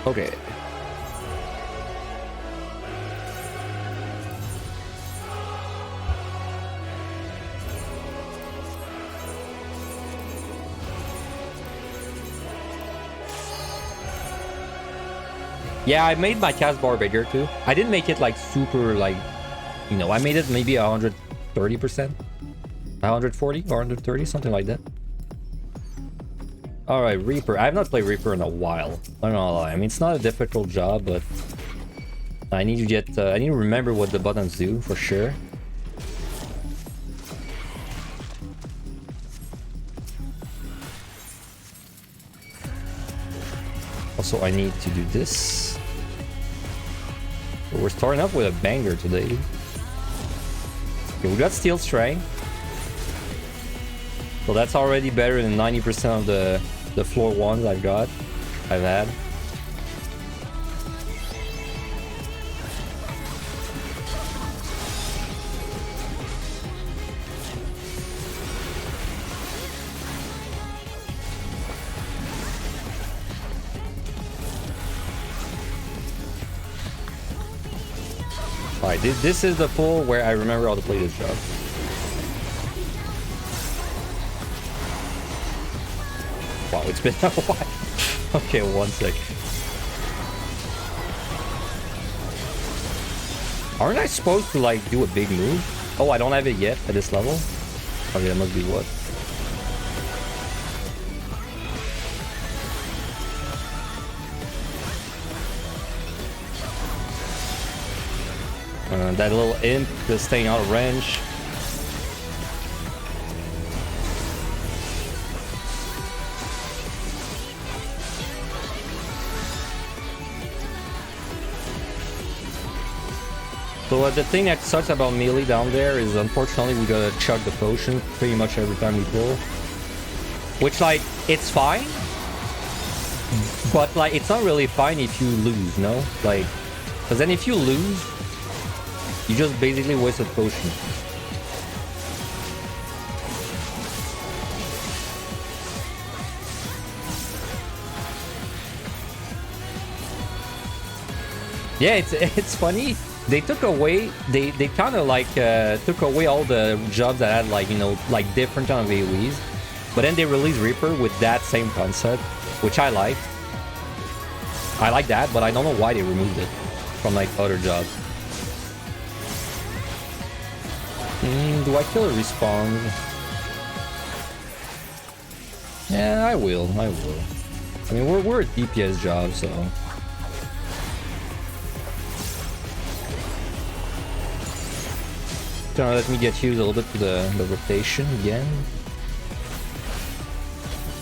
Okay. Yeah, I made my cast bar bigger too. I didn't make it like super like, you know, I made it maybe 130%, 140 or 130, something like that. All right, Reaper. I have not played Reaper in a while. I'm not gonna lie. I mean, it's not a difficult job, but I need to get. I need to remember what the buttons do for sure. Also, I need to do this. We're starting up with a banger today. Okay, we got Steel Strength. So that's already better than 90% of the floor ones I've had. Alright, this is the pull where I remember how to play this job. Wow, it's been a while. Okay, one sec. Aren't I supposed to like do a big move? Oh, I don't have it yet at this level. Okay, that must be what. That little imp is staying out of range. So the thing that sucks about melee down there is unfortunately we gotta chug the potion pretty much every time we pull. Which like, it's fine. But like, it's not really fine if you lose, no? Like, because then if you lose, you just basically waste a potion. Yeah, it's funny. They took away, they kind of like took away all the jobs that had like, you know, like different kind of AoEs. But then they released Reaper with that same concept, which I like. I like that, but I don't know why they removed it from like other jobs. Do I kill or respawn? Yeah, I will. I mean, we're a DPS job, so. Gonna let me get used a little bit to the rotation again.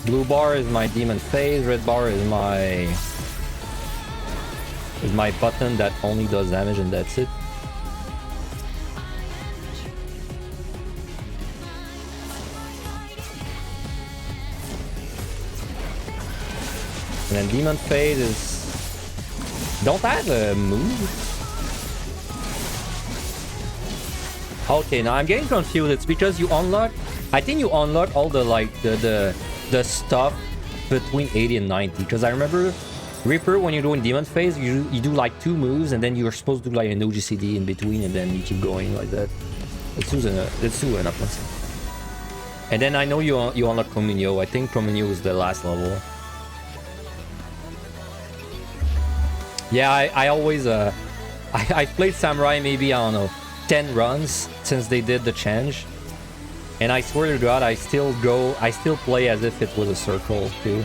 Blue bar is my demon phase. Red bar is my button that only does damage, and that's it. And then demon phase is. Don't I have a move? Okay, now I'm getting confused. It's because you unlock. I think you unlock all the like the stuff between 80 and 90. Because I remember Reaper, when you're doing demon phase, you do like 2 moves, and then you're supposed to do like an OGCD in between, and then you keep going like that. It's too enough. And then I know you unlock Communio. I think Communio is the last level. Yeah, I always I played Samurai maybe, I don't know, 10 runs since they did the change, and I swear to God, I still play as if it was a circle too.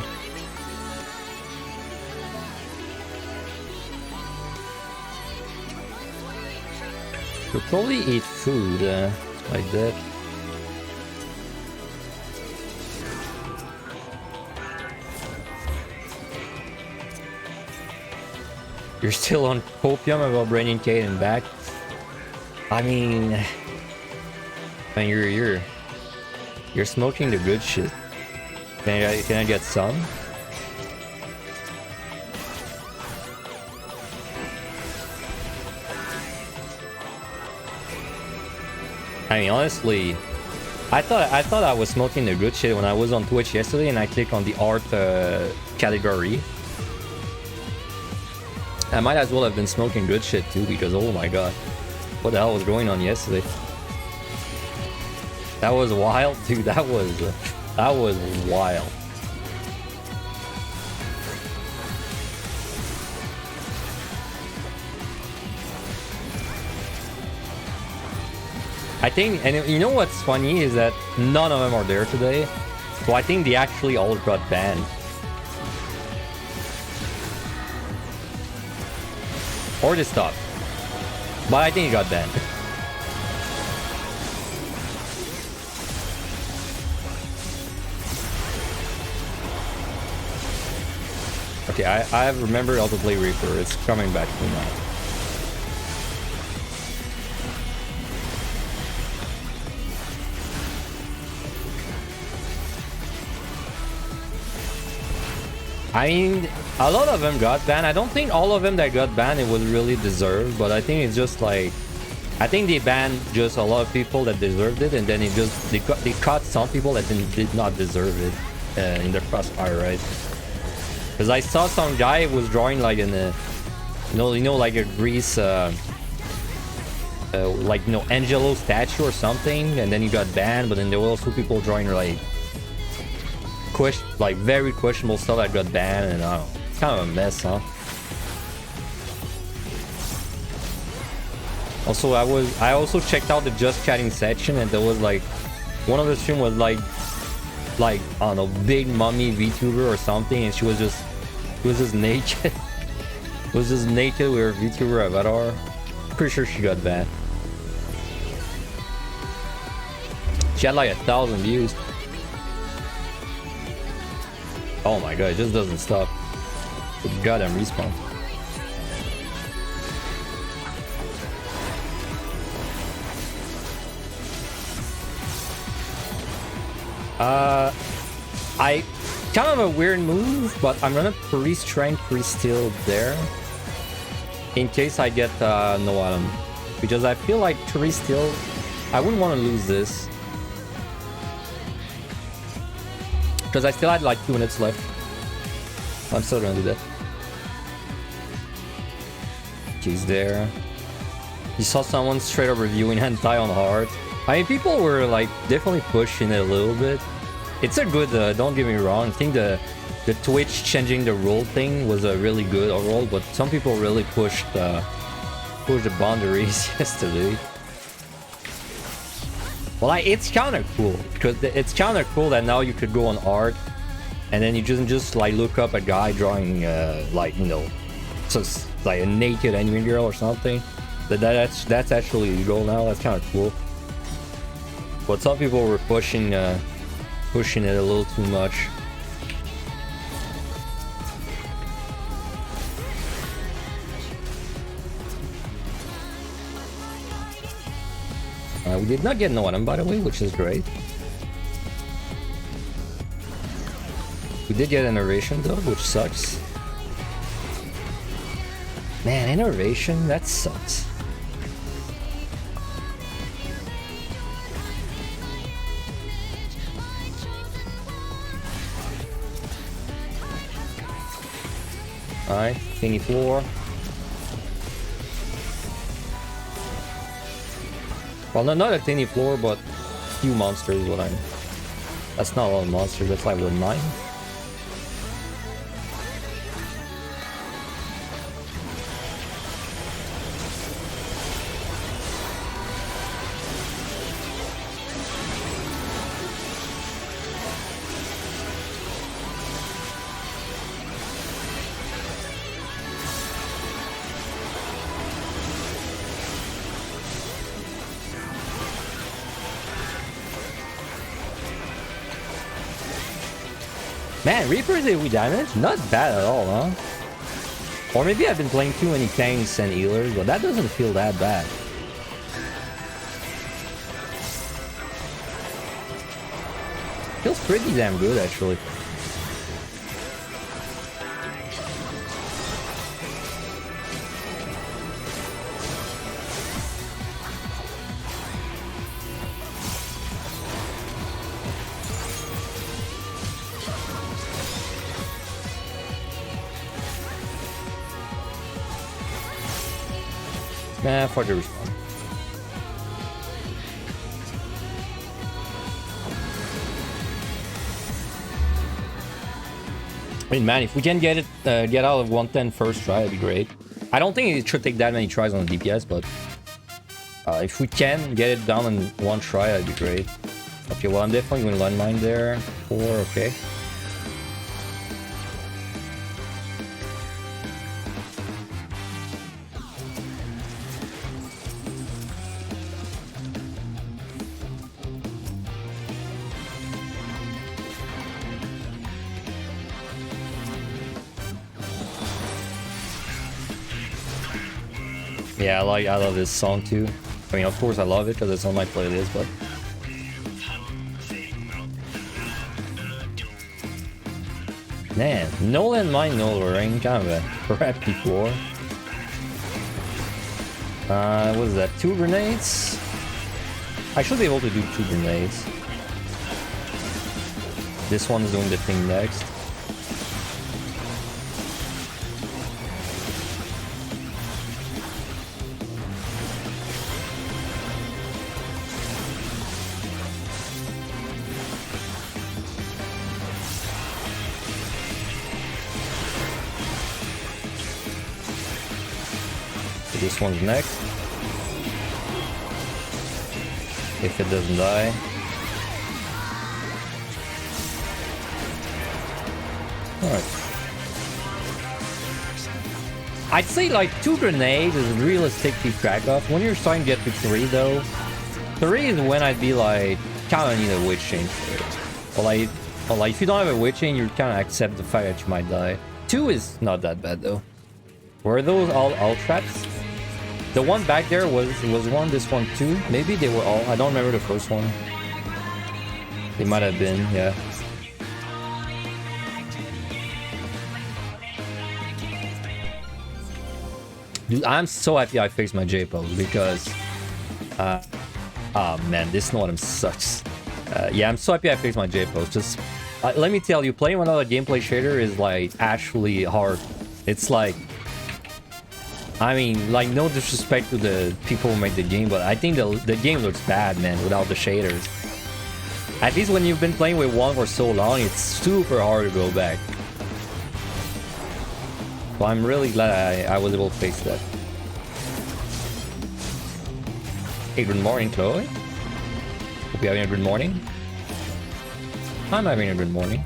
You'll probably eat food like that. You're still on copium about bringing Kaden back. I mean, you're smoking the good shit. Can I get some? I mean, honestly, I thought I was smoking the good shit when I was on Twitch yesterday, and I clicked on the art category. I might as well have been smoking good shit too, because oh my god, what the hell was going on yesterday? That was wild, dude. That was wild. I think, and you know what's funny is that none of them are there today, so I think they actually all got banned. Or they stopped. But I think it got banned. Okay, I remember how to play Reaper. It's coming back to me now. I mean, a lot of them got banned. I don't think all of them that got banned it was really deserved, but I think it's just like, I think they banned just a lot of people that deserved it, and then it just they caught some people that did not deserve it in their crossfire, right? Because I saw some guy was drawing like in a, you know, like a Greece, like Angelo statue or something, and then he got banned. But then there were also people drawing like very questionable stuff that got banned, and I don't know, it's kind of a mess, huh? Also, I also checked out the just chatting section, and there was like one of the stream was like I don't know, big mummy VTuber or something, and she was just naked. Was just naked with her VTuber avatar. Pretty sure she got banned. She had like 1,000 views. Oh my god, it just doesn't stop. Goddamn respawn. I kind of a weird move, but I'm gonna pre-strength pre-steal there in case I get no item, because I feel like pre-steal, I wouldn't want to lose this because I still had like 2 minutes left. I'm still gonna do that. He's there. You saw someone straight up reviewing hentai on hard. I mean, people were like definitely pushing it a little bit. It's a good, don't get me wrong, I think the Twitch changing the rule thing was a really good overall, but some people really pushed the boundaries yesterday. Well, it's kind of cool, because it's kind of cool that now you could go on art, and then you just like look up a guy drawing like, you know, so like a naked anime girl or something. That's actually legal now. That's kind of cool. But some people were pushing it a little too much. We did not get no item, by the way, which is great. We did get innovation though, which sucks. Man, innovation, that sucks. Alright, thingy floor. Well, no, not a tiny floor, but few monsters is what I'm... That's not a lot of monsters, that's like, what, 9? Man, Reaper's AoE damage? Not bad at all, huh? Or maybe I've been playing too many tanks and healers, but that doesn't feel that bad. Feels pretty damn good, actually. Nah, for the respawn. I mean, man, if we can get it, get out of 110 first try, that'd be great. I don't think it should take that many tries on the DPS, but if we can get it down in one try, that'd be great. Okay, well, I'm definitely going to landmine there. 4, okay. Yeah, I love this song too. I mean, of course I love it because it's on my playlist, but... Man, no landmine, no luring, kind of a crap before. What is that? 2 grenades? I should be able to do 2 grenades. This one's doing the thing next. This one's next. If it doesn't die. Alright. I'd say like 2 grenades is realistic to keep track of. When you're starting to get to 3 though, 3 is when I'd be like, kinda need a witch chain for it. Or like if you don't have a witch chain, you kinda accept the fact that you might die. 2 is not that bad though. Were those all traps? The one back there was one, this one too. Maybe they were all. I don't remember the first one. They might have been, yeah. Dude, I'm so happy I fixed my J-pose because... oh man, this Notem sucks. Yeah, I'm so happy I fixed my J-pose. Just let me tell you, playing without a gameplay shader is like actually hard. It's like... I mean, like, no disrespect to the people who made the game, but I think the game looks bad, man, without the shaders. At least when you've been playing with one for so long, it's super hard to go back. So I'm really glad I was able to fix that. Hey, good morning, Chloe. Hope you're having a good morning. I'm having a good morning.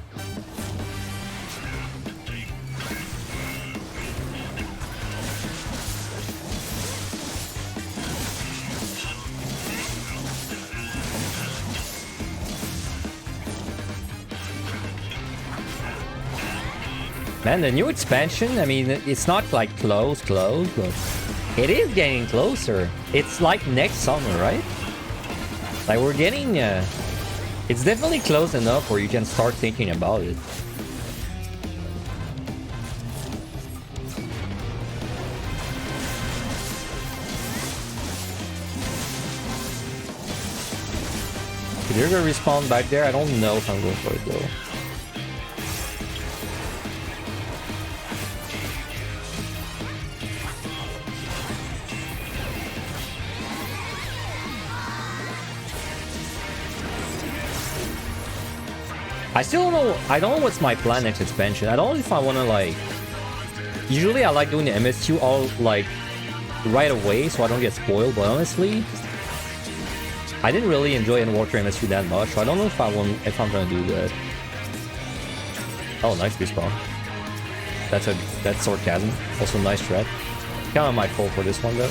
Man, the new expansion, I mean, it's not like close, but it is getting closer. It's like next summer, right? Like we're getting, it's definitely close enough where you can start thinking about it. If you're gonna respawn back there, I don't know if I'm going for it though. I still don't know. I don't know what's my plan next expansion. I don't know if I want to like. Usually, I like doing the MS2 all like right away, so I don't get spoiled. But honestly, I didn't really enjoy Endwalker MS2 that much, so I don't know if I'm gonna do that. Oh, nice respawn. That's sarcasm. Also, nice threat. Kind of my fault for this one though.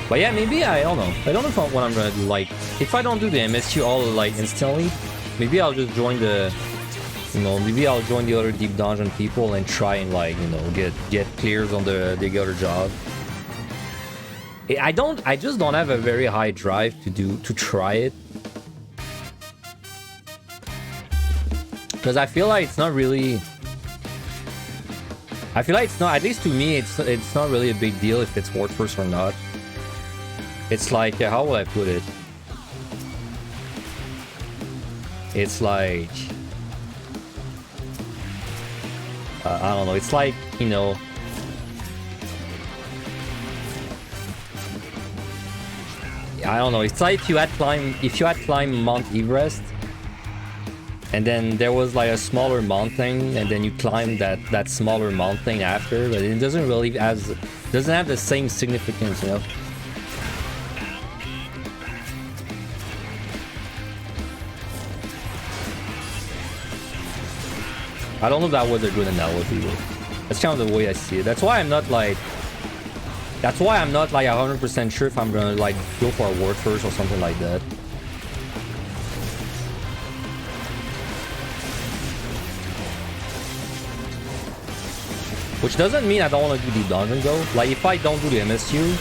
But yeah, maybe I don't know. I don't know what I'm gonna do. Like, if I don't do the MSQ all like instantly, maybe I'll just join the, you know, maybe I'll join the other deep dungeon people and try and like, you know, get clears on the other job. I just don't have a very high drive to try it, because I feel like it's not really. I feel like it's not. At least to me, it's not really a big deal if it's worth first or not. It's like, how will I put it? It's like... I don't know. It's like, you know... I don't know. It's like if you had climbed Mount Everest, and then there was like a smaller mountain, and then you climb that smaller mountain after, but it doesn't really doesn't have the same significance, you know. I don't know if that was a good analogy, but that's kind of the way I see it. That's why I'm not like 100% sure if I'm gonna like go for a word first or something like that. Which doesn't mean I don't want to do the dungeon though. Like if I don't do the MSU,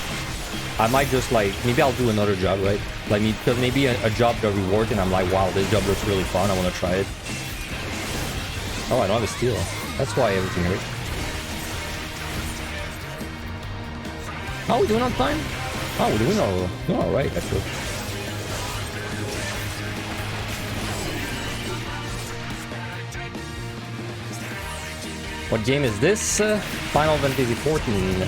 I might just like, maybe I'll do another job, right? Like because maybe a job got rewarded and I'm like, wow, this job looks really fun, I want to try it. Oh, I don't have a steal. That's why everything hurt. How are we doing on time? Oh, we're doing all right, actually. What game is this? Final Fantasy 14.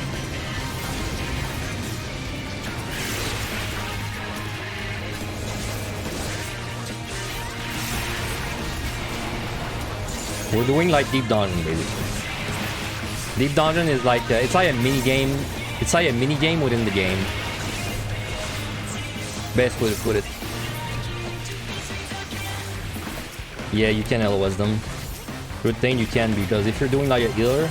We're doing like Deep Dungeon, basically. Deep Dungeon is like, it's like a mini game. It's like a mini game within the game. Best way to put it. Yeah, you can LOS them. Good thing you can, because if you're doing like a healer,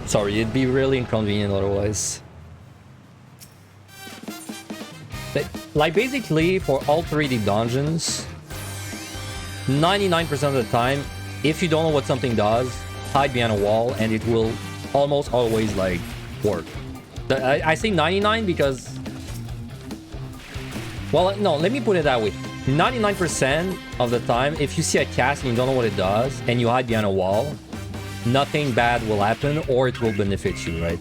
sorry, it'd be really inconvenient otherwise. But, like basically for all 3D dungeons, 99% of the time, if you don't know what something does, hide behind a wall and it will almost always like work. I say 99 because, well, no, let me put it that way. 99% of the time, if you see a cast and you don't know what it does and you hide behind a wall, nothing bad will happen or it will benefit you, right?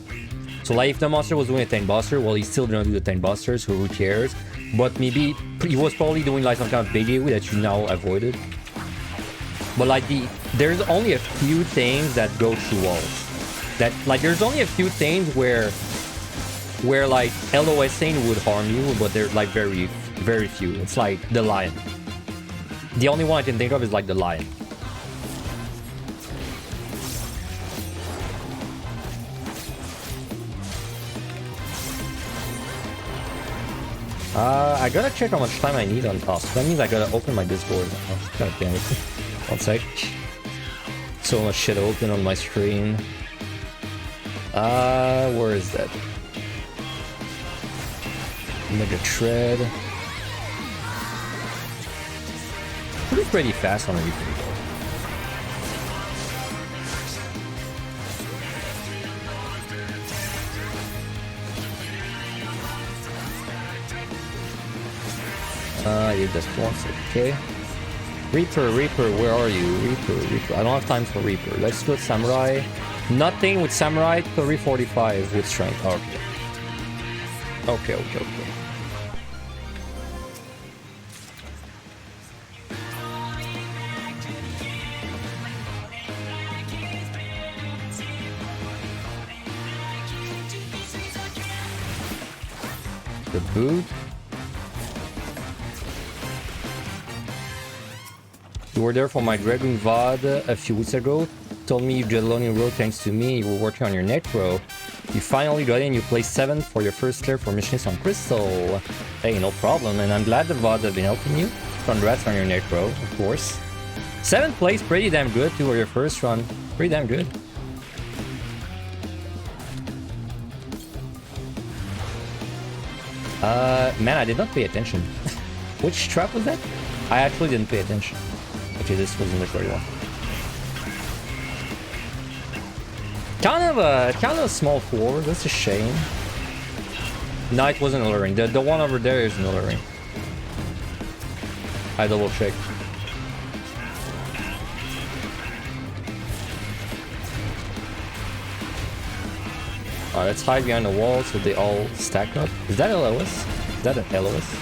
So like if the monster was doing a tank buster, well, he's still gonna do the tank buster, so who cares? But maybe he was probably doing like some kind of big AoE that you now avoided. But like there's only a few things that go through walls. That like there's only a few things where like LOSing would harm you, but they're like very, very few. It's like the lion. The only one I can think of is like the lion. I gotta check how much time I need on task. That means I gotta open my Discord. Oh, kind of panic. One sec. So much shit open on my screen. Where is that? Mega Tread. Pretty fast on the replay though. Yeah, that's once, okay. Reaper, where are you? Reaper. I don't have time for Reaper. Let's do it Samurai. Nothing with Samurai, 345 with Strength. Okay. Okay. The boot. You were there for my Dragoon VOD a few weeks ago. Told me you did alone in road thanks to me. You were working on your necro. You finally got in. You placed 7th for your first clear for Missionist on Crystal. Hey, no problem. And I'm glad the VOD have been helping you. Congrats on your necro, of course. 7th place, pretty damn good too for your first run. Pretty damn good. Man, I did not pay attention. Which trap was that? I actually didn't pay attention. Okay, this wasn't the correct one. Kind of a small floor. That's a shame. No, it wasn't alluring. The one over there is an alluring. I double checked. Let's hide behind the wall so they all stack up. Is that LOS? Is that an LOS?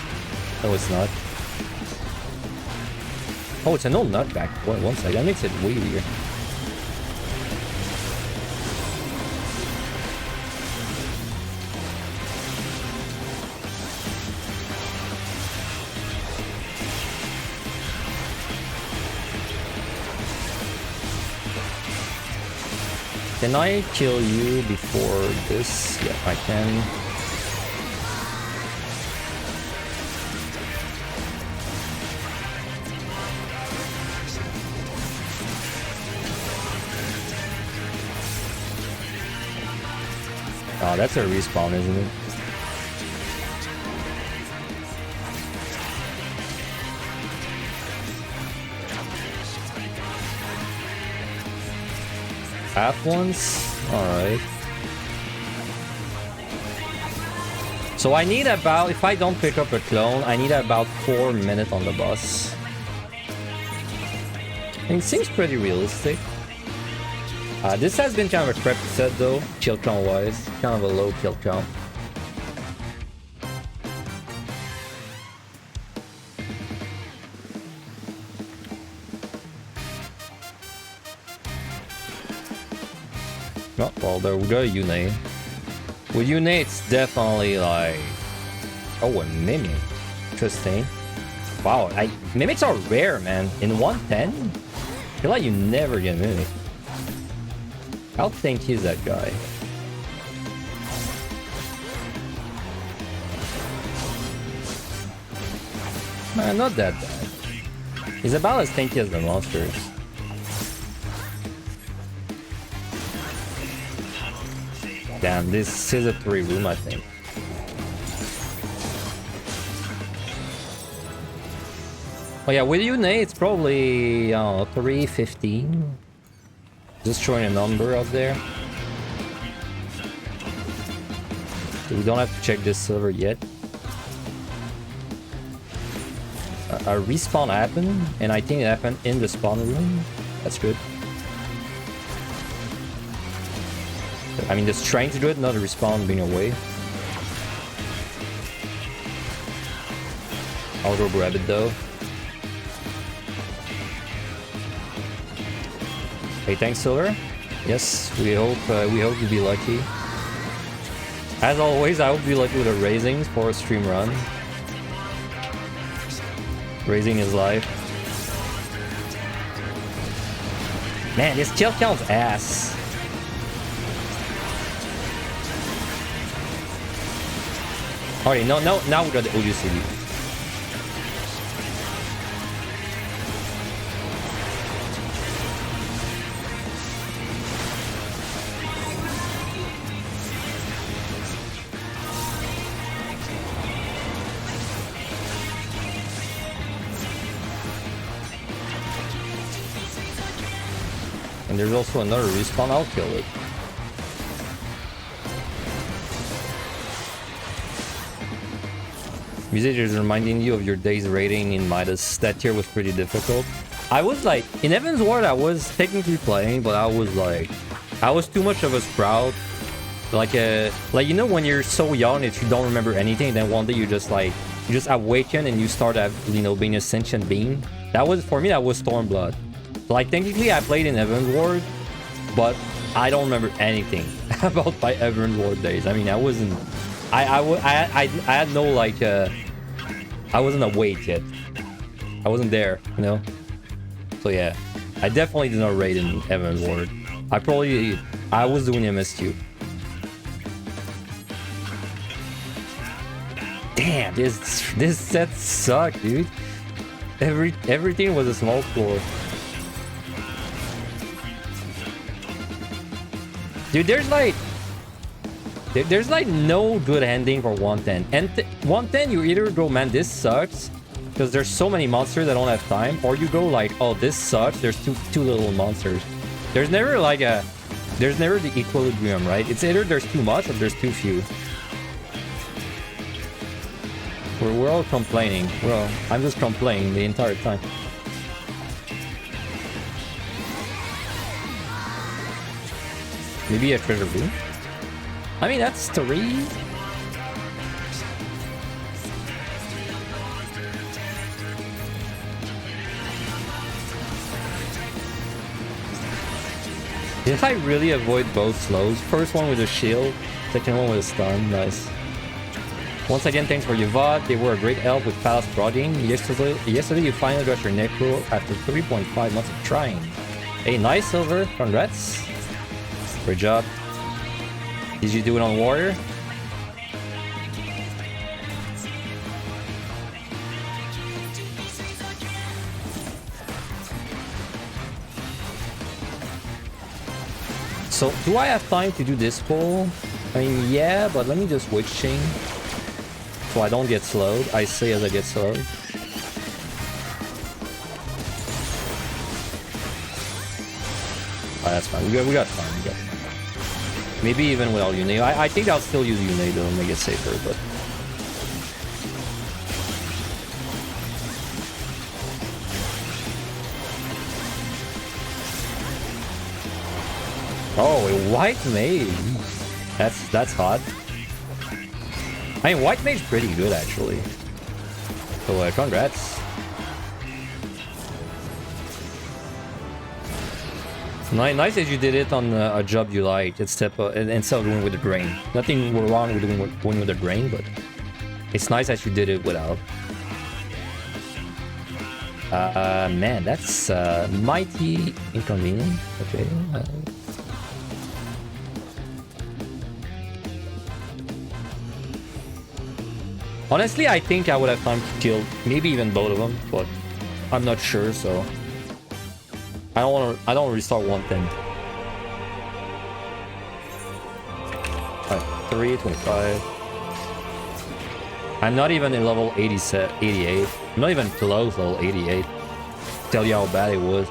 No, it's not. Oh, it's a no nutback. Wait, one second. That makes it way weird. Can I kill you before this? Yeah, I can. Oh, that's a respawn, isn't it? Half once? Alright. So I need about, if I don't pick up a clone, I need about 4 minutes on the boss. It seems pretty realistic. This has been kind of a prep set though, kill count wise. Kind of a low kill count. Oh, well, there we go, Yune. With Yune, it's definitely like... Oh, a Mimic. Interesting. Wow, Mimics are rare, man. In 110? I feel like you never get Mimic. How tanky is that guy? Man, not that bad. He's about as tanky as the monsters. Damn, this is a 3-room, I think. Oh yeah, with Yune, it's probably, I don't know, 315. Just throwing a number out there. We don't have to check this server yet. A respawn happened, and I think it happened in the spawn room. That's good. I mean, just trying to do it, not a respawn being away. I'll go grab it though. Hey, thanks, Silver. Yes, we hope you be lucky. As always, I hope you be lucky with the raisings for a stream run. Raising is life. Man, this kill count's ass. Alright, no, now we got the OUCD. And there's also another respawn, I'll kill it. Music is reminding you of your day's rating in Midas. That tier was pretty difficult. I was like, in Heaven's Ward I was technically playing, but I was too much of a sprout. Like you know when you're so young that you don't remember anything, then one day you just awaken and you start being a sentient being. That was, for me, that was Stormblood. Like, technically, I played in Heaven's Ward, but I don't remember anything about my Heaven's Ward days. I mean, I wasn't... I had no, like, I wasn't awake yet. I wasn't there, you know? So, yeah. I definitely did not raid in Heaven's Ward. I was doing MSQ. Damn, this set sucked, dude. Everything was a small floor. Dude, there's like no good ending for 110. And 110, you either go, man, this sucks, because there's so many monsters that don't have time, or you go like, oh, this sucks, there's too little monsters. There's never the equilibrium, right? It's either there's too much or there's too few. We're all complaining. Well, I'm just complaining the entire time. Maybe a treasure room? I mean, that's 3. Did I really avoid both slows? First one with a shield, second one with a stun. Nice. Once again, thanks for your VOD. They were a great help with fast brooding. Yesterday you finally got your necro after 3.5 months of trying. Hey, nice, Silver. Congrats. Great job. Did you do it on Warrior? So, do I have time to do this pull? I mean, yeah, but let me just witch chain so I don't get slowed. I say as I get slowed. Oh, that's fine. We got time. We got time. Maybe even without Unade. I think I'll still use Unade to make it safer, but. Oh, a white mage. That's hot. I mean, white mage's pretty good actually. So congrats. Nice that you did it on a job you liked instead of doing with the drain. Nothing wrong with doing with the drain, but it's nice that you did it without. Man, that's mighty inconvenient. Okay. Honestly, I think I would have time to kill maybe even both of them, but I'm not sure, so I don't want to restart one thing. Alright, 325. I'm not even in level 88. I'm not even close level 88. Tell you how bad it was.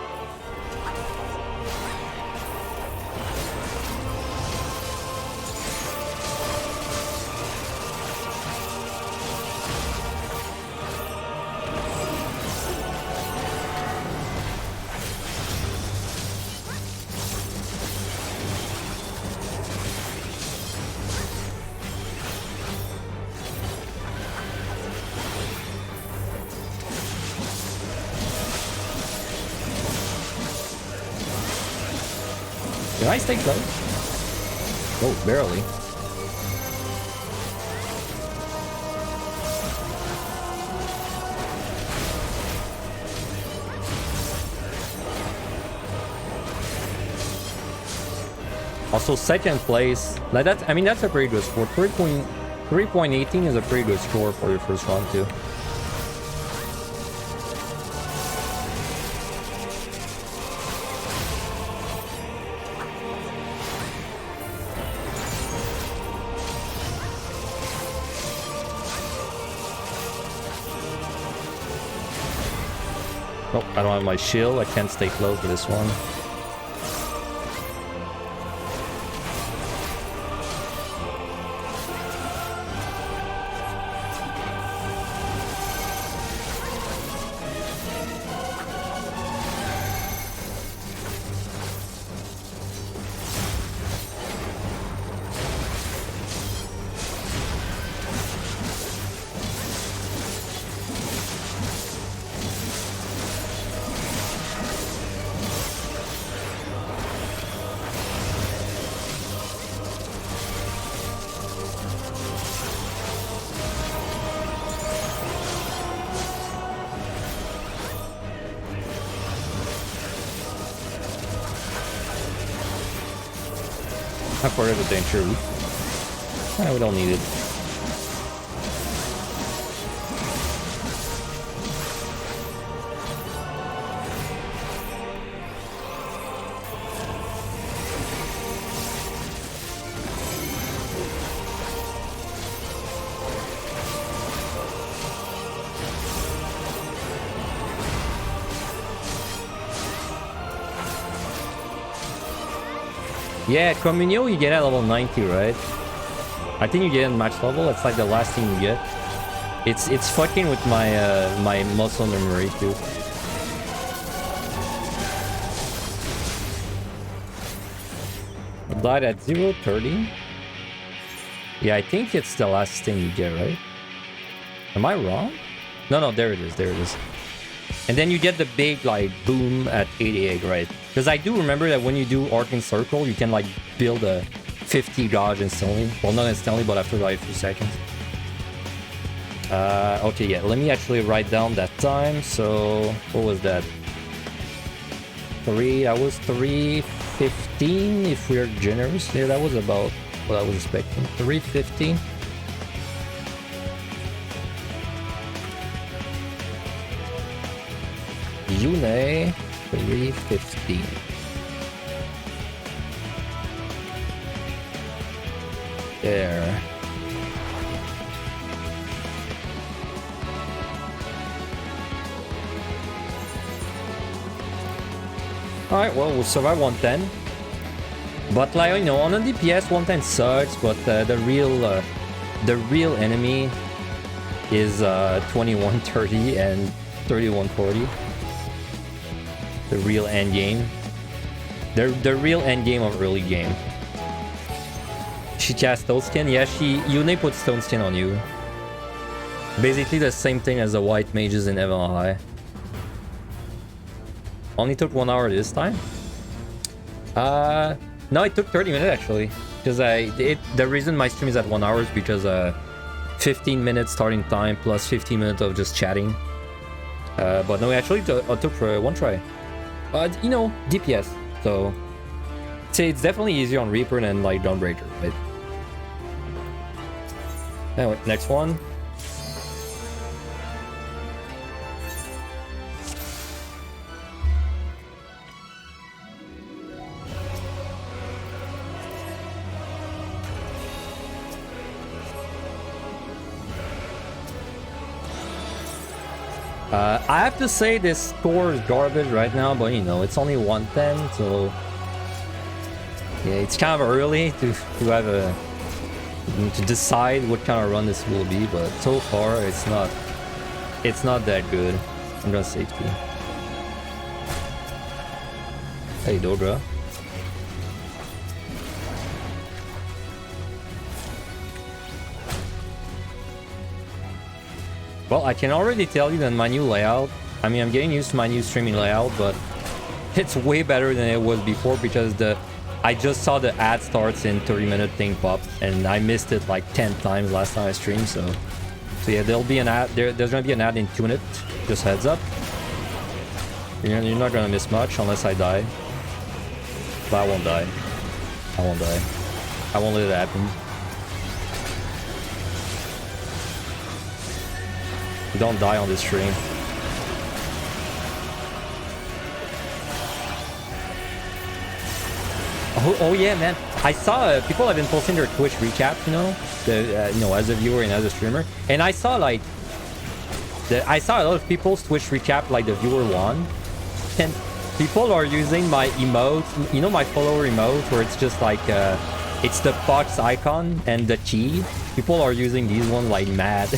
Did I stay close? Oh, barely. Also, second place. Like that, I mean, that's a pretty good score. 3.18 is a pretty good score for your first round too. Oh, I don't have my shield. I can't stay close to this one. How far is the danger? We don't need it. Yeah, Communio you get at level 90, right? I think you get at max level. It's like the last thing you get. It's fucking with my my muscle memory too. Died at 0:30. Yeah, I think it's the last thing you get, right? Am I wrong? No, there it is. There it is. And then you get the big, like, boom at 88, right? Because I do remember that when you do Arcane Circle, you can, like, build a 50 dodge instantly. Well, not instantly, but after, like, a few seconds. Okay, yeah, let me actually write down that time. So, what was that? That was 3:15, if we're generous. Yeah, that was about what I was expecting. 3:15. Yune, 3:15. There. Alright, well, we'll survive 110. But, like, you know, on a DPS, 110 sucks, but the real enemy is 2130 and 3140. The real end game. The real end game of early game. She cast Stone Skin? Yeah, Yune put Stone Skin on you. Basically the same thing as the white mages in Evan High. Only took 1 hour this time? No, it took 30 minutes actually. Because the reason my stream is at 1 hour is because 15 minutes starting time plus 15 minutes of just chatting. But no, actually it took for one try. You know, DPS. So it's definitely easier on Reaper than like Dawnbreaker, right? Anyway, next one. I have to say this score is garbage right now, but you know, it's only 110, so yeah, it's kind of early to have to decide what kind of run this will be, but so far it's not that good. I'm gonna safety. Hey Dodra. Well, I can already tell you that my new layout, I mean, I'm getting used to my new streaming layout, but it's way better than it was before because I just saw the ad starts in 30-minute thing pop, and I missed it like 10 times last time I streamed, so yeah, there'll be an ad, there's gonna be an ad in 2 minutes, just heads up. You're not gonna miss much unless I die. But I won't die. I won't die. I won't let it happen. Don't die on this stream. Oh yeah, man. I saw people have been posting their Twitch recaps, you know, you know, as a viewer and as a streamer, and I saw like I saw a lot of people's Twitch recap like the viewer one, and people are using my emote, you know, my follower emote where it's just like it's the fox icon and the key. People are using these ones like mad.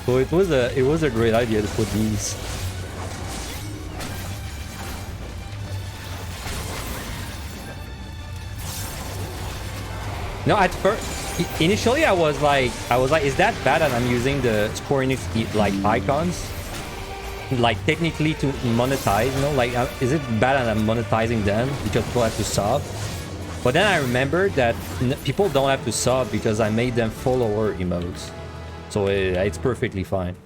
So it was a great idea to put these. No, at first, initially I was like, is that bad that I'm using the Square Enix like icons, like technically to monetize? You know, like is it bad that I'm monetizing them because people have to sub? But then I remembered that people don't have to sub because I made them follower emotes. So it's perfectly fine.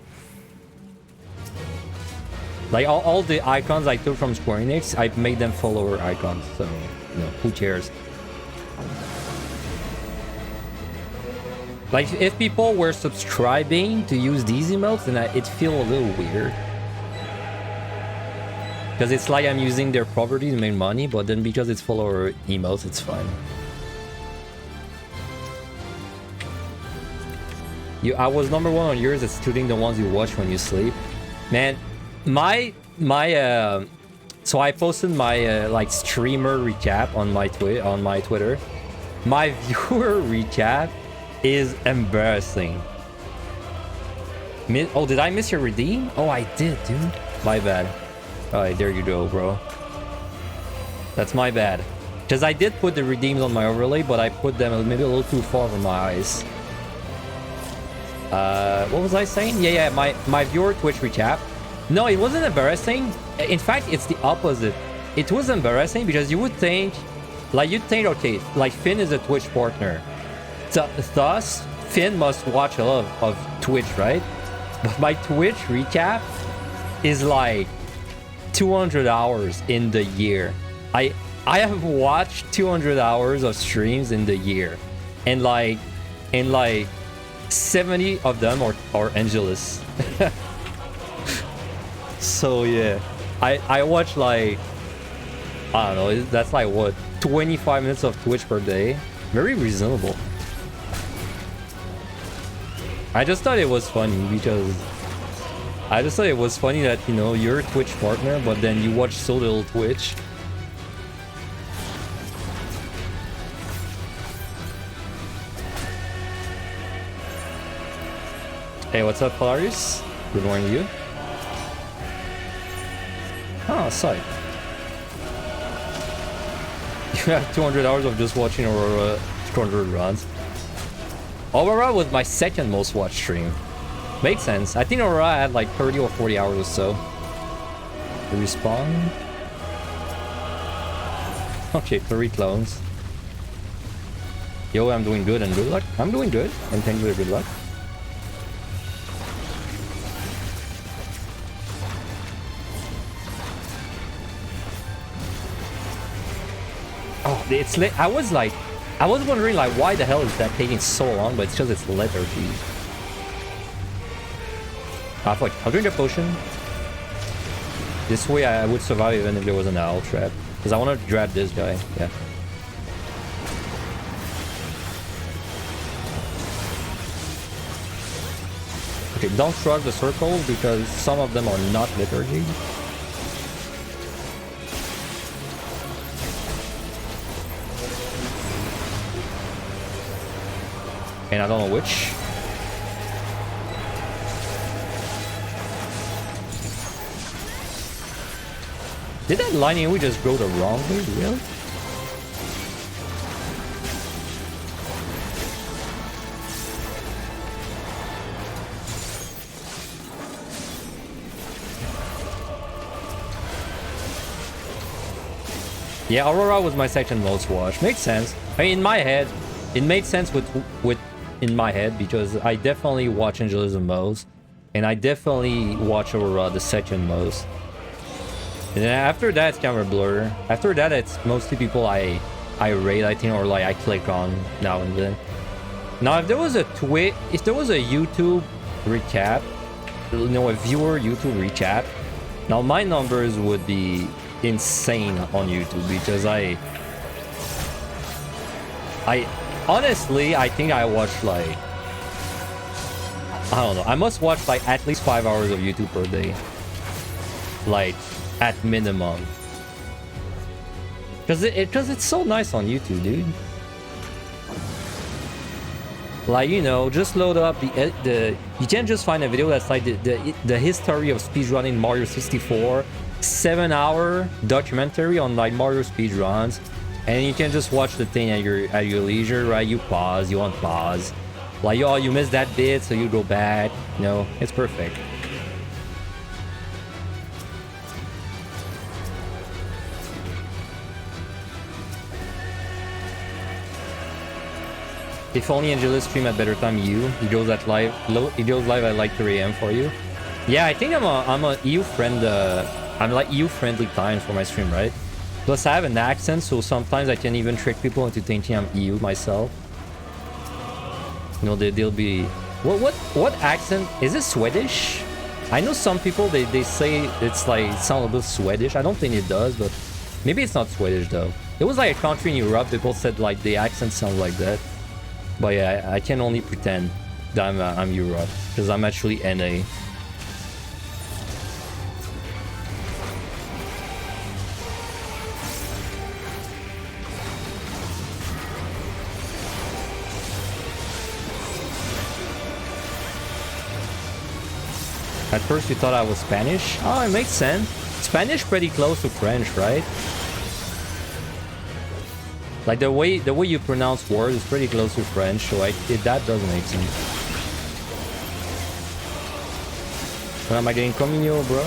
Like all the icons I took from Square Enix, I made them follower icons. So, you know, who cares? Like if people were subscribing to use these emotes, then it feel a little weird. Because it's like I'm using their property to make money, but then because it's follower emotes, it's fine. I was #1 on yours, excluding the ones you watch when you sleep. Man, so I posted my like streamer recap on my Twitter. My viewer recap is embarrassing. Oh, did I miss your redeem? Oh, I did, dude. My bad. Alright, there you go, bro. That's my bad. Because I did put the redeems on my overlay, but I put them maybe a little too far from my eyes. What was I saying? Yeah, my viewer Twitch recap. No, it wasn't embarrassing. In fact, it's the opposite. It was embarrassing because you would think, like, you'd think, okay, like Finn is a Twitch partner. Thus, Finn must watch a lot of Twitch, right? But my Twitch recap is like 200 hours in the year. I have watched 200 hours of streams in the year, and like 70 of them are Angelus. So yeah, I watch like, I don't know, that's like what, 25 minutes of Twitch per day. Very reasonable. I just thought it was funny because I just thought it was funny that, you know, you're a Twitch partner, but then you watch so little Twitch. Hey, what's up, Polaris? Good morning to you. Oh, sight. You have 200 hours of just watching Aurora 200 runs. Aurora was my second most watched stream. Makes sense. I think Aurora had like 30 or 40 hours or so. Respawn. Okay, 3 clones. Yo, I'm doing good and good luck. I'm doing good and thank you for good luck. Oh, it's late. I was wondering like why the hell is that taking so long, but it's because it's lethargy. I'll drink a potion. This way I would survive even if there was an owl trap. Because I want to grab this guy. Yeah. Okay, don't trust the circles because some of them are not lethargy. And I don't know which. Did that lightning we just go the wrong way, really? Yeah, Aurora was my second most watched. Makes sense. I mean, in my head, it made sense in my head because I definitely watch Angelus the most, and I definitely watch Aurora the second most. And then after that, it's kind of a blur. After that, it's mostly people I rate, I think, or like I click on now and then. Now, if there was a YouTube recap, you know, a viewer YouTube recap, now my numbers would be insane on YouTube because I honestly, I think I watch like, I don't know, I must watch like at least 5 hours of YouTube per day. Like, at minimum. Because it's so nice on YouTube, dude. Like, you know, just load up the you can just find a video that's like the history of speedrunning Mario 64, 7-hour documentary on like Mario speedruns, and you can just watch the thing at your leisure, right? You pause, you unpause, like, oh, you missed that bit, so you go back. You know, it's perfect. If only Angelus stream at better time. He goes live at like 3 AM for you. Yeah, I think I'm a EU friend. I'm like EU friendly time for my stream, right? Plus I have an accent, so sometimes I can even trick people into thinking I'm EU myself. You know, they'll be, what accent is it? Swedish? I know some people they say it's like, it sounds a bit Swedish. I don't think it does, but maybe it's not Swedish though. It was like a country in Europe. People said like the accent sounds like that. But yeah, I can only pretend that I'm Europe, because I'm actually NA. At first you thought I was Spanish? Oh, it makes sense. Spanish pretty close to French, right? Like the way you pronounce words is pretty close to French, so that does make sense. When am I getting Communio, bro?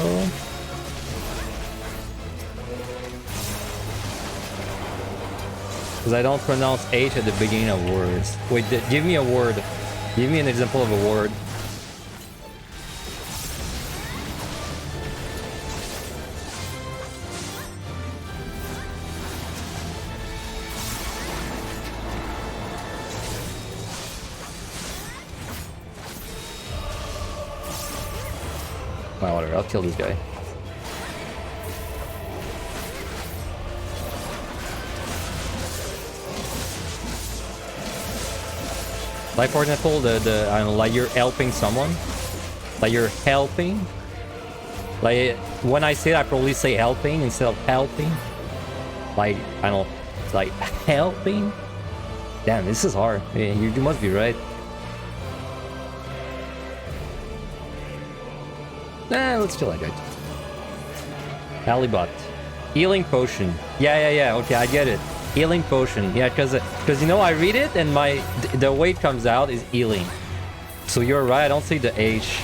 Because I don't pronounce H at the beginning of words. Wait, give me a word. Give me an example of a word. Well, whatever. I'll kill this guy. Like for example, I don't know, like you're helping someone. Like you're helping. Like when I say it, I probably say helping instead of helping. Like, I don't know, like helping. Damn, this is hard. Yeah, you must be right. Nah, let's kill that guy. Alibot. Healing potion. Yeah. Okay, I get it. Healing potion. Yeah, because you know I read it and the way it comes out is healing. So you're right. I don't say the H.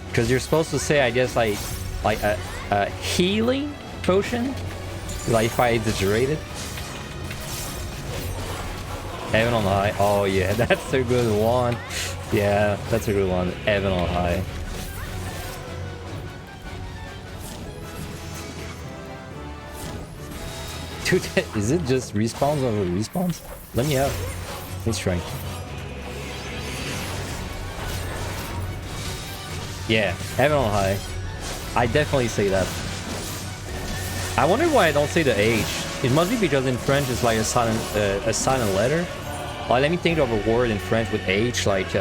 Because you're supposed to say, I guess, like a healing potion. Like if I exaggerated. Heaven on high. Oh yeah, that's a good one. Yeah, that's a good one. Heaven on high. Dude, is it just respawns over respawns? Let me out. Let's try. Yeah, heaven on high. I definitely say that. I wonder why I don't say the H. It must be because in French it's like a silent letter. Like, let me think of a word in French with H, like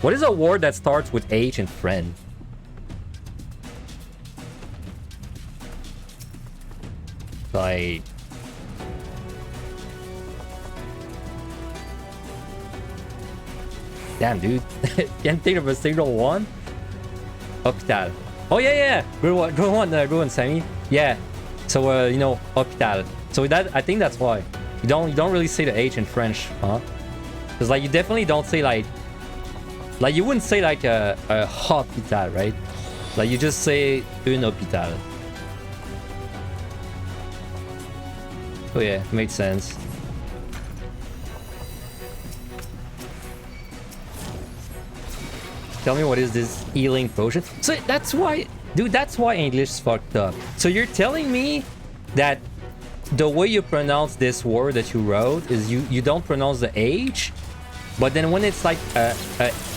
what is a word that starts with H in French? Like, damn, dude. Can't think of a single one. Hospital. Oh yeah. Good one, Sammy. Yeah. So you know, hospital. So that, I think that's why you don't really say the H in French, huh? Because like you definitely don't say like you wouldn't say like a hospital, right? Like you just say un hôpital. Oh yeah, makes sense. Tell me, what is this healing potion? So that's why, dude, that's why English is fucked up. So you're telling me that the way you pronounce this word that you wrote is you don't pronounce the H, but then when it's like a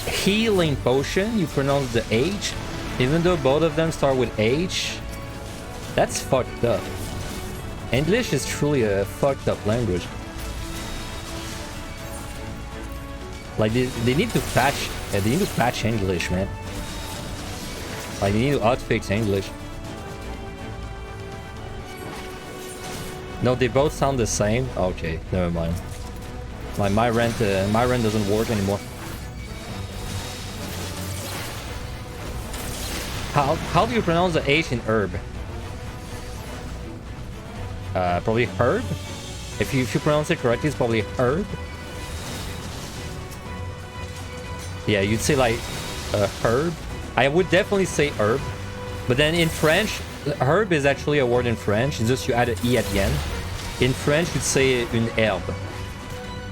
healing potion, you pronounce the H, even though both of them start with H? That's fucked up. English is truly a fucked up language. Like they need to patch. They need to patch English, man. Like they need to outfix English. No, they both sound the same. Okay, never mind. Like my rent doesn't work anymore. How do you pronounce the H in herb? Probably herb. If you pronounce it correctly, it's probably herb. Yeah, you'd say like herb. I would definitely say herb. But then in French, herb is actually a word in French. It's just you add an E at the end. In French, you'd say une herbe.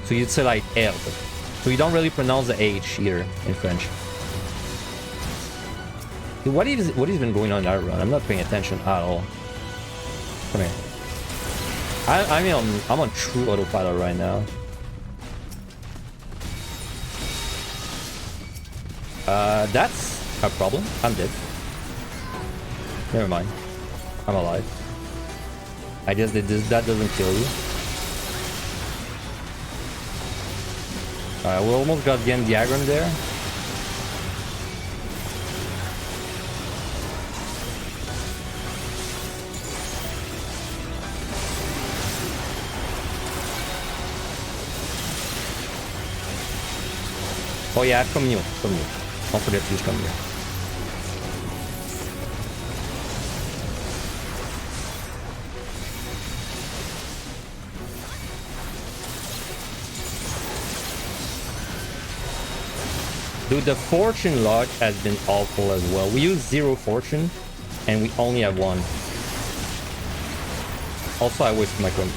So you'd say like herbe. So you don't really pronounce the H either in French. Dude, what has been going on in that run? I'm not paying attention at all. Come here. I mean, I'm on true autopilot right now. That's a problem. I'm dead. Never mind. I'm alive. I guess that doesn't kill you. Alright, we almost got Gancanagh there. Oh yeah, come here. Don't forget to use come here. Dude, the fortune luck has been awful as well. We use 0 fortune, and we only have 1. Also, I wasted my coin.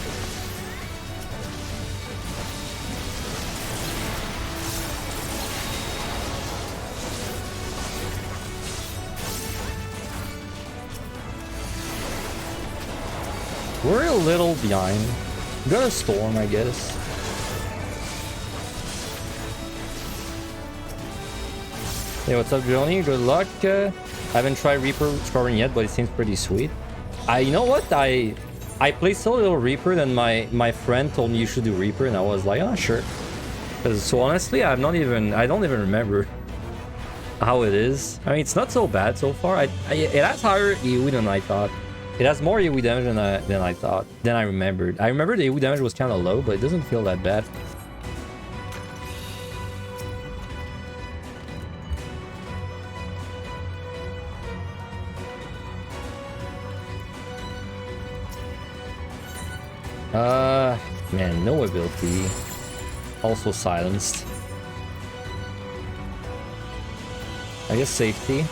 We're a little behind. We got a storm, I guess. Hey, what's up, Johnny? Good luck. I haven't tried Reaper scoring yet, but it seems pretty sweet. You know what? I played so little Reaper, then my friend told me you should do Reaper, and I was like, oh, sure. So honestly, I don't even remember how it is. I mean, it's not so bad so far. It has higher AoE than I thought. It has more AoE damage than I thought. Than I remembered. I remember the AoE damage was kind of low, but it doesn't feel that bad. Man, no ability. Also silenced. I guess safety.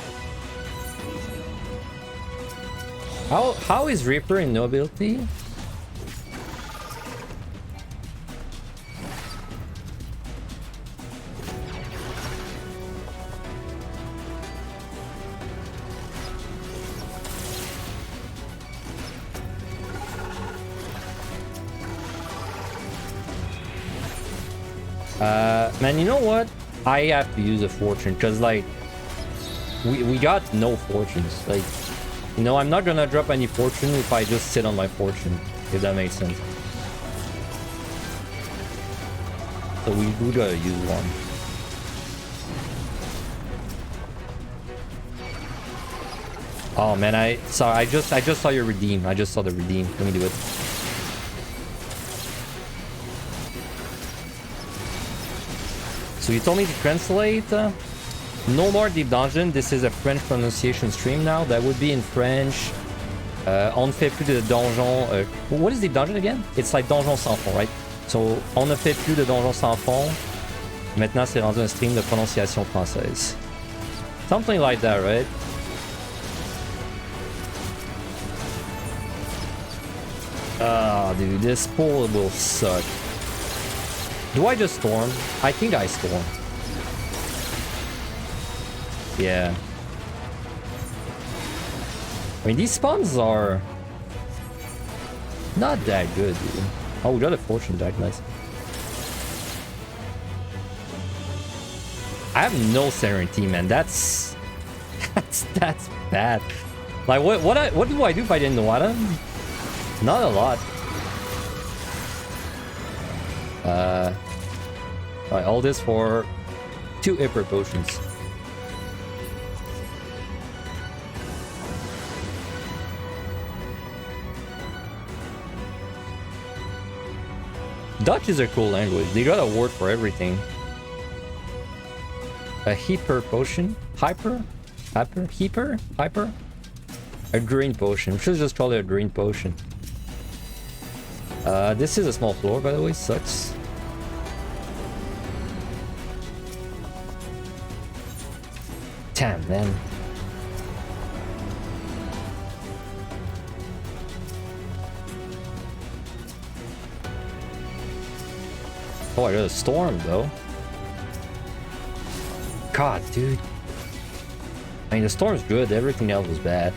How is Reaper in no ability? Man, you know what? I have to use a fortune because, like, we got no fortunes. Like, you know, I'm not gonna drop any fortune if I just sit on my fortune, if that makes sense. So we gotta use one. Oh man, I just saw your redeem. I just saw the redeem. Let me do it. So you told me to translate. No more deep dungeon. This is a French pronunciation stream now. That would be in French. On ne fait plus de donjon. What is deep dungeon again? It's like donjon sans fond, right? So on ne fait plus de donjon sans fond. Maintenant c'est rendu un stream de prononciation française. Something like that, right? Ah, dude, this pull will suck. Do I just storm? I think I storm. Yeah. I mean, these spawns are not that good, dude. Oh, we got a fortune deck, nice. I have no Serenity, man. That's bad. Like, what do I do if I didn't know them? Not a lot. Alright, all this for 2 hyper potions. Dutch is a cool language. They got a word for everything. A hyper potion? Hyper? A green potion. We should just call it a green potion. This is a small floor, by the way. Sucks. Damn, man. Oh, I got a storm, though. God, dude. I mean, the storm's good. Everything else was bad.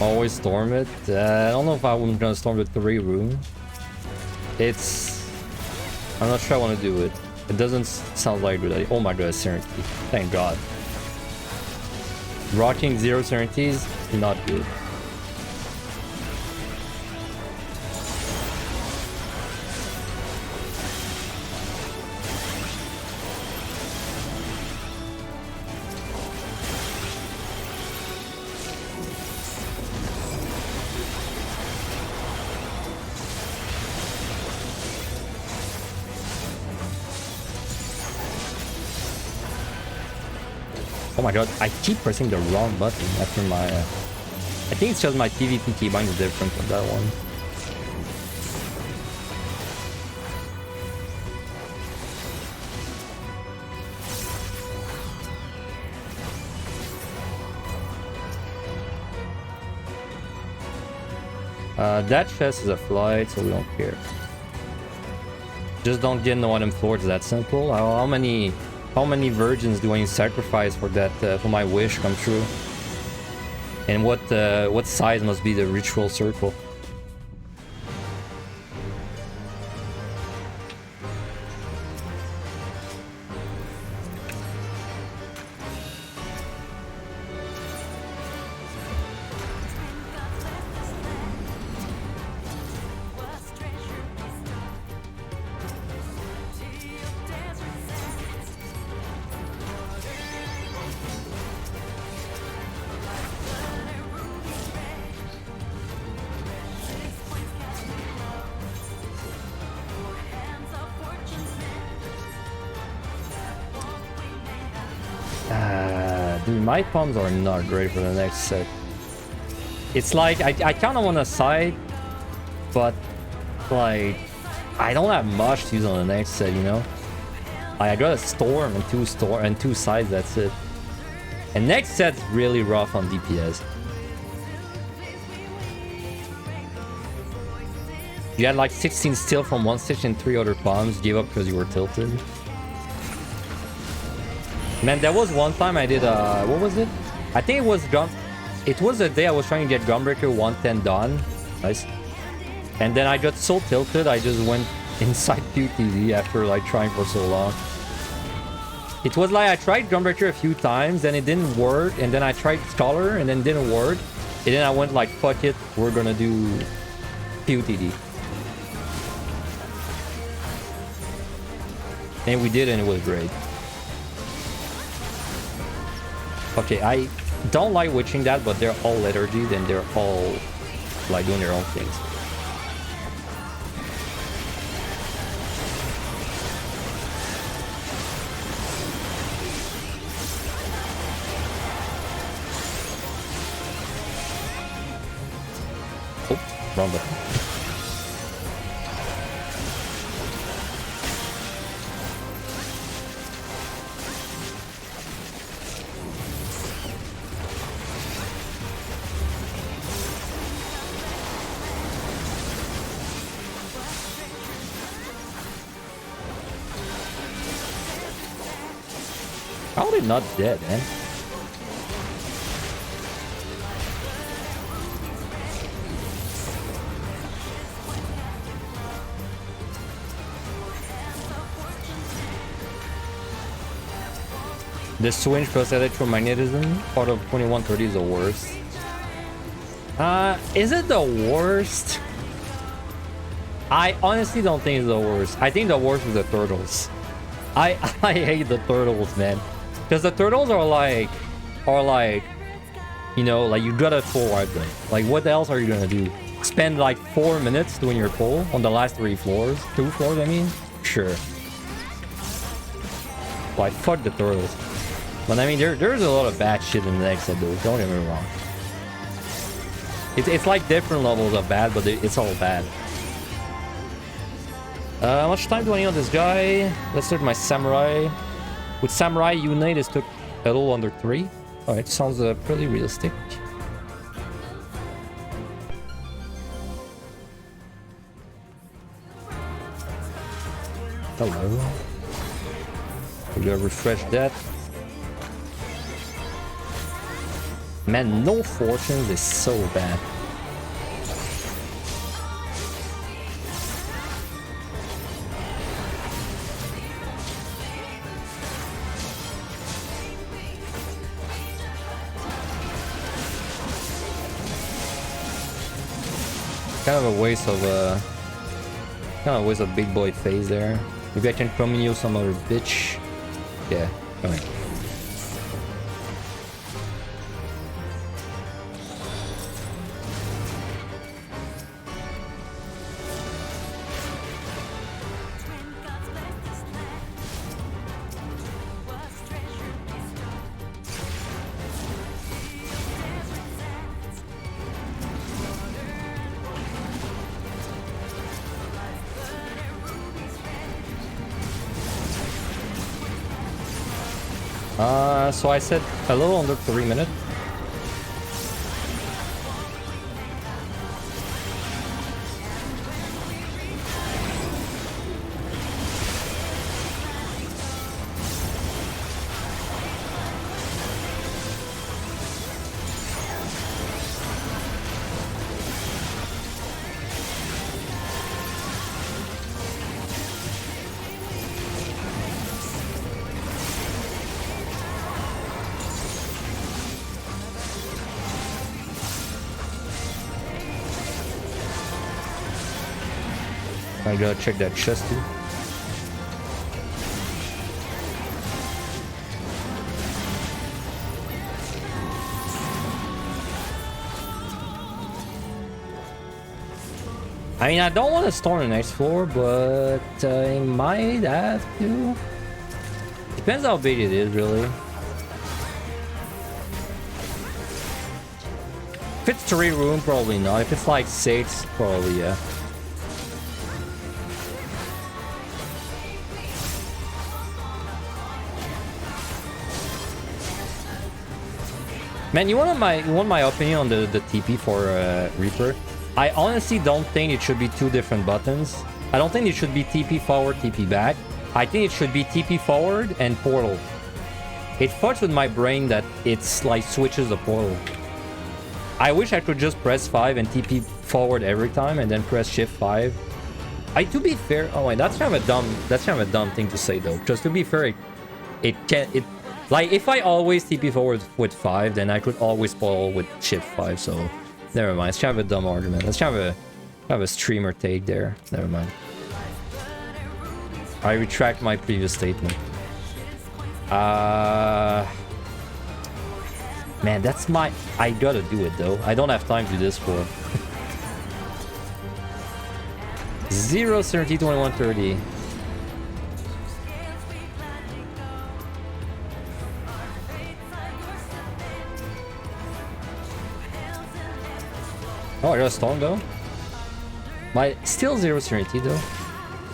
Always storm it. I don't know if I'm gonna storm the 3 room. I'm not sure I want to do it. It doesn't sound like a good idea. Oh my god, Serenity. Thank god. Rocking 0 Serenities, not good. Oh my god, I keep pressing the wrong button after my... I think it's just my PvP keybind is different from that one. That chest is a flight, so we don't care. Just don't get no item floors, that simple. How many virgins do I need to sacrifice for that, for my wish come true? And what size must be the ritual circle? Dude, my pumps are not great for the next set. It's like, I kind of want to side, but like, I don't have much to use on the next set, you know? I got a storm and two sides, that's it. And next set's really rough on DPS. You had like 16 steel from one stitch and 3 other bombs, gave up because you were tilted. Man, there was one time I did what was it? I think it was the day I was trying to get Gunbreaker 110 done. Nice. And then I got so tilted I just went inside QTV after like trying for so long. It was like I tried Gunbreaker a few times and it didn't work, and then I tried Scholar and then it didn't work. And then I went like, fuck it, we're gonna do QTD. And we did, and it was great. Okay, I don't like witching that, but they're all liturgy, then they're all like doing their own things. Oh, wrong button. How are they not dead, man? The swing plus electromagnetism, part of 2130 is the worst. Is it the worst? I honestly don't think it's the worst. I think the worst is the turtles. I hate the turtles, man. Because the turtles are like, you know, like you gotta full wipe them. Like what else are you gonna do? Spend like 4 minutes doing your pull on the last 2 floors, I mean? Sure. Like fuck the turtles. But I mean, there's a lot of bad shit in the next set though, don't get me wrong. It's like different levels of bad, but it's all bad. How much time do I need on this guy? Let's start my samurai. With samurai unite, this took a little under 3. Alright, sounds pretty realistic. Hello. We're gonna refresh that. Man, no fortunes is so bad. Kind of a waste of big boy phase there. Maybe I can promenade some other bitch. Yeah, come here. So I said a little under 3 minutes. I gotta check that chest too. I mean, I don't want to storm the next floor, but I might have to. Depends how big it is, really. If it's 3 room, probably not. If it's like 6, probably yeah. Man, you want my opinion on the TP for Reaper? I honestly don't think it should be 2 different buttons. I don't think it should be TP forward, TP back. I think it should be TP forward and portal. It fucks with my brain that it's like switches the portal. I wish I could just press 5 and TP forward every time and then press shift 5. To be fair, oh wait, that's kind of a dumb thing to say though. Just to be fair, like, if I always TP forward with 5, then I could always portal with shift 5, so never mind. It's kind of a dumb argument. That's kind of a streamer take there. Never mind. I retract my previous statement. Man, that's my... I gotta do it, though. I don't have time to do this for... 0, 30, 21, 30. Oh, I got a storm though. My still 0 certainty though.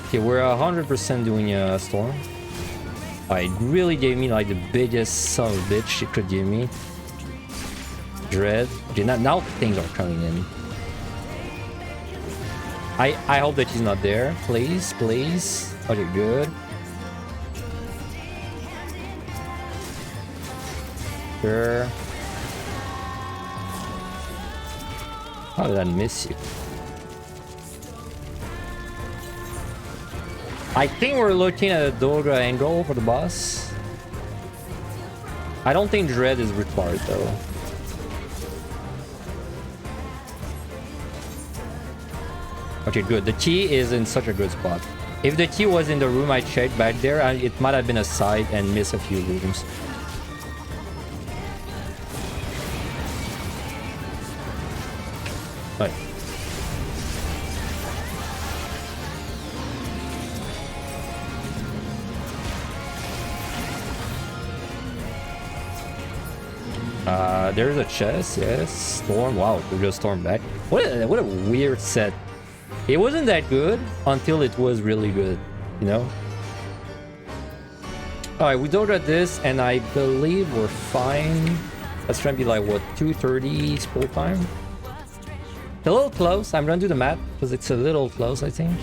Okay, we're 100% doing a storm. It really gave me like the biggest son of a bitch it could give me. Dread. Okay, now things are coming in. I hope that he's not there. Please, please. Okay, good. Sure. How did I miss you? I think we're looking at a Dogra angle for the boss. I don't think Dread is required though. Okay, good. The key is in such a good spot. If the key was in the room I checked back there, it might have been a side and miss a few rooms. Right. There's a chest, yes. Storm, wow, we just stormed back. What a weird set. It wasn't that good until it was really good, you know? Alright, we don't get this, and I believe we're fine. That's trying to be like, what, 2:30 scroll time? A little close. I'm gonna do the math, because it's a little close, I think.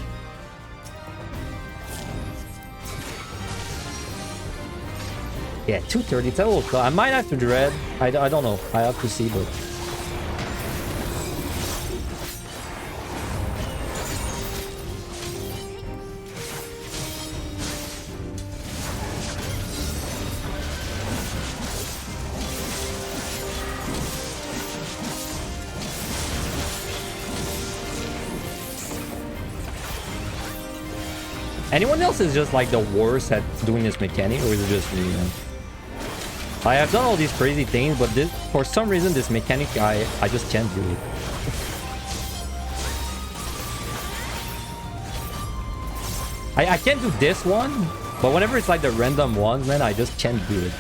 Yeah, 2:30, it's a little close. I might have to dread. I don't know. I have to see, but... Anyone else is just like the worst at doing this mechanic, or is it just me, man? I have done all these crazy things, but this, for some reason, this mechanic, I just can't do it. I can't do this one, but whenever it's like the random ones, man, I just can't do it.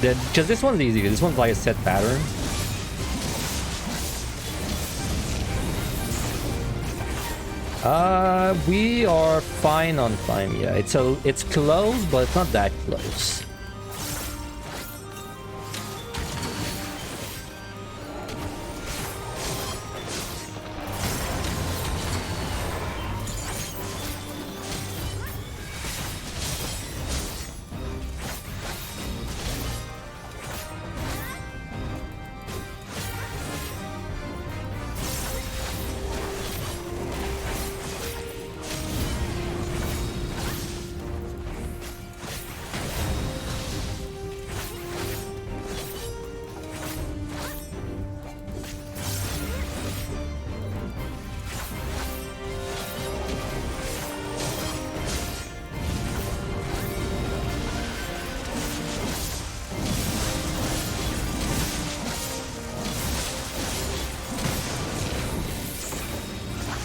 Because this one's easy, this one's like a set pattern. We are fine on time. Yeah, it's close, but it's not that close.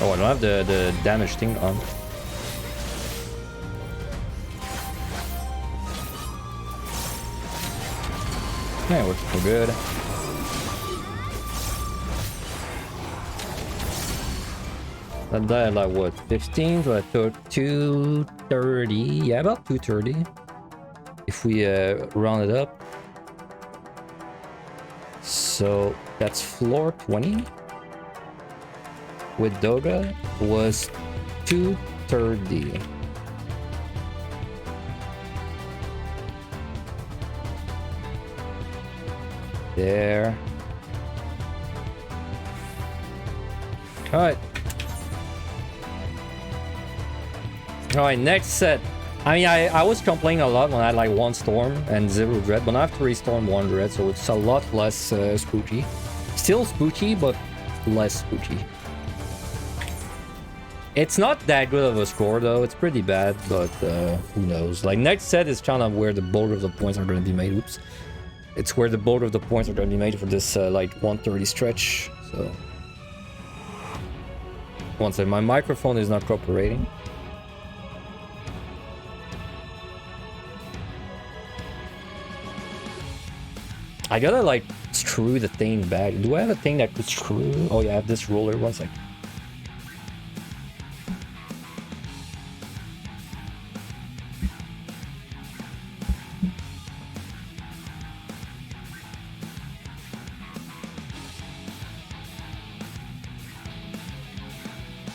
Oh, I don't have the damage thing on. Yeah, we're good. That died like what? 15? So I took 230. Yeah, about 230. If we round it up. So that's floor 20. With Doga was 230. There. Alright. Alright, next set. I mean, I was complaining a lot when I had like 1 storm and 0 dread, but now I have 3 storm, 1 dread, so it's a lot less spooky. Still spooky, but less spooky. It's not that good of a score though, it's pretty bad, but who knows. Like next set is kind of where the bulk of the points are going to be made. Oops. It's where the bulk of the points are going to be made for this like 130 stretch, so. One second, my microphone is not cooperating. I gotta like screw the thing back. Do I have a thing that could screw? Oh yeah, I have this roller. One sec.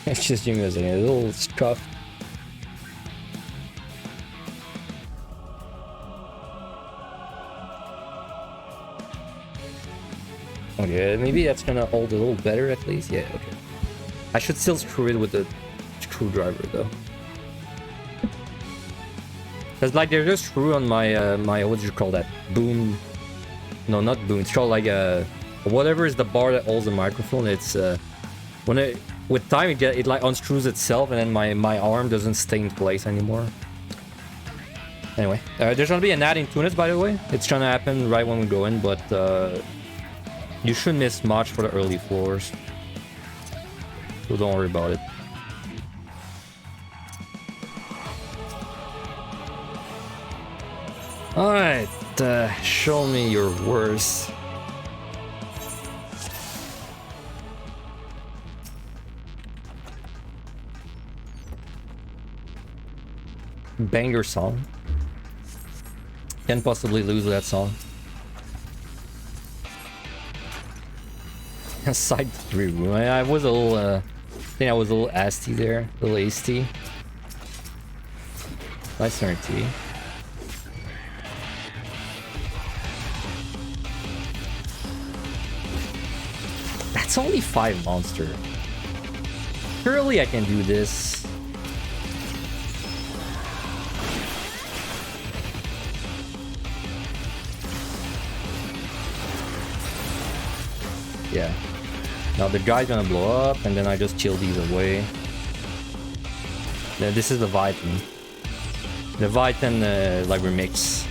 It's just giving us a little scuff. Okay, maybe that's gonna hold a little better at least. Yeah, okay. I should still screw it with the screwdriver though. Cause like there's a screw on my my what do you call that? Boom. No, not boom. It's called like a whatever is the bar that holds the microphone. It's when it with time it like unscrews itself and then my arm doesn't stay in place anymore. Anyway, there's gonna be an ad in 2 minutes by the way. It's gonna happen right when we go in, but you shouldn't miss much for the early floors. So don't worry about it. Alright, show me your worst. Banger song. Can't possibly lose that song. Side 3. I was a little, I think I was a little asty there. A little hasty. Nice turn T. That's only 5 monster. Surely I can do this. Yeah. Now the guy's gonna blow up, and then I just chill these away. Now this is the Vitan. The Vitan like remix.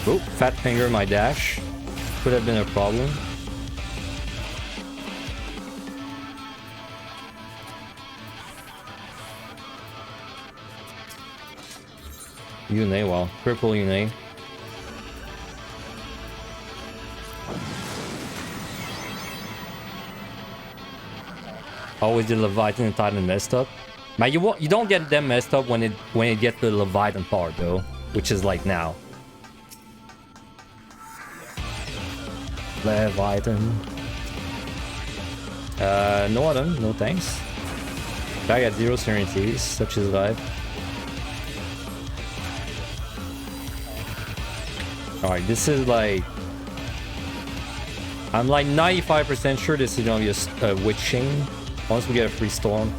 Oh, fat finger my dash. Could have been a problem. Yune, well, triple Yune. Always the Leviathan and Titan messed up. But you don't get them messed up when it gets the Leviathan part though, which is like now. Leviathan. No other, no thanks. I got 0 serenities, such is life. Alright, this is like... I'm like 95% sure this is gonna be a Witch Chain once we get a free storm.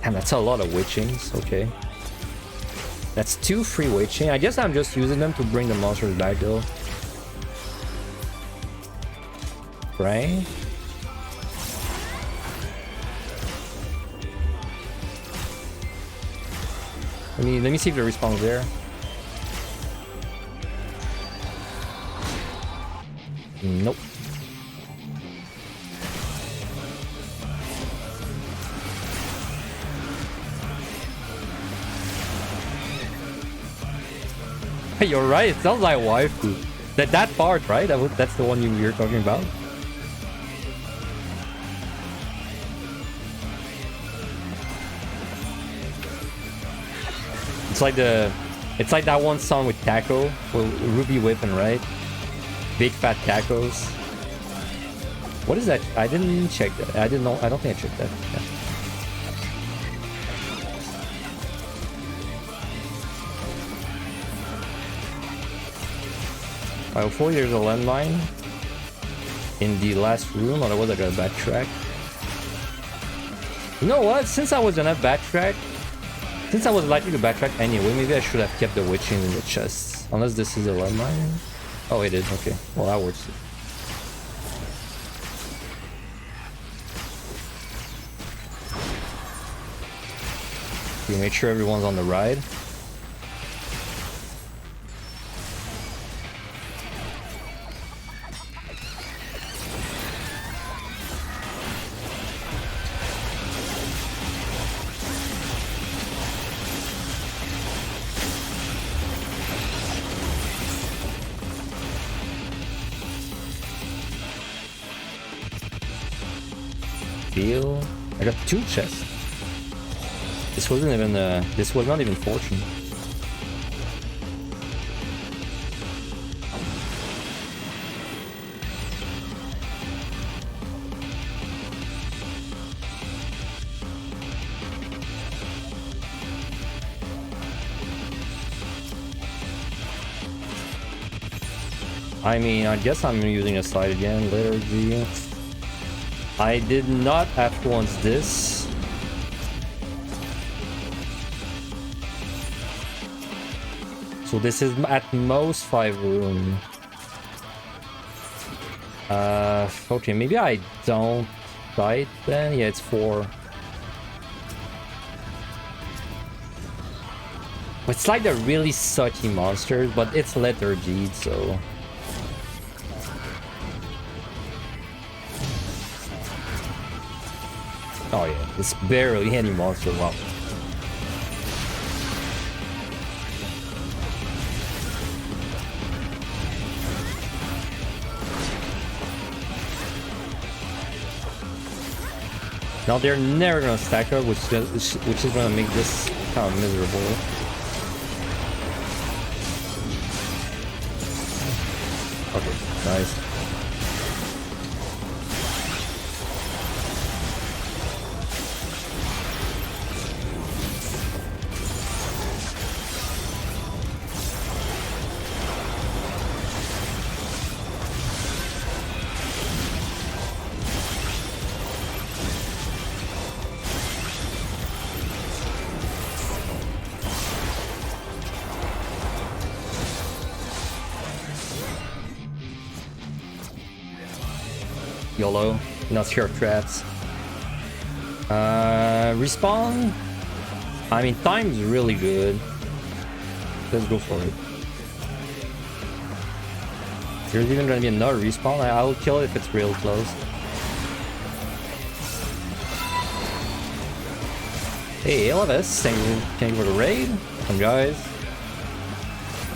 And that's a lot of witchings, okay. That's 2 free witching. I guess I'm just using them to bring the monsters back though. Right? Let me see if the respawn's there. Nope. Hey, you're right. It sounds like waifu. That part, right? That's the one you're talking about. It's like that one song with Taco, with Ruby Whippin', right? Big fat tacos. What is that? I didn't check that. I didn't know. I don't think I checked that. Yeah. Hopefully there's a landmine in the last room, otherwise I gotta backtrack. You know what? Since I was gonna backtrack, since I was likely to backtrack anyway, maybe I should have kept the witching in the chest. Unless this is a landmine. Oh, it is. Okay. Well, that works. Okay, make sure everyone's on the ride. I got 2 chests. This wasn't even this was not even fortune. I mean, I guess I'm using a slide again later. I did not influence this. So this is at most 5 room. Okay, maybe I don't fight then. Yeah, it's 4. It's like the really sucky monsters, but it's lethargy, so. Oh yeah, it's barely any monster. Wow. Now they're never gonna stack up, which is gonna make this kind of miserable. Okay, nice. YOLO, not sure of traps. Respawn? I mean, time's really good. Let's go for it. There's even gonna be another respawn. I'll kill it if it's real close. Hey, Elvis, thank you for the raid. Some guys.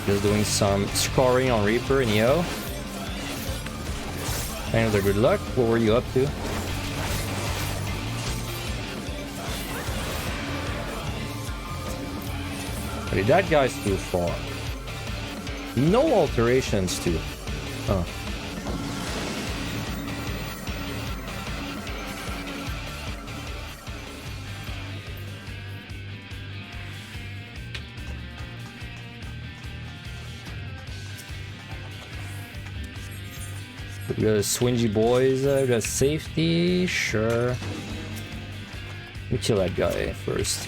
Just doing some scoring on Reaper and Yo. Another good luck. What were you up to? Okay, that guy's too far. No alterations too. Huh. We got swingy boys, we got safety, sure. Let me kill that guy first.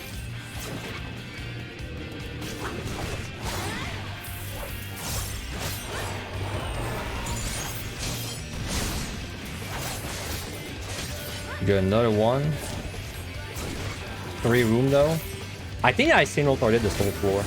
Got another one. 3 room though. I think I single targeted this whole floor.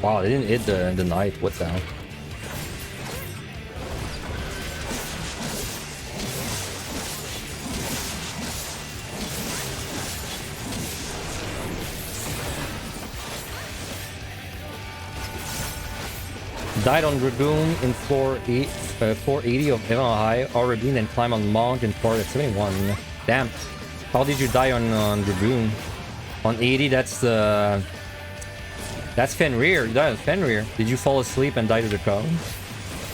Wow, they didn't hit the knight. What the hell? Died on Dragoon in 480 of Evan High, or Dragoon and climb on Monk in 471. Damn. How did you die on Dragoon? On 80, that's the... That's Fenrir. You died on Fenrir. Did you fall asleep and die to the crowd?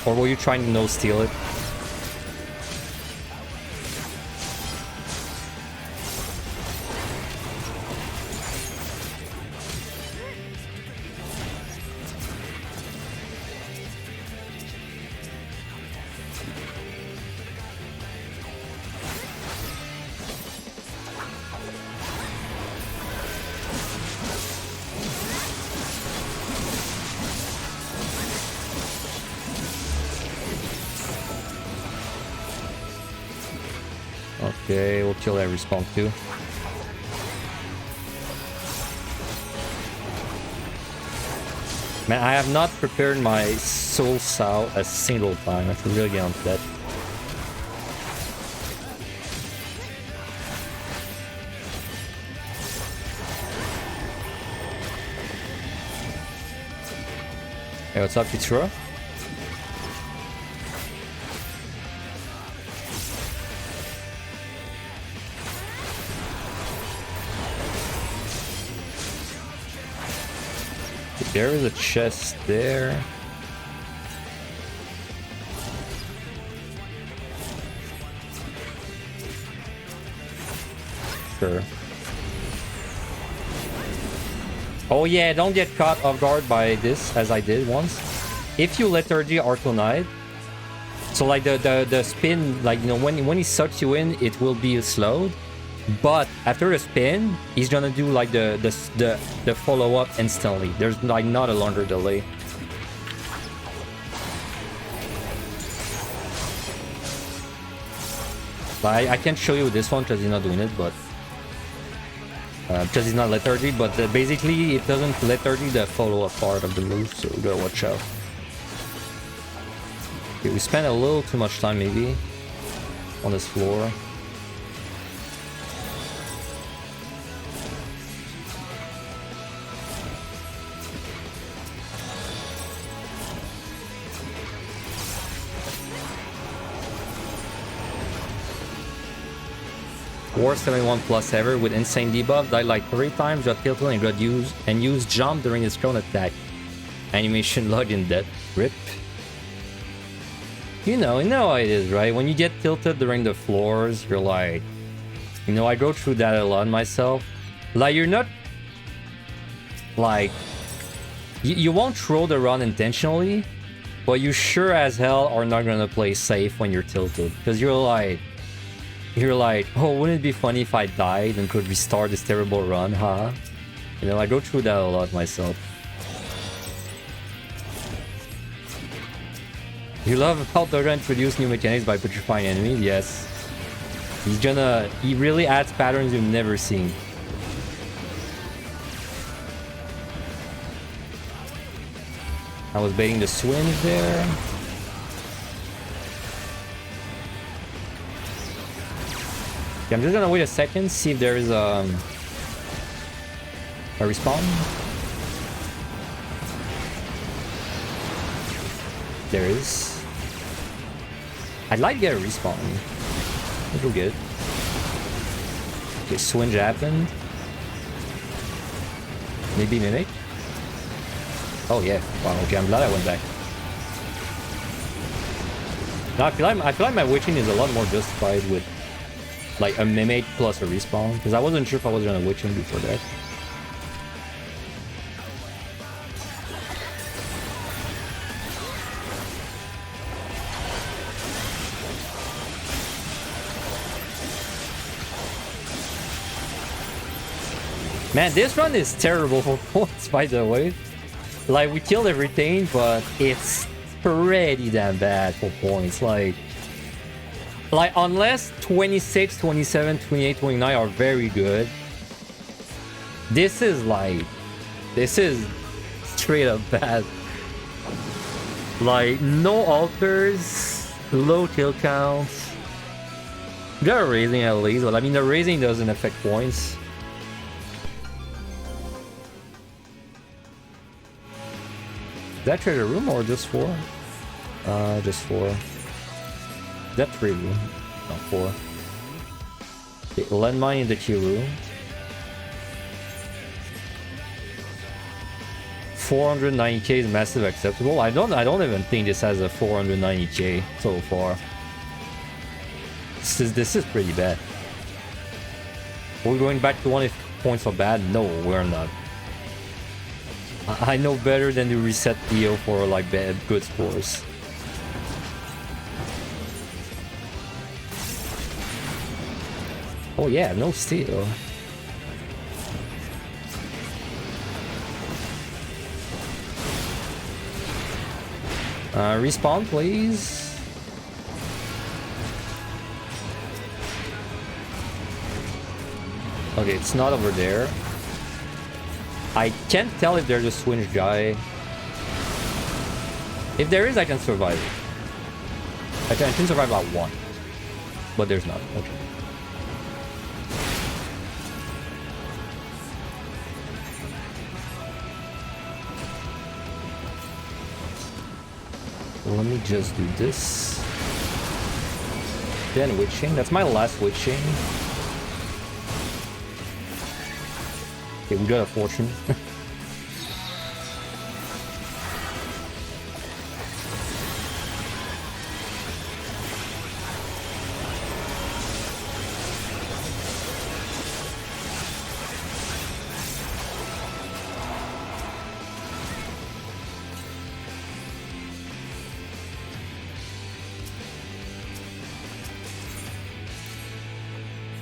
Or were you trying to no-steal it? Okay, we'll kill that respawn too. Man, I have not prepared my soul sow a single time. I have to really get on that. Hey, what's up, Kitsura? There is a chest there. Sure. Oh yeah, don't get caught off guard by this, as I did once. If you Lethargy Arcanite, so like the spin, like, you know, when he sucks you in, it will be slowed. But after the spin, he's gonna do like the follow-up instantly. There's like not a longer delay. I can't show you this one because he's not doing it, but because he's not lethargy. But basically, it doesn't lethargy the follow-up part of the move, so we gotta watch out. Okay, we spent a little too much time maybe on this floor. War 71 plus ever with insane debuff, died like 3 times, got tilted and got used jump during his drone attack. Animation log in death. RIP. You know how it is, right? When you get tilted during the floors, you're like... You know, I go through that a lot myself. Like, you're not... Like... You won't throw the run intentionally, but you sure as hell are not gonna play safe when you're tilted. Because you're like, oh, wouldn't it be funny if I died and could restart this terrible run, huh? You know, I go through that a lot myself. You love how Dota introduced new mechanics by petrifying enemies? Yes. He really adds patterns you've never seen. I was baiting the swings there. Okay, I'm just gonna wait a second, see if there is a respawn. There is. I'd like to get a respawn. It'll good. Okay, swinge happened. Maybe mimic. Oh yeah. Wow. Okay, I'm glad I went back. Now I feel like my witching is a lot more justified with like a mimic plus a respawn, because I wasn't sure if I was gonna witch him before that. Man, this run is terrible for points, by the way. Like, we killed everything, but it's pretty damn bad for points. Like unless 26, 27, 28, 29 are very good, this is straight up bad. Like, no altars, low kill counts. We got a raising at least, but I mean, the raising doesn't affect points. Is that treasure room or just 4? Just 4. Is that 3 room? Not 4. Okay, landmine in the key room. 490k is massive acceptable. I don't even think this has a 490k so far. This is pretty bad. Are we going back to 1 if points are bad? No, we're not. I know better than to reset Theo for like bad good scores. Oh yeah, no steal. Respawn, please. Okay, it's not over there. I can't tell if there's a swinge guy. If there is, I can survive it. I can survive about 1. But there's not. Okay. Let me just do this. Then witching. That's my last witching. Okay, we got a fortune.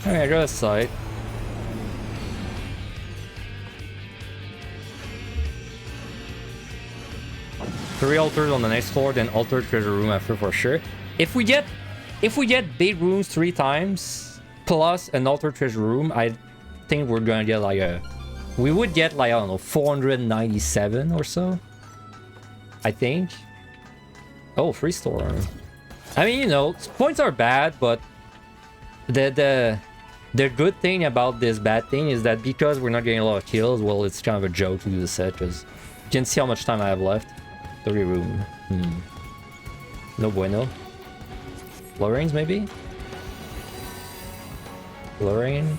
Alright, I got a sight. Three altars on the next floor, then altar treasure room after for sure. If we get bait rooms 3 times plus an altar treasure room, I think we're gonna get like we would get like, I don't know, 497 or so. I think. Oh, free storm. I mean, you know, points are bad, but the good thing about this bad thing is that because we're not getting a lot of kills, well, it's kind of a joke to do the set because you can see how much time I have left. 3 room. No bueno. Lorraine's maybe? Lorraine?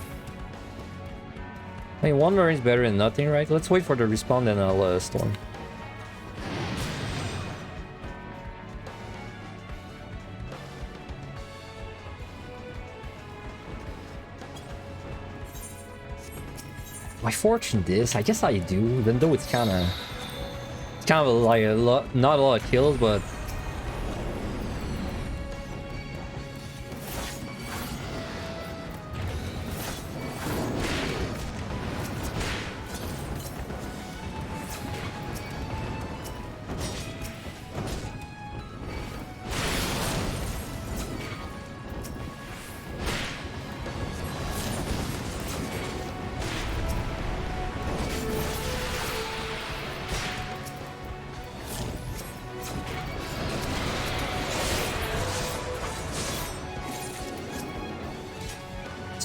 I mean, 1 Lorraine's better than nothing, right? Let's wait for the respawn, then I'll storm. My fortune this? I guess I do, even though it's kind of like not a lot of kills, but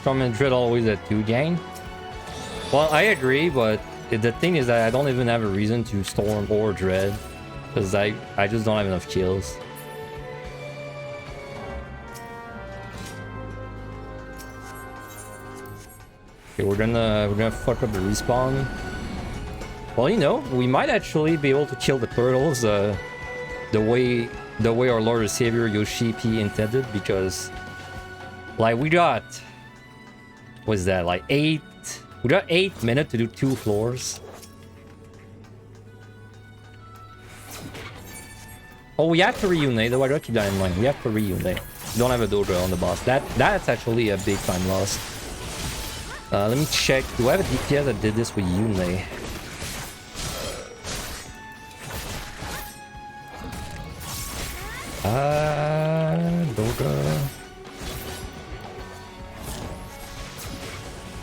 Storm and Dread always a 2 gain. Well, I agree, but the thing is that I don't even have a reason to Storm or Dread. Because I just don't have enough kills. Okay, we're gonna fuck up the respawn. Well, you know, we might actually be able to kill the turtles the way our Lord and Savior Yoshi P intended, because like we got, what's that, like 8 minutes to do 2 floors. Oh, we have to reunite though. I gotta keep that in mind. We have to reunite. We don't have a dojo on the boss. That's actually a big time loss. Let me check. Do I have a DPS that did this with Yunei? Doga.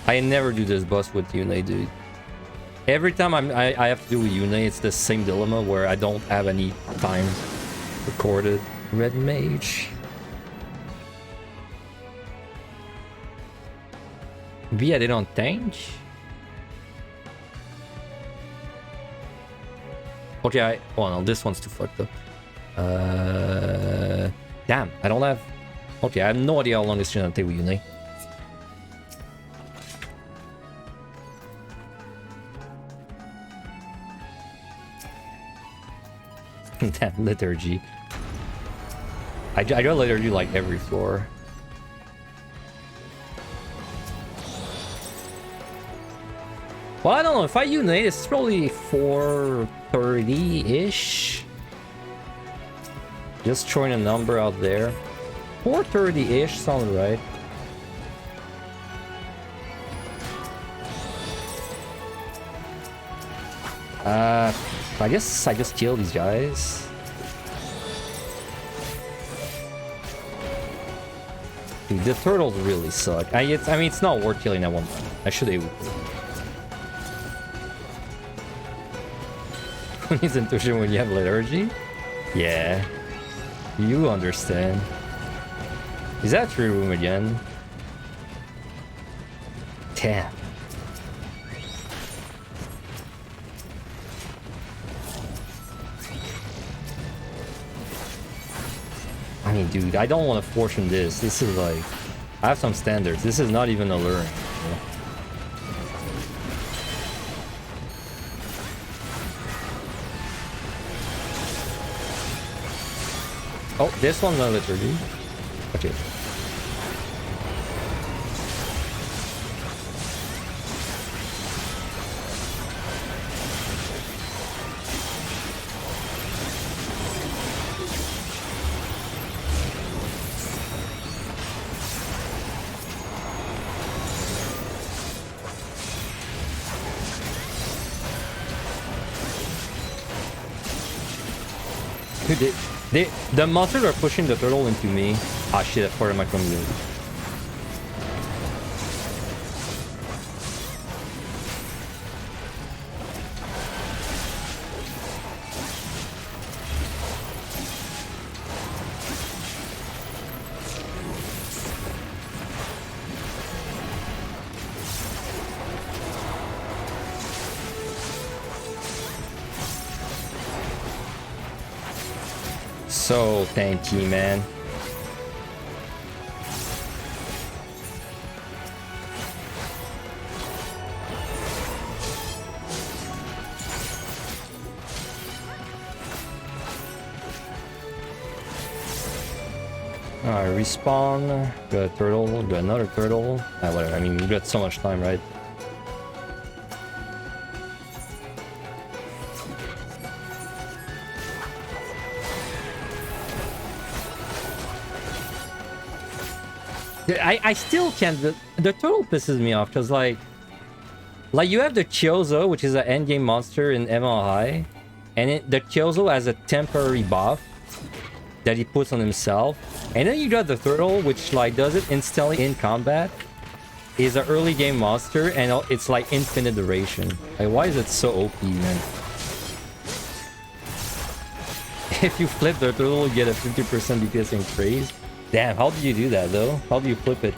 I never do this boss with Yunei, dude. Every time I have to do with Yunei, it's the same dilemma where I don't have any time recorded. Red Mage. Maybe I did on tank? Okay, oh no, this one's too fucked up. Damn, I don't have... Okay, I have no idea how long this is gonna take with Yunei. Damn, liturgy. I got liturgy like every floor. Well, I don't know. If I unite, it's probably 430-ish. Just throwing a number out there. 430-ish sounds right. I guess I just kill these guys. Dude, the turtles really suck. I mean, it's not worth killing that one. I should have. Who needs intuition when you have liturgy? Yeah. You understand. Is that true room again? Damn. I mean, dude, I don't want to fortune this. This is like... I have some standards. This is not even alluring. You know? Oh, this one's not liturgy. Okay. Dude, the monsters are pushing the turtle into me. Ah shit, that's part of my community. So tanky, man. Alright, respawn. Got a turtle, got another turtle. Ah, whatever, I mean, we got so much time, right? I still can't... The turtle pisses me off, because like you have the Kyozo, which is an endgame monster in ML High, and the Kyozo has a temporary buff that he puts on himself, and then you got the turtle, which like does it instantly in combat, is an early game monster, and it's like infinite duration. Like, why is it so OP, man? If you flip the turtle, you get a 50% DPS increase. Damn, how do you do that though? How do you flip it?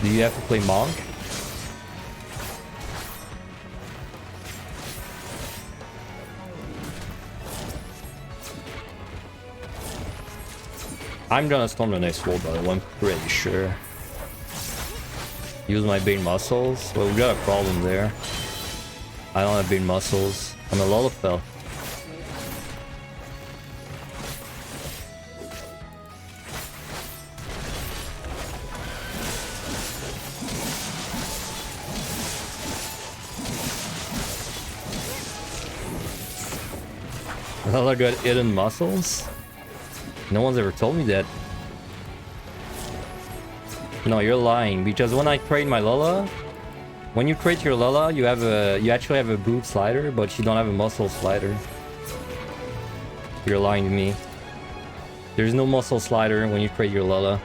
Do you have to play Monk? I'm gonna storm the next world, but I'm pretty sure. Use my big muscles. Well, we got a problem there. I don't have big muscles. I'm a Lullafell. Lala got hidden muscles? No one's ever told me that. No, you're lying, because when I trade my Lala, when you trade your Lala, you actually have a boot slider, but you don't have a muscle slider. You're lying to me. There's no muscle slider when you trade your Lala.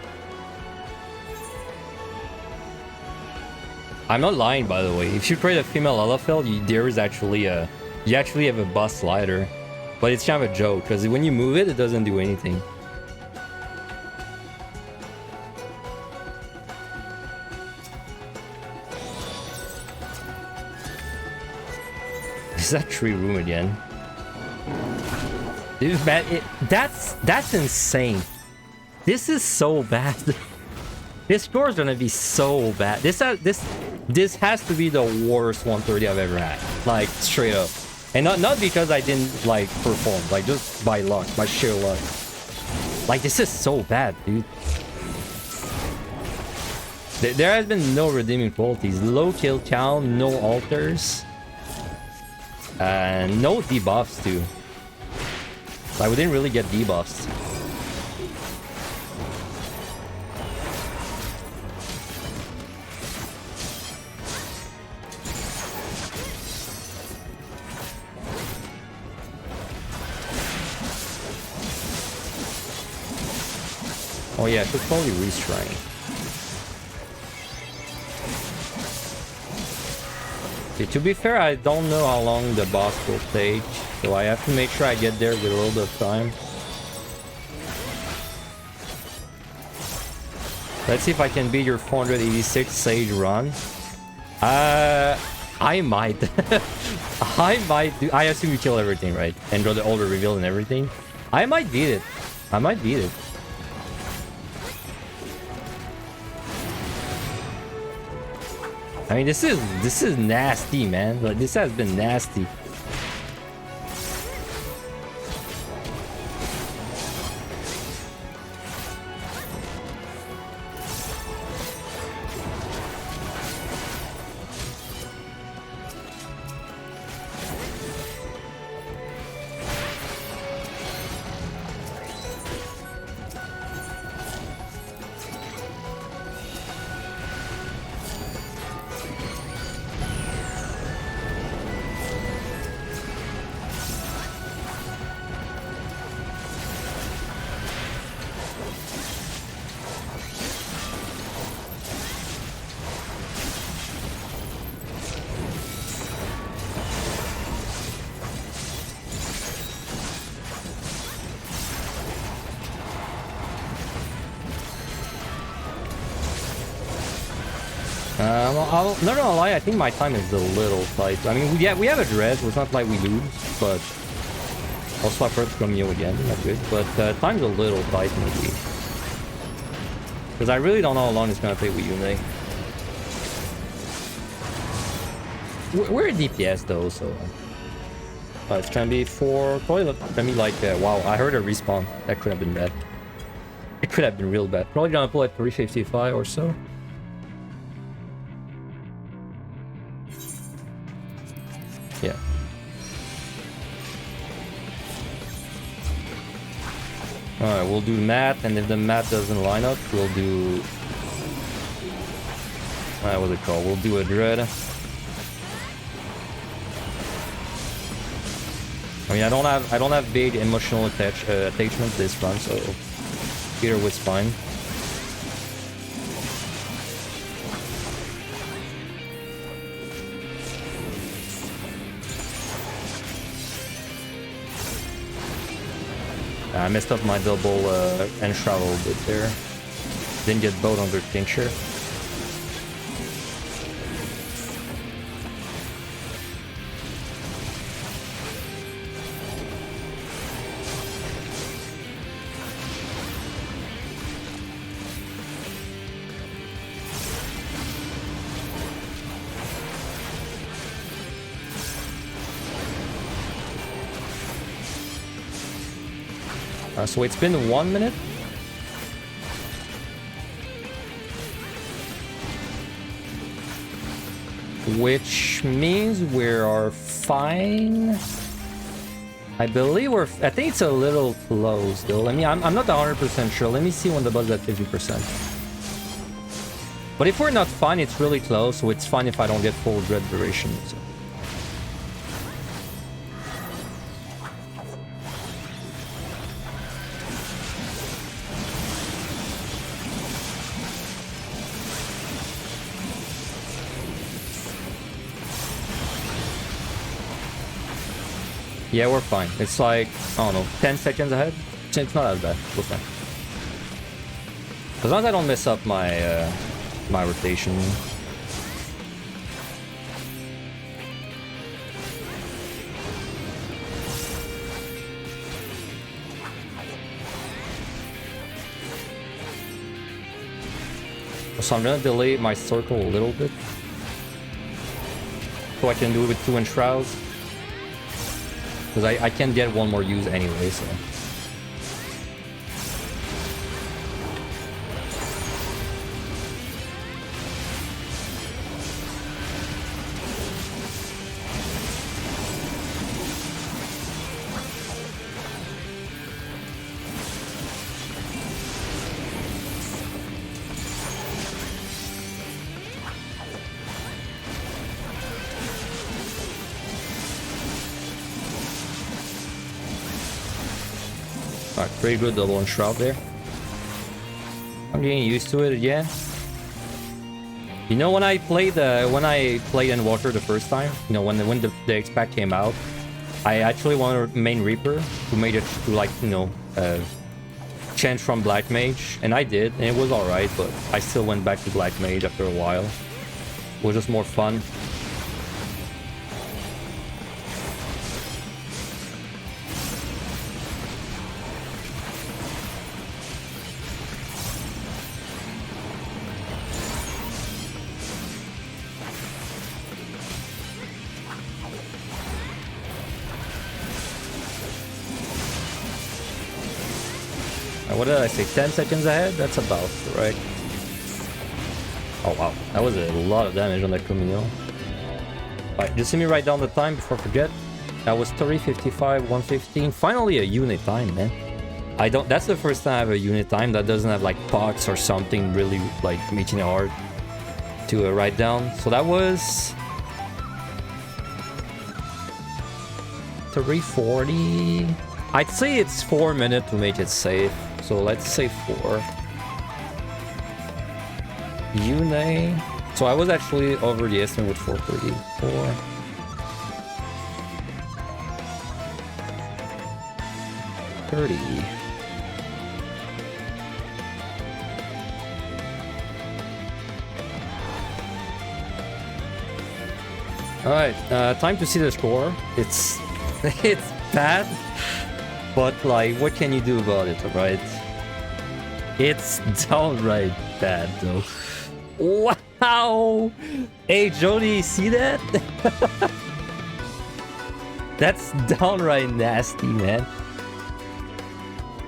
I'm not lying, by the way. If you trade a female Lullafell, there is actually a... You actually have a bust slider. But it's kind of a joke, because when you move it, it doesn't do anything. Is that tree room again? Dude, man, that's insane. This is so bad. This score is gonna be so bad. This has to be the worst 130 I've ever had. Like, straight up. And not because I didn't, like, perform. Like, just by luck. By sheer luck. Like, this is so bad, dude. There has been no redeeming qualities. Low kill count, no alters. And no debuffs, too. Like, we didn't really get debuffs. Oh yeah, I should probably restrain. Okay, to be fair, I don't know how long the boss will take, so I have to make sure I get there with a little bit of time. Let's see if I can beat your 486 Sage run. I might. I might do. I assume you kill everything, right? And draw the older reveal and everything. I might beat it. I might beat it. I mean, this is nasty, man. Like, this has been nasty. I'm not gonna lie, I think my time is a little tight. I mean, we have a dress, so it's not like we lose, but I'll swap Earth from you again, that's good. But time's a little tight maybe. Because I really don't know how long it's gonna take with Yune. We're at DPS though, so... it's gonna be for... Probably gonna be like... wow, I heard a respawn. That could have been bad. It could have been real bad. Probably gonna pull at 355 or so. Yeah. Alright, we'll do mat, and if the mat doesn't line up, we'll do... what's it called? We'll do a dread. I mean, I don't have big emotional attachment this run, so either way's fine. I messed up my double enshroud a little bit there. Didn't get both under tincture. So it's been 1 minute. Which means we are fine. I believe we're... I think it's a little close though. I'm not 100% sure. Let me see when the buzz is at 50%. But if we're not fine, it's really close. So it's fine if I don't get full dread duration. So. Yeah, we're fine. It's like, I don't know, 10 seconds ahead. It's not as bad. We're fine. As long as I don't mess up my my rotation. So I'm gonna delay my circle a little bit. So I can do it with 2 enshrouds. Because I can get one more use anyway, so... Alright, pretty good double and shroud there. I'm getting used to it again. You know, when I played in water the first time, you know, when the expac came out, I actually wanted main Reaper who made it to, like, you know, change from Black Mage, and I did, and it was alright, but I still went back to Black Mage after a while. It was just more fun. What did I say? 10 seconds ahead? That's about right. Oh wow, that was a lot of damage on that Camino. Alright, just let me write down the time before I forget. That was 30:55, 1:15. Finally a unit time, man. That's the first time I have a unit time that doesn't have like pots or something really like making it hard to write down. So that was 3:40. I'd say it's 4 minutes to make it safe. So let's say 4. Une. So I was actually over the estimate with 4:34. Alright, time to see the score. It's bad, but like, what can you do about it, right? It's downright bad, though. Wow! Hey, Jody, see that? That's downright nasty, man.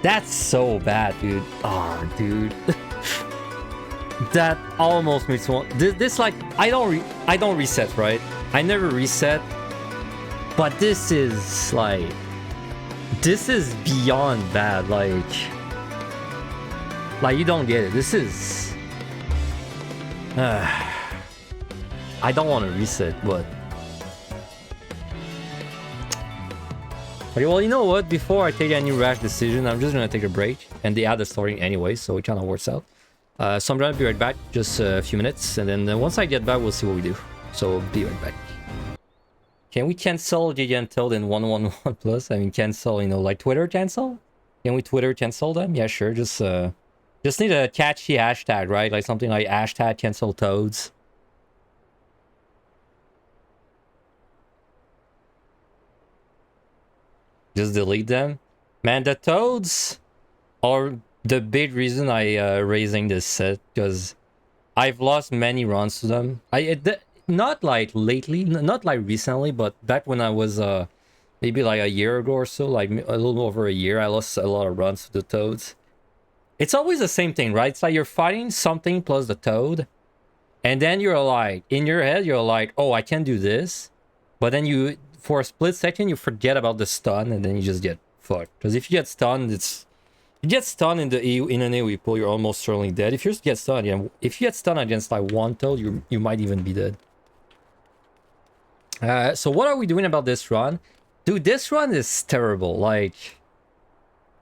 That's so bad, dude. Oh, dude. That almost makes one. This like, I don't reset, right? I never reset. But this is like, this is beyond bad. Like you don't get it. This is. I don't want to reset, but. Okay, well, you know what? Before I take any rash decision, I'm just gonna take a break, and they add the story anyway, so it kind of works out. So I'm gonna be right back, just a few minutes, and then once I get back, we'll see what we do. So be right back. Can we cancel Gigant Toad in 111 plus? I mean, cancel, you know, like Twitter cancel? Can we Twitter cancel them? Yeah, sure. Just need a catchy hashtag, right? Like something like hashtag cancel toads. Just delete them. Man, the toads are the big reason I raising this set, because I've lost many runs to them. Not like lately, not like recently, but back when I was maybe like a year ago or so, like a little over a year, I lost a lot of runs to the toads. It's always the same thing, right? It's like you're fighting something plus the toad, and then you're like, in your head, you're like, oh, I can do this. But then you, for a split second, you forget about the stun, and then you just get fucked. Because if you get stunned, you get stunned in an AoE pool, you're almost certainly dead. If you just get stunned, yeah, if you get stunned against like one toad, you might even be dead. So what are we doing about this run? Dude, this run is terrible. Like,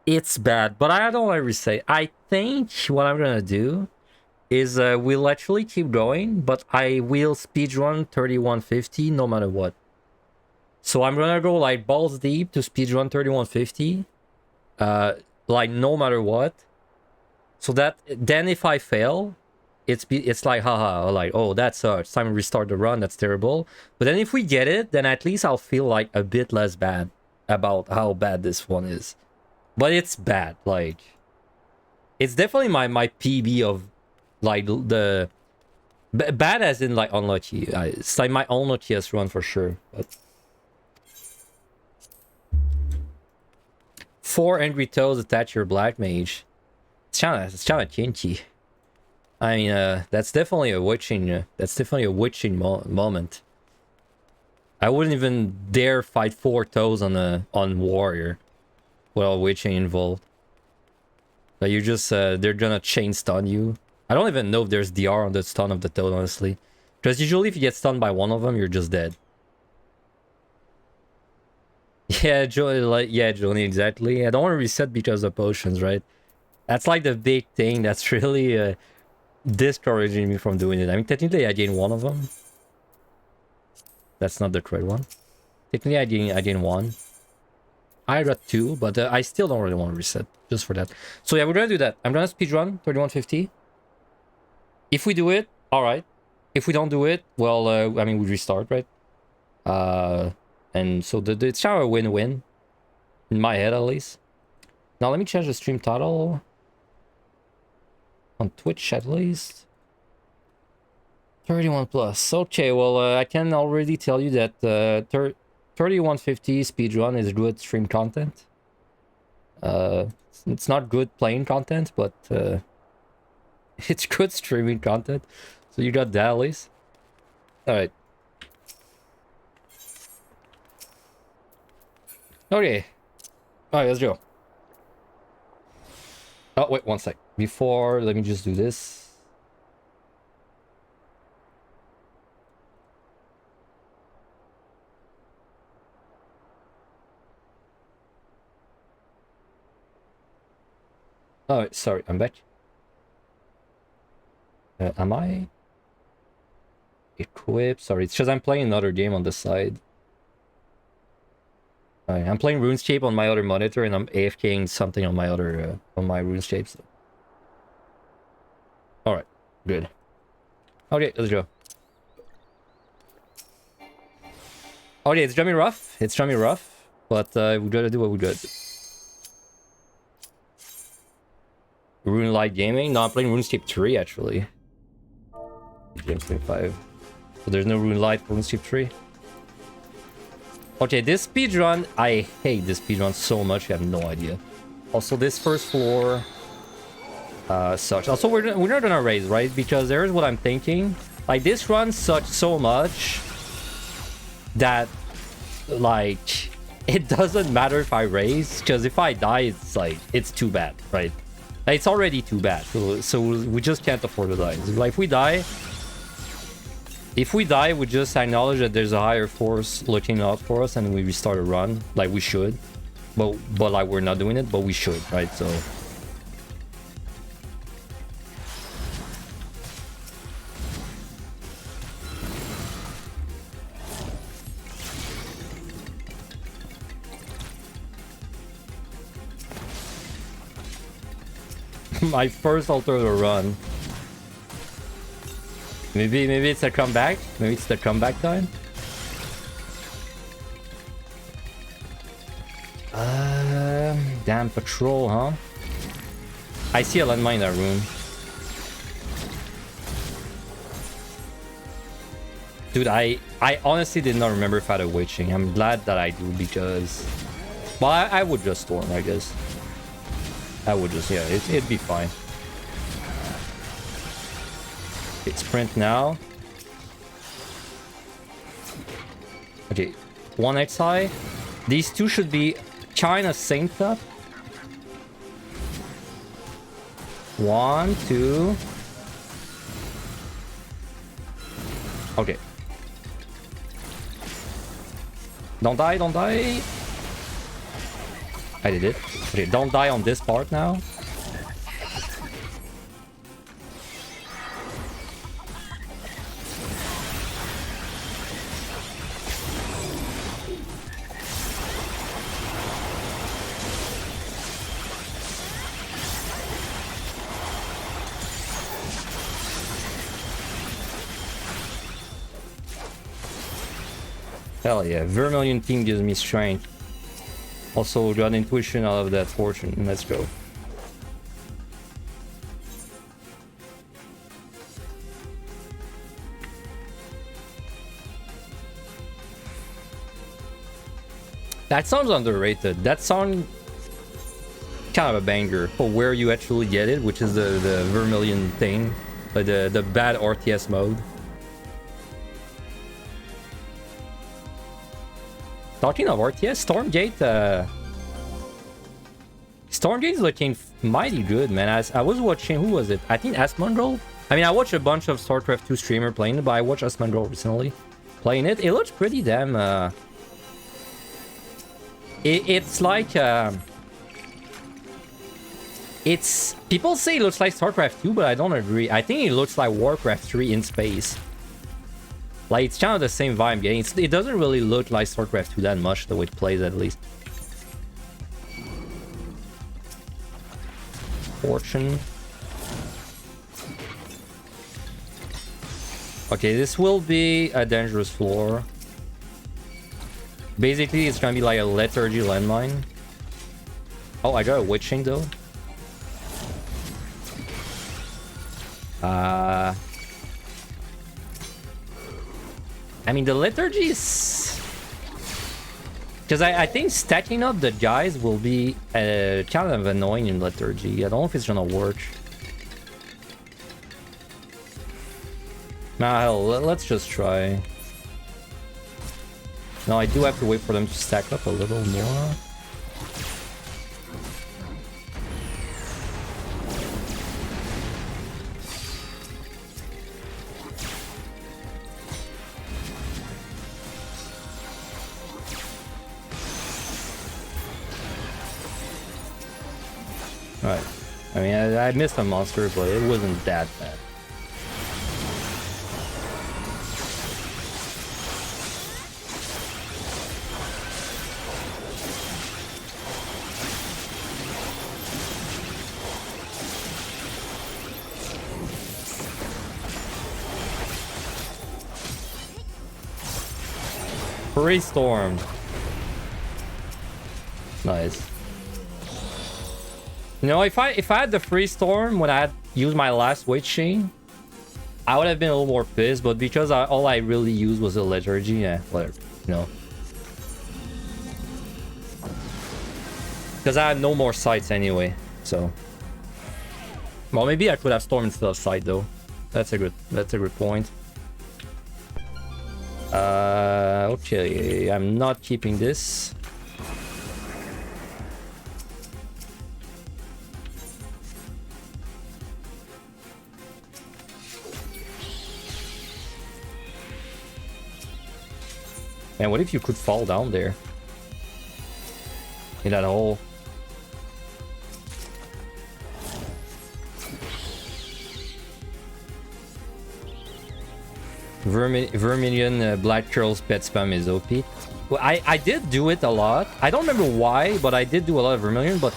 it's bad, but I don't ever say. I think what I'm gonna do is we'll actually keep going, but I will speedrun 3150 no matter what. So I'm gonna go like balls deep to speedrun 3150, like no matter what. So that then if I fail, it's like haha, like oh that sucks. Time to restart the run. That's terrible. But then if we get it, then at least I'll feel like a bit less bad about how bad this one is. But it's bad. Like it's definitely my PB of like the bad as in like unlucky. It's like my unluckiest run for sure. But 4 angry toads attach your black mage. It's kind of kinky. I mean, that's definitely a witching. Moment. I wouldn't even dare fight 4 toads on warrior without witching involved. But you just they're gonna chain stun you. I don't even know if there's DR on the stun of the toad, honestly. Because usually if you get stunned by one of them, you're just dead. Yeah, Johnny, exactly. I don't want to reset because of potions, right? That's like the big thing that's really discouraging me from doing it. I mean, technically I gained one of them. That's not the correct one. Technically I gained one. I got 2, but I still don't really want to reset just for that. So yeah, we're gonna do that. I'm gonna speedrun 3150. If we do it, all right. If we don't do it, well, I mean, we restart, right? And so it's kind of a win-win in my head, at least. Now let me change the stream title on Twitch, at least. 31 plus. Okay, well, I can already tell you that 3150 speedrun is good stream content. It's not good playing content, but it's good streaming content. So you got that at least. Alright. Okay. Alright, let's go. Oh, wait, one sec. Before, let me just do this. Oh, sorry, I'm back. Am I? Equip? Sorry, it's because I'm playing another game on the side. I'm playing RuneScape on my other monitor, and I'm AFKing something on my other on my RuneScape. So. All right, good. Okay, let's go. Okay, it's gonna be rough. It's gonna be rough, but we gotta do what we gotta do. Rune Light Gaming? No, I'm playing RuneScape 3 actually. Game 25. So there's no Rune Light for RuneScape 3. Okay, this speedrun, I hate this speedrun so much, you have no idea. Also, this first floor sucks. Also, we're not gonna raise, right? Because there's what I'm thinking. Like, this run sucks so much that, like, it doesn't matter if I raise, because if I die, it's like, it's too bad, right? Like, it's already too bad, so we just can't afford to die. Like, if we die, we just acknowledge that there's a higher force looking out for us, and we restart a run, like we should. But like, we're not doing it, but we should, right? So... my first alternative run. Maybe it's a comeback. Maybe it's the comeback time. Damn patrol, huh? I see a landmine in that room. Dude, I honestly did not remember if I had a witching. I'm glad that I do because... Well, I would just storm, I guess. I would just, yeah, it'd be fine. Okay, sprint now. Okay, 1 XI. These two should be China synced up. 1, 2. Okay. Don't die, don't die. I did it. Okay, don't die on this part now. Hell yeah, Vermilion team gives me strength. Also got intuition out of that fortune. Let's go. That sounds underrated. That song kind of a banger for where you actually get it, which is the Vermilion thing, the bad RTS mode. Talking of RTS, Stormgate is looking mighty good, man. I was watching, who was it? I think Asmongold. I mean, I watched a bunch of StarCraft 2 streamer playing it, but I watched Asmongold recently playing it. It looks pretty damn... It's like... It's... People say it looks like StarCraft 2, but I don't agree. I think it looks like Warcraft 3 in space. Like, it's kind of the same vibe game. It doesn't really look like StarCraft 2 that much, the way it plays, at least. Fortune. Okay, this will be a dangerous floor. Basically, it's gonna be like a lethargy landmine. Oh, I got a witching, though. I mean, the lethargy is... Because I think stacking up the guys will be kind of annoying in lethargy. I don't know if it's gonna work. Nah, hell, let's just try. No, I do have to wait for them to stack up a little more. Alright. I mean, I missed a monster, but it wasn't that bad. Storm. Nice. You know, if I had the free storm when I had used my last witch chain, I would have been a little more pissed. But because all I really used was a lethargy, yeah, whatever. You know, because I had no more sights anyway. So, well, maybe I could have storm instead of sight though. That's a good point. Okay, I'm not keeping this. Man, what if you could fall down there? In that hole. Vermilion Black Curls pet spam is OP. Well, I did do it a lot. I don't remember why, but I did do a lot of Vermilion, but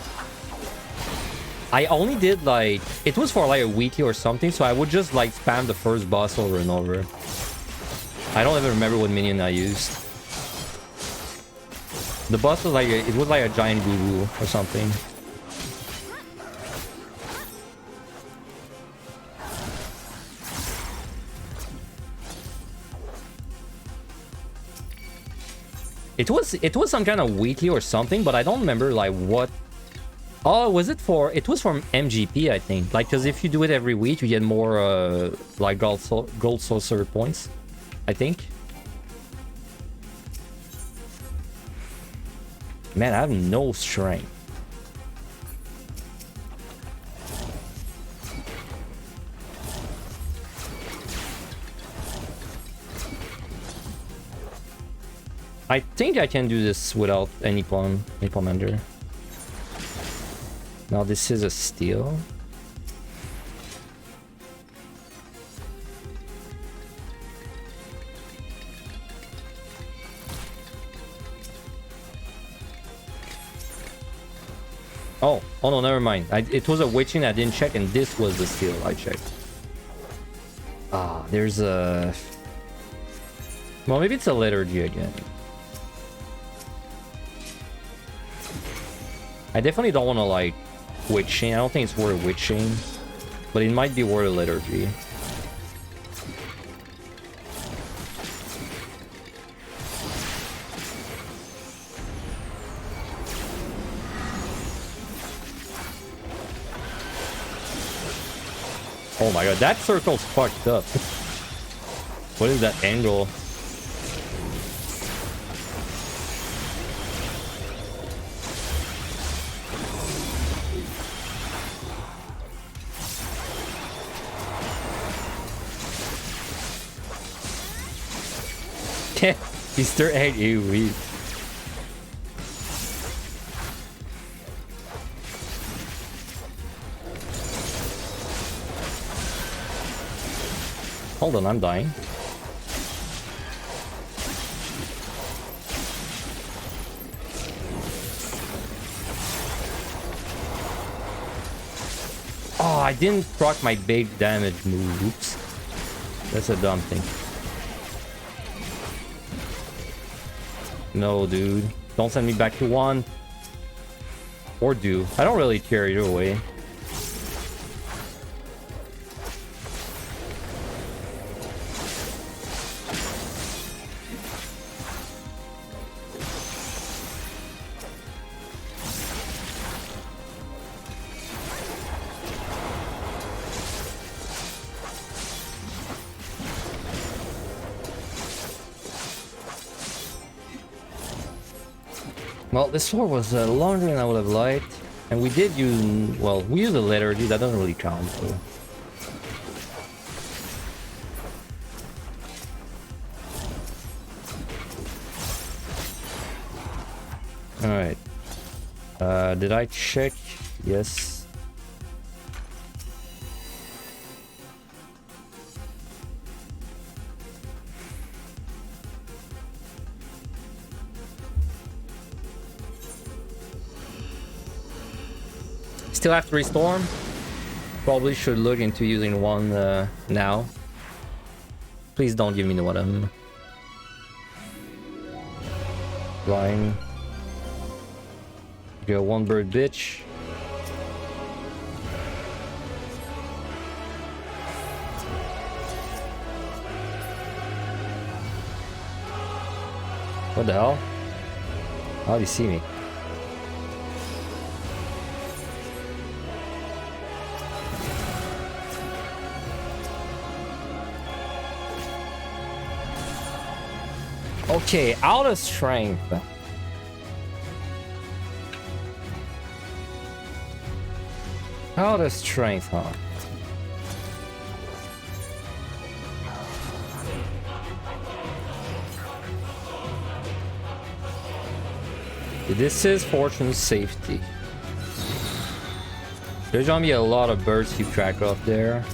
I only did like... It was for like a weekly or something, so I would just like spam the first boss over and over. I don't even remember what minion I used. The boss was like... It was like a giant goo-goo or something. It was some kind of weekly or something, but I don't remember like what. Oh, was it for? It was from MGP, I think. Like, because if you do it every week, you get more like gold sorcerer points, I think. Man, I have no strength. I think I can do this without any commander. Now this is a steal. Oh no, never mind. It was a witching I didn't check, and this was the steal I checked. Ah, there's a... Well, maybe it's a liturgy again. I definitely don't want to like witching. I don't think it's worth witching, but it might be worth a liturgy. Oh my god, that circle's fucked up. What is that angle? Easter egg AoE. Hold on, I'm dying. Oh, I didn't proc my big damage move. Oops. That's a dumb thing. No, dude. Don't send me back to 1. Or do. I don't really care either way. Well, this war was longer than I would have liked, and we did use, well, we used a liturgy, that doesn't really count, so. Alright. Did I check? Yes. Still have 3 storm. Probably should look into using one now. Please don't give me the one. Flying. Go 1 bird bitch. What the hell? How do you see me? Okay, out of strength. Out of strength, huh? This is fortune safety. There's gonna be a lot of birds to keep track of there.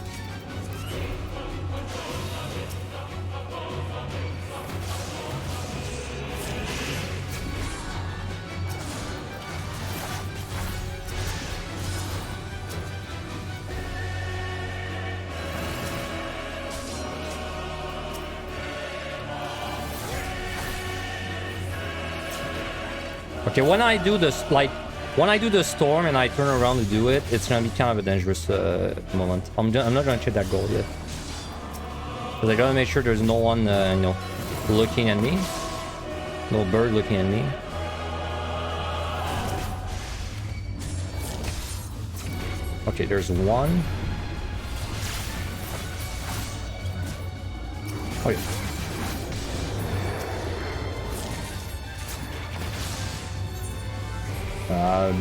Okay, when I do this, like, when I do the storm and I turn around to do it, it's gonna be kind of a dangerous moment. I'm not gonna check that goal yet, because I gotta make sure there's no one, you know, looking at me. Little bird looking at me. Okay, there's one. Oh yeah.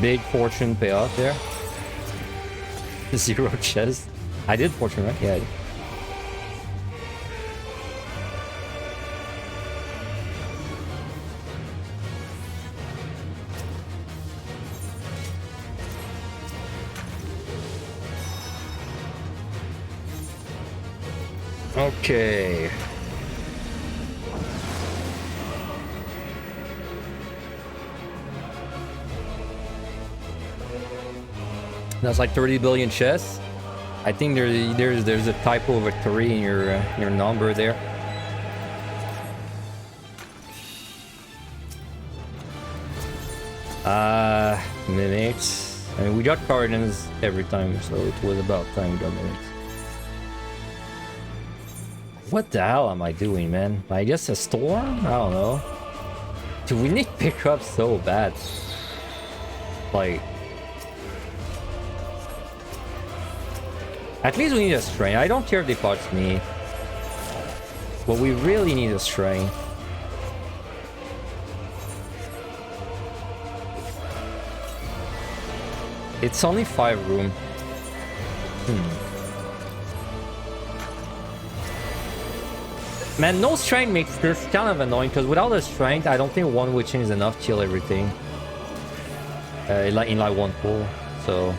Big fortune payoff there. 0 chest. I did fortune, right? Yeah. I did. Okay. That's like 30 billion chests. I think there's a typo of a 3 in your number there. Minutes. I mean, we got Cardinals every time, so it was about time we got minutes. What the hell am I doing, man? I guess a storm? I don't know. Dude, we need pickup so bad. Like, at least we need a strength. I don't care if they punch me. But we really need a strength. It's only 5 room. Man, no strength makes this kind of annoying, because without the strength, I don't think one witching is enough to kill everything. In like one pull, so...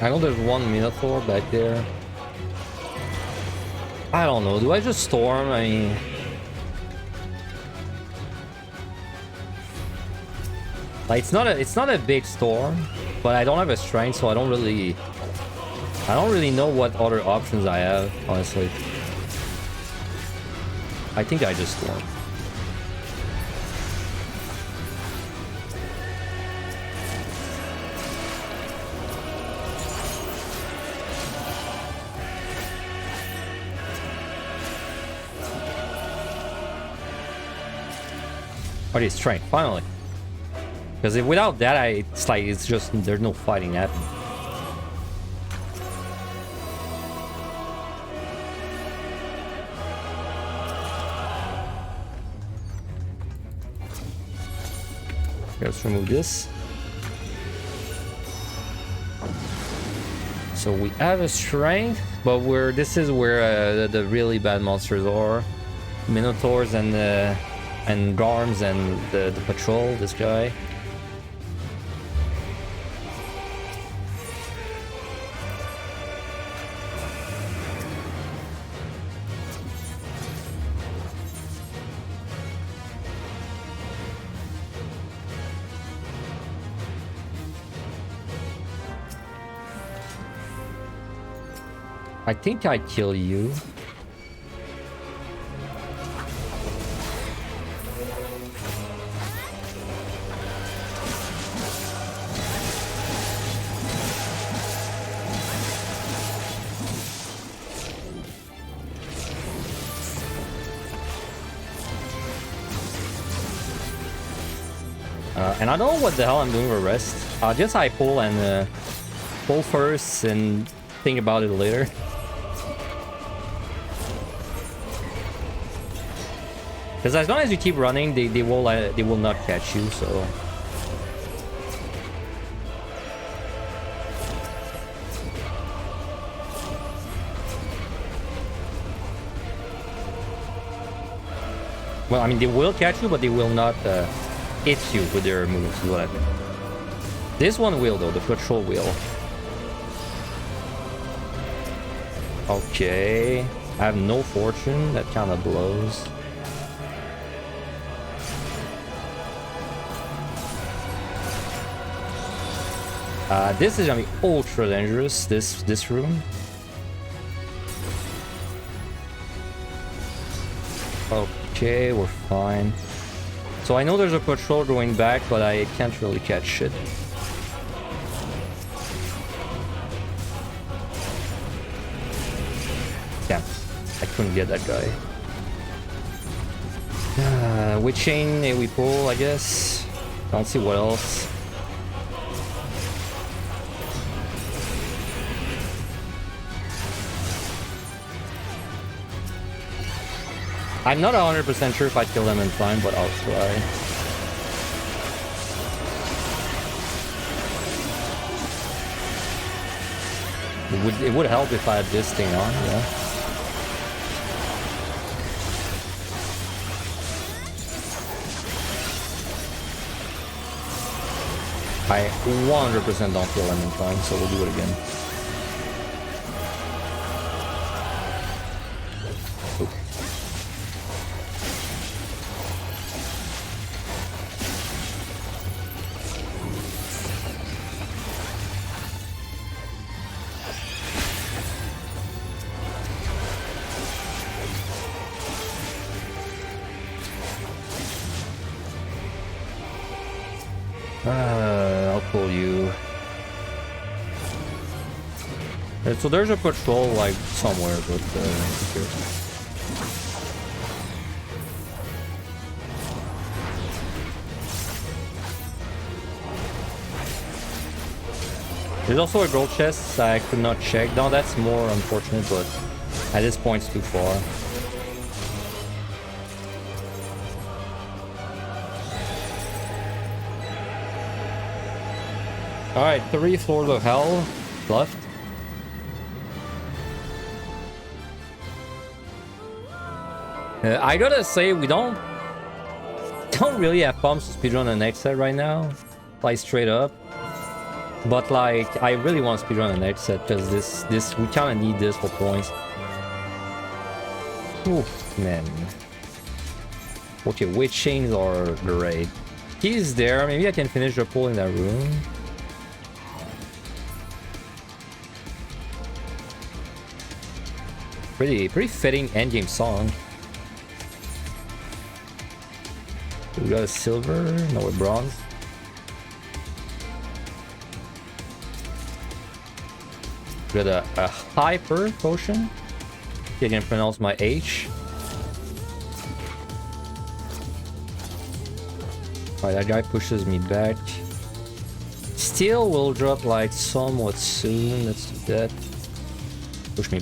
I know there's one Minotaur back there. I don't know, do I just storm? I mean... Like, it's not a big storm, but I don't have a strength, so I don't really know what other options I have, honestly. I think I just storm. Okay, strength, finally. Because without that, it's like, it's just, there's no fighting happening. Let's remove this. So we have a strength, but this is where the really bad monsters are. Minotaurs and Garms and the patrol, this guy. I think I kill you. And I don't know what the hell I'm doing for rest. Just I pull and pull first and think about it later. Because as long as you keep running, they will not catch you. So. Well, I mean, they will catch you, but they will not hit you with their moves, is what I think. This one will, though, the patrol will. Okay. I have no fortune, that kind of blows. This is gonna be ultra dangerous, this room. Okay, we're fine. So I know there's a patrol going back, but I can't really catch shit. Damn, I couldn't get that guy. With chain, we pull, I guess. Don't see what else. I'm not 100% sure if I kill them in time, but I'll try. It would help if I had this thing on, yeah. I 100% don't kill them in time, so we'll do it again. I'll pull you. So there's a patrol like somewhere, but here. There's also a gold chest I could not check. No, that's more unfortunate, but at this point it's too far. Alright, 3 floors of hell left. I gotta say, we don't really have pumps to speedrun the next set right now, like straight up. But like, I really want to speedrun the next set because this we kind of need this for points. Oh man. Okay, witch chains are great. He's there. Maybe I can finish the pull in that room. Pretty fitting endgame song. We got a silver, no, a bronze. We got a hyper potion. I can pronounce my H. Alright, that guy pushes me back. Steel will drop like somewhat soon. Let's do that. Push me.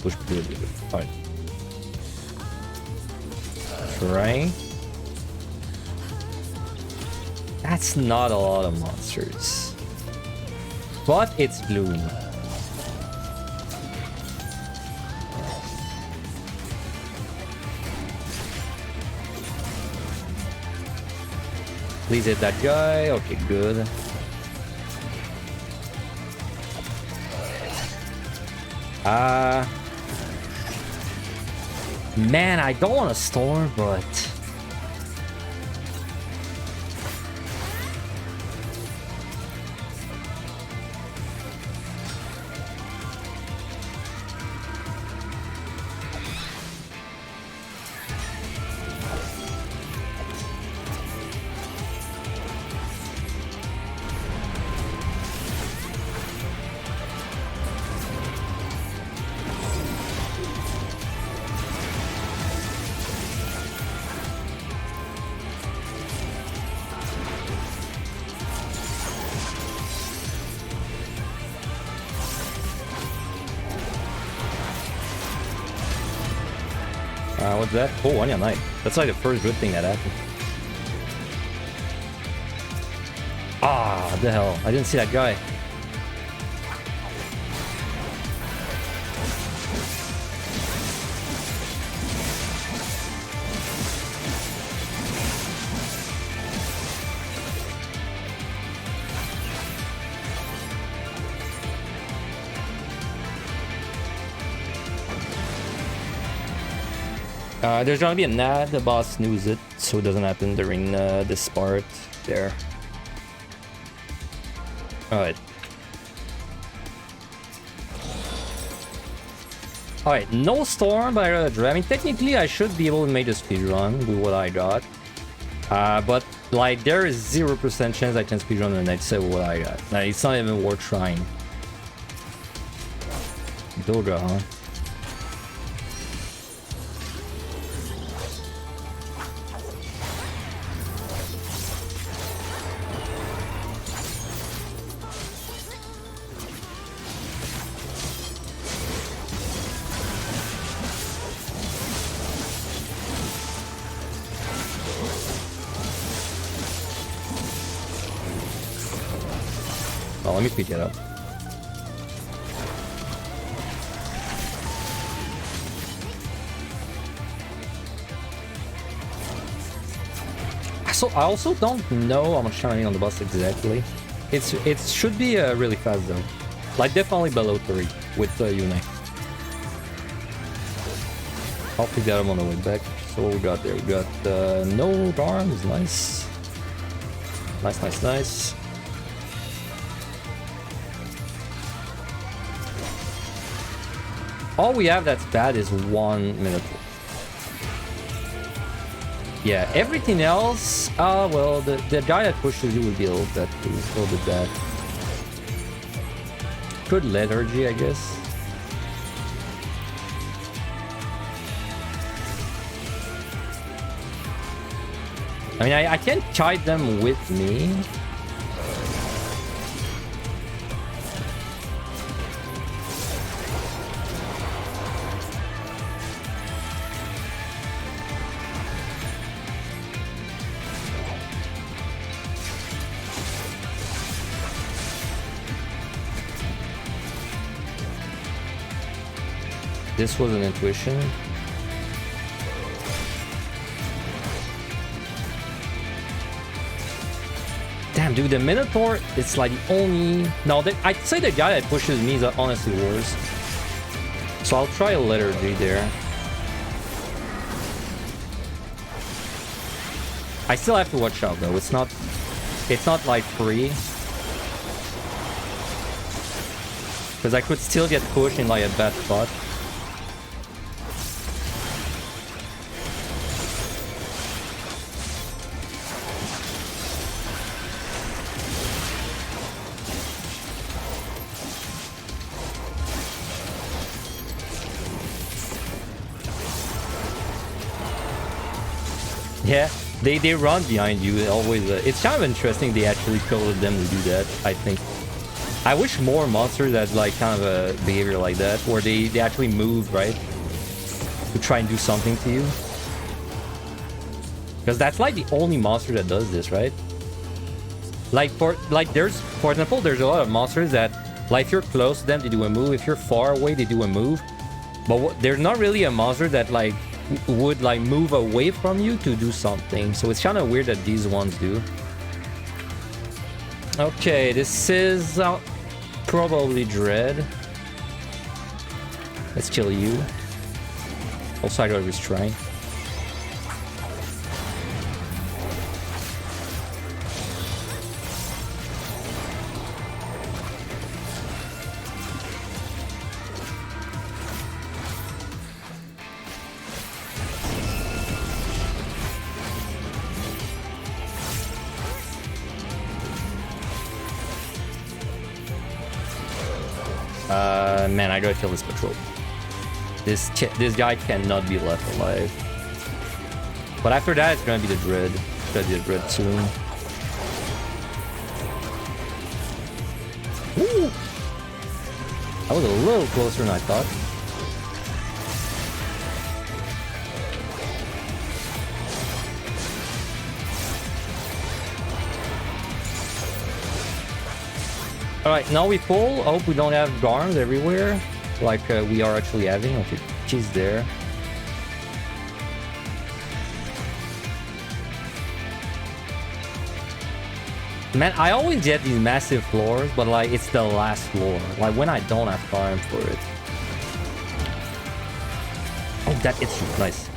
Alright. Right. That's not a lot of monsters. But it's blue. Please hit that guy. Okay, good. Man, I don't want to storm, but what's that? Oh, Anya Knight. That's like the first good thing that happened. Ah, the hell. I didn't see that guy. There's gonna be a NAD, the boss knows it, so it doesn't happen during this part there. Alright. Alright, no storm, but I got a dread. I mean, technically, I should be able to make a speedrun with what I got. But, like, there is 0% chance I can speedrun the next set with what I got. Like, it's not even worth trying. Doga, huh? Oh, let me pick it up. So I also don't know how much time I need on the bus exactly. It should be really fast though. Like definitely below 3 with Yune. I'll pick that up on the way back. So what we got there? We got no arms, nice. Nice. All we have that's bad is 1 Minotaur. Yeah, everything else, well, the guy that pushes you would be a little bit bad. Good lethargy, I guess. I mean, I can't kite them with me. This was an intuition. Damn, dude, the Minotaur, it's like the only... No, I'd say the guy that pushes me is honestly worse. So I'll try a lethargy there. I still have to watch out though. It's not like free. Because I could still get pushed in like a bad spot. Yeah, they run behind you always. It's kind of interesting they actually coded them to do that, I think. I wish more monsters had like kind of a behavior like that, where they actually move, right? To try and do something to you. Because that's like the only monster that does this, right? Like for example, there's a lot of monsters that, like if you're close to them, they do a move. If you're far away, they do a move. But there's not really a monster that like would like move away from you to do something. So it's kind of weird that these ones do. Okay, this is probably Dread. Let's kill you. Also, I got restrain. Man, I gotta kill this patrol. This guy cannot be left alive. But after that, it's gonna be the Dread. It's gonna be the Dread soon. Woo! That was a little closer than I thought. Alright, now we pull. I hope we don't have Garms everywhere, like we are actually having. Okay, she's there. Man, I always get these massive floors, but like it's the last floor. Like when I don't have time for it. Oh, that it's nice.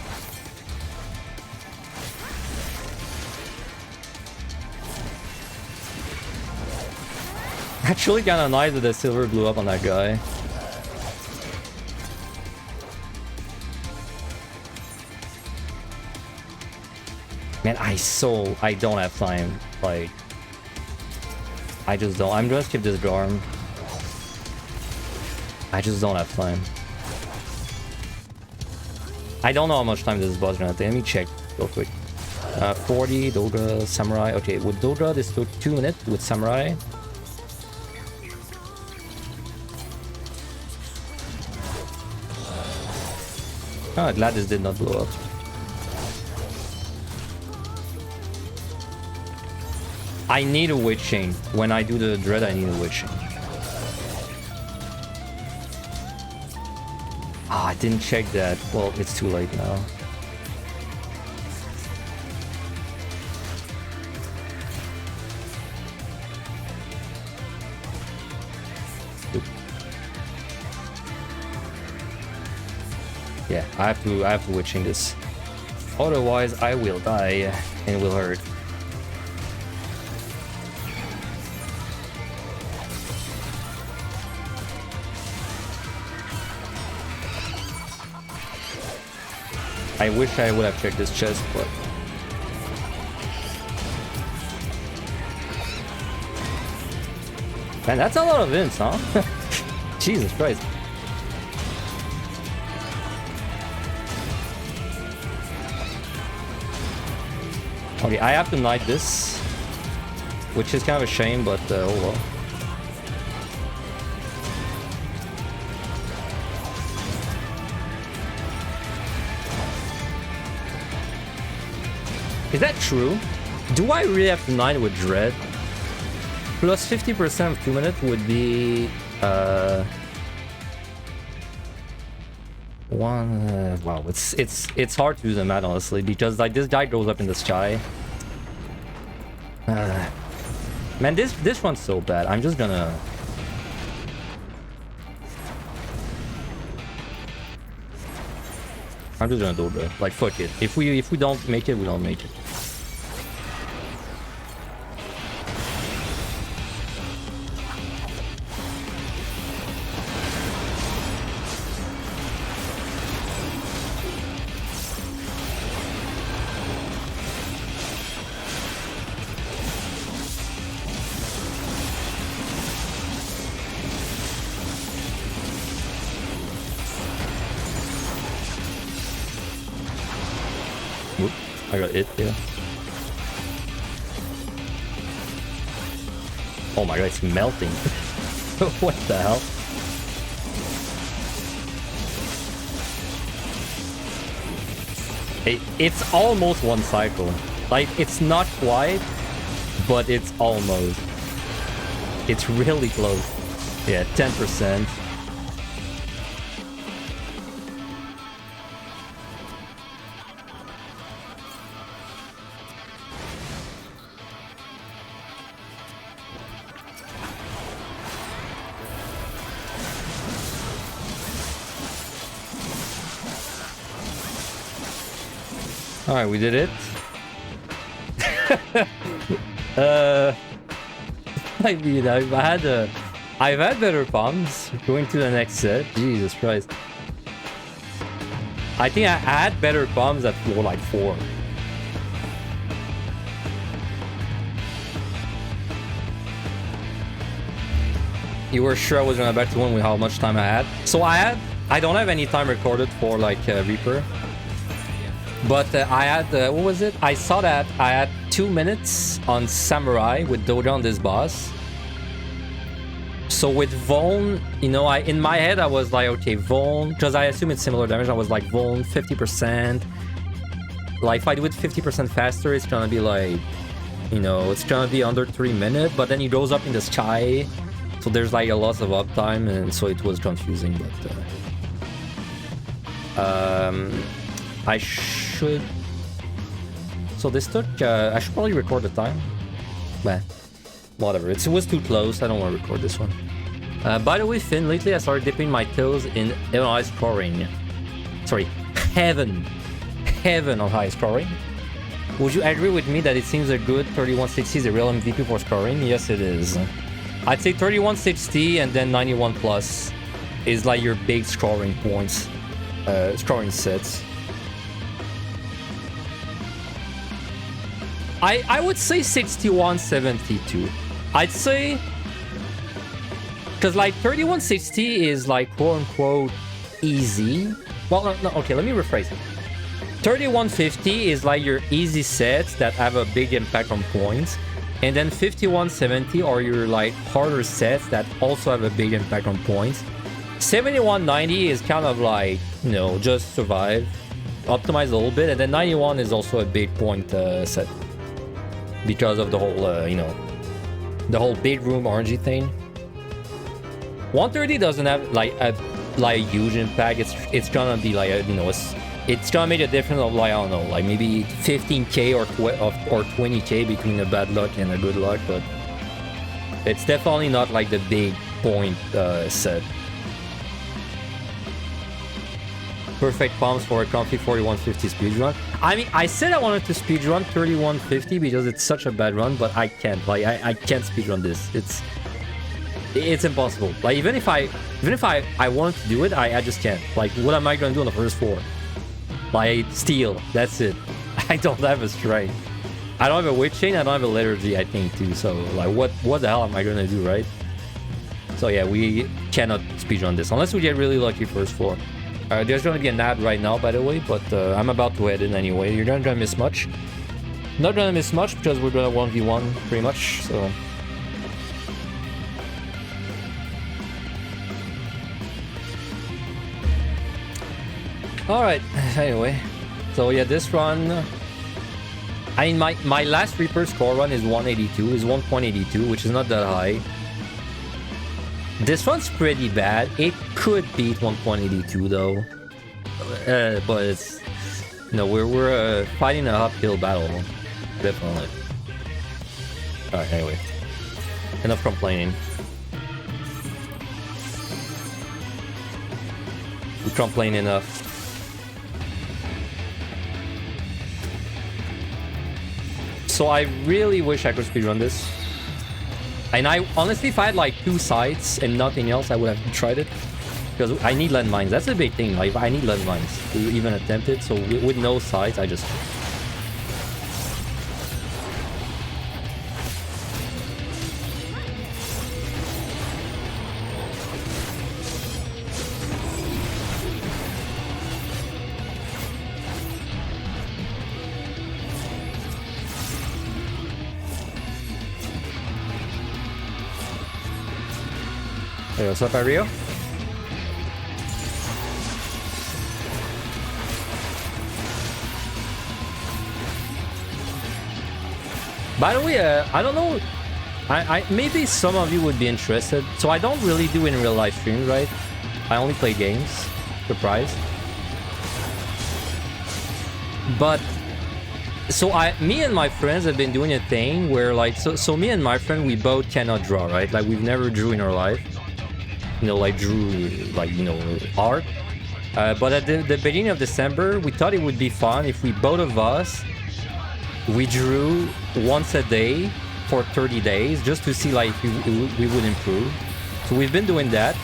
Actually kind of nice that the silver blew up on that guy. Man, I don't have time. Like, I just don't. I'm gonna skip this Garm. I just don't have time. I don't know how much time this boss is gonna take. Let me check real quick. 40, Doga, Samurai. Okay, with Doga, this took 2 minutes. With Samurai, oh, glad this did not blow up. I need a Witch Chain. When I do the Dread, I need a Witch Chain. Ah, I didn't check that. Well, it's too late now. Yeah, I have to Witch Chain this. Otherwise, I will die and it will hurt. I wish I would have checked this chest, but... Man, that's a lot of imps, huh? Jesus Christ. Okay, I have to knight this, which is kind of a shame, but oh well. Is that true? Do I really have to knight with Dread? Plus 50% of 2 minutes would be wow, it's hard to do the math honestly, because like this guy goes up in the sky. Man, this one's so bad. I'm just gonna do it. Like, fuck it. If we don't make it, we don't make it. I got it, yeah. Oh my god, it's melting. What the hell? It's almost one cycle. Like, it's not quite, but it's almost. It's really close. Yeah, 10%. Alright, we did it. I mean, I've had better bombs going to the next set. Jesus Christ. I think I had better bombs at floor like 4. You were sure I was gonna back to one with how much time I had? So I don't have any time recorded for like Reaper. But I had, what was it? I saw that I had 2 minutes on Samurai with Doga on this boss. So with Vaughn, you know, in my head I was like, okay, Vaughn, because I assume it's similar damage, I was like, Vaughn, 50%. Like, if I do it 50% faster, it's gonna be like, you know, it's gonna be under 3 minutes, but then he goes up in the sky. So there's like a lot of uptime, and so it was confusing, but... I should... So this took... I should probably record the time. But whatever. It was too close. I don't want to record this one. By the way, Finn, lately I started dipping my toes in high scoring. Sorry, heaven on high scoring. Would you agree with me that it seems a good 3160 is a real MVP for scoring? Yes, it is. I'd say 3160 and then 91 plus is like your big scoring points. Scoring sets. I would say 6172. I'd say because like 3160 is like quote unquote easy. Well, no, okay, let me rephrase it. 3150 is like your easy sets that have a big impact on points, and then 5170 are your like harder sets that also have a big impact on points. 7190 is kind of like, you know, just survive, optimize a little bit, and then 91 is also a big point set because of the whole, you know, the whole big room RNG thing. 130 doesn't have like a huge impact. It's gonna be like a, you know, it's gonna make a difference of like, I don't know, like maybe 15k or 20k between a bad luck and a good luck, but it's definitely not like the big point set. Perfect palms for a comfy 4150 speedrun. I mean, I said I wanted to speedrun 3150 because it's such a bad run, but I can't. Like, I can't speedrun this. It's impossible. Like, even if I wanted to do it, I just can't. Like, what am I gonna do on the first floor? Like, steal. That's it. I don't have a strength. I don't have a witch chain. I don't have a liturgy, I think, too. So, like, what the hell am I gonna do, right? So yeah, we cannot speedrun this unless we get really lucky first floor. There's going to be an ad right now, by the way, but I'm about to head in anyway. You're not going to miss much. Not going to miss much because we're going to 1v1 pretty much, so... Alright, anyway. So yeah, this run... I mean, my last Reaper score run is 182, is 1.82, which is not that high. This one's pretty bad. It could beat 1.82 though, but it's, you know, we're fighting an uphill battle, definitely. All right, anyway, enough complaining. We complain enough. So I really wish I could speedrun this. And I honestly, if I had like 2 sites and nothing else, I would have tried it. Because I need landmines. That's a big thing. Like, I need landmines to even attempt it. So with no sites, I just... Hey, what's up, Rio? By the way, I don't know. Maybe some of you would be interested. So I don't really do in real life streams, right? I only play games. Surprise. But so me and my friends have been doing a thing where like so me and my friend, we both cannot draw, right? Like we've never drew in our life. You know, like drew like, you know, art. But at the beginning of December, we thought it would be fun if we both of us we drew once a day for 30 days just to see like if we would improve. So we've been doing that.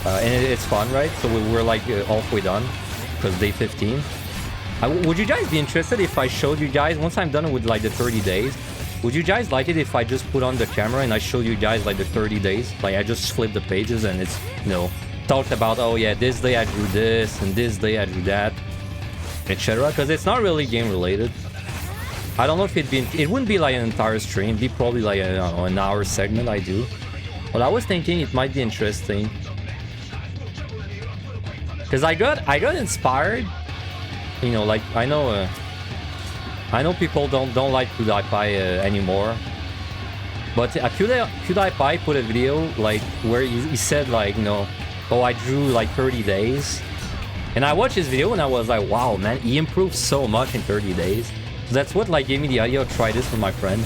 And it's fun, right? So we're like halfway done because day 15. Would you guys be interested if I showed you guys, once I'm done with like the 30 days, would you guys like it if I just put on the camera and I show you guys like the 30 days? Like I just flip the pages and it's, you know, talked about, oh yeah, this day I drew this and this day I drew that, etc. Because it's not really game related. I don't know if it wouldn't be like an entire stream. It'd be probably like a, I don't know, an hour segment I do. But I was thinking it might be interesting. Because I got inspired. You know, like I know people don't like PewDiePie anymore. But PewDiePie put a video like where he said like, you know, oh, I drew like 30 days. And I watched his video and I was like, wow, man, he improved so much in 30 days. So that's what like gave me the idea to try this with my friend.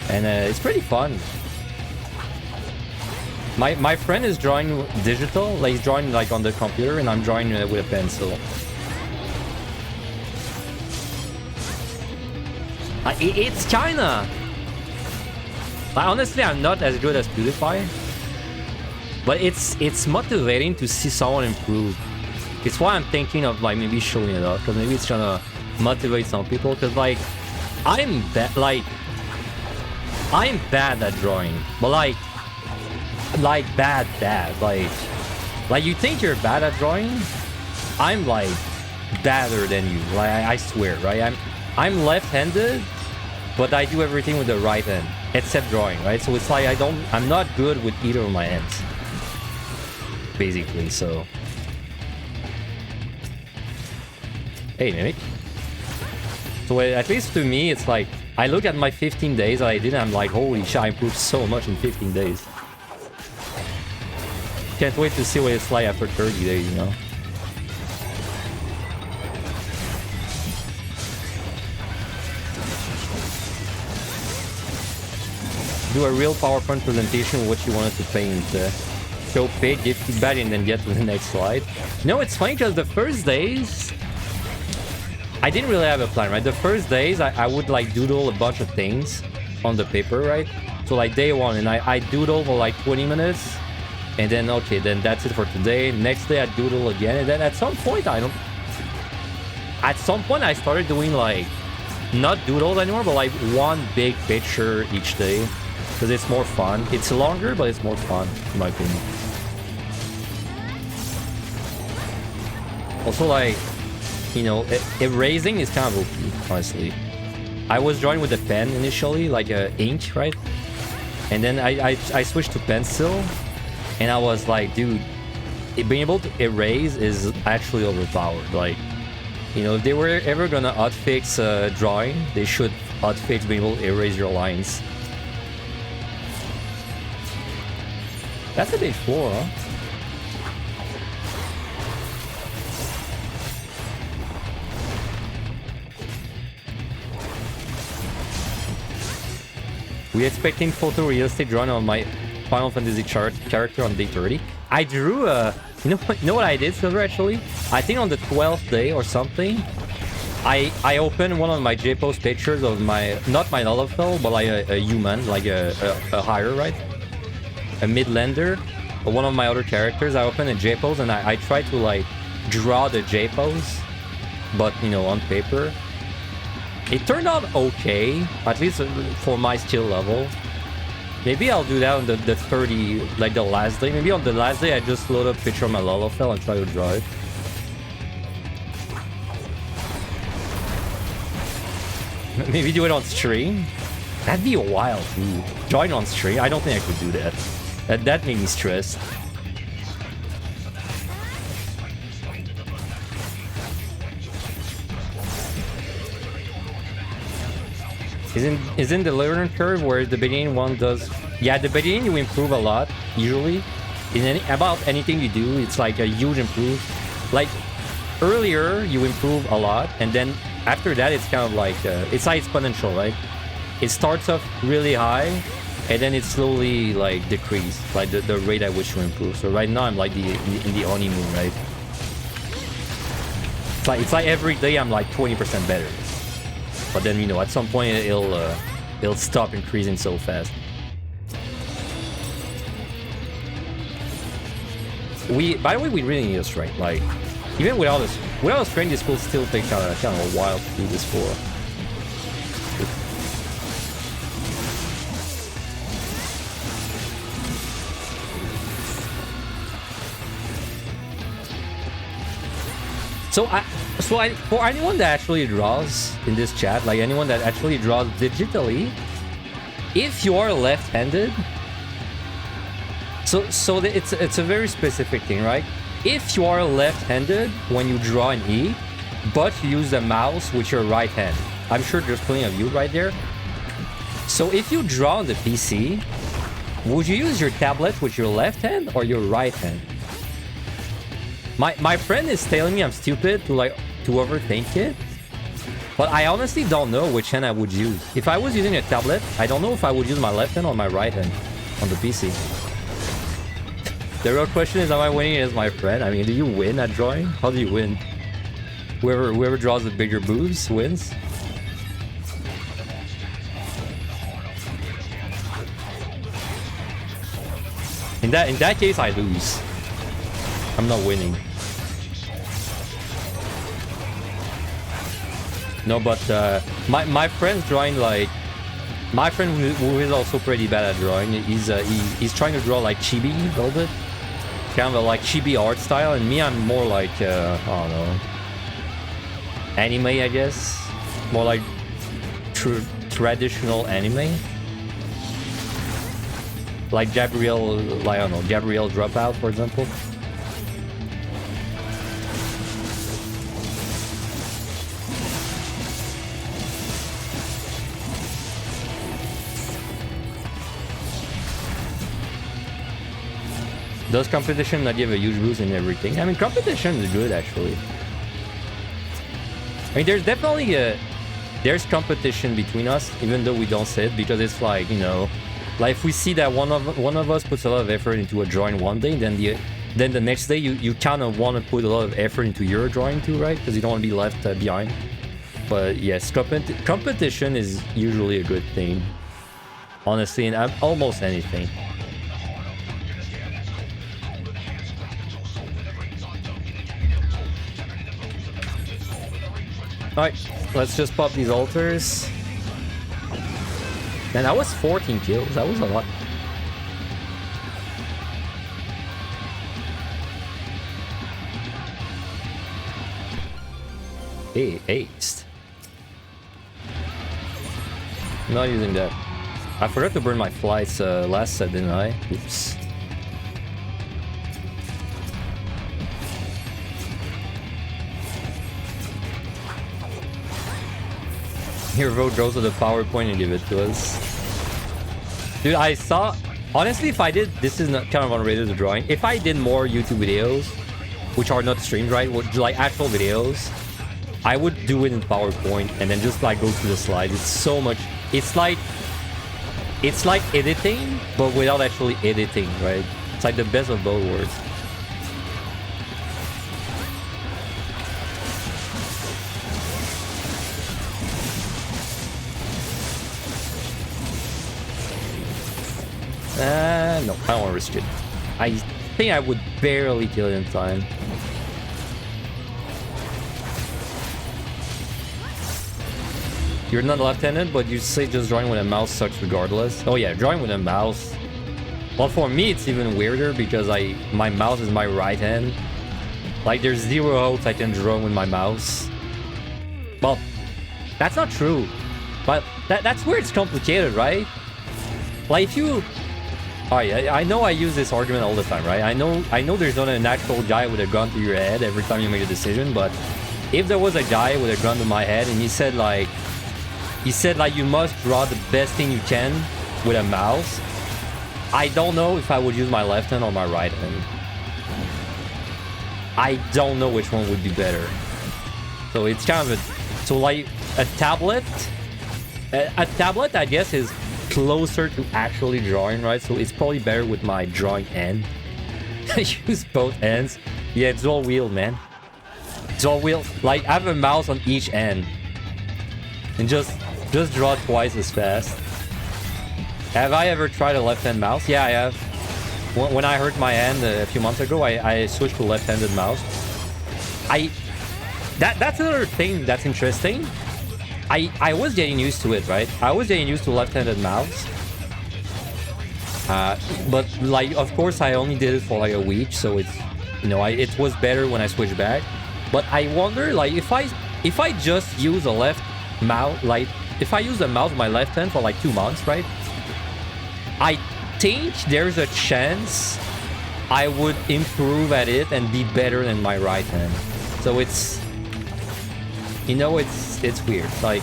And it's pretty fun. My friend is drawing digital, like he's drawing like on the computer, and I'm drawing with a pencil. It's kinda... honestly, I'm not as good as PewDiePie. But it's motivating to see someone improve. It's why I'm thinking of like maybe showing it up, because maybe it's gonna motivate some people, because like I'm bad at drawing, but like bad like you think you're bad at drawing. I'm like badder than you, like I swear, right? I'm left-handed, but I do everything with the right hand except drawing, right? So it's like I'm not good with either of my hands basically. So hey Mimic. So at least to me, it's like I look at my 15 days I did, and I'm like, holy shit, I improved so much in 15 days. Can't wait to see what it's like after 30 days, you know? Do a real PowerPoint presentation of what you wanted to paint. Show paid, give feedback, and then get to the next slide. No, it's funny because the first days I didn't really have a plan, right? The first days I would like doodle a bunch of things on the paper, right? So like day one, and I doodle for like 20 minutes, and then okay, then that's it for today. Next day I doodle again, and then at some point I started doing like not doodles anymore, but like one big picture each day, because it's more fun. It's longer, but it's more fun in my opinion. Also, like, you know, erasing is kind of OP, honestly. I was drawing with a pen initially, like ink, right? And then I switched to pencil, and I was like, dude, being able to erase is actually overpowered. Like, you know, if they were ever gonna hotfix drawing, they should hotfix being able to erase your lines. That's a big floor, huh? We expecting photorealistic drawing on my Final Fantasy character on day 30. I drew a... You know what I did, Silver, actually? I think on the 12th day or something, I opened one of my JPOS pictures of my... Not my Lalafell, but like a human, like a higher, right? A Midlander. One of my other characters. I opened a JPOS and I tried to like draw the JPOS, but you know, on paper. It turned out okay, at least for my skill level. Maybe I'll do that on the 30, like the last day. Maybe on the last day I just load up a picture of my Lalafell and try to draw it. Maybe do it on stream. That'd be a while too. Drawing on stream, I don't think I could do that. That made me stressed. Isn't the learning curve where the beginning one does... Yeah, at the beginning you improve a lot, usually. About anything you do, it's like a huge improve. Like, earlier you improve a lot, and then after that it's kind of like... it's like exponential, right? It starts off really high, and then it slowly like decrease, like the rate at which you improve. So right now I'm like in the honeymoon, right? It's like every day I'm like 20% better. But then, you know, at some point it'll stop increasing so fast. By the way, we really need a strength. Like, even without a strength, this will still take kind of a while to do this for. For anyone that actually draws in this chat, like anyone that actually draws digitally, if you are left-handed, it's a very specific thing, right? If you are left-handed when you draw an E, but you use the mouse with your right hand, I'm sure there's plenty of you right there. So if you draw on the PC, would you use your tablet with your left hand or your right hand? My friend is telling me I'm stupid to overthink it, but I honestly don't know which hand I would use. If I was using a tablet, I don't know if I would use my left hand or my right hand on the PC. The real question is, am I winning as my friend? I mean, do you win at drawing? How do you win? Whoever draws the bigger boobs wins. In that case, I lose. I'm not winning. No, but my friend's drawing like my friend who is also pretty bad at drawing. He's trying to draw like chibi a little bit, kind of a, like chibi art style, and me, I'm more like I don't know, anime, I guess, more like traditional anime, like Gabriel, like I don't know, Gabriel Dropout, for example. Does competition not give a huge boost in everything? I mean, competition is good, actually. I mean, there's definitely there's competition between us, even though we don't say it, because it's like, you know, like if we see that one of us puts a lot of effort into a drawing one day, then the next day you kind of want to put a lot of effort into your drawing too, right? Because you don't want to be left behind. But yes, competition is usually a good thing, honestly, in almost anything. Alright, let's just pop these altars. Man, that was 14 kills. That was a lot. Hey, aced. I'm not using that. I forgot to burn my flights last set, didn't I? Oops. Here, vote goes to the PowerPoint and give it to us. Dude, I saw... Honestly, if I did... This is not kind of unrelated to drawing. If I did more YouTube videos, which are not streamed, right? Like actual videos, I would do it in PowerPoint and then just like go through the slides. It's so much... It's like editing, but without actually editing, right? It's like the best of both worlds. No, I don't want to risk it. I think I would barely kill it in time. You're not left-handed, but you say just drawing with a mouse sucks regardless. Oh yeah, drawing with a mouse. Well, for me, it's even weirder because my mouse is my right hand. Like, there's zero hopes I can draw with my mouse. Well, that's not true. But that's where it's complicated, right? Like, if you... Alright, I know I use this argument all the time, right? I know there's not an actual guy with a gun to your head every time you make a decision, but if there was a guy with a gun to my head and he said like you must draw the best thing you can with a mouse, I don't know if I would use my left hand or my right hand. I don't know which one would be better. So it's kind of like a tablet, I guess, is closer to actually drawing, right? So it's probably better with my drawing hand. Use both hands. Yeah, dual wheel, man. Dual wheel. Like, I have a mouse on each end. And just draw twice as fast. Have I ever tried a left-hand mouse? Yeah, I have. When I hurt my hand a few months ago, I switched to left-handed mouse. That's another thing that's interesting. I was getting used to it, right? I was getting used to left-handed mouse. But, like, of course, I only did it for, like, a week, so it's, you know, it was better when I switched back. But I wonder, like, if I just use a left mouse, like, if I use the mouse with my left hand for, like, 2 months, right? I think there's a chance I would improve at it and be better than my right hand. So it's... You know, it's weird. Like,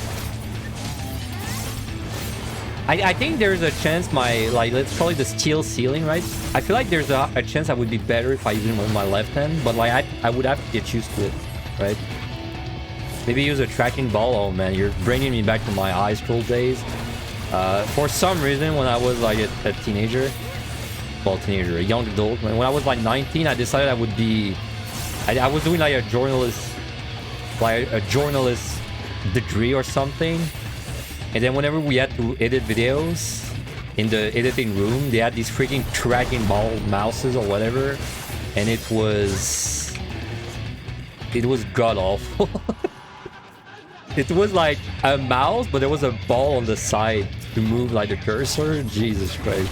I think there's a chance my, like, let's call it the steel ceiling, right? I feel like there's a chance I would be better if I use it with my left hand, but like I would have to get used to it, right? Maybe use a tracking ball. Oh man, you're bringing me back to my high school days. For some reason, when I was like a teenager, a young adult, when I was like 19, I decided I would be, I was doing like a journalist degree or something, and then whenever we had to edit videos in the editing room, they had these freaking tracking ball mouses or whatever, and it was god awful. It was like a mouse, but there was a ball on the side to move like the cursor. Jesus Christ.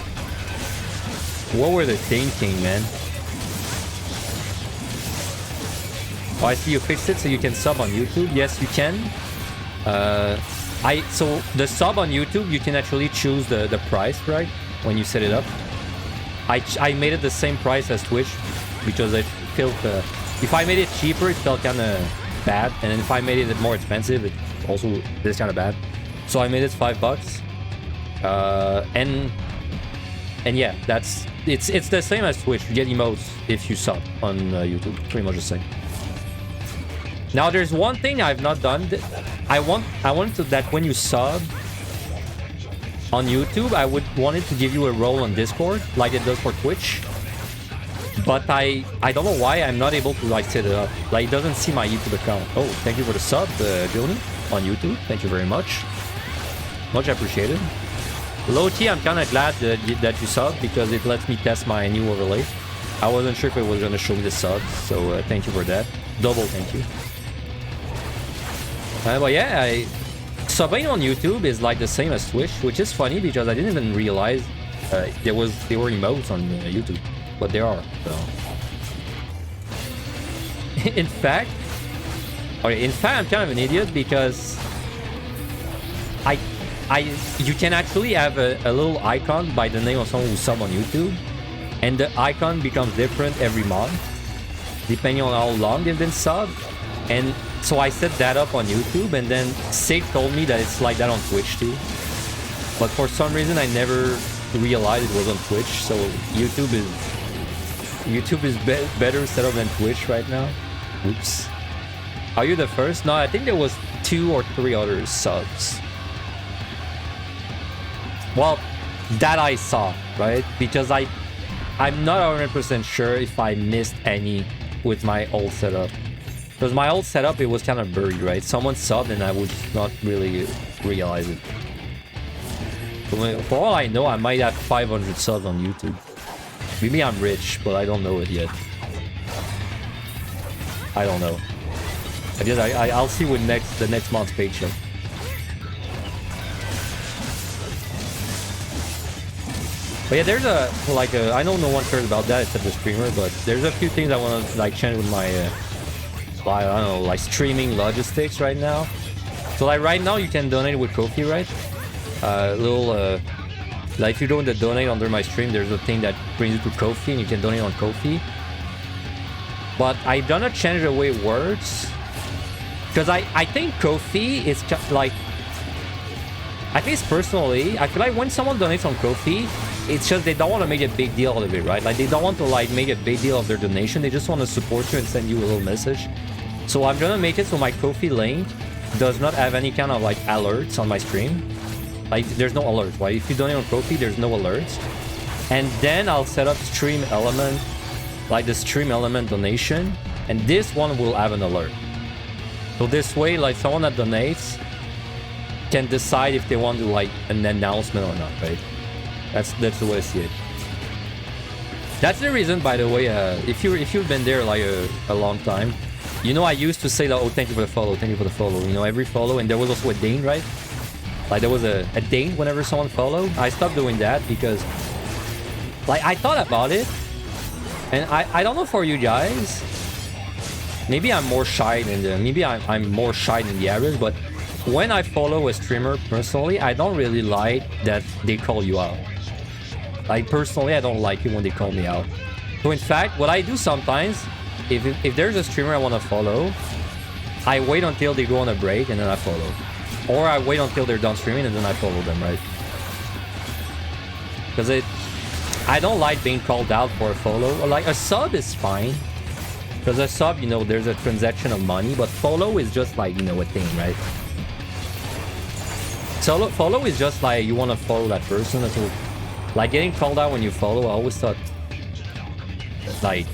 What were they thinking, man? Oh, I see you fixed it so you can sub on YouTube. Yes, you can. So the sub on YouTube, you can actually choose the price, right? When you set it up. I made it the same price as Twitch because I felt if I made it cheaper, it felt kind of bad, and then if I made it more expensive, it also is kind of bad. So I made it $5. And yeah, it's the same as Twitch. You get emotes if you sub on YouTube. Pretty much the same. Now there's one thing I've not done. I wanted that when you sub on YouTube, I would want it to give you a role on Discord like it does for Twitch. But I don't know why I'm not able to like set it up. Like it doesn't see my YouTube account. Oh, thank you for the sub, Joni, on YouTube. Thank you very much. Much appreciated. Low-key, I'm kind of glad that you subbed because it lets me test my new overlay. I wasn't sure if it was going to show me the subs, so thank you for that. Double thank you. But yeah, subbing on YouTube is like the same as Twitch, which is funny because I didn't even realize there were emotes on YouTube, but there are. So. in fact, I'm kind of an idiot because you can actually have a little icon by the name of someone who sub on YouTube, and the icon becomes different every month depending on how long they've been subbed. And so I set that up on YouTube, and then Sig told me that it's like that on Twitch too. But for some reason I never realized it was on Twitch. So YouTube is better set up than Twitch right now. Oops. Are you the first? No, I think there was 2 or 3 other subs. Well, that I saw, right? Because I'm not 100% sure if I missed any with my old setup. Because my old setup, it was kind of buried, right? Someone subbed and I would not really realize it. For all I know, I might have 500 subs on YouTube. Maybe I'm rich, but I don't know it yet. I don't know. I'll see with the next month's paycheck. But yeah, there's I know no one cares about that except the streamer, but there's a few things I want to like change with my I don't know, like streaming logistics right now. So like right now you can donate with Ko-fi, right? Like if you go in the donate under my stream, there's a thing that brings you to Ko-fi and you can donate on Ko-fi. But I don't know change the way it works. Because I think Ko-fi is just like, at least personally, I feel like when someone donates on Ko-fi, it's just they don't want to make a big deal out of it, right? Like they don't want to like make a big deal of their donation. They just want to support you and send you a little message. So I'm gonna make it so my Ko-fi link does not have any kind of like alerts on my stream. Like there's no alerts, right? If you donate on Ko-fi, there's no alerts. And then I'll set up stream element, like the stream element donation, and this one will have an alert. So this way, like someone that donates can decide if they want to like an announcement or not, right? That's the way I see it. That's the reason, by the way, if you've been there like a long time, you know I used to say that, oh, thank you for the follow, thank you for the follow, you know, every follow, and there was also a ding, right? Like there was a ding whenever someone followed. I stopped doing that because like I thought about it, and I don't know for you guys, maybe I'm more shy than I'm more shy than the average, but when I follow a streamer personally, I don't really like that they call you out. Like personally, I don't like it when they call me out. So in fact, what I do sometimes, if there's a streamer I want to follow, I wait until they go on a break and then I follow. Or I wait until they're done streaming and then I follow them, right? Because I don't like being called out for a follow. Like a sub is fine. Because a sub, you know, there's a transaction of money, but follow is just like, you know, a thing, right? So follow is just like you want to follow that person. That's all. Like getting called out when you follow, I always thought like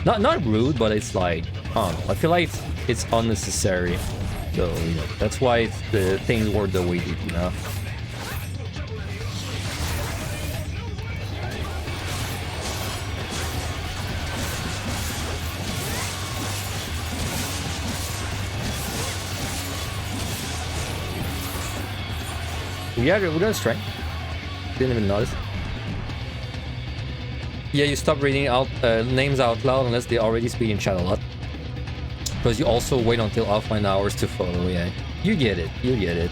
not rude, but it's like I feel like it's unnecessary. So you know, that's why the things work the way they do now. we're gonna strength. Didn't even notice. Yeah, you stop reading out names out loud unless they already speak in chat a lot. Because you also wait until offline hours to follow. Yeah, you get it. You get it.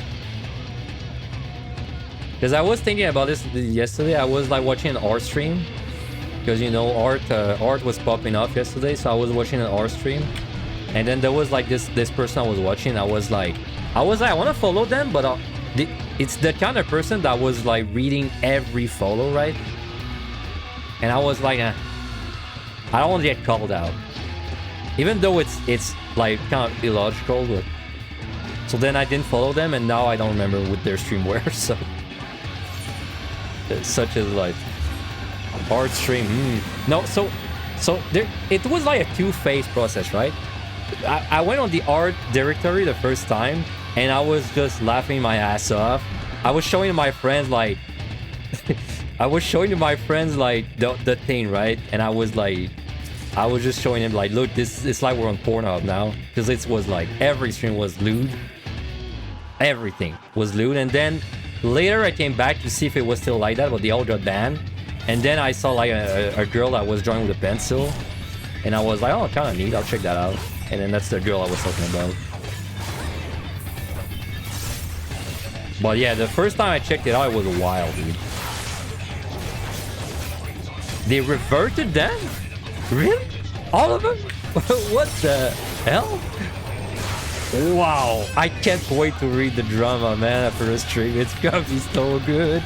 Because I was thinking about this yesterday. I was like watching an R stream. Because you know, art was popping off yesterday, so I was watching an R stream. And then there was like this person I was watching. I was like, I want to follow them, but it's the kind of person that was like reading every follow, right? And I was like, I don't want to get called out, even though it's like kind of illogical. But so then I didn't follow them, and now I don't remember what their stream were. So such as like art stream. No, so there it was like a two-phase process, right? I went on the art directory the first time, and I was just laughing my ass off. I was showing my friends like the thing, right? And I was just showing him like, look, it's like we're on Pornhub now, because it was like every stream was lewd, everything was lewd. And then later I came back to see if it was still like that, but they all got banned. And then I saw like a girl that was drawing with a pencil, and I was like, oh, kind of neat, I'll check that out. And then that's the girl I was talking about. But yeah, the first time I checked it out, it was wild, dude. They reverted them? Really? All of them? What the hell? Wow, I can't wait to read the drama, man, after the stream. It's gonna be so good.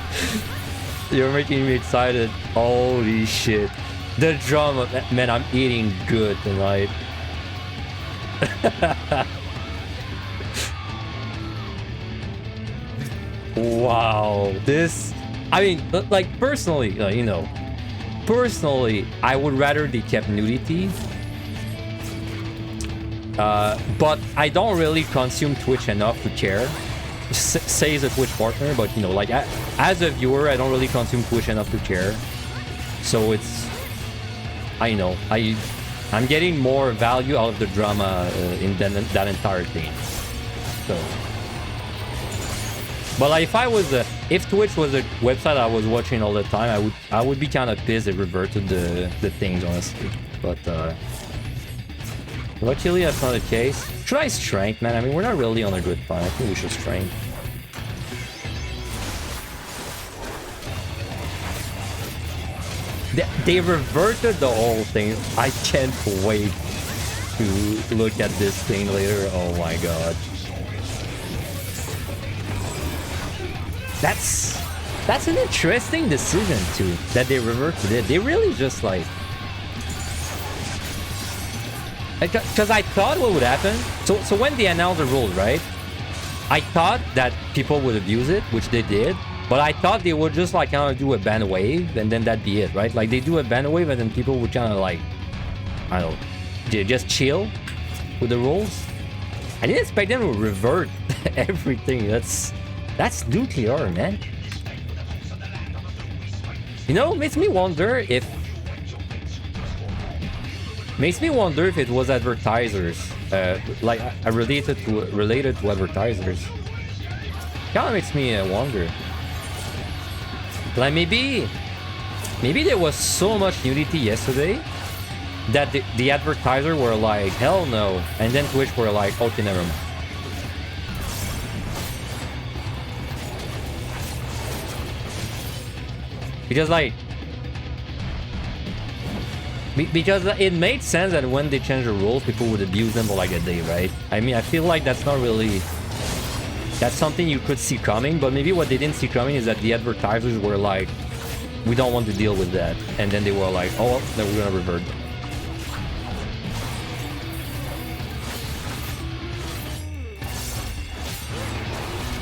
You're making me excited. Holy shit. The drama, man, I'm eating good tonight. Wow, this, I mean, like personally, you know, personally, I would rather they kept nudity. But I don't really consume Twitch enough to care. Says a Twitch partner, but you know, like as a viewer, I don't really consume Twitch enough to care. So it's, I know, I'm getting more value out of the drama in that entire thing. So, but like if Twitch was a website I was watching all the time, I would be kind of pissed it reverted the things, honestly. But luckily that's not the case. Should I strength, man? I mean, we're not really on a good time. I think we should strength. They reverted the whole thing. I can't wait to look at this thing later. Oh my god. That's an interesting decision too, that they reverted it. They really just like... Because I thought what would happen... So when they announced the rules, right? I thought that people would abuse it, which they did. But I thought they would just like kind of do a ban wave, and then that'd be it, right? Like they do a ban wave, and then people would kind of like, I don't know, just chill with the rules. I didn't expect them to revert everything. That's nuclear, man. You know, makes me wonder if it was advertisers, like related to advertisers. Kind of makes me wonder. Like maybe there was so much nudity yesterday that the advertisers were like, hell no, and then Twitch were like, okay, never mind. Because like, because it made sense that when they changed the rules, people would abuse them for like a day, right? I mean, I feel like that's not really... That's something you could see coming, but maybe what they didn't see coming is that the advertisers were like, we don't want to deal with that. And then they were like, oh, well, then we're gonna revert them.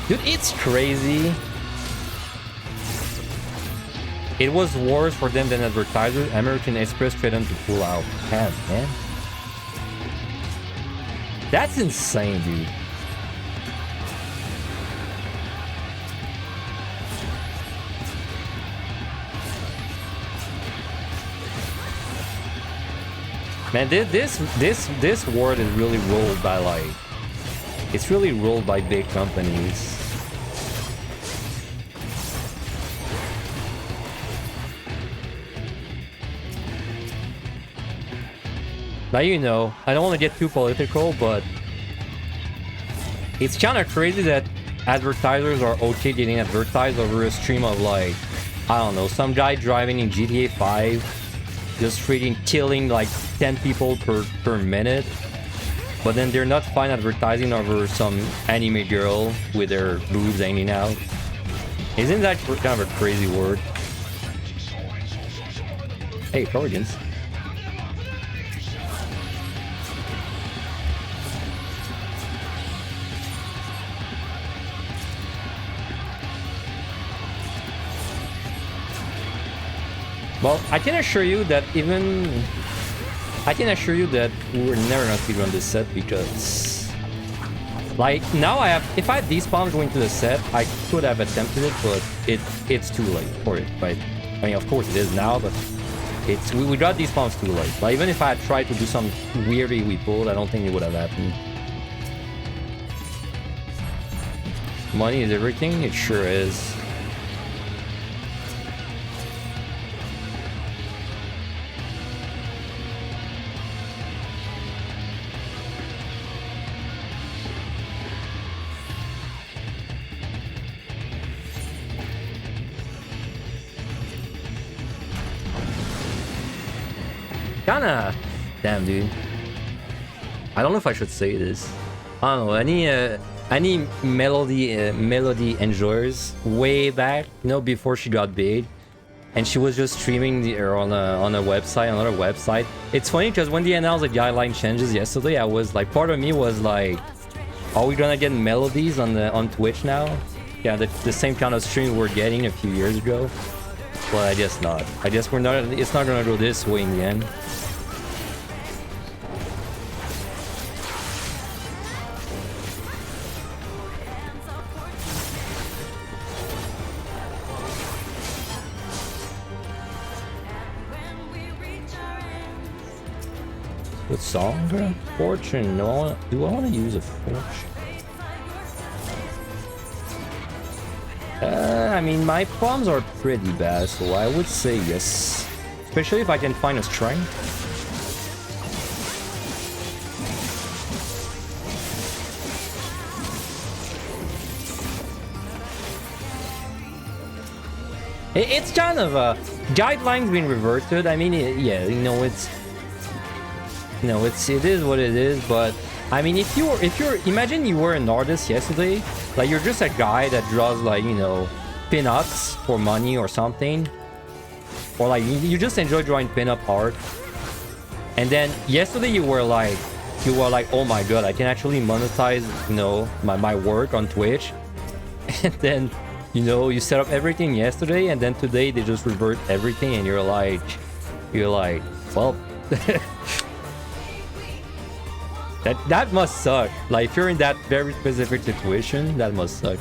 Dude, it's crazy. It was worse for them than advertisers. American Express threatened to pull out. Damn, man. That's insane, dude. Man, this world is really ruled by like, it's really ruled by big companies. Now, you know, I don't want to get too political, but it's kind of crazy that advertisers are okay getting advertised over a stream of, like, I don't know, some guy driving in GTA 5, just freaking killing like 10 people per minute. But then they're not fine advertising over some anime girl with their boobs hanging out. Isn't that kind of a crazy word? Hey, Corrigans. Well, I can assure you that we're never gonna speedrun this set because, like, now if I had these spawns going to the set, I could have attempted it, but it's too late for it, right? I mean, of course it is now, but we got these spawns too late. Like, even if I had tried to do some weirdly we pulled, I don't think it would have happened. Money is everything? It sure is. Kinda, damn, dude. I don't know if I should say this. I don't know. Any melody enjoyers way back, you know, before she got big, and she was just streaming on a website, another website. It's funny because when they announced the guideline changes yesterday, I was like, part of me was like, are we gonna get melodies on Twitch now? Yeah, the same kind of stream we were getting a few years ago. Well, I guess not. I guess we're not. It's not gonna go this way in the end. What song, bro? Fortune. No, do I want to use a fortune? I mean, my problems are pretty bad, so I would say yes. Especially if I can find a strength. It's kind of a guidelines being reverted. I mean, yeah, you know, it is what it is. But I mean, if you're imagine you were an artist yesterday, like you're just a guy that draws, like, you know, pin-ups for money or something, or like you just enjoy drawing pin-up art, and then yesterday you were like, oh my god, I can actually monetize, you know, my work on Twitch. And then, you know, you set up everything yesterday, and then today they just revert everything, and you're like, well, that must suck. Like, if you're in that very specific situation, that must suck.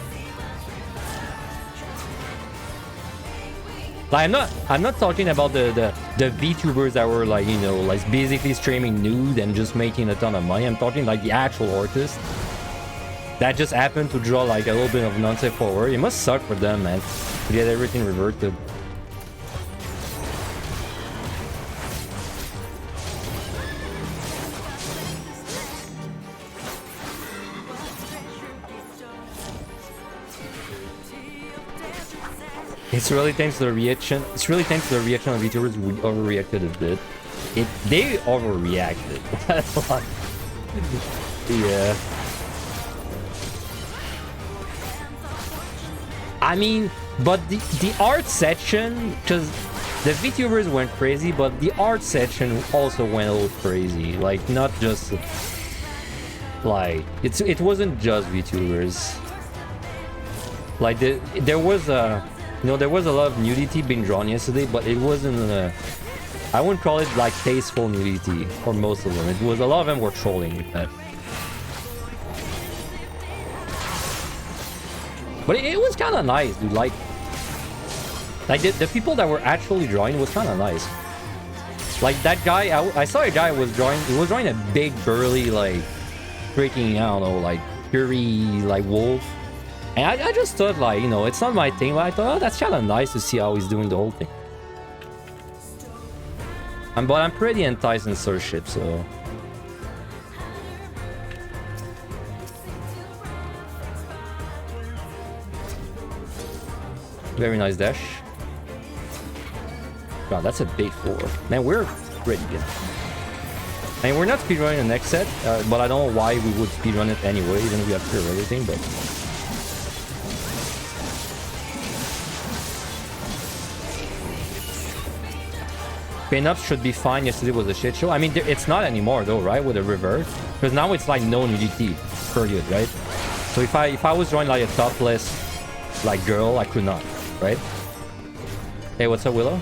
Like, I'm not talking about the VTubers that were, like, you know, like basically streaming nude and just making a ton of money. I'm talking like the actual artists that just happened to draw like a little bit of nonsense forward. It must suck for them, man, to get everything reverted. It's really thanks to the reaction. It's really thanks to the reaction of VTubers. We overreacted a bit. They overreacted. Yeah. I mean, but the art section, because the VTubers went crazy, but the art section also went a little crazy. Like, not just like it wasn't just VTubers. Like there was a. You know, there was a lot of nudity being drawn yesterday, but it wasn't I wouldn't call it like tasteful nudity for most of them. It was, a lot of them were trolling with that. But it was kind of nice, dude. Like the people that were actually drawing was kind of nice. Like that guy, I saw a guy was drawing. He was drawing a big burly, like freaking, I don't know, like furry, like wolf. And I just thought, like, you know, it's not my thing, but I thought, oh, that's kind of nice to see how he's doing the whole thing. But I'm pretty anti-censorship, so Very nice dash. Wow, that's a big 4. Man, we're pretty good. I mean, we're not speedrunning the next set, but I don't know why we would speedrun it anyway, even if we have to clear everything, but... Pin-ups should be fine. Yesterday was a shit show. I mean, it's not anymore though, right? With the reverse. Because now it's like no UDT, period, right? So if I was drawing like a topless like girl, I could not, right? Hey, what's up, Willow?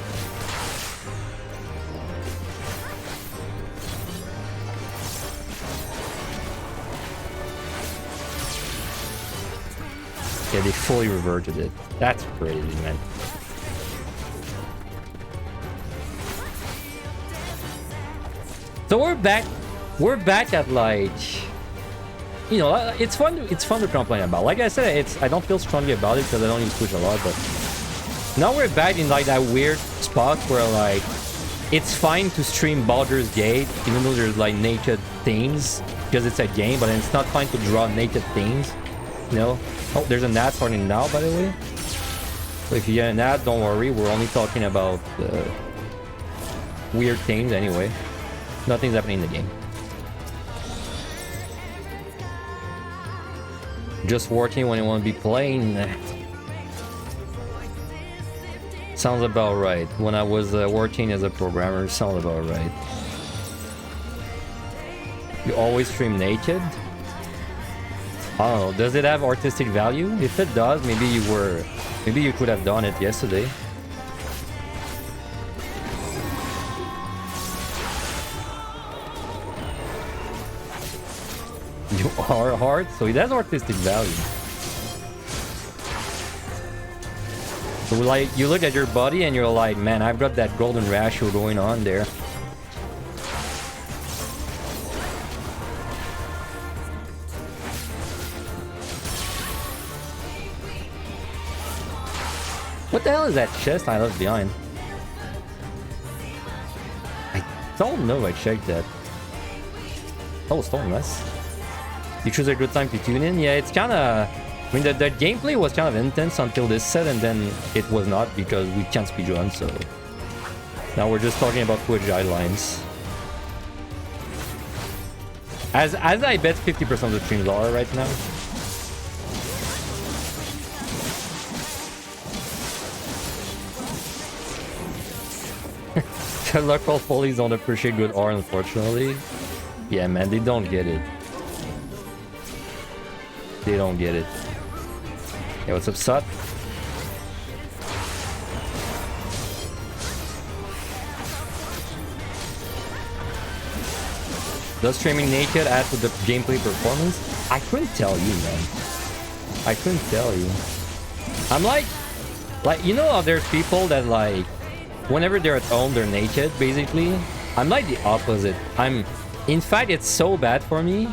Yeah, they fully reverted it. That's crazy, man. So we're back at like, you know, it's fun to complain about. Like I said, I don't feel strongly about it because I don't use Twitch a lot, but now we're back in like that weird spot where like it's fine to stream Baldur's Gate even though there's like naked things because it's a game, but it's not fine to draw naked things, you know. Oh, there's a gnat starting now, by the way. So if you get a gnat, don't worry, we're only talking about weird things anyway. Nothing's happening in the game. Just working when you want to be playing. Sounds about right. When I was working as a programmer, sounds about right. You always stream naked? I don't know. Does it have artistic value? If it does, maybe you could have done it yesterday. You are hard, so it has artistic value. So like, you look at your body and you're like, man, I've got that golden ratio going on there. What the hell is that chest I left behind? I don't know if I checked that. Oh, Stormless. You choose a good time to tune in? Yeah, it's kind of... I mean, the gameplay was kind of intense until this set, and then it was not because we can't speedrun, so... Now we're just talking about Twitch guidelines. As I bet 50% of the streams are right now. Local police don't appreciate good art, unfortunately. Yeah, man, they don't get it. They don't get it. Hey, what's up, Sut? Does streaming naked add to the gameplay performance? I couldn't tell you, man. I couldn't tell you. I'm like, you know how there's people that like, whenever they're at home, they're naked, basically. I'm like the opposite. In fact, it's so bad for me.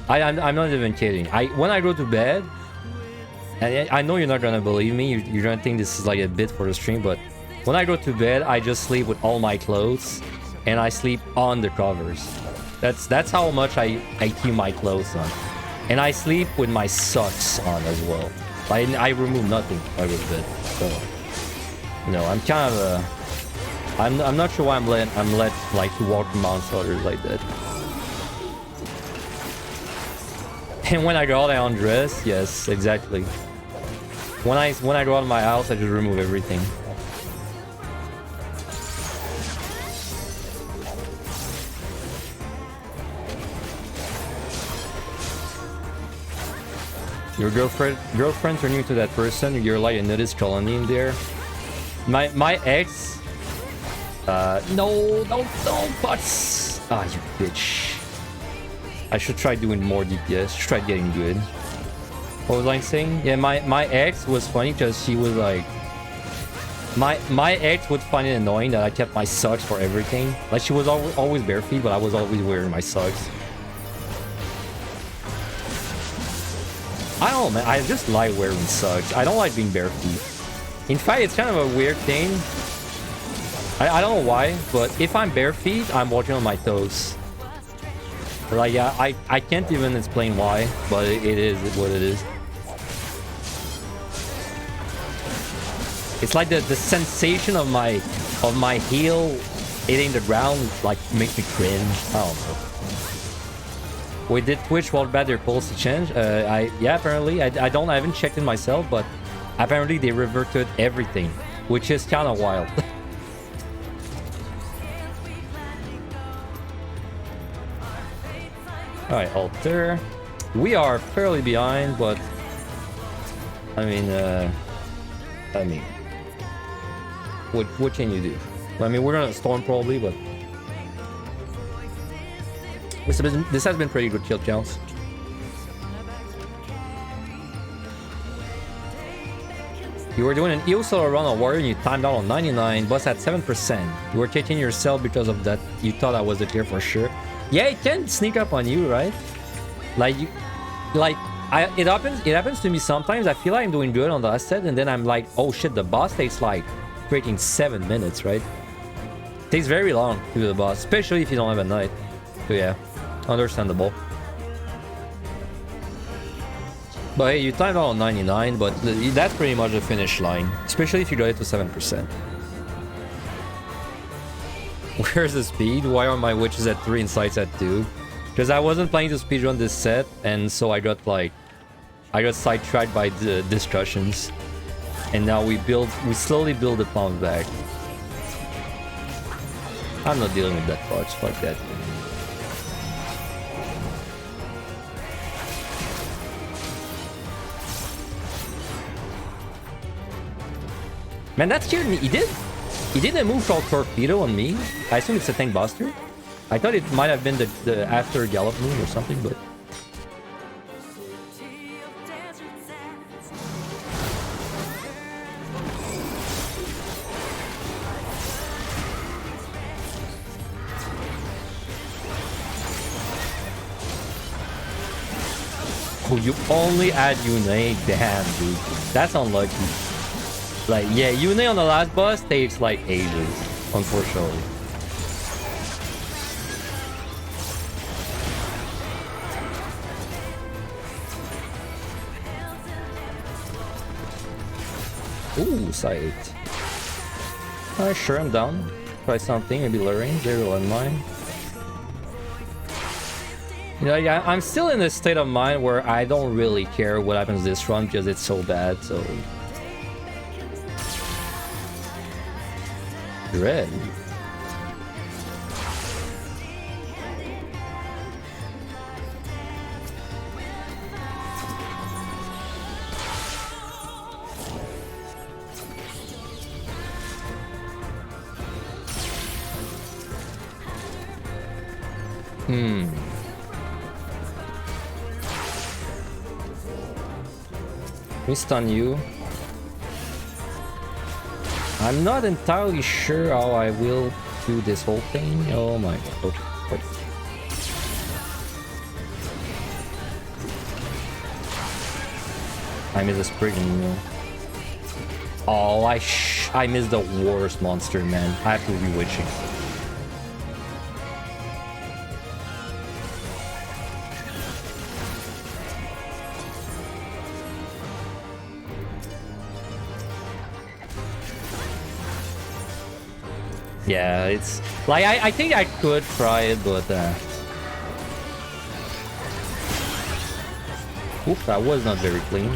I'm not even kidding. When I go to bed, and I know you're not gonna believe me, you're gonna think this is like a bit for the stream, but when I go to bed, I just sleep with all my clothes, and I sleep on the covers. That's how much I keep my clothes on, and I sleep with my socks on as well. I remove nothing when I go to bed. So, you know, I'm kind of a... I'm not sure why I'm let like to walk around others like that. And when I go out, I undress. Yes, exactly. When I go out of my house, I just remove everything. Your girlfriends are new to that person. You're like a nudist colony in there. My ex. No, don't, butts. Ah, you bitch. I should try doing more DPS. Should try getting good. What was I saying? Yeah, my ex was funny because she was like... My ex would find it annoying that I kept my socks for everything. Like, she was always bare feet, but I was always wearing my socks. I don't know, man. I just like wearing socks. I don't like being bare feet. In fact, it's kind of a weird thing. I don't know why, but if I'm bare feet, I'm walking on my toes. Like, yeah, I can't even explain why, but it is what it is. It's like the sensation of my heel hitting the ground like makes me cringe. I don't know. We did Twitch while bad their policy change. Yeah, apparently I haven't checked it myself, but apparently they reverted everything, which is kind of wild. All right, alter. We are fairly behind, but I mean, what can you do? I mean, we're gonna storm probably, but this has been pretty good kill counts. You were doing an EO solo run on Warrior and you timed out on 99, boss at 7%. You were kicking yourself because of that. You thought I was the clear for sure. Yeah, it can sneak up on you, right? It happens to me sometimes. I feel like I'm doing good on the last set, and then I'm like, oh shit, the boss takes like freaking 7 minutes, right? It takes very long to do the boss, especially if you don't have a knight. So yeah, understandable. But hey, you timed out on 99, but that's pretty much the finish line, especially if you got it to 7%. Where's the speed? Why are my witches at 3 and sights at 2? Because I wasn't planning to speedrun this set, and so I got sidetracked by the discussions. And now we slowly build the pawns back. I'm not dealing with that part, fuck that. Man, that scared me. He did a move called Torpedo on me. I assume it's a tank buster. I thought it might have been the after gallop move or something, but... Oh, you only add Yune? Damn, dude. That's unlucky. Like, yeah, Yune on the last boss takes like ages, unfortunately. Ooh, sight. Sure, I'm down. Try something, maybe luring, 0 on mine. You know, yeah, I'm still in this state of mind where I don't really care what happens this run because it's so bad, so... Dread. We stun you. I'm not entirely sure how I will do this whole thing. Oh my god. Okay. I missed a spring. Oh, I missed the worst monster, man. I have to be witching. Yeah, it's like I think I could try it, but oops, that was not very clean.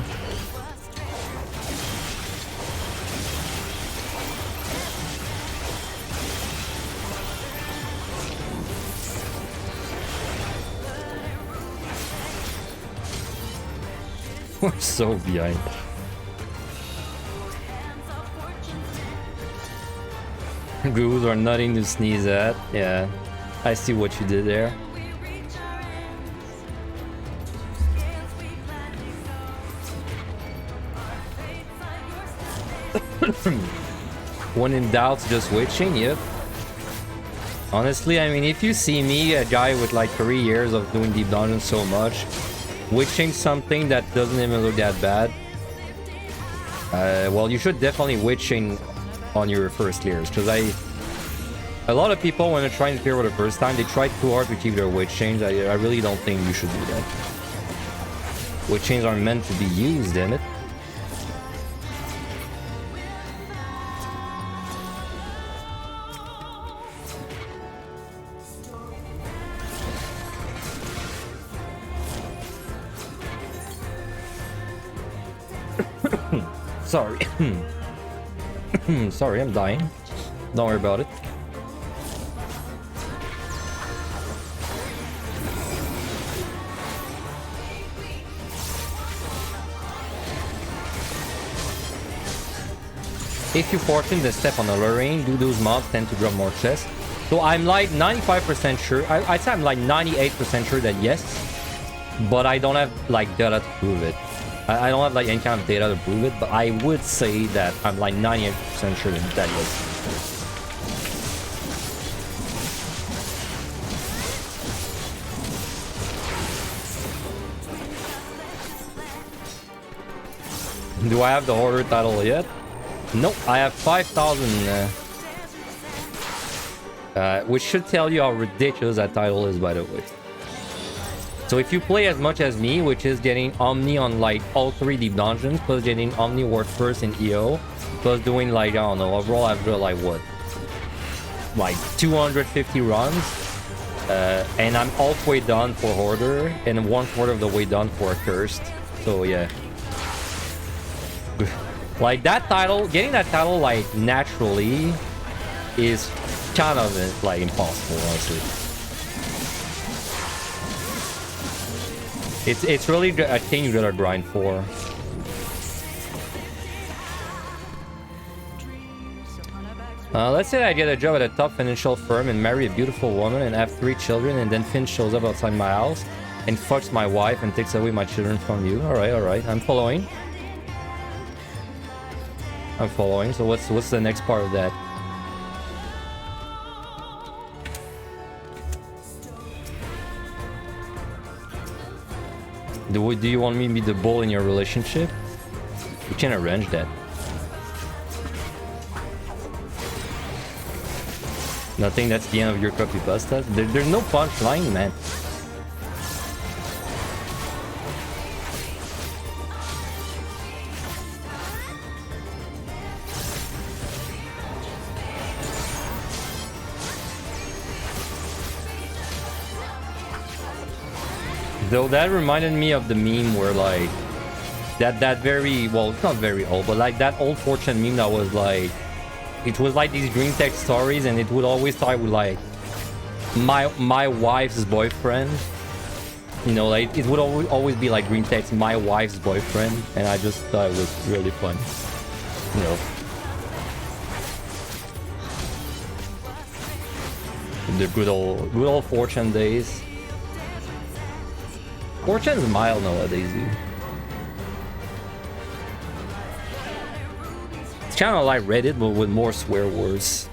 We're so behind. Goose are nothing to sneeze at. Yeah, I see what you did there. When in doubt, just witching. Yep. Honestly, I mean, if you see me, a guy with like 3 years of doing deep dungeons so much, witching something that doesn't even look that bad, well, you should definitely witching on your first clears, because a lot of people, when they're trying to clear for the first time, they try too hard to keep their witch chains. I really don't think you should do that. Witch chains are meant to be used, damn it. Sorry. Sorry, I'm dying. Don't worry about it. If you fortune the step on the Lorraine, do those mobs tend to drop more chests? So I'm like 95% sure. I'd say I'm like 98% sure that yes. But I don't have like data to prove it. I don't have like any kind of data to prove it. But I would say that I'm like 98% sure that yes. Do I have the horror title yet? Nope, I have 5,000, which should tell you how ridiculous that title is, by the way. So if you play as much as me, which is getting Omni on like all 3 deep dungeons, plus getting Omni World First in EO, plus doing like, I don't know, overall after like what? Like 250 runs, and I'm halfway done for Hoarder, and 1/4 of the way done for Accursed. So yeah. Like that title, getting that title like naturally is kind of like impossible, honestly. It's really a thing you gotta grind for. Let's say I get a job at a top financial firm and marry a beautiful woman and have 3 children, and then Finn shows up outside my house and fucks my wife and takes away my children from you. All right, I'm following. I'm following. So what's the next part of that? Do you want me to be the bull in your relationship? We can arrange that. Nothing. That's the end of your copypasta. There's no punchline, man. Though that reminded me of the meme where like that very, well, it's not very old, but like that old fortune meme that was like, it was like these green text stories, and it would always start with like my wife's boyfriend. You know, like it would always be like green text, my wife's boyfriend, and I just thought it was really fun. You know, the good old fortune days. Fortune's mild nowadays, dude. It's kind of like Reddit, but with more swear words.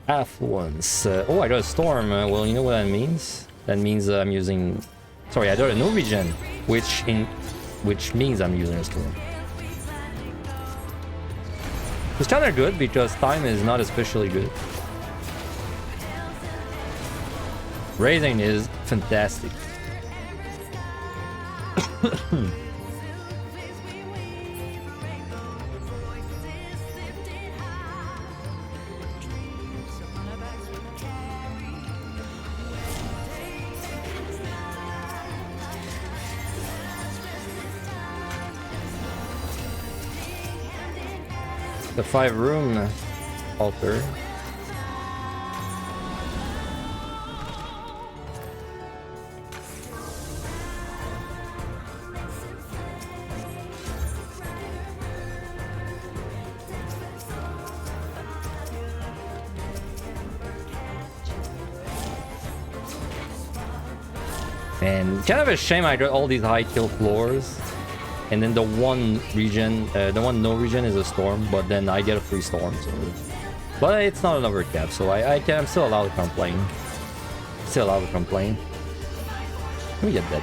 Affluence. Oh, I got a storm. Well, you know what that means? That means I'm using... Sorry, I got a no regen, which means I'm using a storm. It's kind of good because time is not especially good. Raising is fantastic. The 5-room altar. And kind of a shame I got all these high kill floors, and then the one region, the one no region is a storm, but then I get a free storm. So, but it's not an overcap, so I'm still allowed to complain. Still allowed to complain. Let me get that.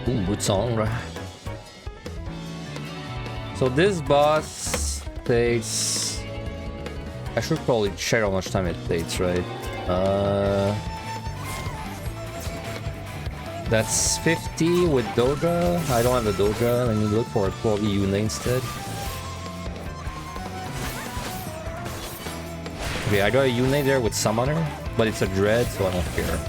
Ooh, good song, right? So this boss takes... I should probably check how much time it takes, right? That's 50 with Doja. I don't have a Doja. Let me look for a quality unit instead. Okay, I got a unit there with Summoner, but it's a Dread, so I don't care.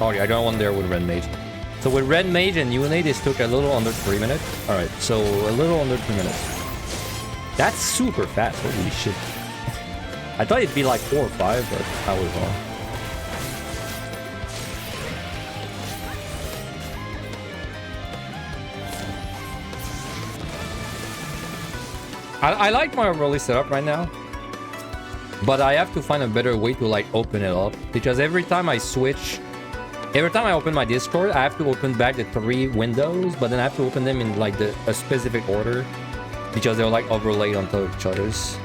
Oh yeah, I got one there with Red Mage. So with Red Mage and Unite, this took a little under 3 minutes. Alright, so a little under 3 minutes. That's super fast, holy shit. I thought it'd be like 4 or 5, but I was wrong. I like my early setup right now, but I have to find a better way to like open it up, because every time I open my Discord, I have to open back the 3 windows, but then I have to open them in like a specific order, because they're like overlaid on top of each other's.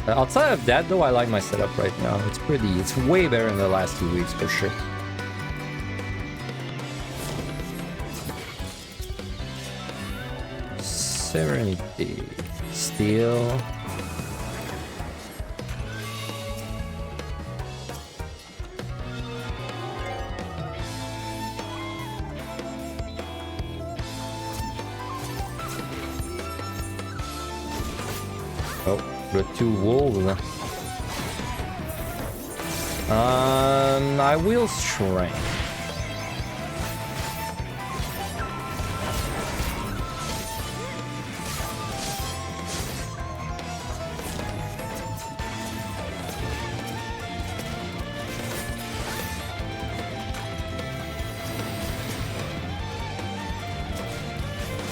Outside of that though, I like my setup right now. It's way better in the last 2 weeks for sure. Serenity. Steel. Oh, the 2 wolves. I will shrink.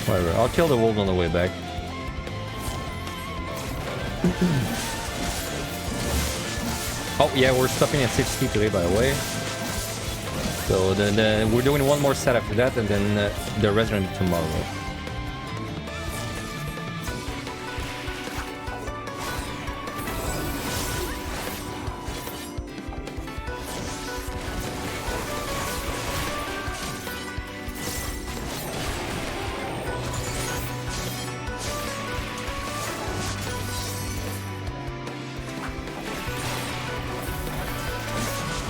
Whatever, I'll kill the wolves on the way back. Oh yeah, we're stopping at 60 today, by the way. So then we're doing one more set after that, and then the rest are tomorrow.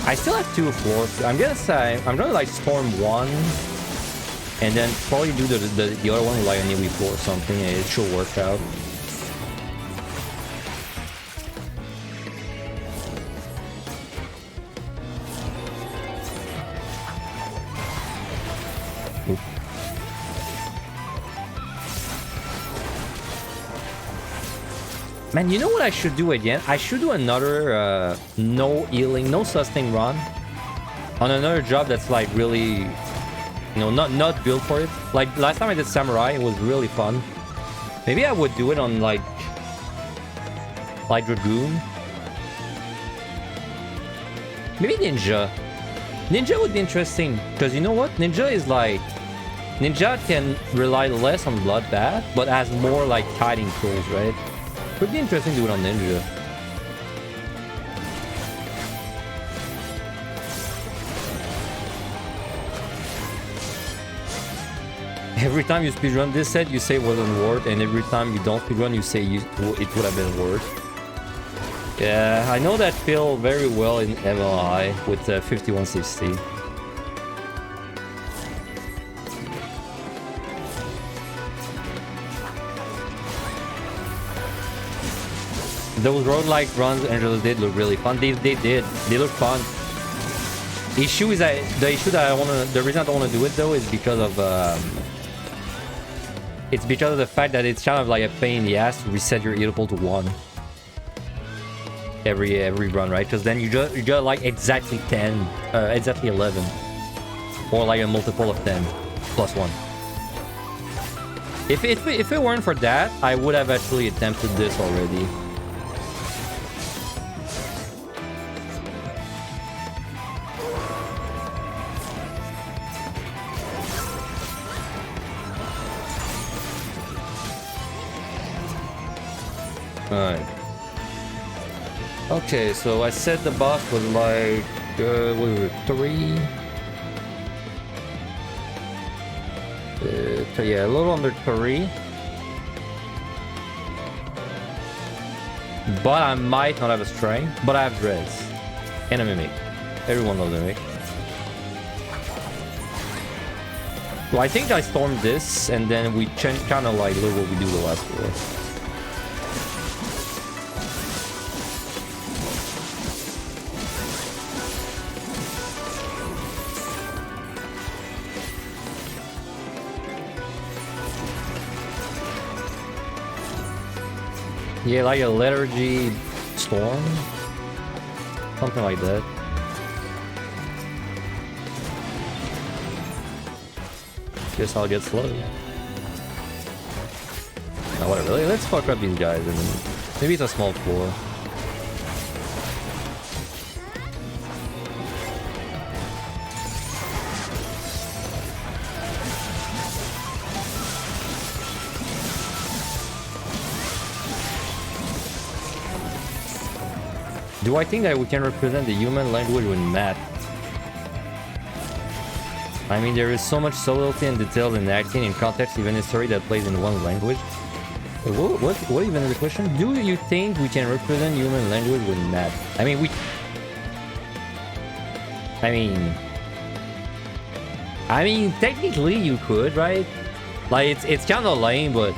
I still have 2 floors. I'm gonna like storm 1, and then probably do the other one with like a newbie floor or something, and it should work out. Oop. Man, you know what I should do again? I should do another no healing, no sustain run on another job that's like really, you know, not built for it. Like last time I did Samurai, it was really fun. Maybe I would do it on like Dragoon. Maybe Ninja. Ninja would be interesting, because you know what? Ninja is like, Ninja can rely less on Bloodbath, but has more like kiting tools, right? Could be interesting to do it on Ninja. Every time you speedrun this set, you say it wasn't worth, and every time you don't speedrun, you say it would have been worth. Yeah, I know that feel very well in MLI with 5160. Those road-like runs Angelos did look really fun. They did. They look fun. The issue is that the reason I don't want to do it though is because of the fact that it's kind of like a pain in the ass to reset your equal to 1 every run, right? Because then you just like exactly 10, exactly 11, or like a multiple of 10 plus 1. If it weren't for that, I would have actually attempted this already. Alright. Okay, so I said the boss was like, what was it, 3? Yeah, a little under 3. But I might not have a strength. But I have dreads. And a mimic. Everyone loves a mimic. So I think I stormed this, and then we kind of like look what we do the last war. Yeah, like a lethargy storm, something like that. Guess I'll get slow. Now whatever. Let's fuck up these guys, and then maybe it's a small 4. Do I think that we can represent the human language with math? I mean, there is so much subtlety and details in acting, in context, even in story that plays in one language. What even is the question? Do you think we can represent human language with math? I mean, I mean, technically you could, right? Like, it's kind of lame, but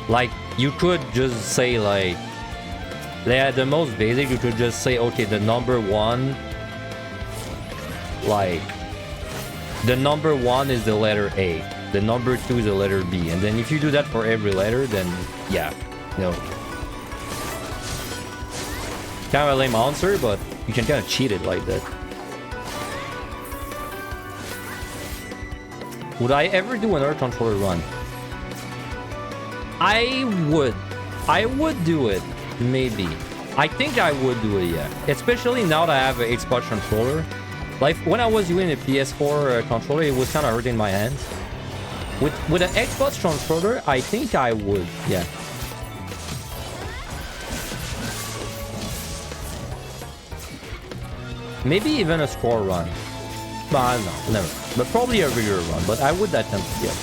like, you could just say like, yeah, the most basic, you could just say, okay, the number 1, like, the number 1 is the letter A, the number 2 is the letter B, and then if you do that for every letter, then yeah, no. Kind of a lame answer, but you can kind of cheat it like that. Would I ever do another controller run? I would do it. Maybe. I think I would do it, yeah. Especially now that I have an Xbox controller. Like, when I was using a PS4 controller, it was kind of hurting my hands. With an Xbox controller, I think I would, yeah. Maybe even a score run. But no, never. But probably a regular run. But I would attempt, yeah.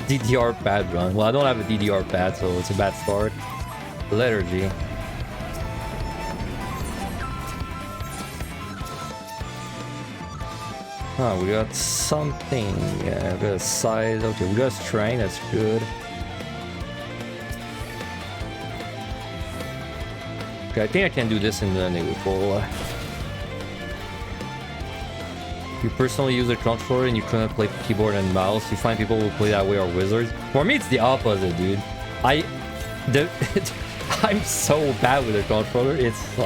DDR pad run. Well, I don't have a DDR pad, so it's a bad start. Lethargy. Oh, we got something. Yeah, we got a size. Okay, we got a strength. That's good. Okay, I think I can do this in the Neutral. You personally use a controller and you couldn't play keyboard and mouse. You find people who play that way are wizards. For me, it's the opposite, dude. I'm so bad with a controller. It's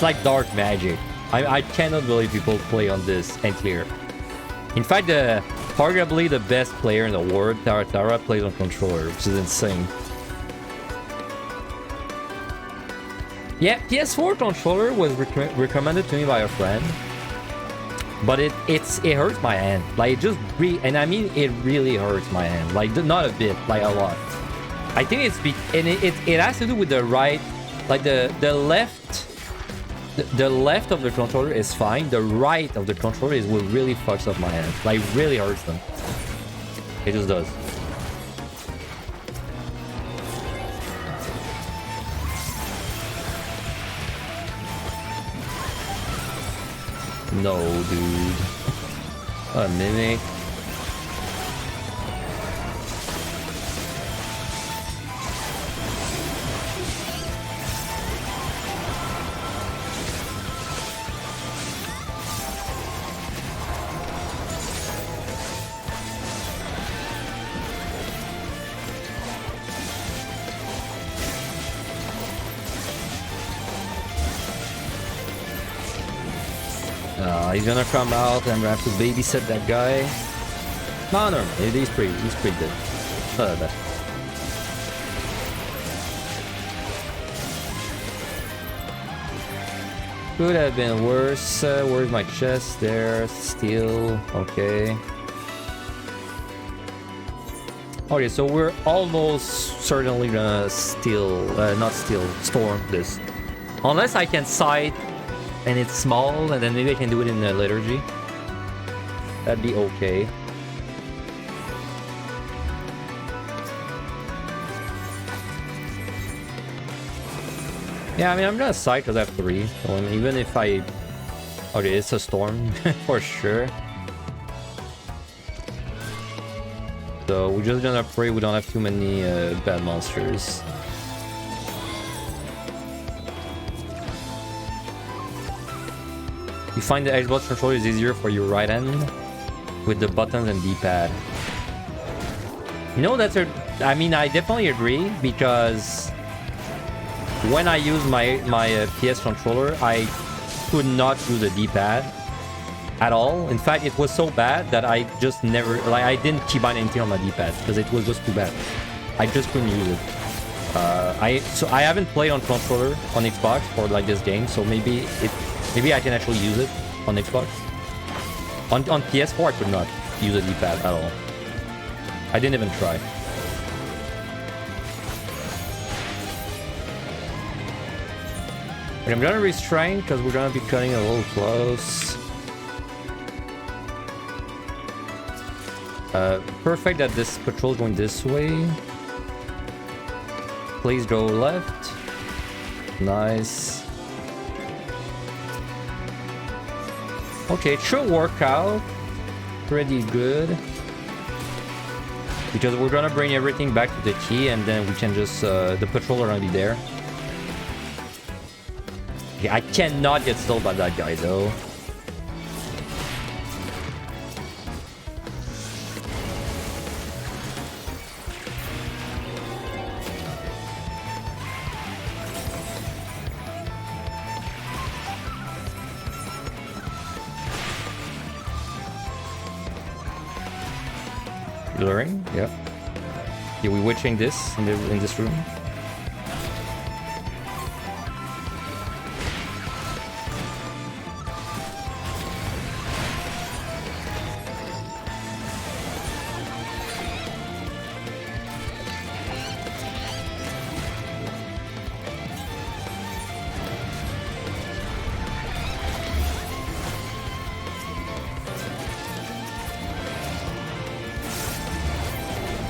like dark magic. I cannot believe people play on this and clear. In fact, arguably the best player in the world, Tara, plays on controller, which is insane. Yeah, PS4 controller was recommended to me by a friend. But it hurts my hand. Like, it just and I mean it really hurts my hand. Like, not a bit, like a lot. I think it's and it has to do with the right, like the left of the controller is fine. The right of the controller is what really fucks up my hand. Like, really hurts them. It just does. No, dude. A mimic. He's gonna come out and I'm gonna have to babysit that guy. No, he's pretty good. Not that bad. Could have been worse. Where's my chest? There. Steel. Okay. Okay, so we're almost certainly gonna storm this. Unless I can sight and it's small, and then maybe I can do it in the liturgy. That'd be okay. Yeah, I mean, I'm gonna side because I have 3. So even if I... Okay, it's a storm, for sure. So we're just gonna pray we don't have too many bad monsters. You find the Xbox controller is easier for your right hand with the buttons and D-pad. You know, that's a... I mean, I definitely agree, because when I use my PS controller, I could not use the D-pad at all. In fact, it was so bad that I just never... Like, I didn't keybind anything on my D-pad, because it was just too bad. I just couldn't use it. So I haven't played on controller on Xbox for like this game, so maybe I can actually use it on Xbox. On PS4, I could not use a D-pad at all. I didn't even try. Okay, I'm gonna restrain because we're gonna be cutting a little close. Perfect that this patrol is going this way. Please go left. Nice. Okay, it should work out pretty good. Because we're gonna bring everything back to the key, and then we can just... the patrol are gonna be there. Okay, I cannot get stalled by that guy, though. Blurring, yeah. Yeah, we're witching this in this room.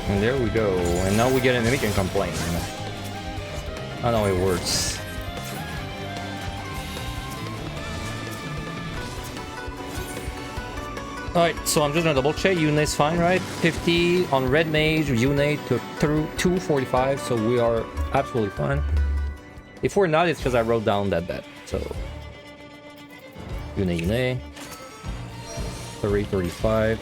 And there we go. And now we get an mimic and complain. I know it works. Alright, so I'm just gonna double check. Unate's fine, right? 50 on red mage, Unate to 245, so we are absolutely fine. If we're not, it's because I wrote down that bet. So Unate 335.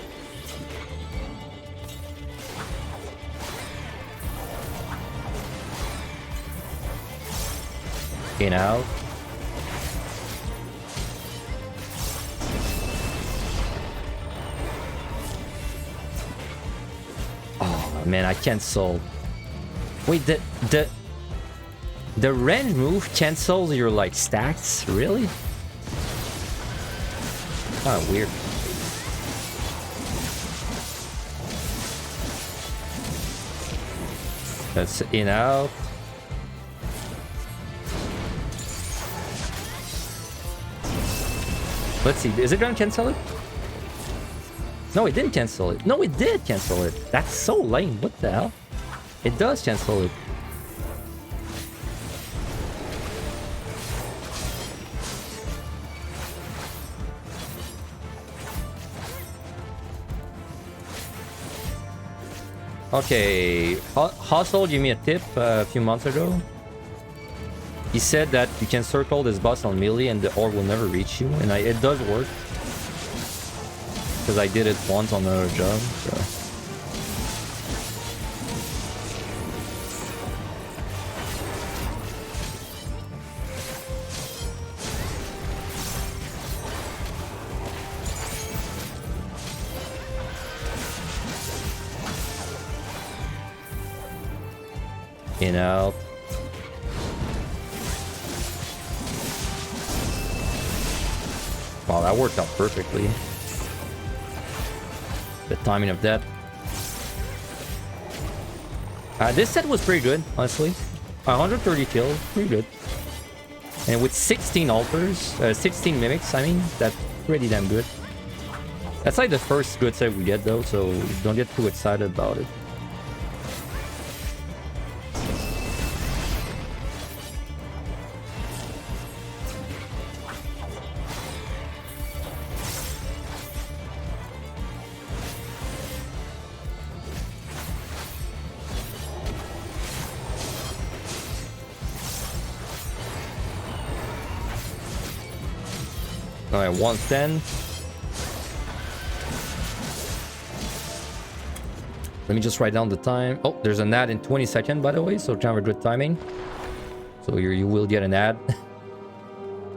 In out. Oh man, I cancel. Wait, the range move cancels your like stacks? Really? Kind of weird. That's in out. Let's see, is it gonna cancel it? No, it didn't cancel it. No, it did cancel it. That's so lame. What the hell? It does cancel it. Okay, Hustle gave me a tip a few months ago. He said that you can circle this boss on melee and the orb will never reach you, and it does work. Because I did it once on another job, so... In out. Wow, that worked out perfectly. The timing of that. This set was pretty good, honestly. 130 kills, pretty good. And with 16 altars, 16 mimics, I mean, that's pretty damn good. That's like the first good set we get though, so don't get too excited about it. Alright, 110. Let me just write down the time. Oh, there's an ad in 20 seconds, by the way, so kind of good timing. So you will get an ad.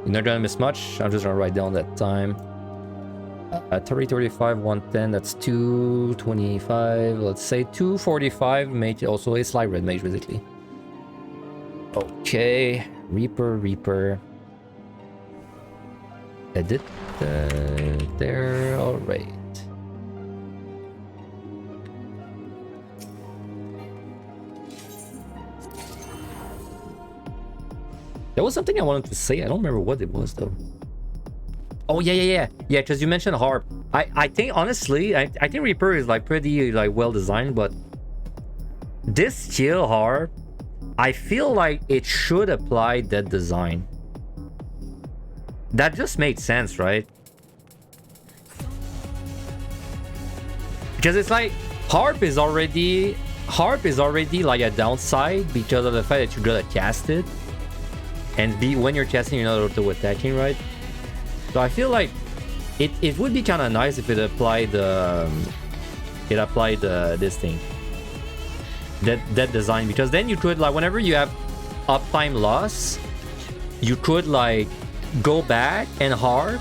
You're not gonna miss much. I'm just gonna write down that time. 3:35, 110, that's 2:25. Let's say 2:45. Make also a slight red mage, basically. Okay, Reaper. Edit there. All right. There was something I wanted to say. I don't remember what it was though. Oh yeah. Because you mentioned harp. I think honestly, I think Reaper is like pretty like well designed, but this skill harp, I feel like it should apply that design. That just made sense, right? Because it's like harp is already like a downside because of the fact that you gotta cast it, and when you're casting, you're not auto attacking, right? So I feel like it would be kind of nice if it applied this thing, that design, because then you could like whenever you have uptime loss, you could like go back and harp,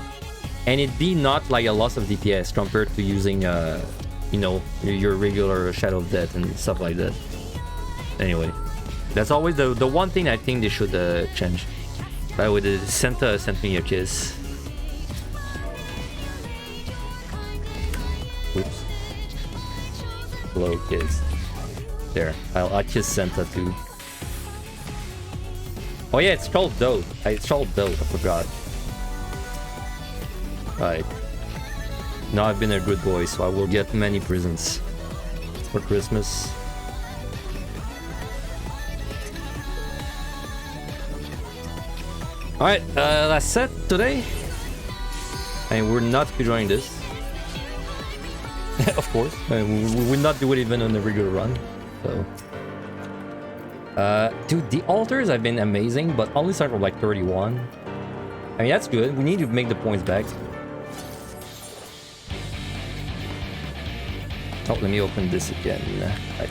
and it'd be not like a loss of DPS compared to using you know, your regular Shadow of Death and stuff like that. Anyway, that's always the one thing I think they should change. By the way, Santa sent me a kiss. Oops. Hello, kiss. There, I'll kiss Santa too. Oh yeah, it's called Dote. It's called Dote, I forgot. Right. Now I've been a good boy, so I will get many presents for Christmas. Alright, last set today. And we're not speedrunning this. Of course. We will not do it even on a regular run. So. Dude, the altars have been amazing, but only start from like 31. I mean, that's good. We need to make the points back. Oh, let me open this again. Right.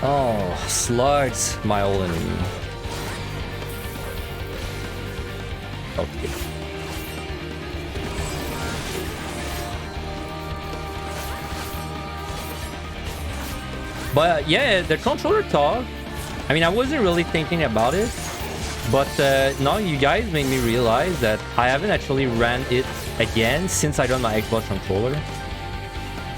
Oh, slugs, my old enemy. Okay. But yeah, the controller talk. I mean, I wasn't really thinking about it, but now you guys made me realize that I haven't actually ran it again since I got my Xbox controller.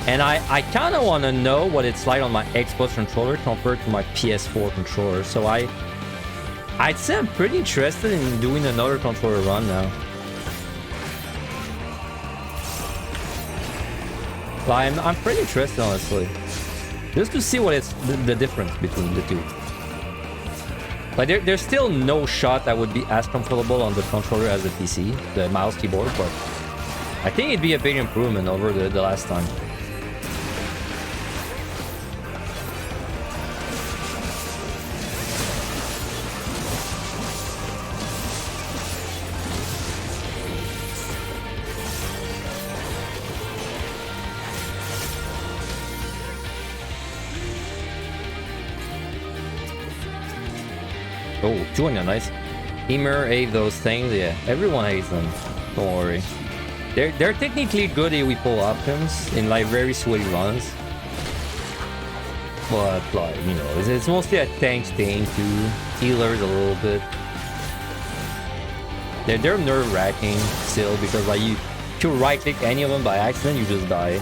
And I kind of want to know what it's like on my Xbox controller compared to my PS4 controller. So I'd say I'm pretty interested in doing another controller run now. But I'm pretty interested, honestly. Just to see what it's the difference between the two. Like there's still no shot that would be as comfortable on the controller as the PC, the mouse keyboard, but I think it'd be a big improvement over the last time. Oh, Titania, nice. Chimera ate those things, yeah. Everyone hates them. Don't worry. They're technically good AoE pull options in like very sweaty runs. But like, you know, it's mostly a tank thing too. Healers a little bit. They're nerve-wracking still because like you right click any of them by accident, you just die.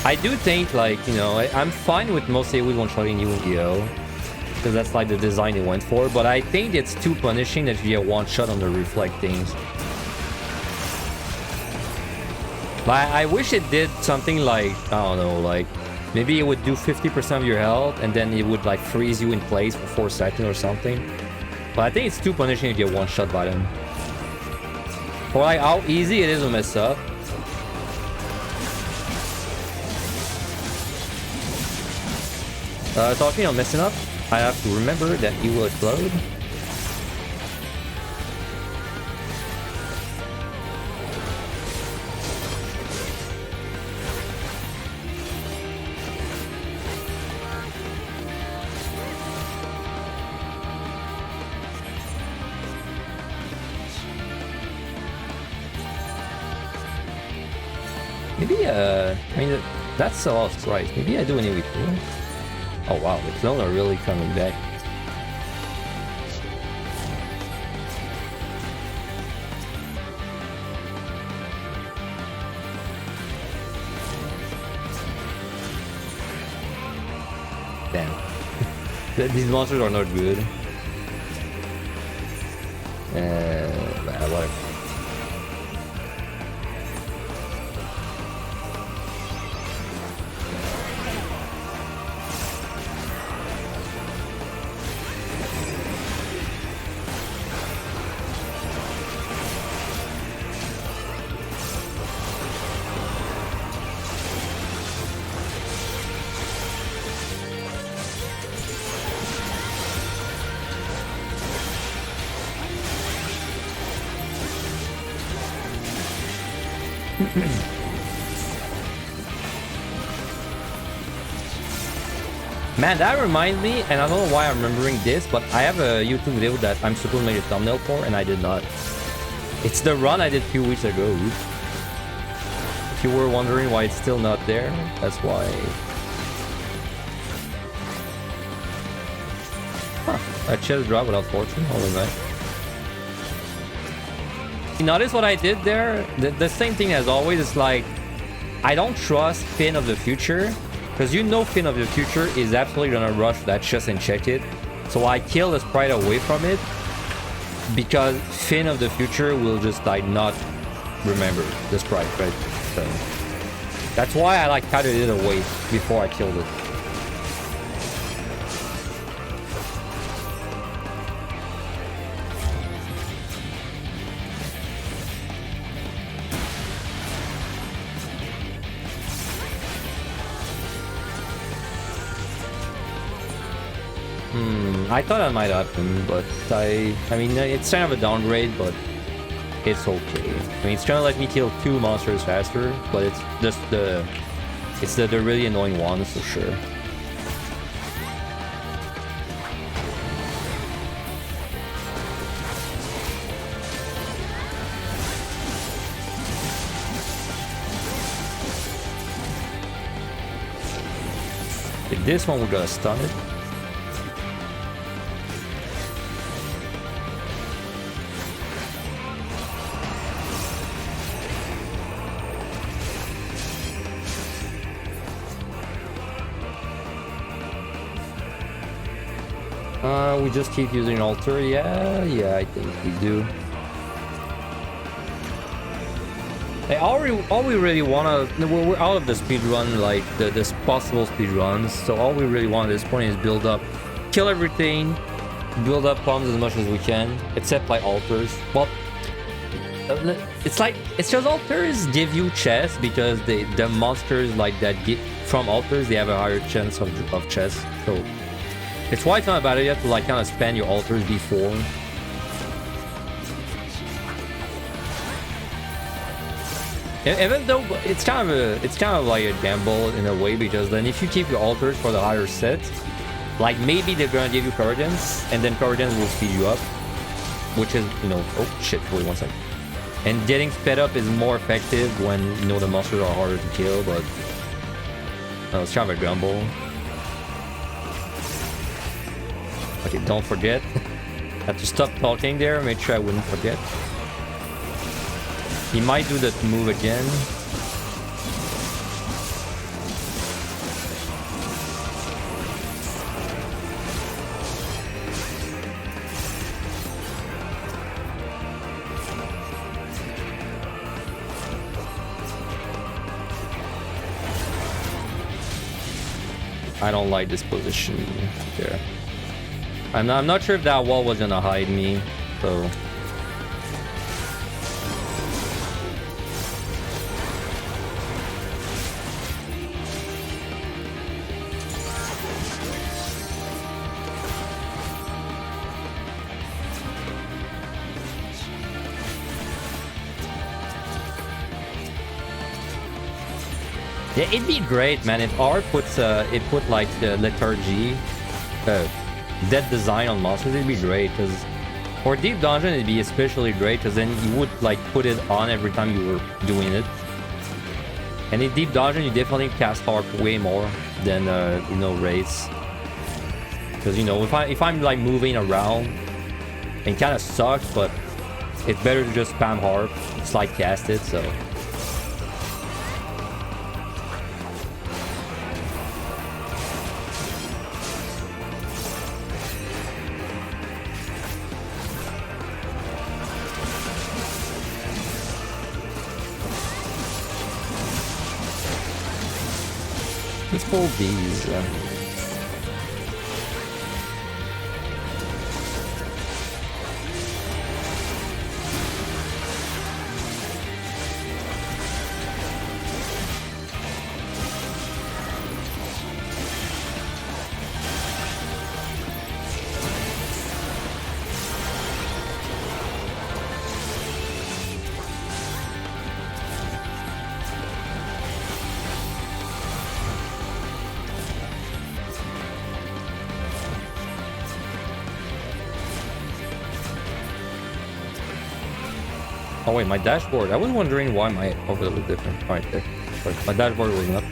I do think, like, you know, I'm fine with most AoE one-shotting you in EO, because that's like the design they went for, but I think it's too punishing that you get one-shot on the reflect things. But I wish it did something like, I don't know, like, maybe it would do 50% of your health, and then it would, like, freeze you in place for 4 seconds or something. But I think it's too punishing to get one-shot by them. For, like, how easy it is to mess up. Talking of messing up, I have to remember that he will explode. Maybe, I mean, that's a lot of price. Maybe I do an AoE too. Oh wow, the clone are really coming back. Damn. These monsters are not good. Whatever. Man, that reminds me, and I don't know why I'm remembering this, but I have a YouTube video that I'm supposed to make a thumbnail for, and I did not. It's the run I did a few weeks ago. If you were wondering why it's still not there, that's why. Huh, a chest drop without fortune, holy night. You notice what I did there? The same thing as always. It's like, I don't trust Finn of the Future, because you know Finn of the Future is absolutely gonna rush that chest and check it. So I kill the sprite away from it, because Finn of the Future will just like not remember the sprite, right? So that's why I like cutted it away before I killed it. I thought that might happen, but I mean, it's kind of a downgrade, but it's okay. I mean, it's trying to let me kill 2 monsters faster, but it's just the really annoying ones for sure. Okay, this one we're gonna stun it. We just keep using altar. Yeah, I think we do. Hey, all we really wanna, we're out of the speed run, like this possible speed runs. So all we really want at this point is build up, kill everything, build up bombs as much as we can, except like altars. Well, it's just altars give you chests because the monsters like that get from altars, they have a higher chance of chests. So it's why it's not a bad idea to like kind of spam your altars before. Even though it's kind of like a gamble in a way, because then if you keep your altars for the higher set, like maybe they're gonna give you Corridans, and then Corridans will speed you up, which is, you know, oh shit, wait 1 second. And getting sped up is more effective when, you know, the monsters are harder to kill, but it's kind of a gamble. Okay, don't forget. I have to stop talking there, make sure I wouldn't forget. He might do that move again. I don't like this position there. I'm not sure if that wall was gonna hide me, so... Yeah, it'd be great, man, if R puts it put like the liturgy, dead design on monsters. It'd be great, because for deep dungeon it'd be especially great, because then you would like put it on every time you were doing it. And in deep dungeon you definitely cast harp way more than you know, raids, because you know, if I'm like moving around, it kind of sucks, but it's better to just spam harp, slide cast it. So. Let's pull these. Oh wait, my dashboard. I was wondering why my overlay was different. Right there. Sorry, my dashboard was up.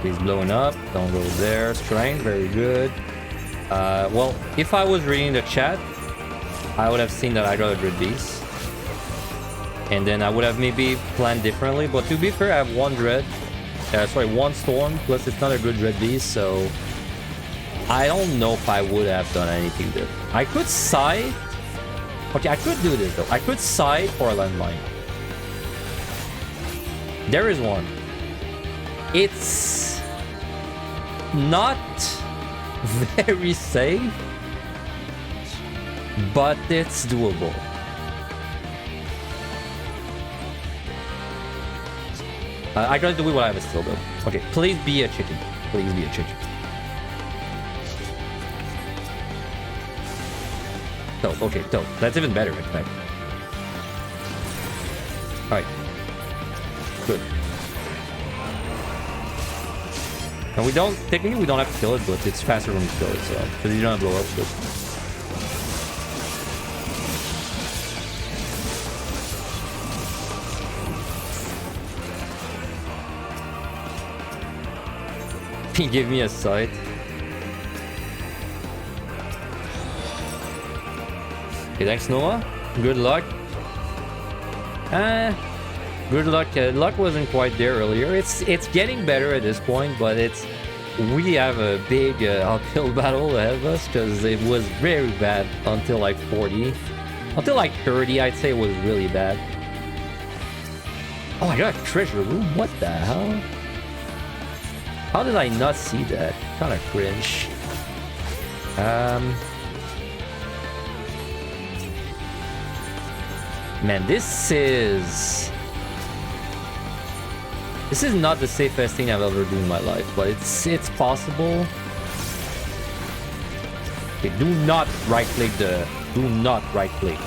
He's blowing up. Don't go there. Strength, very good. Well, if I was reading the chat, I would have seen that I got a Dread Beast. And then I would have maybe planned differently. But to be fair, I have one Dread. Sorry, one Storm, plus it's not a good Dread Beast, so... I don't know if I would have done anything there. I could side... Okay, I could do this though. I could side for a landmine. There is one. It's... not... very safe. But it's doable. I gotta do what I have still though. Okay, please be a chicken. Please be a chicken. Dope, okay, dope. That's even better, in fact. Alright. Good. And we don't, technically we don't have to kill it, but it's faster when we kill it, so. Because you don't have to blow up, but... Give me a sight. Okay, thanks Noah. Good luck. Good luck. Luck wasn't quite there earlier. It's getting better at this point, but we have a big uphill battle ahead of us, because it was very bad until like 40. Until like 30, I'd say it was really bad. Oh, I got a treasure room. What the hell? How did I not see that? Kind of cringe. Man, this is not the safest thing I've ever done in my life, but it's possible. Okay, do not right click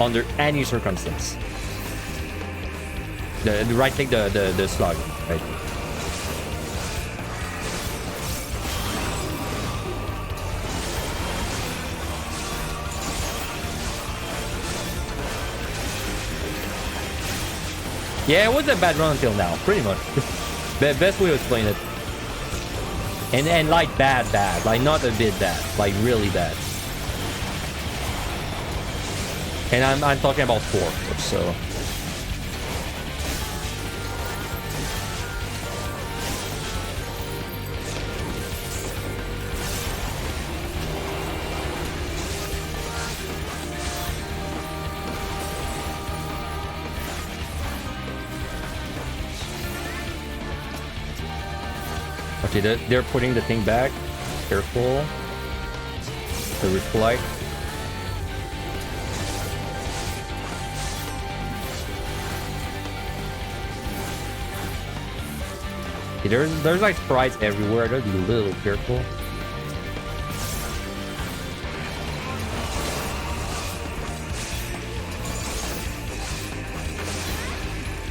under any circumstance. The right click the slug, right? Yeah, it was a bad run until now, pretty much. Best way to explain it. And like bad, like not a bit bad, like really bad. And I'm talking about 4, so. Okay, they're putting the thing back. Careful. The reflect. Okay, there's like sprites everywhere. I gotta be a little careful.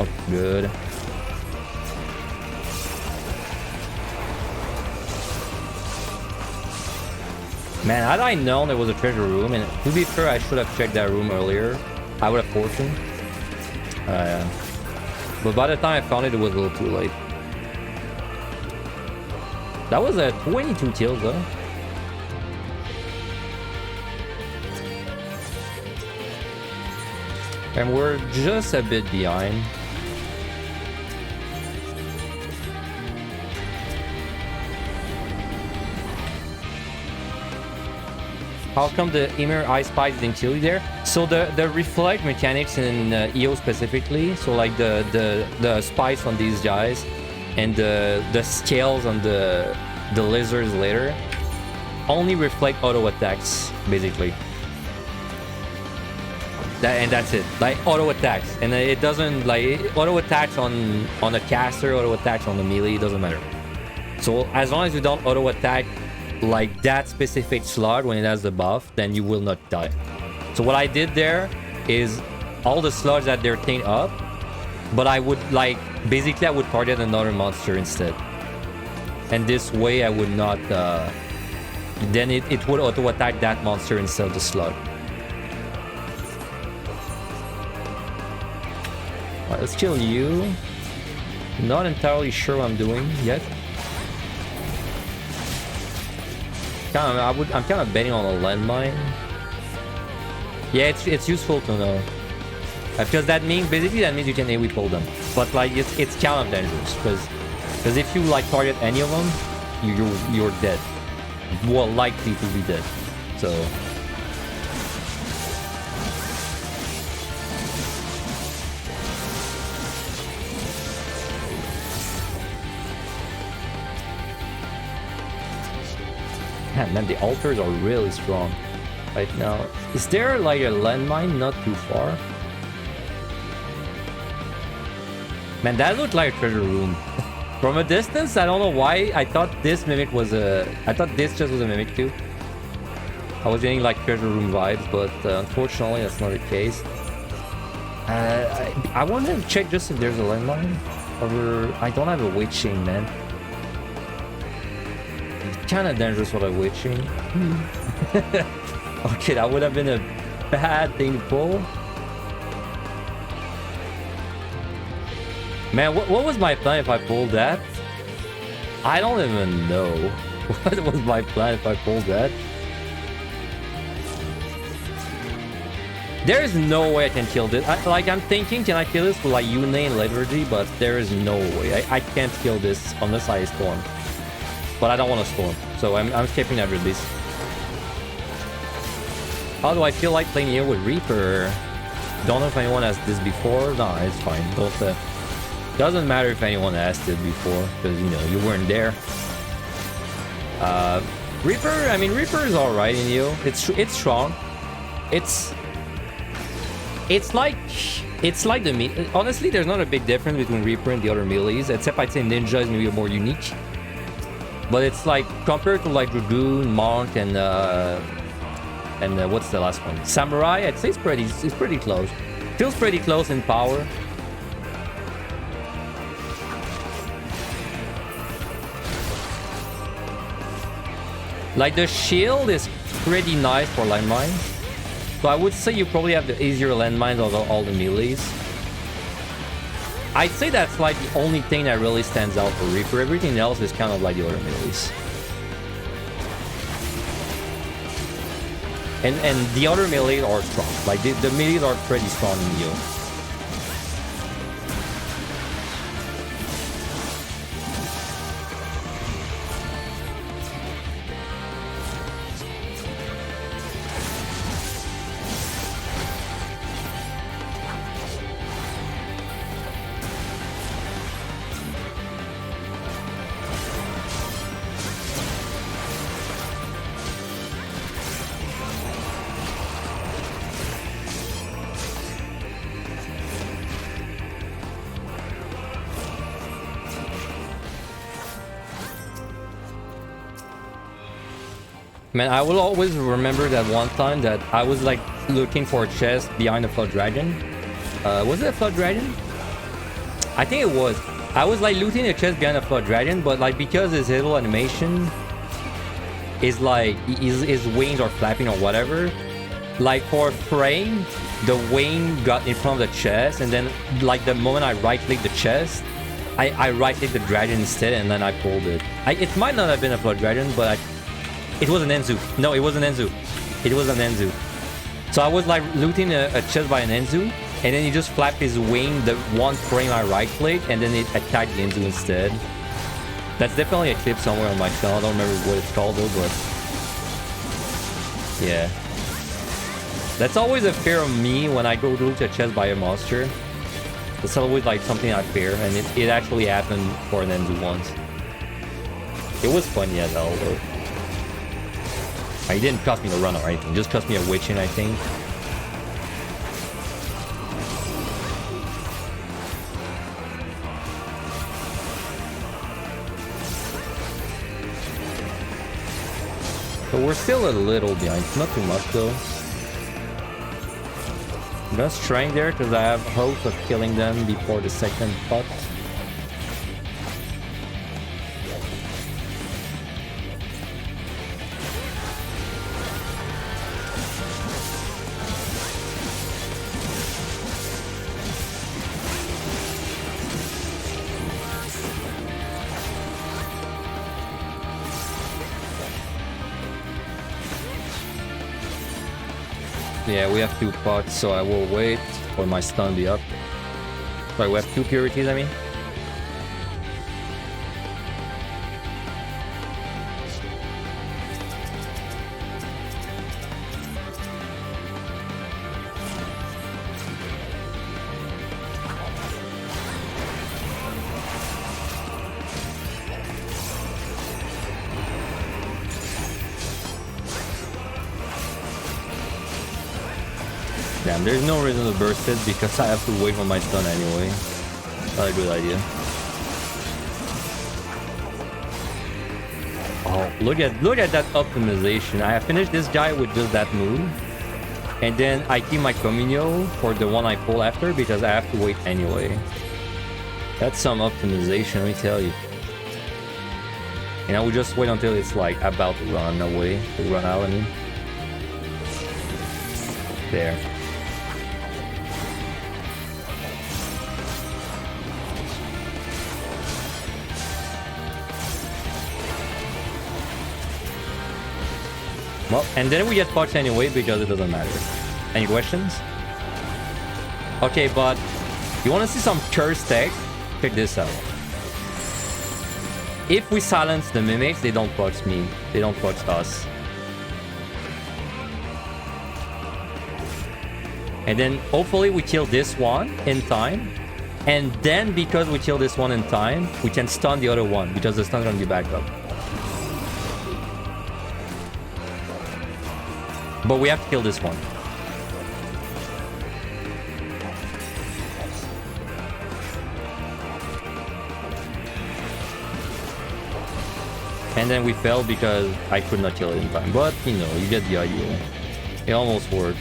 Oh, good. Man, had I known there was a treasure room, and to be fair, I should have checked that room earlier, I would have fortuned. But by the time I found it, it was a little too late. That was a 22 kills, though. And we're just a bit behind. How come the Emir Ice Spice didn't kill you there? So the reflect mechanics in EO specifically, so like the spice on these guys and the scales on the lizards later, only reflect auto attacks basically. And that's it, like auto attacks, and it doesn't like auto attacks on a caster, auto attacks on the melee, it doesn't matter. So as long as you don't auto attack like that specific slot when it has the buff, then you will not die. So what I did there is all the slots that they're taken up, but I would like basically I would target another monster instead, and this way I would not then it would auto attack that monster instead of the slot. Alright, let's kill you. Not entirely sure what I'm doing yet. I'm kind of betting on a landmine. Yeah, it's useful to know, because that means basically you can AoE pull them. But like it's kind of dangerous because if you like target any of them, you're dead. More likely to be dead. So. Man, the altars are really strong right now. Is there like a landmine not too far? Man, that looked like a treasure room. From a distance, I don't know why. I thought this mimic was a... I thought this just was a mimic too. I was getting like treasure room vibes, but unfortunately that's not the case. I wanted to check just if there's a landmine. Or I don't have a weight chain, man. Kind of dangerous with a witching. Okay, that would have been a bad thing to pull. Man, what was my plan if I pulled that? I don't even know. What was my plan if I pulled that? There is no way I can kill this. I'm thinking, can I kill this with like Une and Liturgy? But there is no way. I can't kill this unless I storm. But I don't want to storm, so I'm skipping that release. How do I feel like playing here with Reaper? Don't know if anyone asked this before. No, it's fine. Doesn't matter if anyone asked it before, because you know you weren't there. Reaper. I mean, Reaper is all right in you. It's strong. It's like the melee. Honestly, there's not a big difference between Reaper and the other melees, except I'd say Ninja is maybe more unique. But it's like compared to like Dragoon, Monk, and what's the last one? Samurai. I'd say it's pretty close. Feels pretty close in power. Like the shield is pretty nice for landmines. So I would say you probably have the easier landmines of all the melees. I'd say that's like the only thing that really stands out for Reaper. Everything else is kind of like the other melees. And the other melees are strong. Like the melees are pretty strong in you. Man, I will always remember that one time that I was like looking for a chest behind a flood dragon. Was it a flood dragon? I think it was. I was like looting a chest behind a flood dragon, but like because his little animation is like his wings are flapping or whatever. Like for a frame, the wing got in front of the chest, and then like the moment I right click the chest, I right click the dragon instead, and then I pulled it. It might not have been a flood dragon, but it was an Enzu. No, it was an Enzu. It was an Enzu. So I was like looting a chest by an Enzu, and then he just flapped his wing the one frame I right clicked, and then it attacked the Enzu instead. That's definitely a clip somewhere on my channel. I don't remember what it's called though, but yeah. That's always a fear of me when I go to loot a chest by a monster. It's always like something I fear, and it actually happened for an Enzu once. It was funny as hell though. It didn't cost me the run or anything, just cost me a witching, I think. So we're still a little behind, not too much though. I'm gonna strength there because I have hope of killing them before the second pot. Yeah, we have 2 pots, so I will wait for my stun to be up. Sorry, we have 2 purities, I mean. Damn, there's no reason to burst it because I have to wait for my stun anyway. Not a good idea. Oh, look at that optimization. I have finished this guy with just that move. And then I keep my Communio for the one I pull after because I have to wait anyway. That's some optimization, let me tell you. And I will just wait until it's like about to run away. To run out, I mean. There. Well, and then we get pots anyway because it doesn't matter. Any questions? Okay, but you want to see some curse tech? Check this out. If we silence the mimics, they don't pox me. They don't pox us. And then hopefully we kill this one in time. And then because we kill this one in time, we can stun the other one because the stun's gonna be back up. But we have to kill this one. And then we failed because I could not kill it in time. But, you know, you get the idea. It almost worked.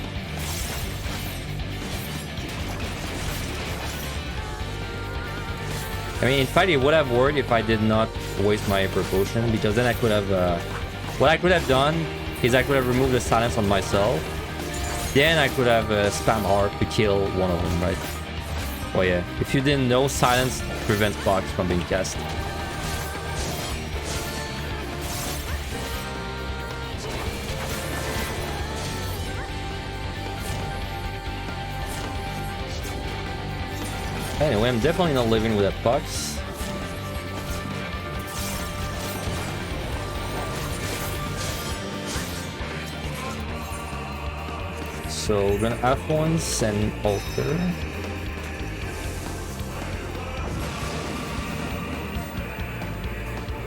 I mean, in fact, it would have worked if I did not waste my Hyper Potion. Because then I could have... what I could have done is I could have removed the silence on myself. Then I could have spam hard to kill one of them, right? Oh yeah, if you didn't know, silence prevents blocks from being cast. Anyway, I'm definitely not living with that box. So we're gonna F1 and alter.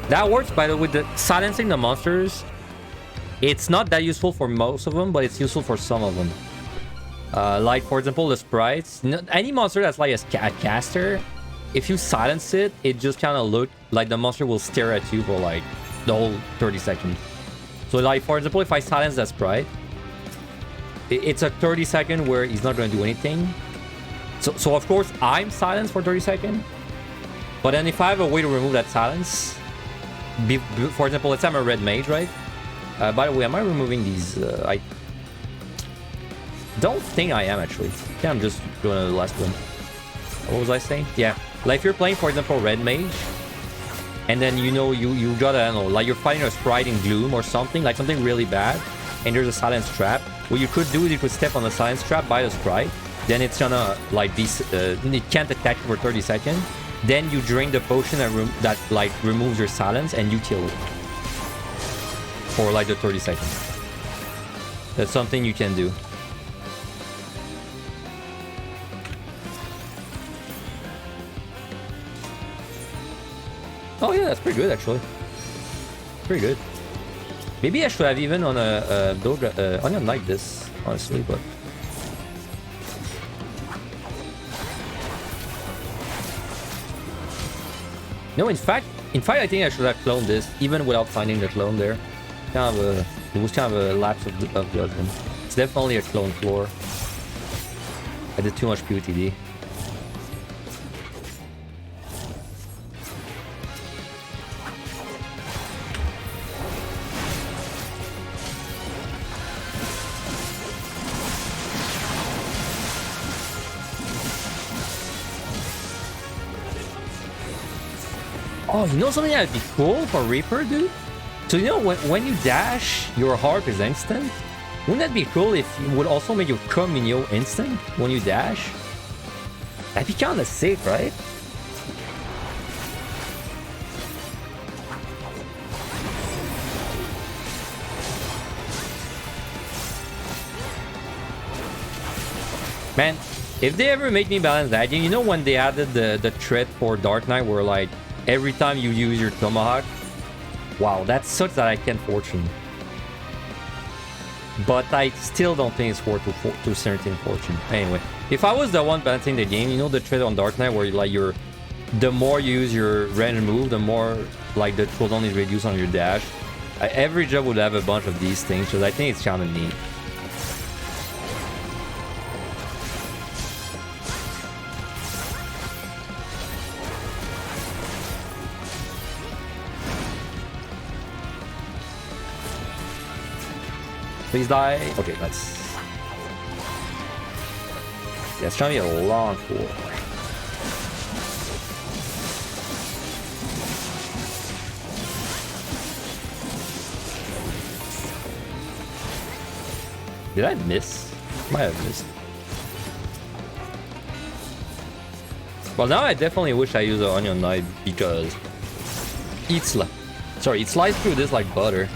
That works, by the way. The silencing the monsters, it's not that useful for most of them, but it's useful for some of them. Like for example, the sprites. Any monster that's like a caster, if you silence it, it just kind of look like the monster will stare at you for like the whole 30 seconds. So like, for example, if I silence that sprite, it's a 30 second where he's not going to do anything. So of course, I'm silenced for 30 seconds. But then if I have a way to remove that silence, for example, let's say I'm a red mage, right? By the way, am I removing these? I don't think I am, actually. I think I'm just doing the last one. What was I saying? Yeah. Like if you're playing, for example, red mage, and then you know you gotta, I don't know, like you're fighting a sprite in gloom or something, like something really bad, and there's a silence trap. What you could do is you could step on the silence trap by the sprite, then it's gonna like be it can't attack you for 30 seconds. Then you drink the potion that like removes your silence, and you kill it for like the 30 seconds. That's something you can do. Oh yeah, that's pretty good actually. Pretty good. Maybe I should have even on a onion like this, honestly, but. No, in fact, I think I should have cloned this even without finding the clone there. It was kind of a lapse of judgment. It's definitely a clone floor. I did too much POTD. Oh, you know something that'd be cool for Reaper, dude? So you know when you dash, your harp is instant? Wouldn't that be cool if you would also make your Communio instant when you dash? That'd be kinda safe, right? Man, if they ever make me balance that, you know when they added the threat for Dark Knight where like every time you use your Tomahawk, wow, that sucks that I can't fortune. But I still don't think it's worth to 17 fortune. Anyway, if I was the one balancing the game, you know the threat on Dark Knight where like the more you use your range move, the more like the cooldown is reduced on your dash. Every job would have a bunch of these things, so I think it's kind of neat. Please die. Okay, let's. Yeah, it's trying to be a long floor. Did I miss? Might have missed. Well, now I definitely wish I used an onion knife because it slides through this like butter.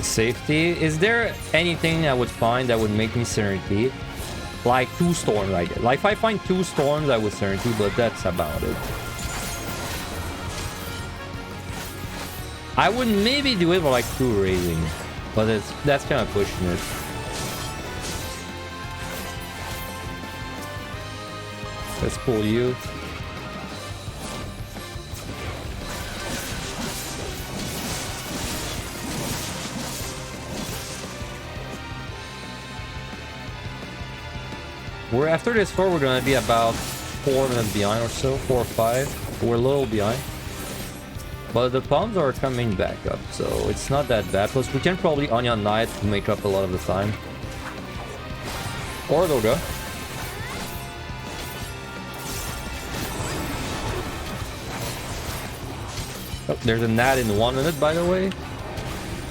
Safety. Is there anything I would find that would make me Serenity? Like 2 storms right there. Like if I find 2 storms I would Serenity, but that's about it. I would maybe do it for like 2 raising, but that's kind of pushing it. Let's pull you. After this floor, we're gonna be about 4 minutes behind or so, 4 or 5. We're a little behind, but the pumps are coming back up, so it's not that bad. Plus, we can probably Onion Knight to make up a lot of the time, or Doga. Oh, there's a Nat in 1 minute, by the way.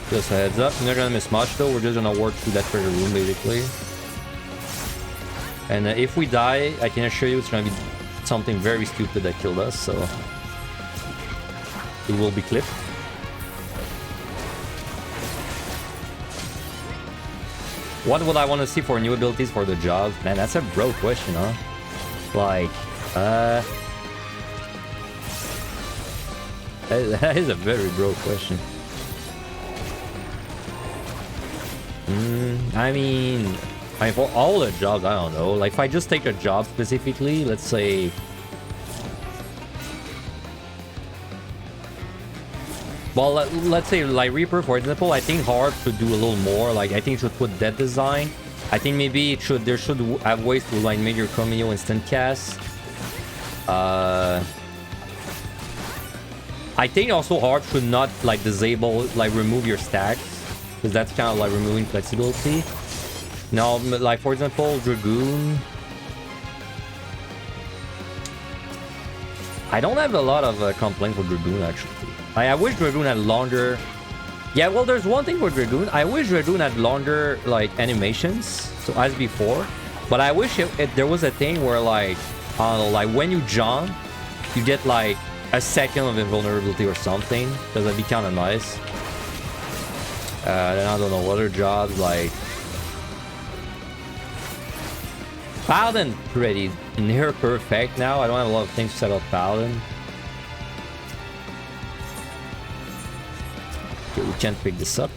Just a heads up. You're not gonna miss much though. We're just gonna work through that treasure room basically. And if we die, I can assure you it's gonna be something very stupid that killed us, so it will be clipped. What would I want to see for new abilities for the jobs? Man, that's a broad question, huh? Like, That is a very broad question. I mean, for all the jobs, I don't know. Like, if I just take a job specifically, let's say... Well, let's say, like, Reaper, for example, I think Hard should do a little more. Like, I think it should put that design. I think maybe there should have ways to, like, make your Cameo instant cast. I think also Hard should not, like, disable, like, remove your stacks. Because that's kind of, like, removing flexibility. Now, like, for example, Dragoon. I don't have a lot of complaints for Dragoon, actually. I wish Dragoon had longer... Yeah, well, there's one thing for Dragoon. I wish Dragoon had longer, like, animations. So, as before. But I wish there was a thing where, like... I don't know, like, when you jump, you get, like, a second of invulnerability or something. Because that'd be kind of nice. Then I don't know, other jobs, like... Paladin, pretty near perfect now. I don't have a lot of things to set up Paladin. Okay, we can't pick this up.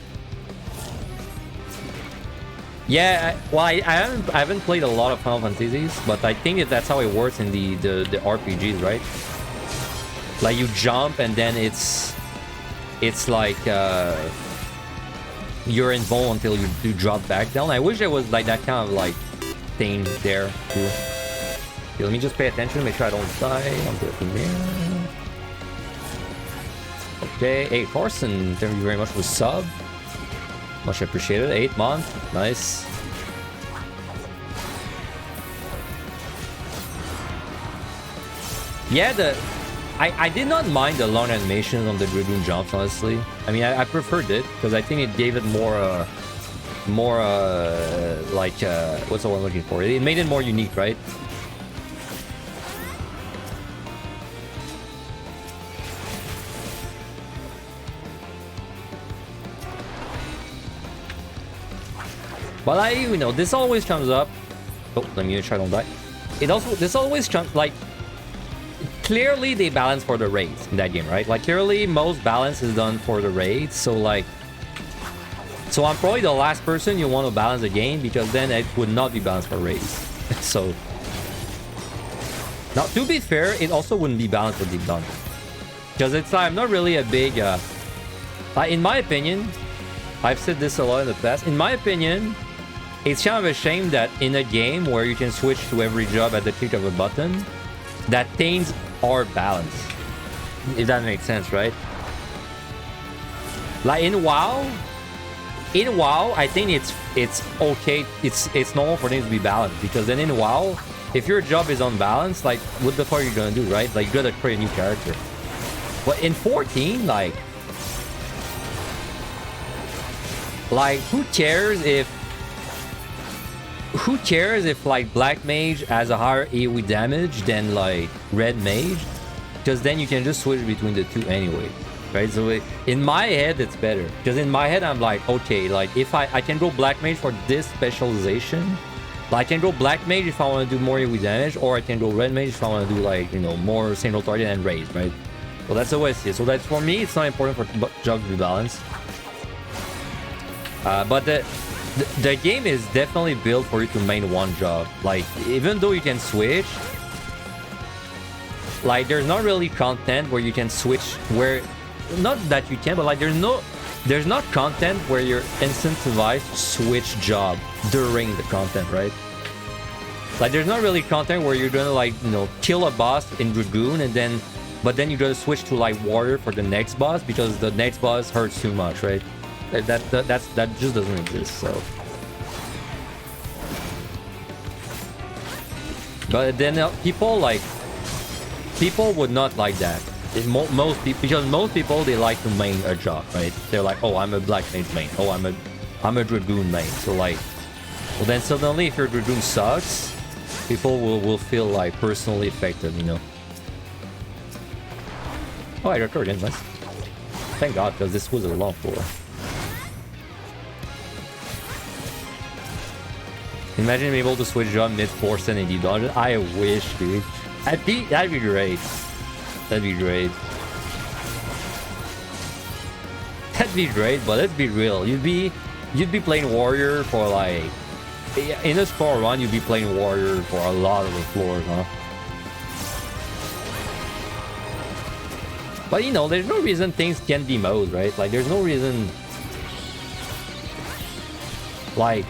Yeah, well, I haven't played a lot of Final Fantasies, but I think that's how it works in the RPGs, right? Like, you jump and then it's like you're invulnerable until you drop back down. I wish there was like that kind of like thing there too. Okay, let me just pay attention, make sure I don't die. I'm good from here. Okay, hey Carson, thank you very much for the sub. Much appreciated. 8 months, nice. Yeah, I did not mind the long animations on the Dragoon jumps, honestly. I mean, I preferred it because I think it gave it more like what's the one I'm looking for? It made it more unique, right? But you know, this always comes up. Oh, let me try to don't die. This always comes, like, clearly they balance for the raids in that game, right? Like, clearly most balance is done for the raids. So, like, so I'm probably the last person you want to balance the game because then it would not be balanced for raids. So, now to be fair, it also wouldn't be balanced for deep dungeon because it's like, I'm not really a big, in my opinion, I've said this a lot in the past. In my opinion, it's kind of a shame that in a game where you can switch to every job at the click of a button, that things are balanced. If that makes sense, right? Like in WoW, I think it's okay. It's normal for things to be balanced because then in WoW, if your job is unbalanced, like what the fuck are you gonna do, right? Like you gotta create a new character. But in 14, like who cares if like black mage has a higher AoE damage than like red mage, because then you can just switch between the two anyway, right? So in my head it's better because in my head I'm like, okay, like if I can go black mage for this specialization, like I can go black mage if I want to do more AoE damage, or I can go red mage if I want to do like, you know, more single target and raise, right? So that's the way I see it. So that's, for me, it's not important for jobs to be balanced. But the game is definitely built for you to main one job. Like, even though you can switch, like, there's not really content where you can switch where... Not that you can, but like, there's not content where you're incentivized to switch job during the content, right? Like, there's not really content where you're gonna, like, you know, kill a boss in Dragoon and then... But then you're gonna switch to, like, Warrior for the next boss because the next boss hurts too much, right? That just doesn't exist, so... But then people would not like that. Most people, because most people, they like to main a job, right? They're like, oh, I'm a black mage main. Oh, I'm a Dragoon main. So like, well then suddenly if your Dragoon sucks, people will feel like personally affected, you know. Oh, I recorded again, nice. Thank God, because this was a long floor. Imagine being able to switch job mid-4 and deep dungeon. I wish, dude. That'd be great. That'd be great. be great, but let's be real. You'd be playing warrior for like in a score run. You'd be playing warrior for a lot of the floors, huh? But you know, there's no reason things can be modes, right? Like there's no reason. Like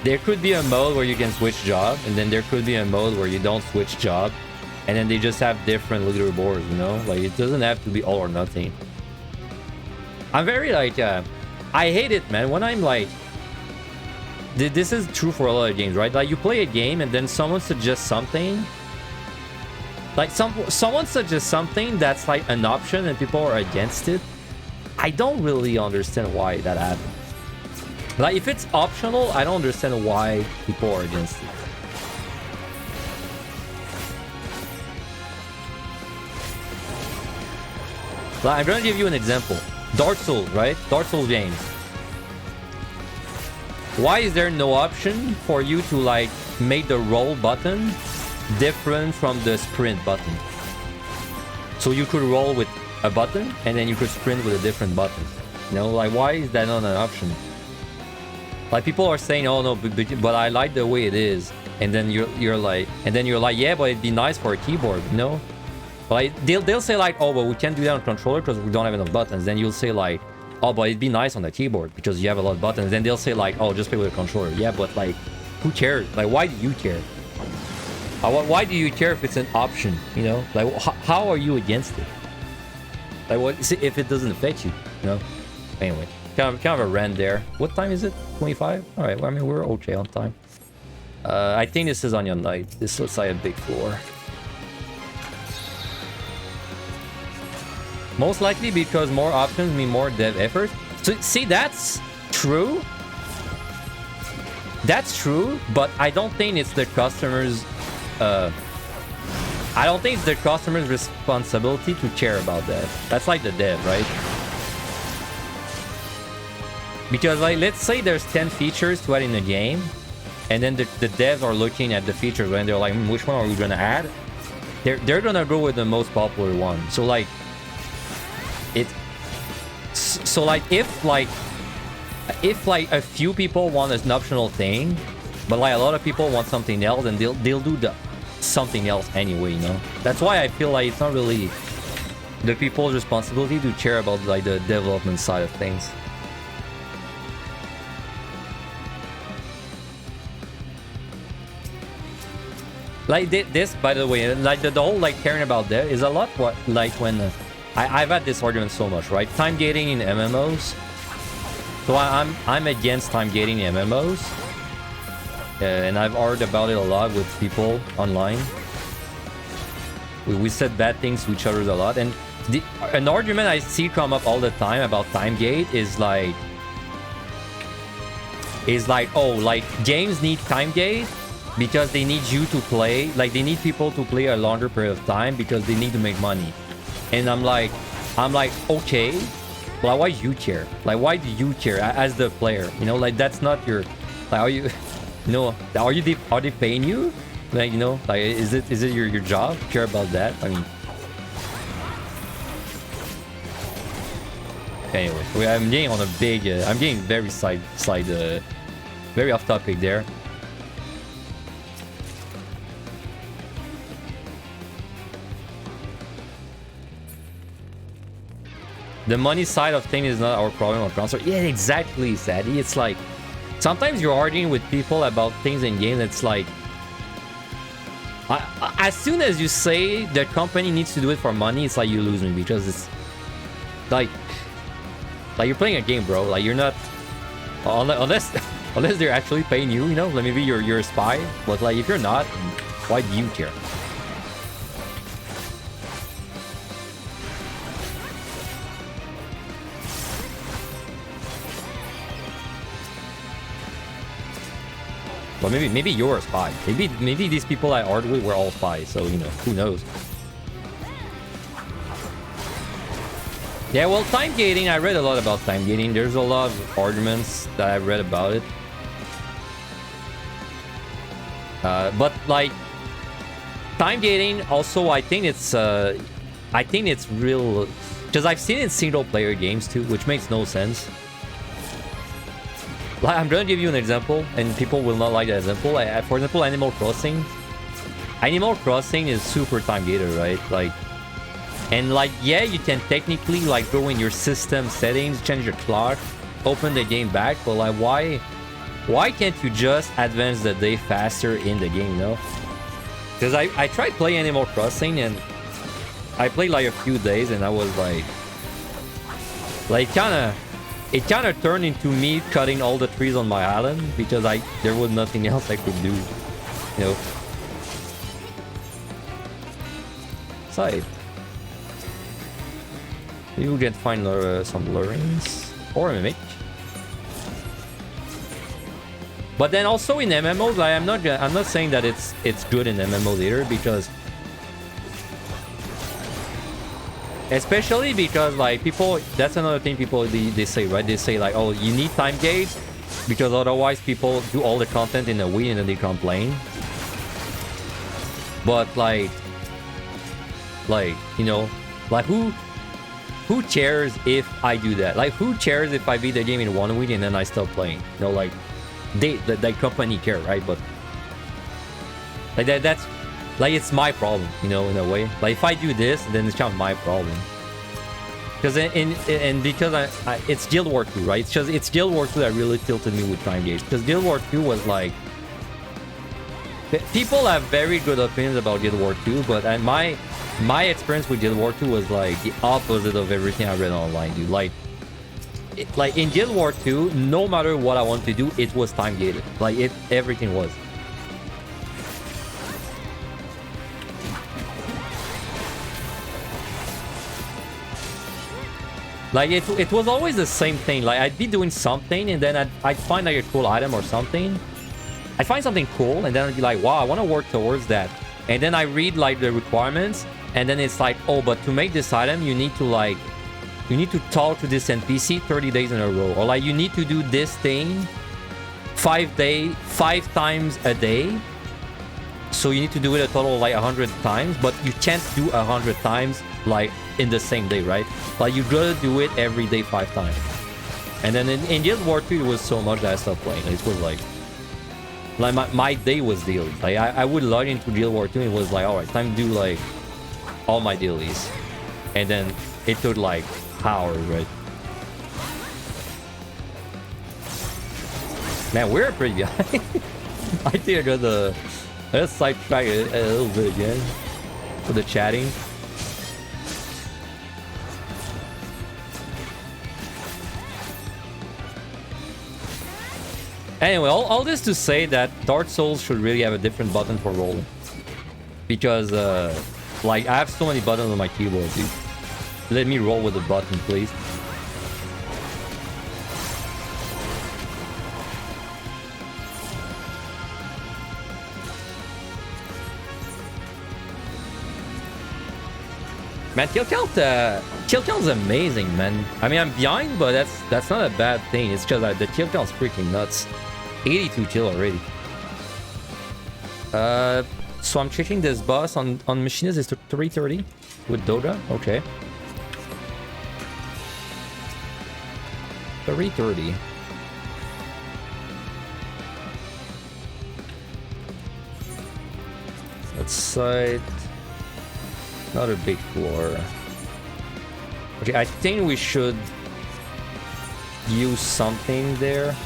there could be a mode where you can switch job, and then there could be a mode where you don't switch job, and then they just have different leaderboards, you know? Like it doesn't have to be all or nothing. I'm very like, I hate it, man, when I'm like, this is true for a lot of games, right? Like you play a game and then someone suggests something. Like someone suggests something that's like an option and people are against it. I don't really understand why that happens. Like if it's optional, I don't understand why people are against it. Like, I'm gonna give you an example. Dark Souls, right? Dark Souls games. Why is there no option for you to like make the roll button different from the sprint button? So you could roll with a button and then you could sprint with a different button. You know, like why is that not an option? Like people are saying, oh no, but I like the way it is. And then you're like, yeah, but it'd be nice for a keyboard, you know? Like they'll say like, oh, but we can't do that on controller because we don't have enough buttons. Then you'll say like, oh, but it'd be nice on the keyboard because you have a lot of buttons. Then they'll say like, oh, just play with a controller. Yeah, but like, who cares? Like, why do you care? Why do you care if it's an option? You know, like, how are you against it? Like, what if it doesn't affect you? You know. Anyway, kind of a rant there. What time is it? 25. All right. Well, I mean, we're okay on time. I think this is Onion Night. This looks like a big floor. Most likely because more options mean more dev effort. So see, that's true. That's true, but I don't think it's the customer's I don't think it's the customer's responsibility to care about that. That's like the dev, right? Because like let's say there's 10 features to add in a game, and then the devs are looking at the features and they're like, which one are we gonna add? They're gonna go with the most popular one. So like if a few people want an optional thing, but like a lot of people want something else, and they'll do the something else anyway, you know. That's why I feel like it's not really the people's responsibility to care about like the development side of things. Like this, by the way, like the whole like caring about that is a lot what like when I've had this argument so much, right? Time gating in MMOs. So I'm against time gating in MMOs, and I've argued about it a lot with people online. We said bad things to each other a lot, and an argument I see come up all the time about time gate is like, oh, like games need time gate because they need you to play, like they need people to play a longer period of time because they need to make money. And I'm like, okay, well, why do you care? Like, why do you care as the player? You know, like that's not your, like, are you, you know, are they paying you? Like, you know, like is it your job to care about that? I mean, anyway, I'm getting on a big, I'm getting very very off topic there. The money side of things is not our problem on console. Yeah, exactly, Sadie. It's like sometimes you're arguing with people about things in games. It's like as soon as you say the company needs to do it for money, it's like you lose me, because it's like you're playing a game, bro. Like you're not unless they're actually paying you. You know, like maybe you're a spy. But like if you're not, why do you care? But maybe you're a spy. Maybe these people I argued with were all spies. So you know, who knows? Yeah, well, time gating. I read a lot about time gating. There's a lot of arguments that I've read about it. But like time gating, also, I think it's real. Because I've seen it in single-player games too, which makes no sense. Like, I'm gonna give you an example, and people will not like that example. For example, Animal Crossing. Animal Crossing is super time-gated, right? Like, and like, yeah, you can technically like go in your system settings, change your clock, open the game back, but like, why can't you just advance the day faster in the game, you know? Because I tried playing Animal Crossing and I played like a few days and I was like it kind of turned into me cutting all the trees on my island because there was nothing else I could do, you know. Side. You can find some lurings or a mimic. But then also in MMOs, like, I'm not saying that it's good in MMOs either, because especially because like people, that's another thing people they say, right? They say like, oh, you need time gauge because otherwise people do all the content in a week and then they complain. But like you know, like who cares if I do that? Like who cares if I beat the game in 1 week and then I stop playing? You know, like the company care, right? But like that's like, it's my problem, you know, in a way. Like if I do this, then it's kind of my problem. Because because it's Guild Wars 2, right? It's Guild Wars 2 that really tilted me with time gauge. Because Guild Wars 2 was like, people have very good opinions about Guild Wars 2, but my experience with Guild Wars 2 was like the opposite of everything I read online, dude. Like in Guild Wars 2, no matter what I want to do, it was time gated. Like everything was. Like it was always the same thing. Like I'd be doing something and then I'd find like a cool item or something. I'd find something cool and then I'd be like, wow, I want to work towards that. And then I read like the requirements and then it's like, oh, but to make this item, you need to talk to this NPC 30 days in a row. Or like you need to do this thing 5 times a day. So you need to do it a total of like 100 times, but you can't do 100 times like in the same day, right? Like you gotta do it every day 5 times. And then in Guild Wars 2, it was so much that I stopped playing. It was like my day was daily. Like I would log into Guild Wars 2 and it was like, all right, time to do like all my dailies. And then it took like hours, right? Man, we're pretty behind. I think I got the... Let's sidetrack it a little bit again for the chatting. Anyway, all this to say that Dark Souls should really have a different button for rolling. Because, like, I have so many buttons on my keyboard, dude. Let me roll with the button, please. Man, kill count's amazing, man. I mean, I'm behind, but that's not a bad thing. It's just the kill count's freaking nuts. 82 kill already. So I'm checking this boss on Machinist is 330 with Doga. Okay. 330. Let's side. Another big floor. Okay, I think we should use something there.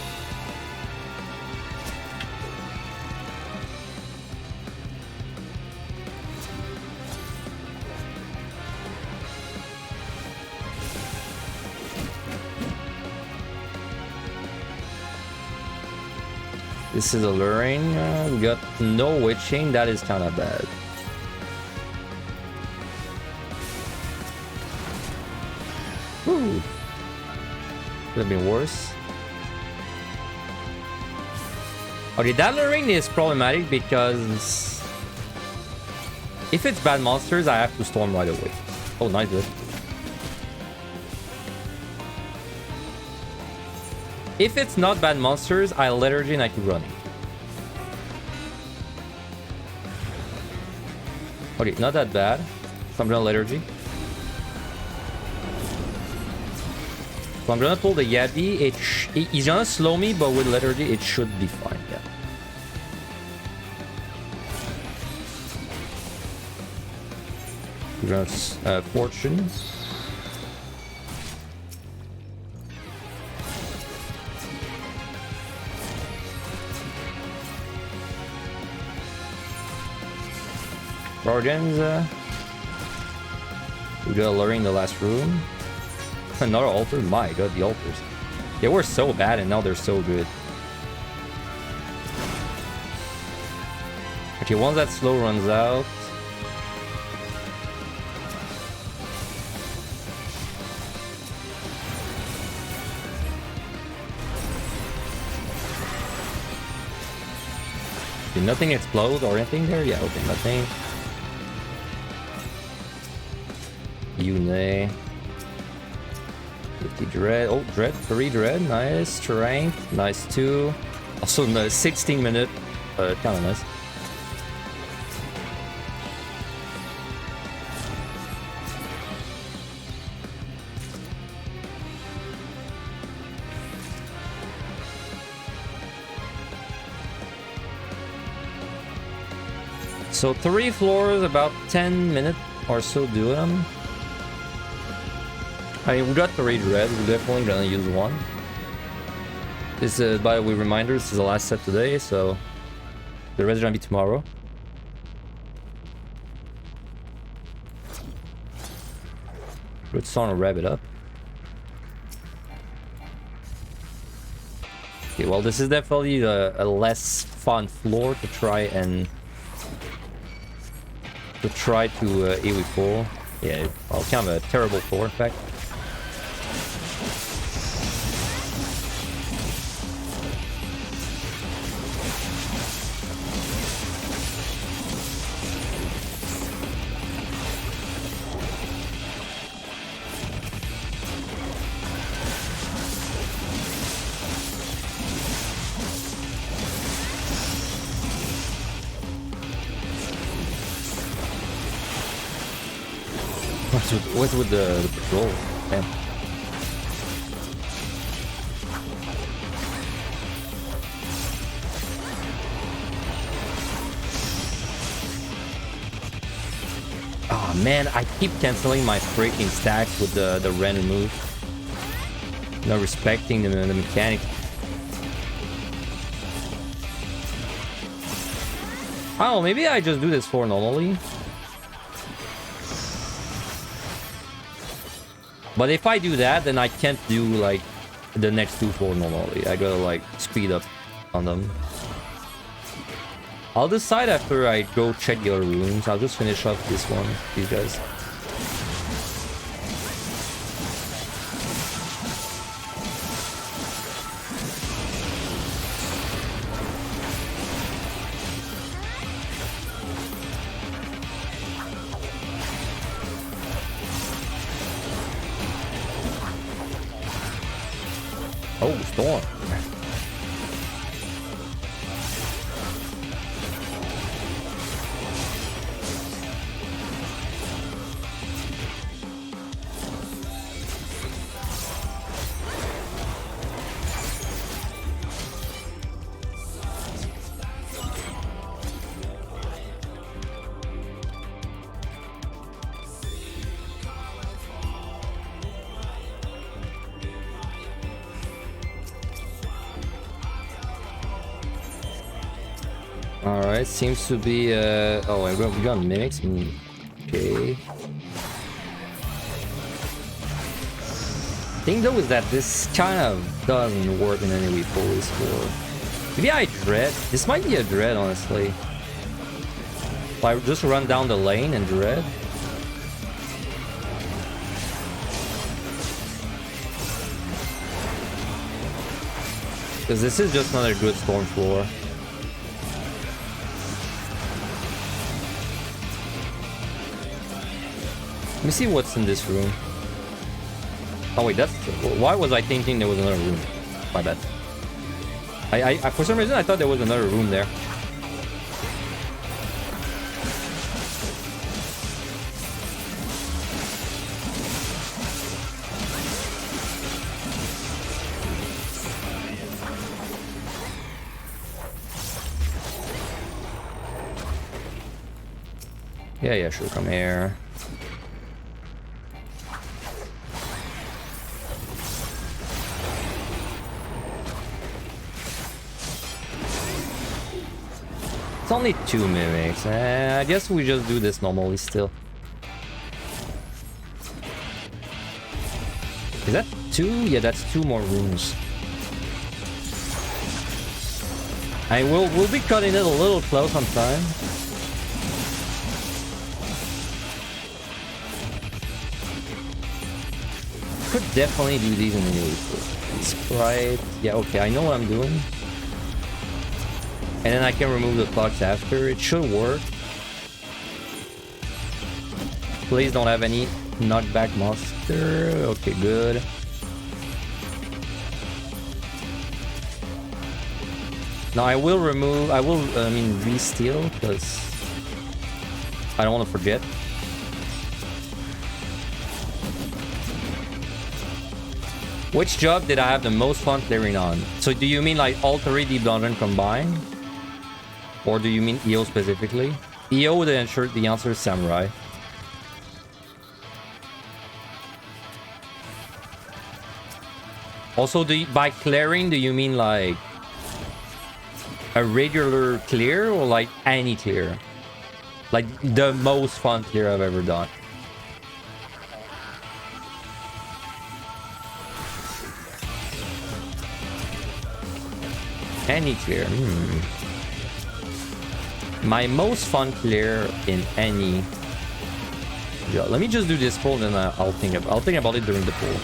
This is alluring. We got no witching. That is kind of bad. Whew. Could have been worse. Okay, that luring is problematic because if it's bad monsters, I have to storm right away. Oh, nice, good. If it's not bad monsters, I lethargy and I keep running. Okay, not that bad. So I'm gonna lethargy. So I'm gonna pull the Yeti. He's gonna slow me, but with Lethargy, it should be fine. Yeah. We're gonna Fortune. Guardians. We got Luring the last room. Another altar? My god, the altars. They were so bad and now they're so good. Okay, once that slow runs out. Did nothing explode or anything there? Yeah, okay, nothing. Yune. 50 dread. Oh, dread. 3 dread. Nice. Strength. Nice 2. Also, no, 16 minute. Kind of nice. So 3 floors, about 10 minutes or so doing them. I mean, we got 3 dread, we're definitely gonna use 1. This is, by the way, reminder, this is the last set today, so the rest is gonna be tomorrow. Good song to wrap it up. Okay, well, this is definitely a less fun floor to try to AoE pull. Yeah, well, kind of a terrible floor, in fact. What's with the patrol? Damn. Oh man, I keep canceling my freaking stacks with the random move. Not respecting the mechanic. Oh, maybe I just do this for normally. But if I do that, then I can't do like the next 2 for normally. I gotta like speed up on them. I'll decide after I go check the other rooms. I'll just finish off this one, these guys. Oh, storm. Alright, seems to be oh, we got mimics. Okay. Thing though is that this kind of doesn't work in any way fully score. Maybe I dread. This might be a dread, honestly. If I just run down the lane and dread. Because this is just another good storm floor. Let me see what's in this room. Oh wait, that's... Why was I thinking there was another room? My bad. I for some reason I thought there was another room there. Yeah, sure, come here. It's only 2 mimics. I guess we just do this normally still. Is that 2? Yeah, that's 2 more rooms. We'll be cutting it a little close on time. Could definitely do these in the new Sprite. Yeah, okay, I know what I'm doing. And then I can remove the clocks after. It should work. Please don't have any knockback monster. Okay, good. Now I will remove, re-steal, because I don't want to forget. Which job did I have the most fun clearing on? So do you mean like all 3 Deep Dungeon combined? Or do you mean EO specifically? EO, the answer is Samurai. Also, by clearing, do you mean like a regular clear or like any clear? Like the most fun clear I've ever done. Any clear. My most fun clear in any. Yeah, let me just do this poll, then I'll think about it during the poll.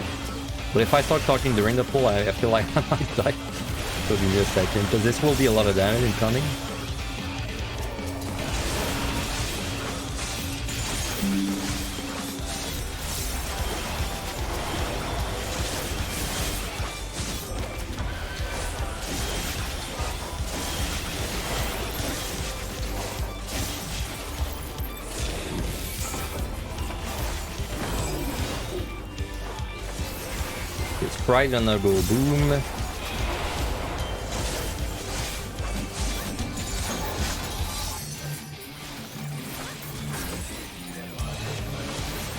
But if I start talking during the poll, I feel like I might die. So give me a second, because this will be a lot of damage incoming. Sprite gonna go boom.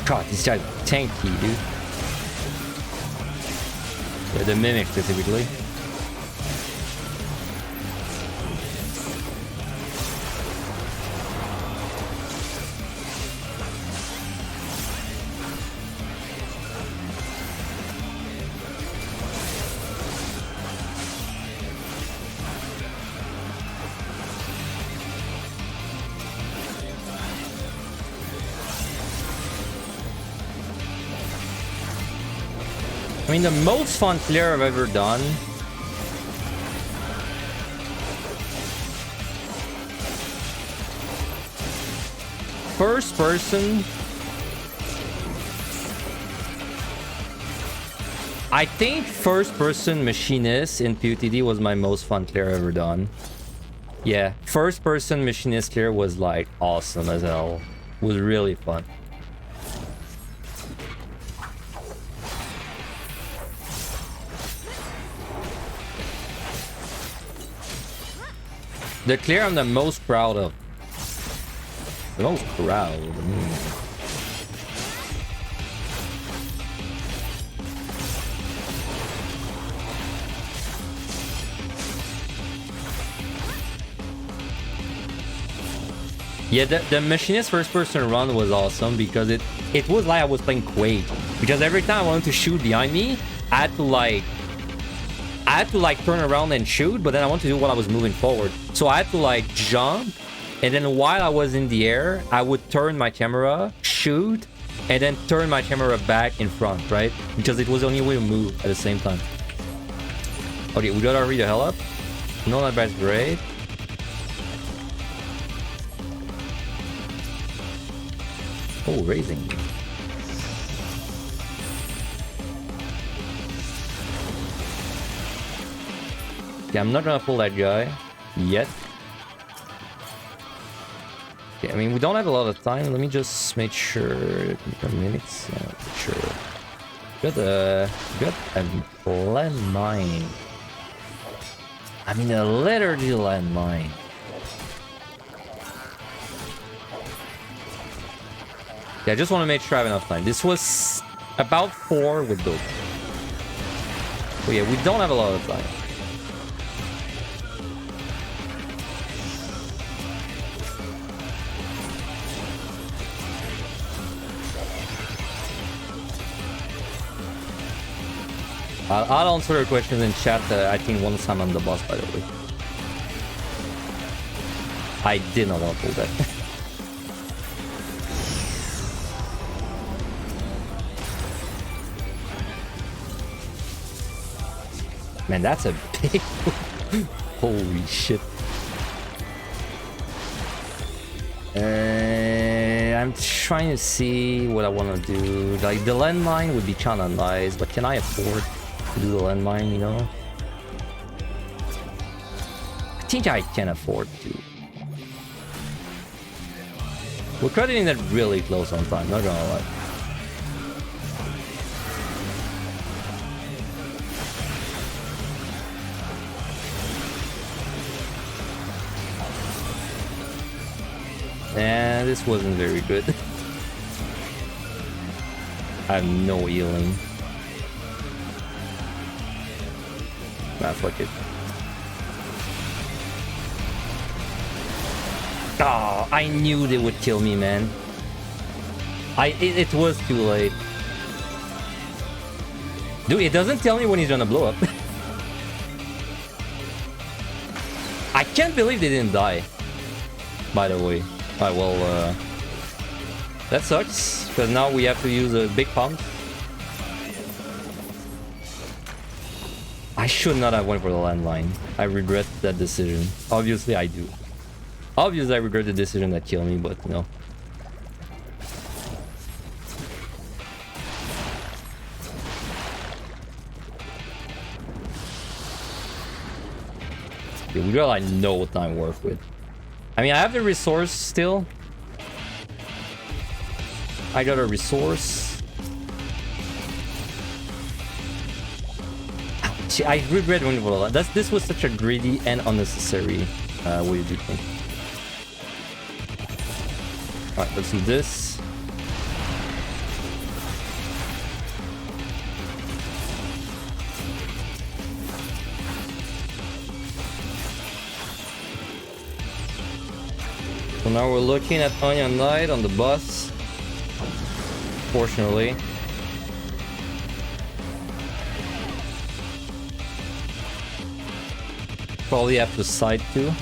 God, this guy's tanky, dude. Yeah, the mimic specifically. I mean, the most fun clear I've ever done. First person. I think first person machinist in PUTD was my most fun clear I've ever done. Yeah, first person machinist clear was like awesome as hell. It was really fun. The clear I'm the most proud of. The most proud. Yeah, the machinist first person run was awesome because it was like I was playing Quake. Because every time I wanted to shoot behind me, I had to like turn around and shoot, but then I wanted to do while I was moving forward. So I had to like jump, and then while I was in the air, I would turn my camera, shoot, and then turn my camera back in front, right? Because it was the only way to move at the same time. Okay, we gotta hurry the hell up. No, that that's great. Oh, raising. Okay, I'm not gonna pull that guy yet. Okay, I mean, we don't have a lot of time. Let me just make sure. Minutes. Sure. Got a landmine. I mean, a literally landmine. Yeah, I just want to make sure I have enough time. This was about 4 with those. Oh yeah, we don't have a lot of time. I'll answer your questions in chat, I think once I'm on the boss, by the way. I did not want to pull that. Man, that's a big... Holy shit. I'm trying to see what I want to do. Like, the landmine would be kinda nice, but can I afford to do the landmine, you know? I think I can afford to. We're cutting it really close on time, not gonna lie. And this wasn't very good. I have no healing. Nah, fuck it. Oh, I knew they would kill me, man. It was too late. Dude, it doesn't tell me when he's gonna blow up. I can't believe they didn't die. By the way. Alright, well, that sucks, because now we have to use a big pump. I should not have went for the landmine. I regret that decision. Obviously, I do. Obviously, I regret the decision that killed me, but no. Yeah, we gotta like know what time work with. I mean, I have the resource still. I got a resource. Ouch, I regret winning for a lot. This was such a greedy and unnecessary way to do things. Alright, let's do this. So now we're looking at Onion Knight on the bus. Fortunately. Probably have to side too.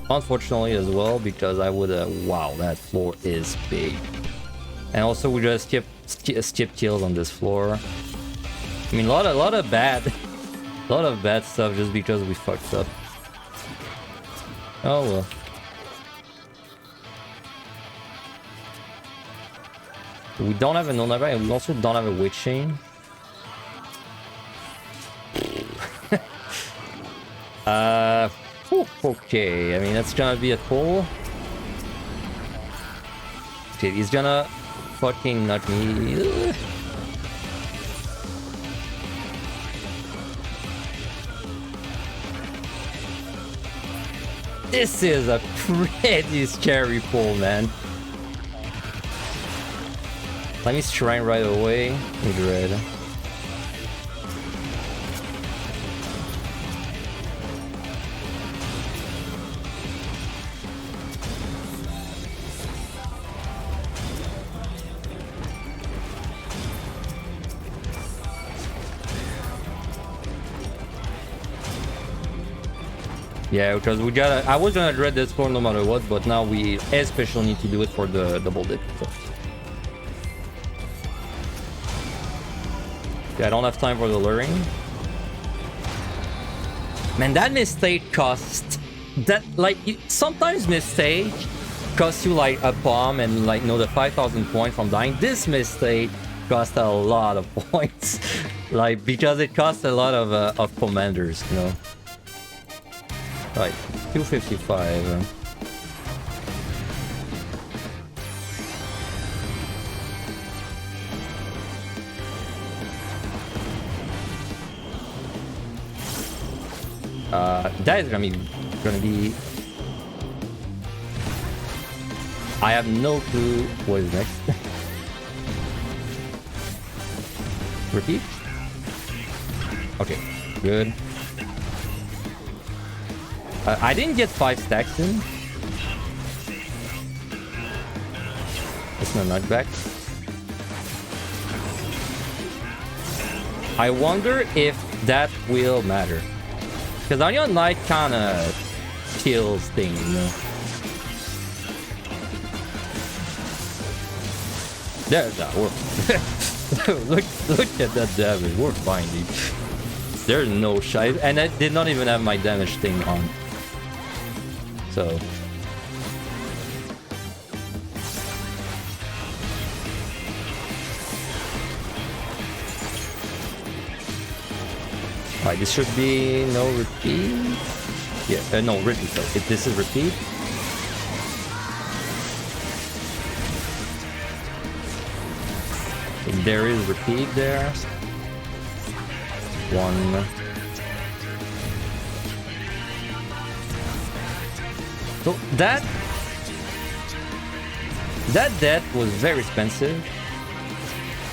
Unfortunately as well, because I would wow, that floor is big. And also we just skip kills on this floor. I mean, a lot of bad stuff just because we fucked up. Oh well. We don't have a non-attack, and we also don't have a witch chain. Okay, I mean, that's gonna be a pull. Okay, he's gonna fucking nut me. This is a pretty scary pull, man. Let me shrine right away. Need red. Yeah, because we gotta. I was gonna dread this floor no matter what, but now we especially need to do it for the double dip. So. Yeah, I don't have time for the luring. Man, that mistake cost that like sometimes mistake cost you like a bomb and like the 5,000 points from dying. This mistake cost a lot of points, like because it cost a lot of commanders, you know. Right, 255. That is gonna be. I have no clue what is next. Repeat. Okay, good. I didn't get 5 stacks in. It's no knockback. I wonder if that will matter. Because Onion Knight kinda kills things, you know? There's that work. look at that damage. We're fine, dude. There's no shot. And I did not even have my damage thing on. So. Alright, this should be no repeat. Yeah, no repeat. So if this is repeat. And there is repeat there. One. So that death was very expensive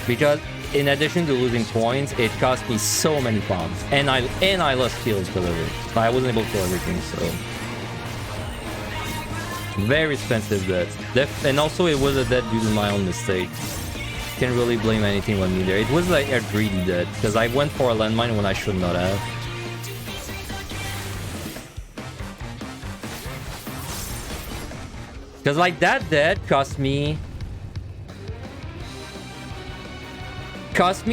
because in addition to losing points, it cost me so many bombs, and I lost kills because of it. I wasn't able to kill everything, so very expensive death. And also it was a death due to my own mistake. Can't really blame anything on me there. It was like a greedy death because I went for a landmine when I should not have. Because like that death cost me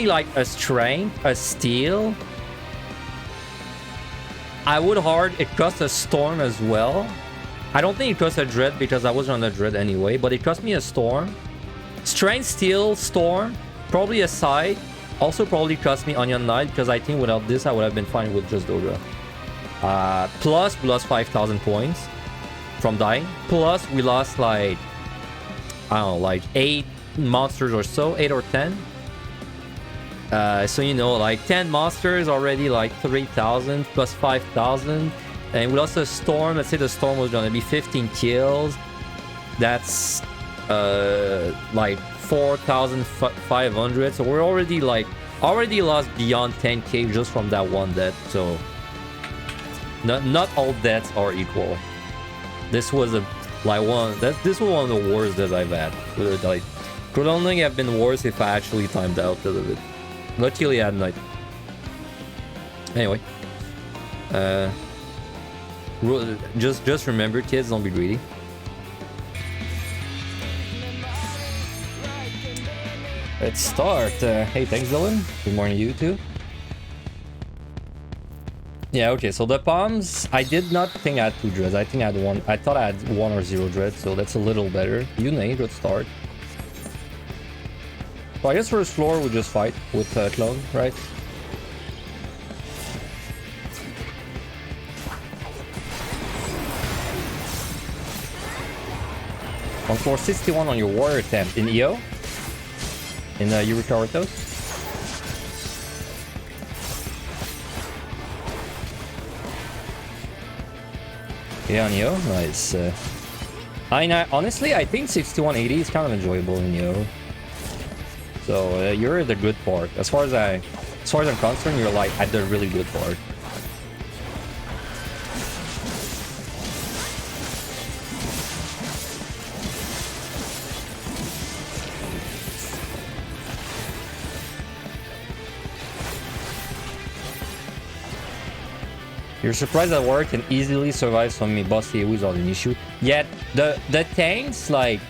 like a strength, a steel. I would hard. It cost a storm as well. I don't think it cost a dread because I wasn't on the dread anyway. But it cost me a storm, strength, steel, storm, probably a side. Also probably cost me Onion Knight because I think without this I would have been fine with just Doga. Plus we lost 5,000 points from dying. Plus we lost like I don't know, like 8 monsters or so, 8 or 10. So you know, like 10 monsters already, like 3,000 plus 5,000, and we lost a storm. Let's say the storm was gonna be 15 kills. That's like 4,500. So we're already lost beyond 10k just from that one death. So not all deaths are equal. This was this was one of the worst deaths I've had. Like, could only have been worse if I actually timed out a little bit. Luckily at night. Anyway, just remember, kids, don't be greedy. Let's start. Hey, thanks, Dylan. Good morning, you too. Yeah, okay. So the palms, I did not think I had 2 dreads. I think I had 1. I thought I had 1 or 0 dreads, so that's a little better. You named. Let's start. So I guess first floor we just fight with Clone, right? On floor 61 on your warrior attempt in EO? In Eureka Orthos? Yeah, on EO? Nice. Honestly, I think 6180 is kind of enjoyable in EO. So you're the good part. As far as I'm concerned, you're like at the really good part. You're surprised that Warrior can easily survive some boss AoE without an issue. Yet the tanks like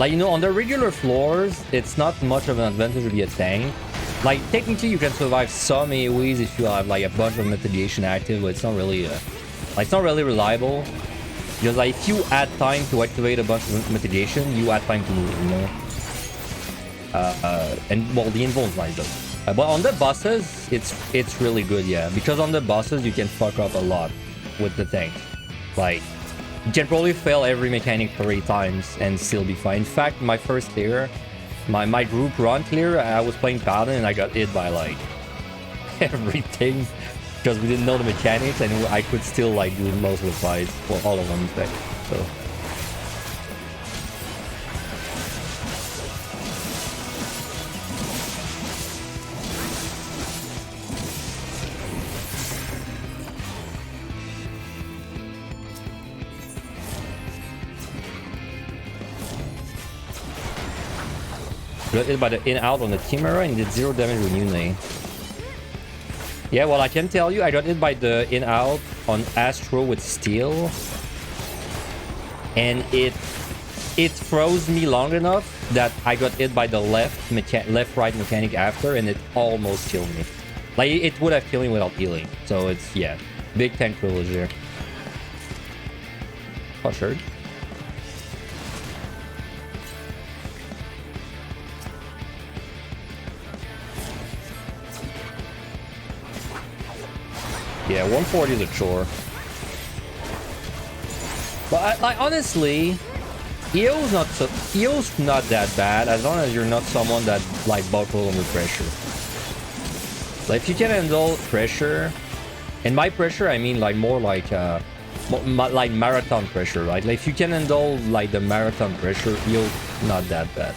you know, on the regular floors, it's not much of an advantage to be a tank. Like, technically, you can survive some AoEs if you have, like, a bunch of mitigation active, but it's not really, it's not really reliable. Because, like, if you add time to activate a bunch of mitigation, you add time to move, you know? And, well, the invuln's nice, though. But on the bosses, it's really good, yeah. Because on the bosses, you can fuck up a lot with the tank. Like, you can probably fail every mechanic 3 times and still be fine. In fact, my first clear, my group run clear, I was playing Paladin and I got hit by like everything because we didn't know the mechanics, and I could still like do most of the fights, well, all of them in fact. So Got hit by the in-out on the Chimera and did 0 damage with Uni. Yeah, well, I can tell you, I got hit by the in-out on Astro with Steel. And it froze me long enough that I got hit by the left-right mechanic after, and it almost killed me. Like, it would have killed me without healing. So it's, yeah, big tank privilege there. Oh, sure. Yeah, 140 is a chore. But like honestly, EO's not that bad as long as you're not someone that like buckle under pressure. Like if you can handle pressure, and by pressure I mean like more like marathon pressure, right? Like if you can handle like the marathon pressure, EO's not that bad.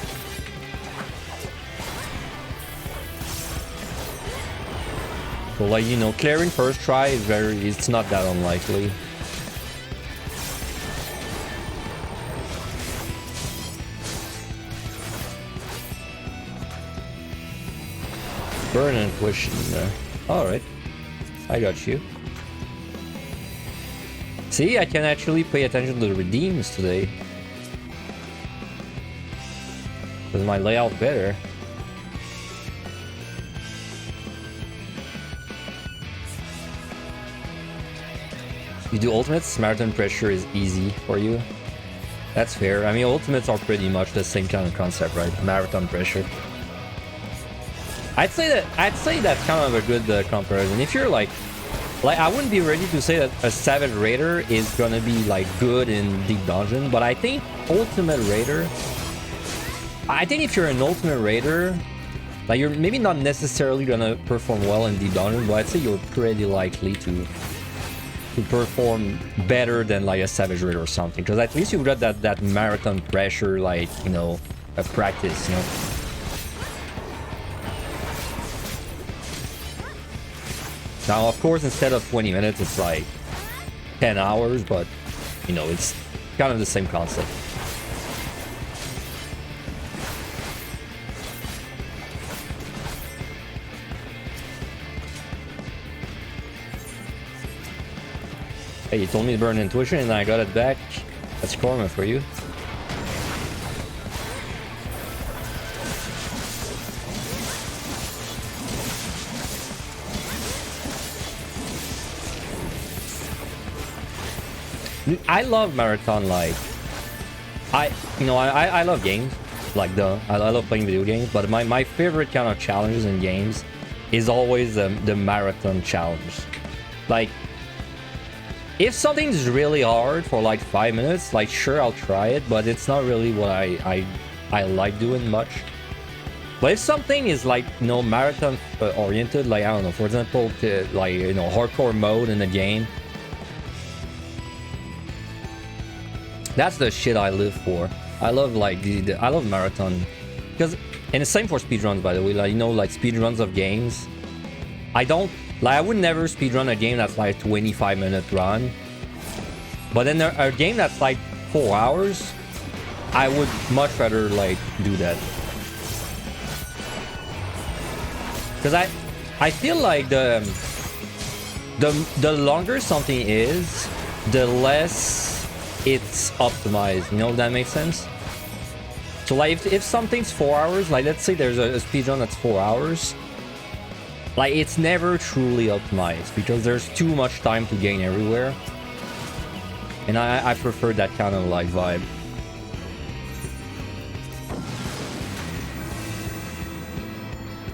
So like, you know, clearing first try is it's not that unlikely. Burn and intuition. Alright. I got you. See, I can actually pay attention to the redeems today. With my layout better. You do ultimates, marathon pressure is easy for you. That's fair. I mean, ultimates are pretty much the same kind of concept, right? Marathon pressure. I'd say that's kind of a good comparison. If you're like I wouldn't be ready to say that a Savage Raider is gonna be like good in Deep Dungeon, but I think Ultimate Raider. I think if you're an Ultimate Raider, like you're maybe not necessarily gonna perform well in Deep Dungeon, but I'd say you're pretty likely to perform better than like a Savage Raider or something, because at least you've got that marathon pressure, like, you know, a practice, you know. Now, of course, instead of 20 minutes, it's like 10 hours, but, you know, it's kind of the same concept. Hey, you told me to burn intuition and I got it back. That's karma for you. I love marathon, like I love games, like I love playing video games, but my favorite kind of challenges in games is always the marathon challenge. Like, if something's really hard for like 5 minutes, like sure, I'll try it, but it's not really what I like doing much. But if something is like, you know, marathon oriented, like I don't know, for example, like, you know, hardcore mode in the game, that's the shit I live for. I love like I love marathon, because, and the same for speedruns, by the way. Like, you know, like speedruns of games, I would never speedrun a game that's like a 25-minute run. But then a game that's like 4 hours, I would much rather like do that. Because I feel like the longer something is, the less it's optimized. You know, if that makes sense? So like if something's 4 hours, like let's say there's a speedrun that's 4 hours, like it's never truly optimized because there's too much time to gain everywhere. And I prefer that kind of like vibe.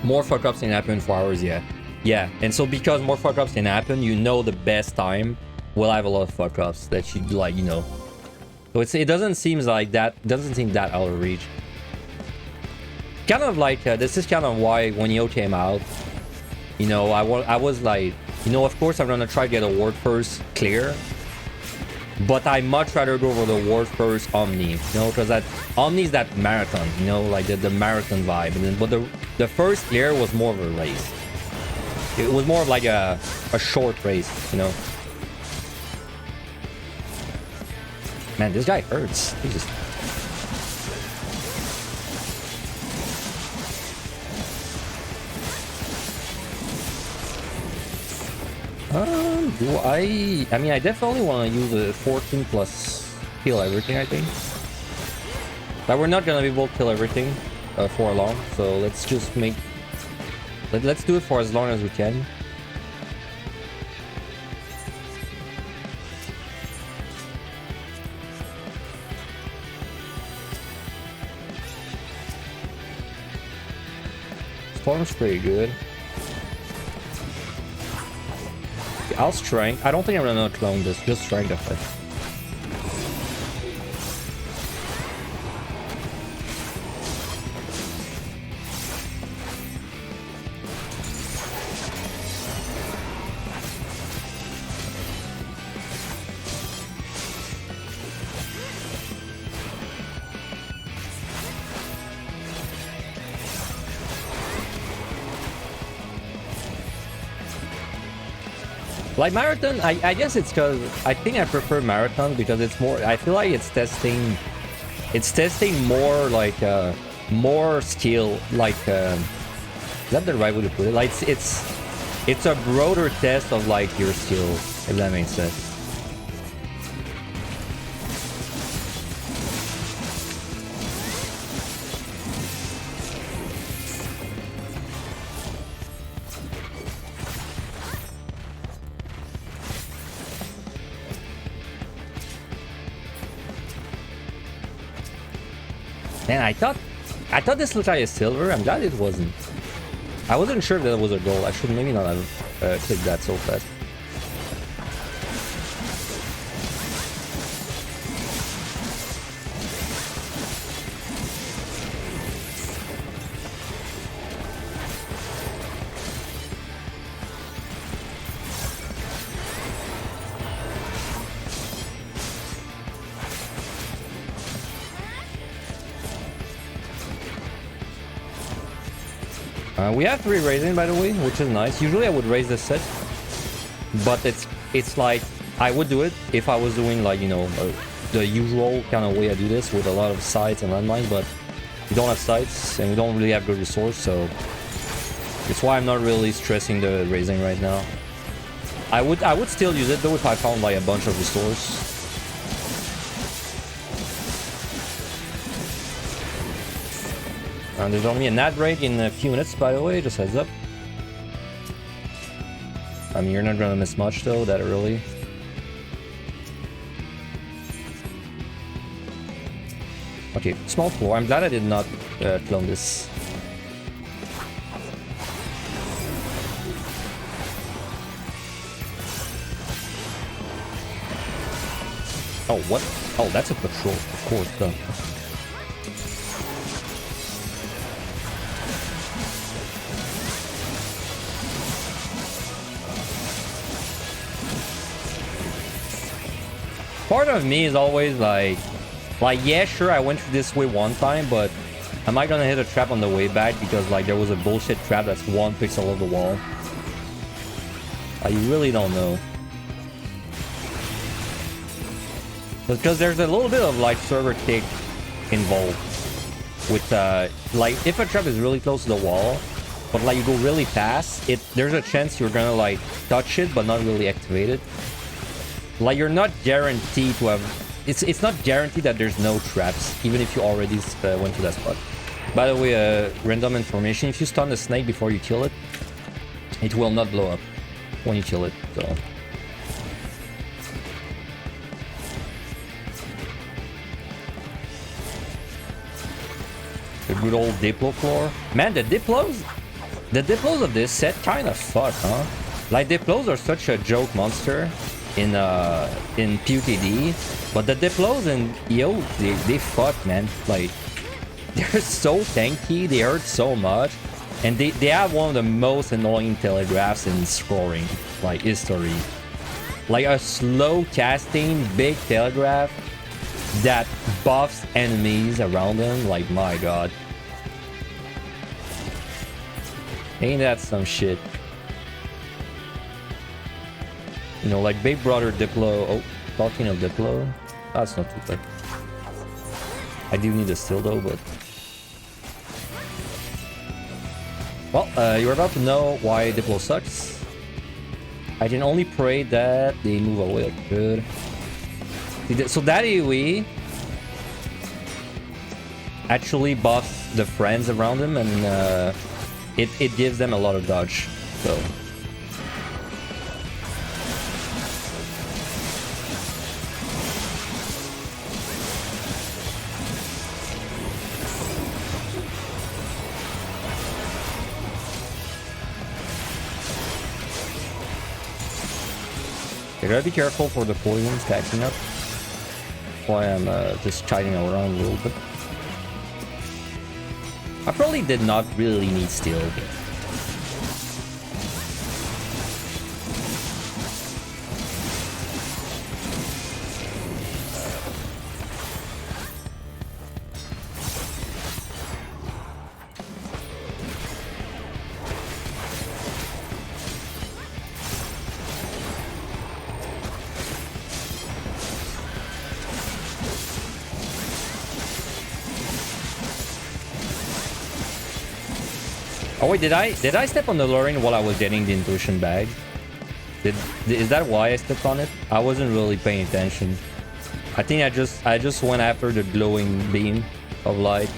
More fuck-ups can happen in 4 hours, yeah. Yeah, and so because more fuck-ups can happen, you know the best time will have a lot of fuck-ups that you like, you know. So it doesn't seem like that, doesn't seem that out of reach. Kind of like, this is kind of why when EO came out, you know, I was like, you know, of course I'm gonna try to get a Ward First clear, but I much rather go for the Ward First Omni, you know, because that Omni's that marathon, you know, like the marathon vibe. And then, but the first clear was more of a race. It was more of like a short race, you know. Man, this guy hurts. Jesus. Do I... I mean, I definitely want to use a 14 plus kill everything, I think. But we're not gonna be able to kill everything for long, so let's just make... Let's do it for as long as we can. Storm's pretty good. Okay, I'll strength. I don't think I'm gonna clone this, just strength effect. Like Marathon, I guess it's because I think I prefer Marathon because it's more, I feel like it's testing more like more skill, like is that the right way to put it? Like it's a broader test of like your skill, if that makes sense. Man, I thought this looked like a silver. I'm glad it wasn't. I wasn't sure that it was a gold. I should maybe not have clicked that so fast. We have 3 raising, by the way, which is nice. Usually I would raise this set, but it's like I would do it if I was doing like, you know, the usual kind of way I do this with a lot of sites and landmines, but we don't have sites and we don't really have good resource, so it's why I'm not really stressing the raising right now. I would still use it though if I found like a bunch of resource. And there's only an ad break in a few minutes, by the way, just heads up. I mean, you're not gonna miss much though, that early. Okay, small floor. I'm glad I did not clone this. Oh, what? Oh, that's a patrol, of course, though. Part of me is always like, yeah, sure, I went this way one time, but am I gonna hit a trap on the way back because like there was a bullshit trap that's 1 pixel of the wall? I really don't know. Because there's a little bit of like server kick involved with like if a trap is really close to the wall, but like you go really fast, there's a chance you're gonna like touch it but not really activate it. Like you're not guaranteed to have, it's not guaranteed that there's no traps even if you already went to that spot. By the way, random information, if you stun the snake before you kill it, it will not blow up when you kill it, so. The good old Diplo floor. Man, the Diplos of this set kind of fuck, huh? Like Diplos are such a joke monster in PUTD, but the Diplos in EO, they fuck, man. Like they're so tanky, they hurt so much, and they have one of the most annoying telegraphs in scoring like history. Like a slow casting big telegraph that buffs enemies around them. Like, my god, ain't that some shit? You know, like Big Brother Diplo. Oh, talking of Diplo, that's not too bad. I do need a still though, but well, you're about to know why Diplo sucks. I can only pray that they move away. Good. So that AoE actually buffs the friends around him, and it gives them a lot of dodge. So. You gotta be careful for the poison stacking up. That's why I'm just chiding around a little bit. I probably did not really need steel. Oh wait, did I step on the luring while I was getting the intuition bag? Is that why I stepped on it? I wasn't really paying attention. I think I just went after the glowing beam of light.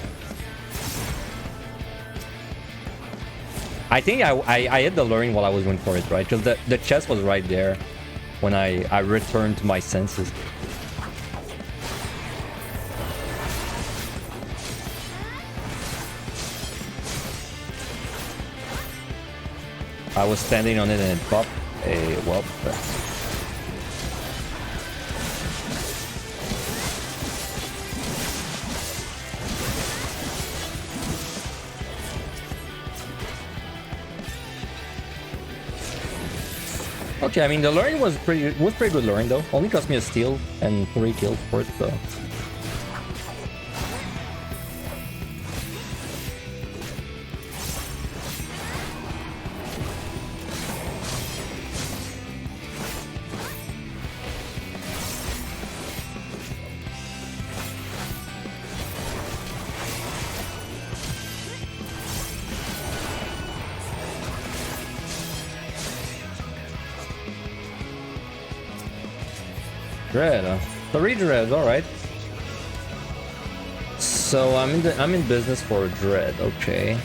I think I hit the luring while I was going for it, right? Because the chest was right there when I returned to my senses. I was standing on it and it popped. Well. Okay, I mean the luring was pretty good luring though. Only cost me a steal and 3 kills for it, so. Dread, 3 dreads, alright. So I'm in business for a dread, okay.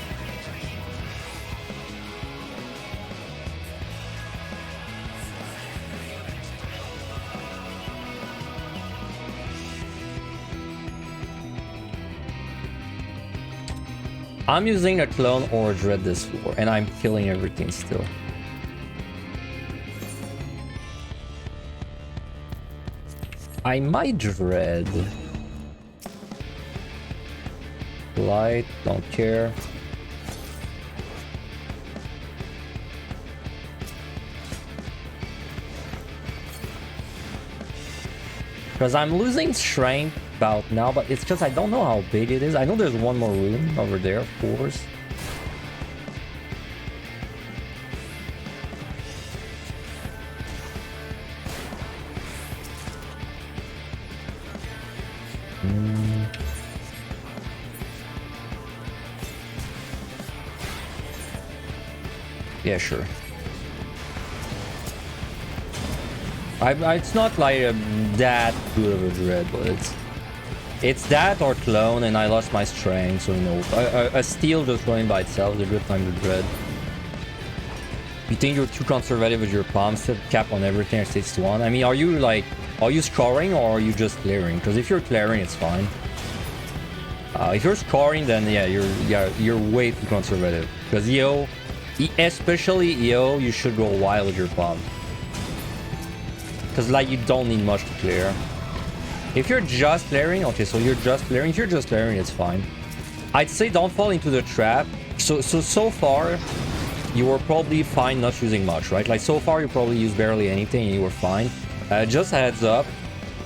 I'm using a clone or a dread this floor, and I'm killing everything still. I might dread. Light, don't care. Because I'm losing strength about now, but it's just I don't know how big it is. I know there's one more room over there, of course. Yeah, sure. It's not like that good of a dread, but it's that or clone, and I lost my strength, so you know, a steal just running by itself is a good time to dread. You think you're too conservative with your palm set cap on everything at 61? I mean, are you scoring or are you just clearing? Because if you're clearing, it's fine. If you're scoring, then yeah, you're way too conservative. Because EO, especially EO, you should go wild with your palm. Because like you don't need much to clear. If you're just clearing, okay, so you're just clearing. If you're just clearing, it's fine. I'd say don't fall into the trap. So far, you were probably fine not using much, right? Like so far, you probably used barely anything and you were fine. Just a heads up,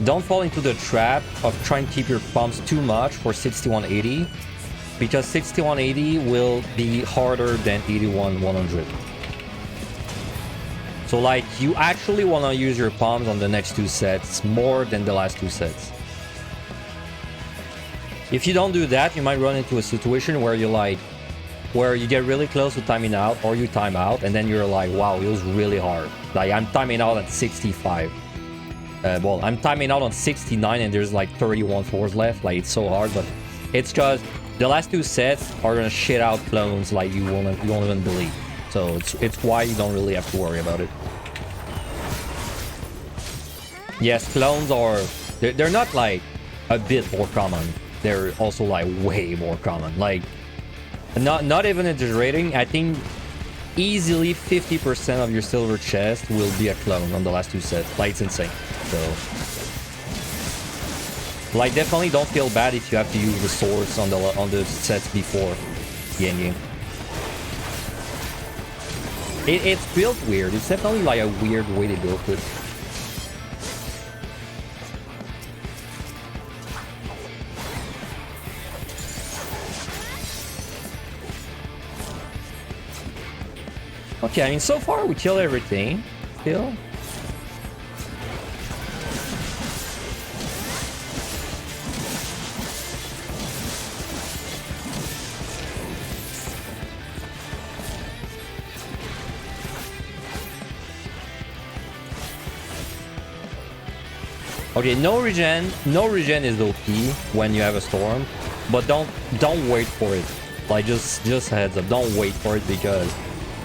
don't fall into the trap of trying to keep your pumps too much for 6180, because 6180 will be harder than 81-100. So like you actually want to use your palms on the next 2 sets more than the last 2 sets. If you don't do that, you might run into a situation where you're like where you get really close to timing out, or you time out, and then you're like, wow, it was really hard. Like, I'm timing out at 65. Well, I'm timing out on 69, and there's like 31 floors left. Like, it's so hard, but it's just the last 2 sets are gonna shit out clones like you won't even believe. So it's why you don't really have to worry about it. Yes, clones are they're not like a bit more common. They're also like way more common. Like, not even exaggerating. I think easily 50% of your silver chest will be a clone on the last 2 sets. Like, it's insane. So, like, definitely don't feel bad if you have to use the swords on the sets before the end game. It's built weird. It's definitely like a weird way they built it. Okay, I mean, so far we kill everything. Still. Okay, no regen. No regen is OP when you have a storm, but don't wait for it. Like, just heads up, don't wait for it, because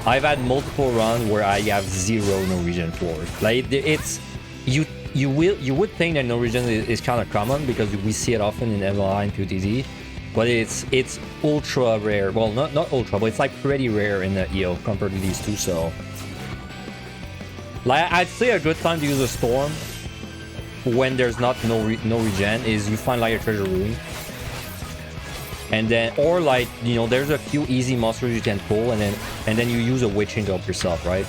I've had multiple runs where I have 0 no regen floors. Like, it's you would think that no regen is kind of common because we see it often in MLI and PTZ, but it's ultra rare. Well, not ultra, but it's like pretty rare in the EO compared to these two. So, like, I'd say a good time to use a storm when there's no regen is you find like a treasure room. And then, or like, you know, there's a few easy monsters you can pull, and then you use a witch chain to help yourself, right?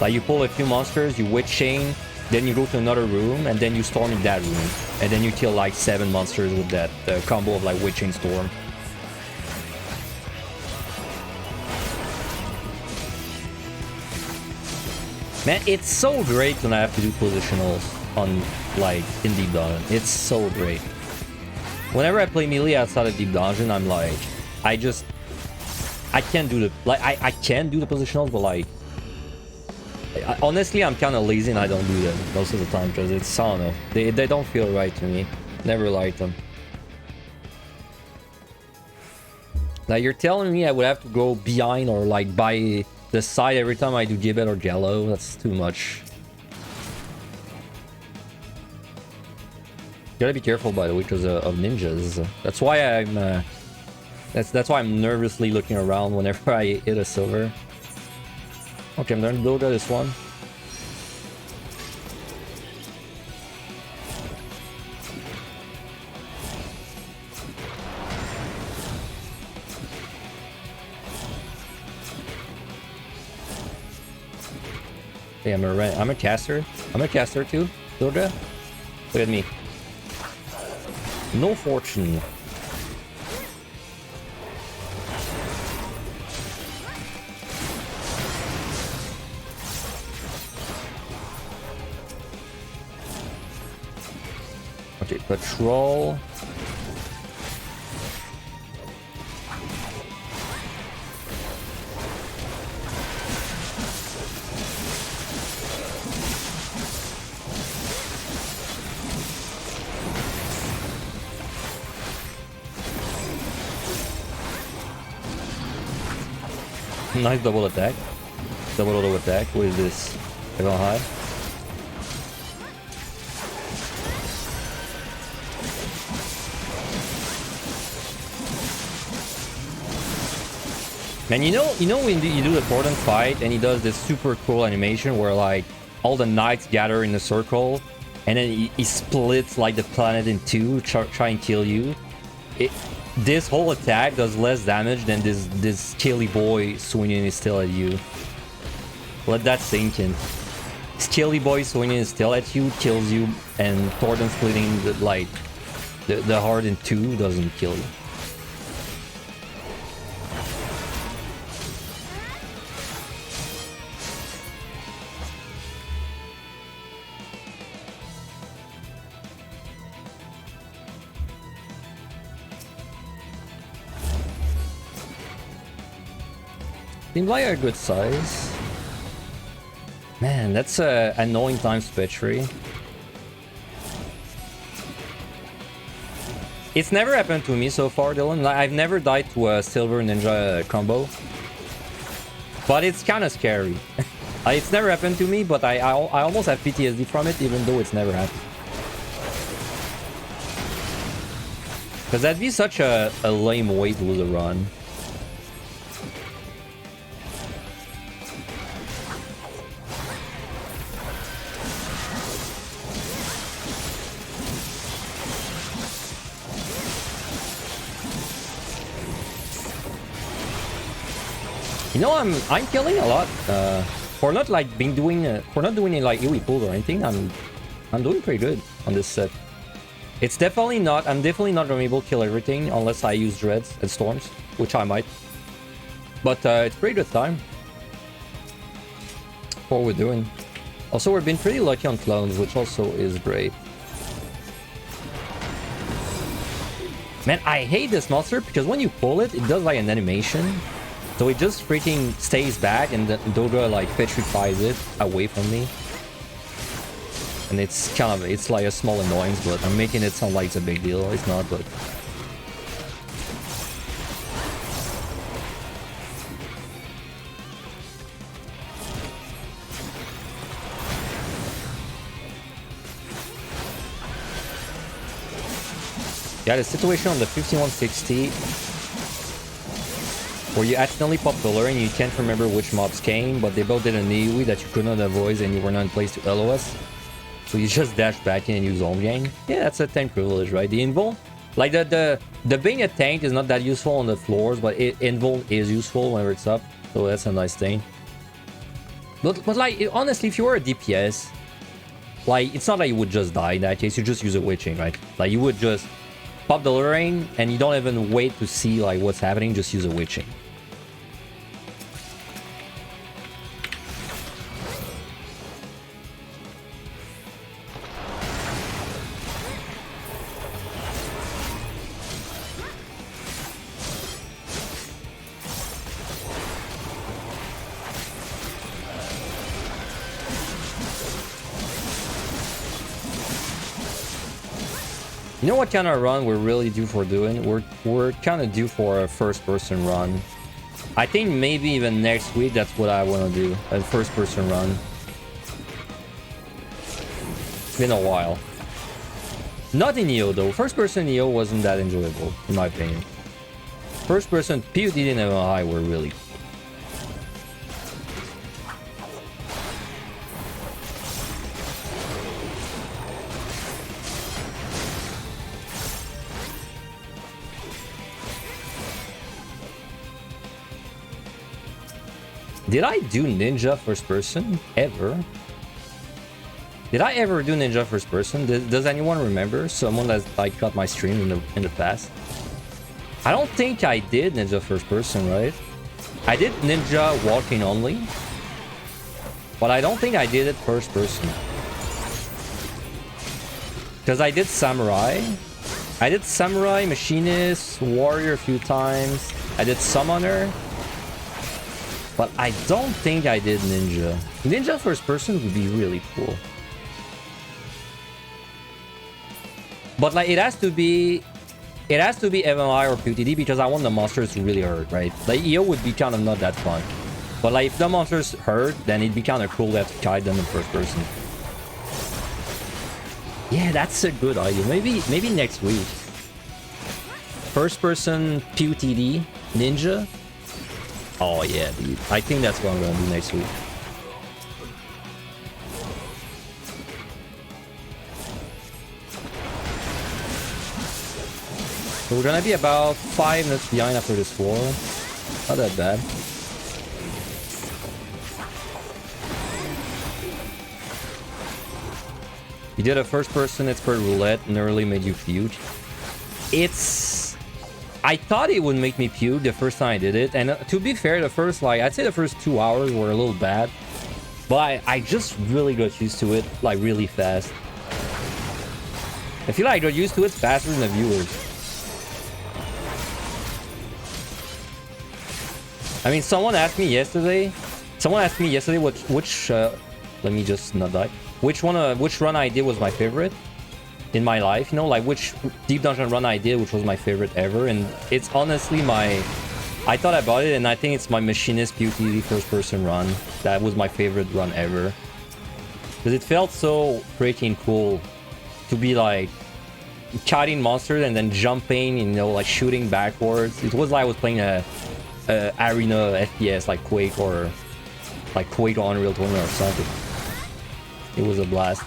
Like, you pull a few monsters, you witch chain, then you go to another room, and then you storm in that room, and then you kill like 7 monsters with that combo of like witch chain storm. Man, it's so great when I have to do positionals on like in Deep Dungeon. It's so great. Whenever I play melee outside of Deep Dungeon, I'm like, I can't do the, like, I can do the positionals, but like, honestly, I'm kind of lazy and I don't do them most of the time because it's, I don't know, they don't feel right to me. Never liked them. Now you're telling me I would have to go behind or like by the side every time I do Gibbet or Jello? That's too much. Gotta be careful, by the way, because of ninjas. That's why I'm that's why I'm nervously looking around whenever I hit a silver. Okay, I'm gonna build this one. Hey, I'm a caster. I'm a caster too. Doga. Look at me. No fortune. Okay, patrol. Nice double attack. Double auto attack. What is this? They're going high. Man, you know when you do the Thornton fight and he does this super cool animation where like all the knights gather in a circle and then he splits like the planet in two, try and kill you. This whole attack does less damage than this scaly boy swinging his tail at you. Let that sink in. Scaly boy swinging his tail at you kills you, and Thornton splitting the heart in two doesn't kill you. Seems like a good size. Man, that's annoying times Petri. It's never happened to me so far, Dylan. Like, I've never died to a Silver Ninja combo. But it's kind of scary. It's never happened to me, but I almost have PTSD from it, even though it's never happened. Because that'd be such a lame way to lose a run. You know, I'm killing a lot. For not like for not doing like AoE pulls or anything. I'm doing pretty good on this set. It's definitely not. I'm definitely not gonna be able to kill everything unless I use dreads and storms, which I might. But it's pretty good time for what we're doing. Also, we've been pretty lucky on clones, which also is great. Man, I hate this monster because when you pull it, it does like an animation. So it just freaking stays back and the Doga like petrifies it away from me. And it's kind of, it's like a small annoyance, but I'm making it sound like it's a big deal. It's not, but... Yeah, the situation on the 5160 where you accidentally pop the lure and you can't remember which mobs came, but they both did an AoE that you could not avoid and you were not in place to LOS. So you just dash back in and use home gain. Yeah, that's a tank privilege, right? The invul, like the being a tank is not that useful on the floors, but invul is useful whenever it's up. So that's a nice thing. But like, honestly, if you were a DPS, like, it's not like you would just die in that case. You just use a witching, right? Like, you would just pop the lurine and you don't even wait to see like what's happening. Just use a witching. You know what kind of run we're really due for doing? We're kind of due for a first-person run. I think maybe even next week that's what I want to do, a first-person run. It's been a while. Not in EO though. First-person EO wasn't that enjoyable, in my opinion. First-person PUD and MLI were really cool. Did I do Ninja first person ever? Did I ever do Ninja first person? Does anyone remember? Someone that's like cut my stream in the past? I don't think I did Ninja first person, right? I did Ninja walking only, but I don't think I did it first person. Because I did Samurai. I did Samurai, Machinist, Warrior a few times. I did Summoner. But I don't think I did Ninja. Ninja first person would be really cool. But like it has to be MLI or PTD because I want the monsters to really hurt, right? Like EO would be kind of not that fun. But like if the monsters hurt, then it'd be kind of cool to have to guide them in first person. Yeah, that's a good idea. Maybe next week. First person PTD Ninja. Oh yeah, dude. I think that's what I'm gonna do next week. So we're gonna be about 5 minutes behind after this floor. Not that bad. You did a first person expert roulette and early made you puke. I thought it would make me puke the first time I did it, and to be fair, I'd say the first 2 hours were a little bad, but I just really got used to it, like, really fast. I feel like I got used to it faster than the viewers. I mean, someone asked me yesterday which let me just not die. Which run I did was my favorite in my life, you know, like which deep dungeon run I did which was my favorite ever, and it's honestly I thought about it and I think it's my Machinist PvP first person run. That was my favorite run ever. Because it felt so freaking cool to be like kiting monsters and then jumping, you know, like shooting backwards. It was like I was playing a arena FPS like Quake or Unreal Tournament or something. It was a blast.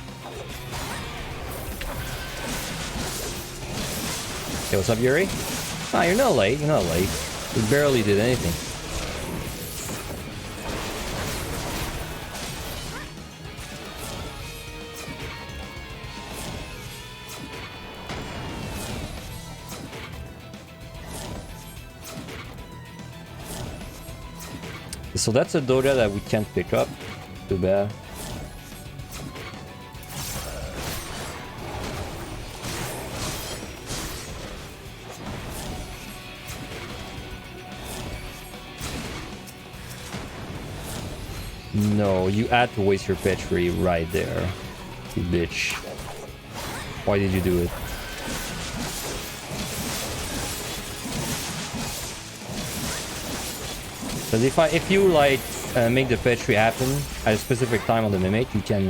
Hey, what's up, Yuri? Ah, you're not late. You're not late. You barely did anything. So that's a Doja that we can't pick up. Too bad. No, you had to waste your petri right there. You bitch. Why did you do it? Because if you like make the petri happen at a specific time on the mimic, you can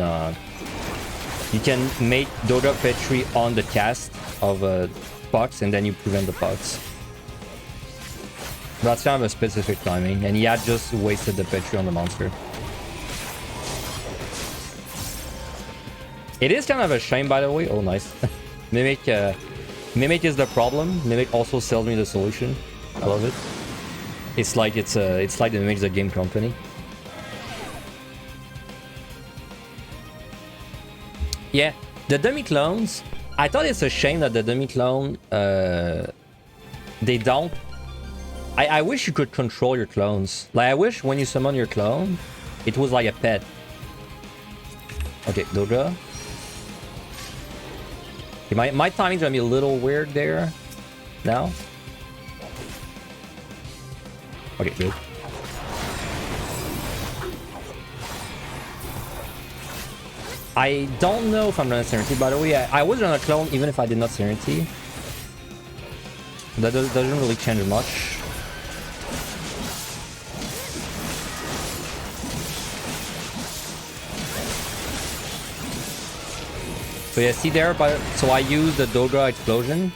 make Doja petri on the cast of pucks and then you prevent the pucks. That's kind of a specific timing, and he had just wasted the petri on the monster. It is kind of a shame, by the way. Oh, nice. Mimic is the problem. Mimic also sells me the solution. I love it. It's like the Mimic's a game company. Yeah, the dummy clones. I thought it's a shame that the dummy clone they don't. I wish you could control your clones. Like I wish when you summon your clone, it was like a pet. Okay, Doja. Okay, my timing's gonna be a little weird there. Now. Okay, good. I don't know if I'm running Serenity, by the way. I was on a clone even if I did not Serenity. That doesn't really change much. So yeah, see there, so I used the Doja explosion.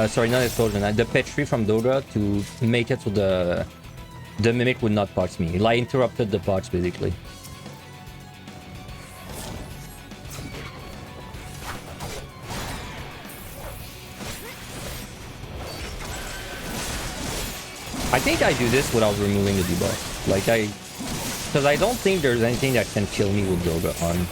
Sorry, not explosion. The petri from Doja to make it so the mimic would not box me. Like interrupted the box basically. I think I do this without removing the debuff. Like because I don't think there's anything that can kill me with Doja on.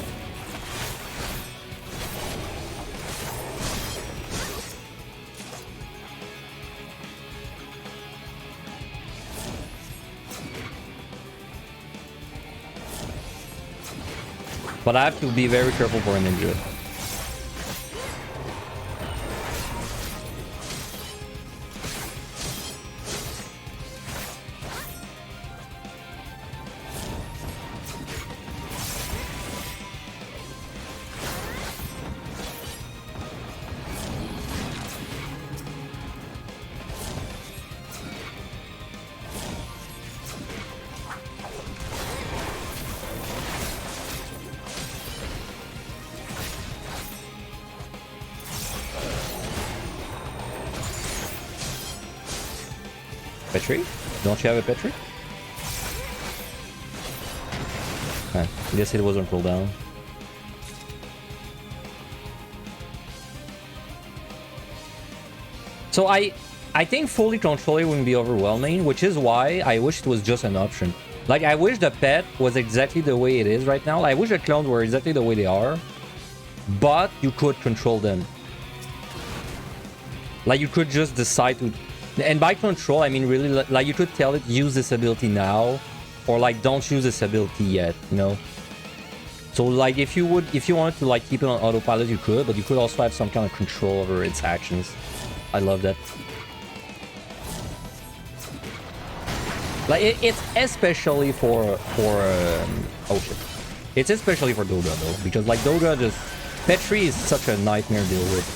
But I have to be very careful for a ninja. Petri? Don't you have a Petri? I guess it wasn't pulled down. So I think fully controlling wouldn't be overwhelming, which is why I wish it was just an option. Like, I wish the pet was exactly the way it is right now. I wish the clones were exactly the way they are, but you could control them. Like, you could just decide to... And by control, I mean really, like, you could tell it, use this ability now, or like, don't use this ability yet, you know? So like, if you wanted to like keep it on autopilot, you could, but you could also have some kind of control over its actions. I love that. Like it's especially for oh shit. It's especially for Doga though, because like Doga just Petri is such a nightmare to deal with.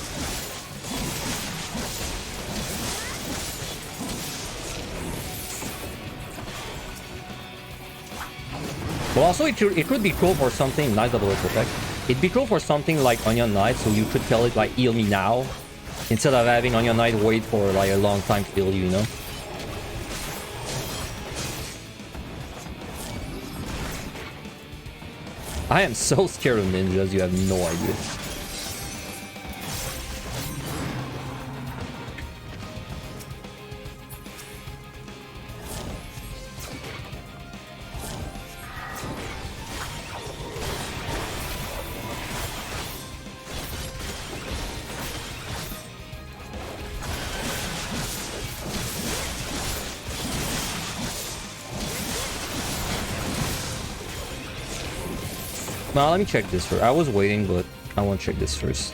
But also it could be cool for something nice double effect. It'd be cool for something like Onion Knight, so you could tell it like heal me now, instead of having Onion Knight wait for like a long time to heal you, you know? I am so scared of ninjas, you have no idea. Now let me check this first. I was waiting, but I want to check this first.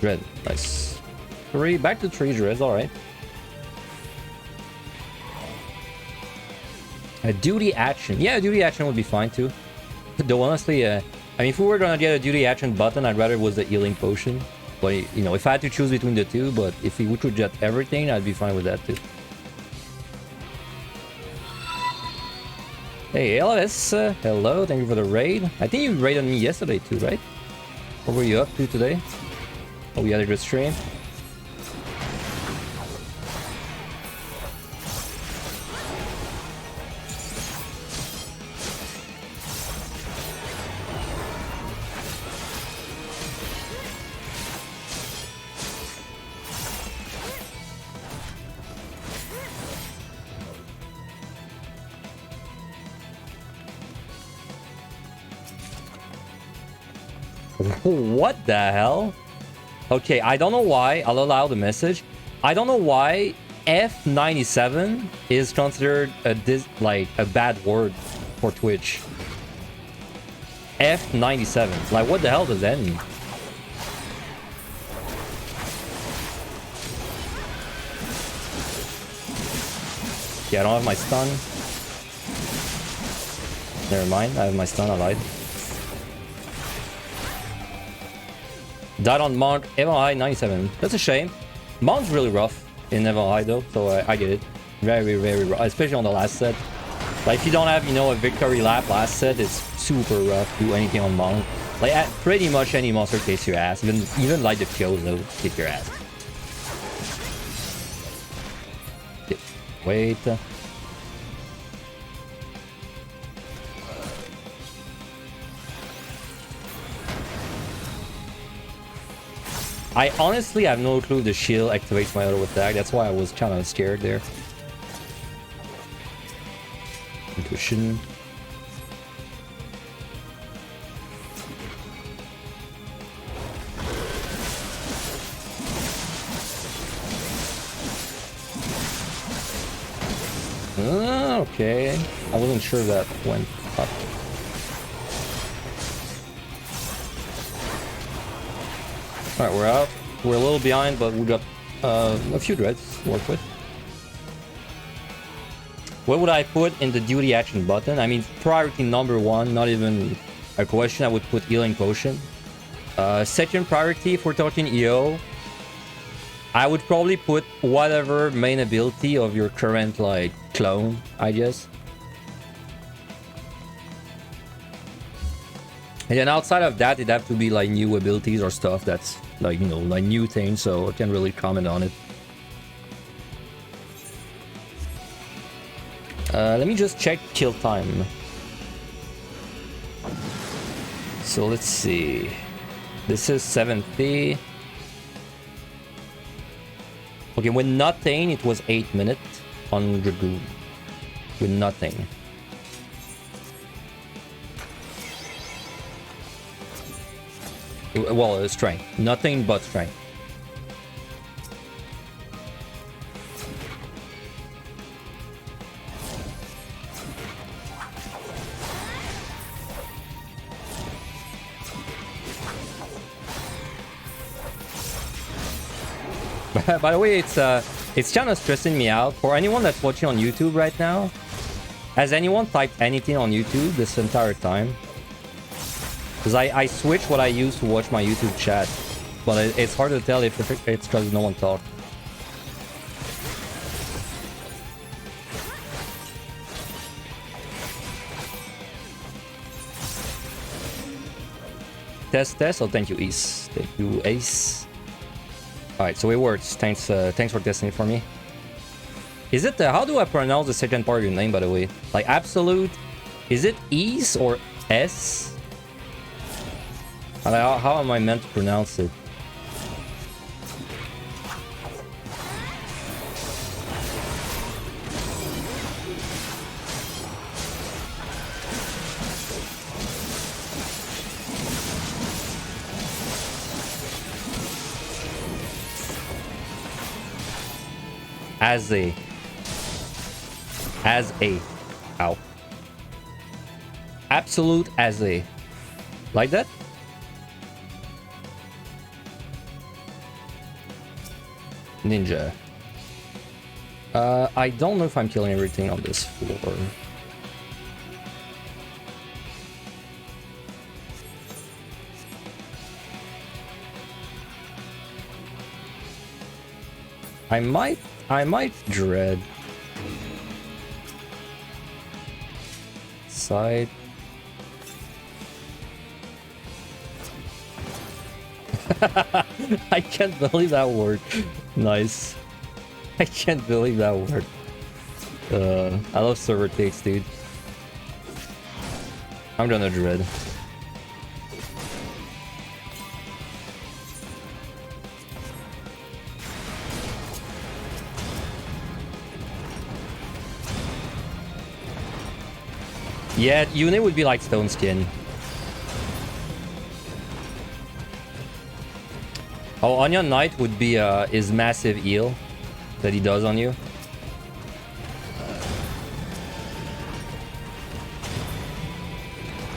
Dread, nice. 3, back to 3 Dreads, alright. A duty action. Yeah, a duty action would be fine too. Though honestly, I mean, if we were gonna get a duty action button, I'd rather it was the healing potion. But, you know, if I had to choose between the two, but if we could get everything, I'd be fine with that too. Hey, LS, hello, thank you for the raid. I think you raided me yesterday too, right? What were you up to today? Oh, we had a good stream. What the hell? Okay, I don't know why. I'll allow the message. I don't know why F97 is considered a bad word for Twitch. F97. Like, what the hell does that mean? Yeah, I don't have my stun. Never mind, I have my stun, I lied. Died on Mount Evan High 97. That's a shame. Mount's really rough in Evan High though, so I get it. Very, very rough, especially on the last set. Like if you don't have, you know, a victory lap last set, it's super rough to do anything on Mount. Like at pretty much any monster kicks your ass. Even like the kills though, kick your ass. Wait. I honestly have no clue if the shield activates my auto attack. That's why I was kind of scared there. Intuition. Okay. I wasn't sure that went up. Alright, we're out. We're a little behind, but we got a few dreads to work with. What would I put in the duty action button? I mean, priority number 1, not even a question. I would put healing potion. Second priority, if we're talking EO, I would probably put whatever main ability of your current, like, clone, I guess. And then outside of that, it'd have to be, like, new abilities or stuff that's, like, you know, like, new things, so I can't really comment on it. Let me just check kill time. So, let's see. This is 70. Okay, with nothing, it was 8 minutes on Dragoon. With nothing. Well, strength. Nothing but strength. By the way, it's It's kind of stressing me out. For anyone that's watching on YouTube right now, has anyone typed anything on YouTube this entire time? Because I switch what I use to watch my YouTube chat. But it's hard to tell if it's because no one talked. Test. Oh, thank you, Ace. Thank you, Ace. All right, so it works. Thanks for testing it for me. Is it how do I pronounce the second part of your name, by the way? Like absolute? Is it Ease or S? How am I meant to pronounce it? As a. Ow. Absolute as a. Like that? Ninja. I don't know if I'm killing everything on this floor. I might dread. Side. I can't believe that word. Nice. I can't believe that word. I love server takes, dude. I'm gonna dread. Yeah, Yune would be like Stone Skin. Oh, Onion Knight would be his massive heal that he does on you.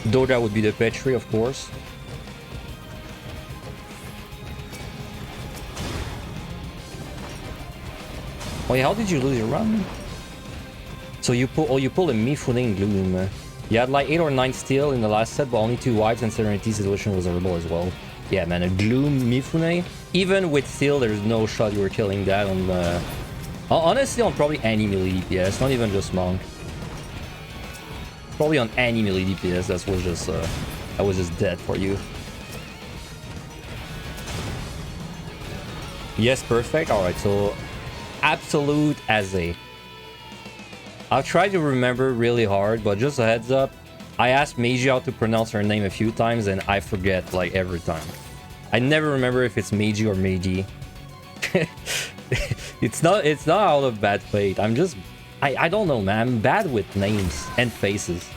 Doja would be the Petri, of course. Wait, how did you lose your run? So you pull a Mifune Gloom. You had like 8 or 9 steel in the last set, but only 2 whites, and Serenity situation was horrible as well. Yeah, man, a Gloom Mifune. Even with steel, there's no shot you were killing that on the... honestly, on probably any melee DPS, not even just Monk. Probably on any melee DPS, that was just dead for you. Yes, perfect. Alright, so... Absolute as a... I've tried to remember really hard, but just a heads up, I asked Meiji how to pronounce her name a few times and I forget like every time. I never remember if it's Meiji or Meiji. It's not out of bad faith. I don't know, man. I'm bad with names and faces.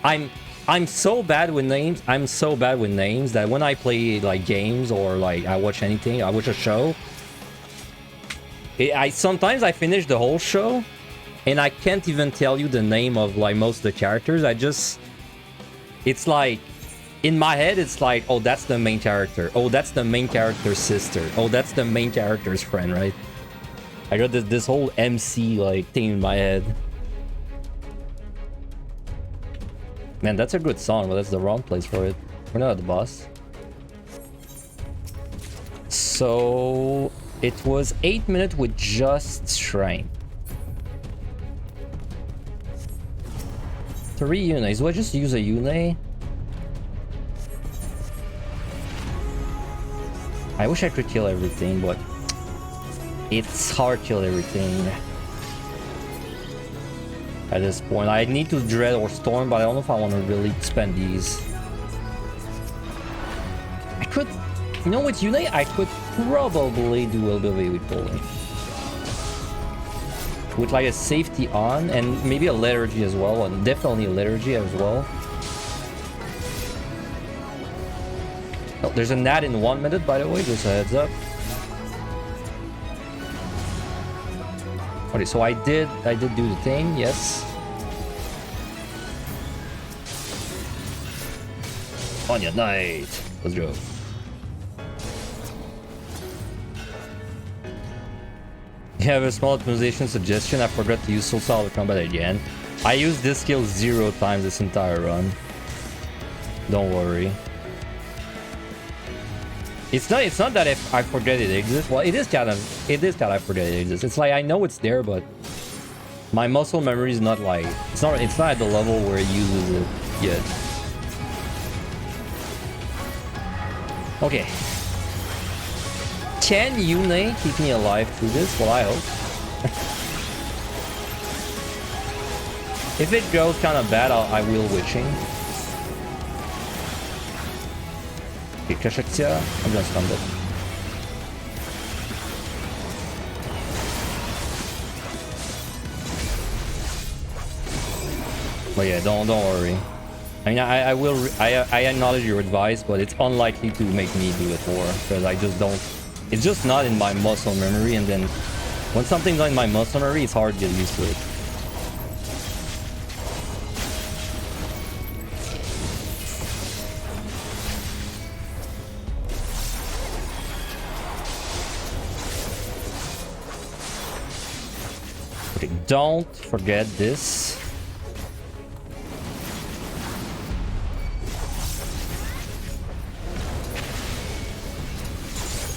I'm so bad with names. I'm so bad with names that when I play like games or like I watch anything, I watch a show, sometimes I finish the whole show and I can't even tell you the name of like most of the characters. It's like in my head it's like, oh, that's the main character, oh, that's the main character's sister, oh, that's the main character's friend, right? I got this whole MC like thing in my head. Man, that's a good song, but that's the wrong place for it. We're not at the boss. So it was 8 minutes with just Shrine. 3 Yunes. Do I just use a Yune? I wish I could kill everything, but it's hard to kill everything. At this point, I need to Dread or Storm, but I don't know if I want to really spend these. I could, you know, with Yune, I could probably do a little bit away with pulling. With like a safety on, and maybe a Liturgy as well, and definitely a Liturgy as well. Oh, there's a Nat in 1 minute, by the way, just a heads up. Okay, so I did do the thing, yes. On your night. Let's go. You have a small optimization suggestion. I forgot to use Soul Salve Combat again. I used this skill 0 times this entire run. Don't worry. It's not that if I forget it exists. Well, it is kind of I forget it exists. It's like I know it's there, but my muscle memory is not like it's not at the level where it uses it yet. Okay. Can Yune keep me alive through this? Well, I hope. If it goes kind of bad, I will witching. Okay, Kashaktia, I'm gonna stun it. But yeah, don't worry. I mean, I will. I acknowledge your advice, but it's unlikely to make me do it more because I just don't. It's just not in my muscle memory, and then when something's not in my muscle memory, it's hard to get used to it. Okay, don't forget this.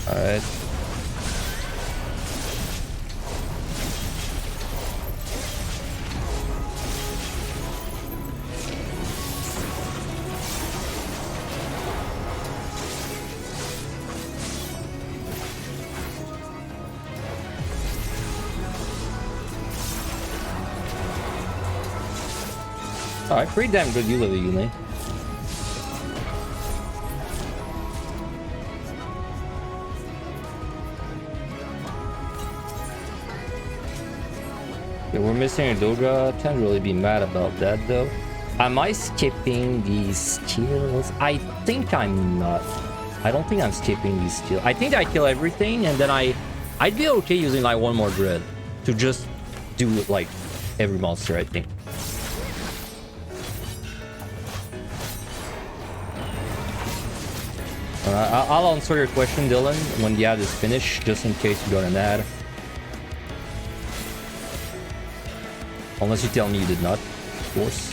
Alright. Alright, pretty damn good Yule. Yeah, we're missing a Doga. Can't really be mad about that though. Am I skipping these skills? I think I'm not. I don't think I'm skipping these skills. I think I kill everything and then I'd be okay using like one more dread to just do like every monster, I think. I'll answer your question, Dylan, when the ad is finished, just in case you got an ad. Unless you tell me you did not, of course.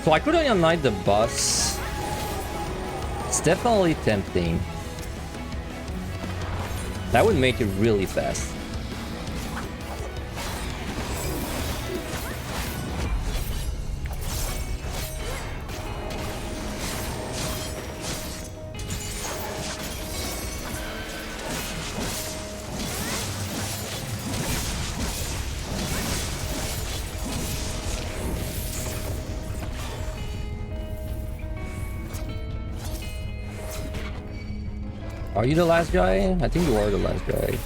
So I could Onion Knight the boss. It's definitely tempting. That would make it really fast. Are you the last guy? I think you are the last guy.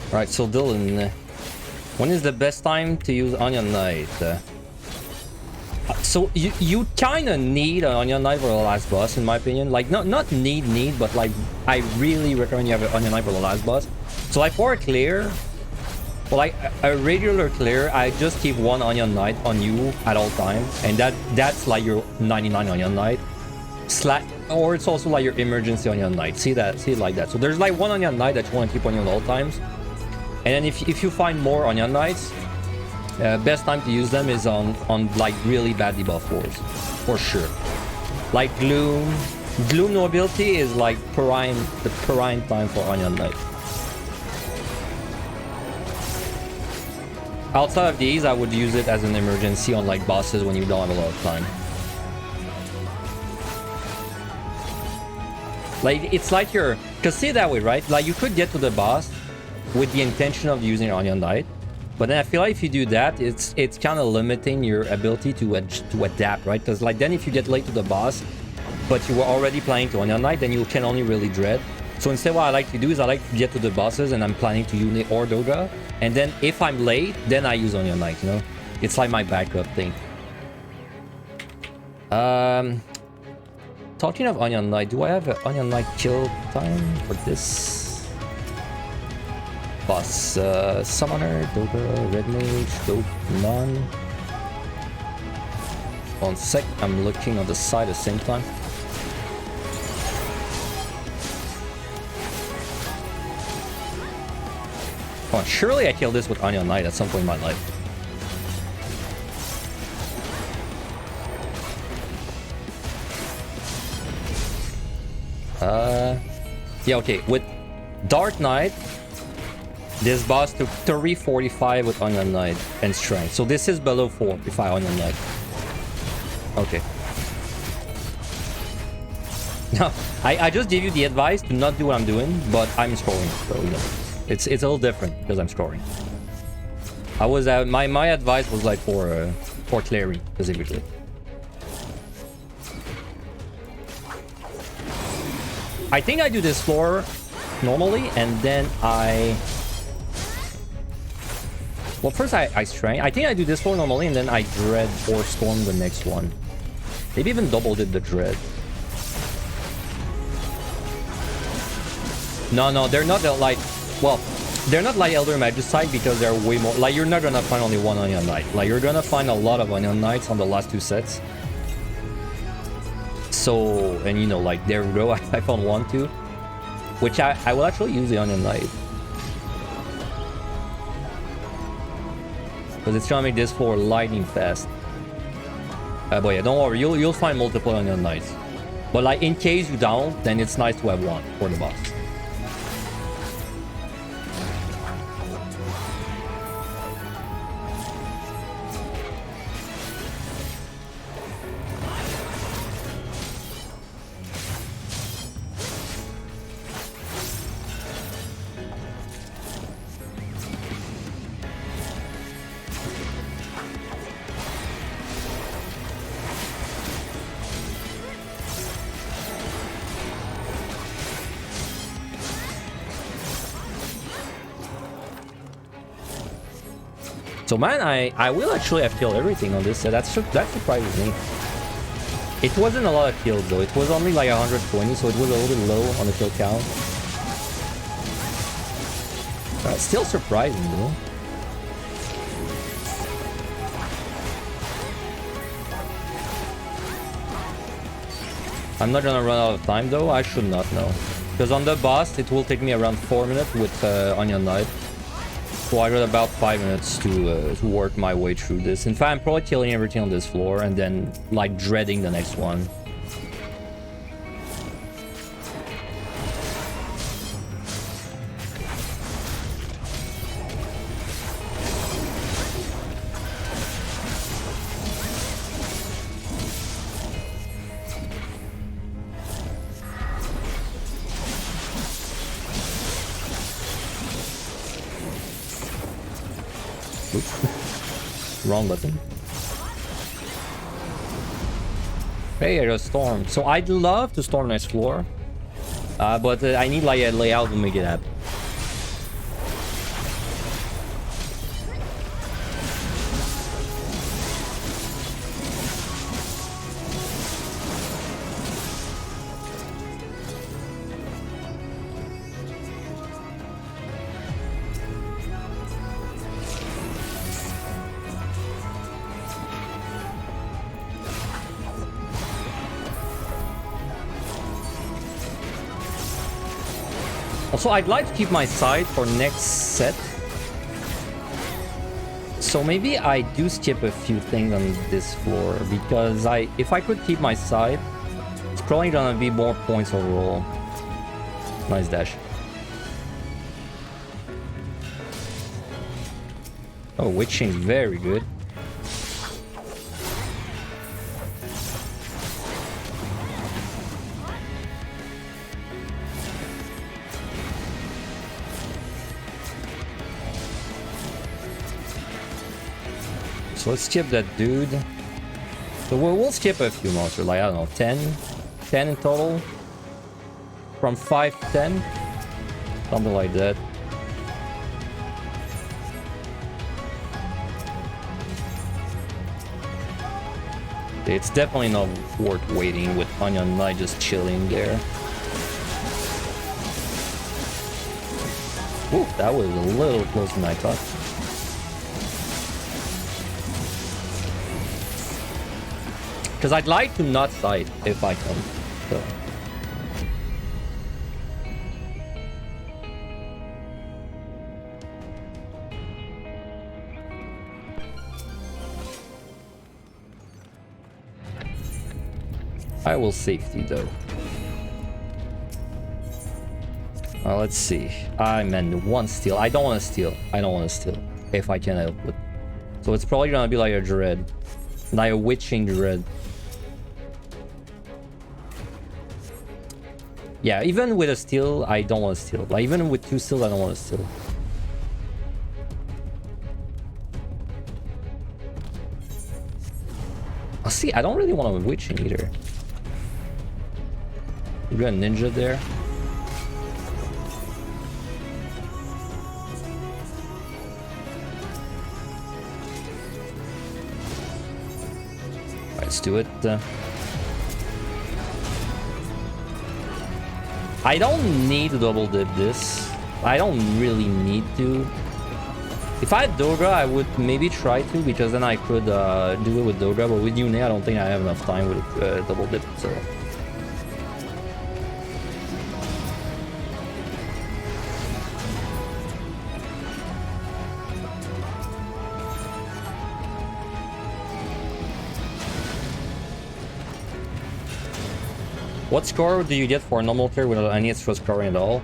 Alright, so Dylan, when is the best time to use Onion Knight? So you kind of need an Onion Knight for the last boss, in my opinion. Like, not need, but like, I really recommend you have an Onion Knight for the last boss. So like for a clear, well, like a regular clear, I just keep one Onion Knight on you at all times, and that's like your 99 Onion Knight. Or it's also like your emergency Onion Knight. See it like that. So there's like one Onion Knight that you want to keep on you at all times. And then if you find more Onion Knights, best time to use them is on like really bad debuff wars, for sure. Like Gloom Nobility is like the prime time for Onion Knight. Outside of these, I would use it as an emergency on like bosses when you don't have a lot of time. Like, it's like cause see it that way, right? Like, you could get to the boss with the intention of using Onion Knight, but then I feel like if you do that, it's kind of limiting your ability to adapt, right? Because like then if you get late to the boss, but you were already planning to Onion Knight, then you can only really dread. So instead, what I like to do is I like to get to the bosses, and I'm planning to use or Doga, and then if I'm late, then I use Onion Knight. You know, it's like my backup thing. Talking of Onion Knight, do I have an Onion Knight kill time for this? Boss, Summoner, Doga, Red Mage, Dope, none. 1 sec, I'm looking on the side at the same time. Come on, surely I kill this with Onion Knight at some point in my life. Yeah, okay, with Dark Knight, this boss took 345 with Onion Knight and Strength. So this is below 4 if I Onion Knight. Okay. Now, I just gave you the advice to not do what I'm doing, but I'm scoring, so you know. It's a little different because I'm scoring. I was my advice was like for Clary specifically. I think I do this floor normally, and then well, first I strain. I think I do this floor normally, and then I dread or storm the next one. Maybe even double did the dread. No, they're not like, well, they're not like Elder Magicite because they're way more, like, you're not gonna find only one Onion Knight. Like, you're gonna find a lot of Onion Knights on the last 2 sets. So, and you know, like, there we go, I found one too. Which I will actually use the Onion Knight. Because it's trying to make this floor lightning fast. But yeah, don't worry, you'll find multiple Onion Knights. But like, in case you don't, then it's nice to have one for the boss. So man, I will actually have killed everything on this set. That surprises me. It wasn't a lot of kills though. It was only like 120, so it was a little bit low on the kill count. Still surprising though. I'm not gonna run out of time though. I should not know. Because on the boss, it will take me around 4 minutes with Onion Knight. So I got about 5 minutes to work my way through this. In fact, I'm probably killing everything on this floor and then like dreading the next one. Wrong button. Hey, I got storm. So I'd love to storm next floor, but I need like a layout to make it happen. Also, I'd like to keep my side for next set. So maybe I do skip a few things on this floor because if I could keep my side, it's probably gonna be more points overall. Nice dash. Oh, Witching's very good. So let's skip that dude. So we'll skip a few monsters, like, I don't know, 10 in total. From 5 to 10. Something like that. It's definitely not worth waiting with Onion Knight just chilling there. Ooh, that was a little closer than I thought. Because I'd like to not side if I can. So. I will safety though. Let's see. I meant one steal. I don't want to steal. I don't want to steal. If I can help it. So it's probably gonna be like a dread. Like a witching dread. Yeah, even with a steal, I don't want to steal. Like even with 2 steals, I don't want to steal. Oh, see, I don't really want a witching either. You got a ninja there. Let's do it. I don't need to double dip this. I don't really need to. If I had Doga, I would maybe try to, because then I could do it with Doga. But with Yune, I don't think I have enough time with double dip. So. What score do you get for a normal player without any extra scoring at all?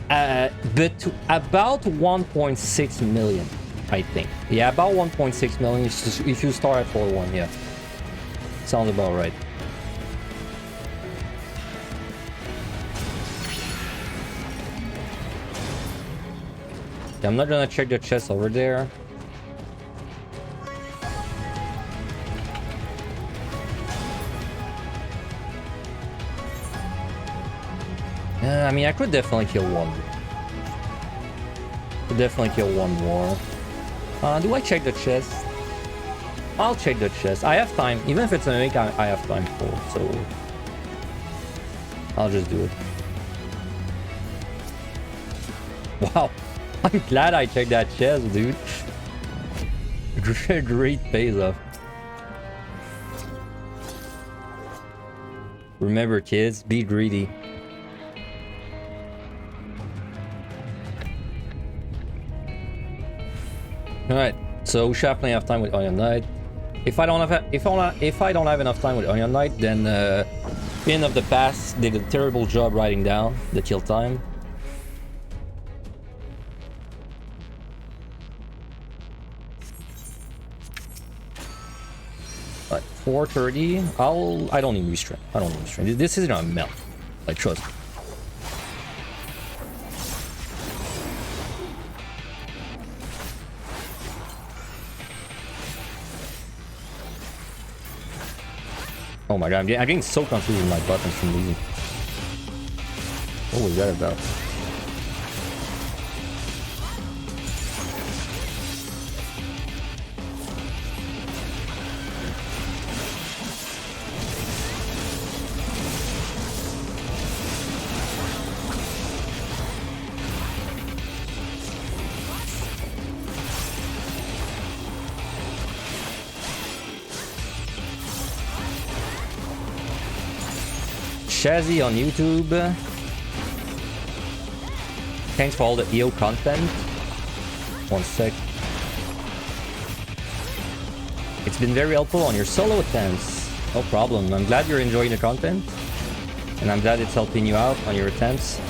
But about 1.6 million, I think. Yeah, about 1.6 million if you start at 4-1, yeah. Sounds about right. Yeah, I'm not gonna check the chest over there. I mean, I could definitely kill one. Could definitely kill one more. Do I check the chest? I'll check the chest. I have time. Even if it's a mimic, I have time for, so I'll just do it. Wow. I'm glad I checked that chest, dude. Great pays off. Remember, kids, be greedy. Alright, so we should have plenty of time with Onion Knight. If I don't have enough time with Onion Knight, then Pin of the Past did a terrible job writing down the kill time. But 430, I don't need restraint. I don't need restraint. This isn't gonna melt. Like, trust me. Oh my god, I'm getting so confused with my buttons from losing. What was that about? Shazzy on YouTube. Thanks for all the EO content. One sec. It's been very helpful on your solo attempts. No problem. I'm glad you're enjoying the content. And I'm glad it's helping you out on your attempts.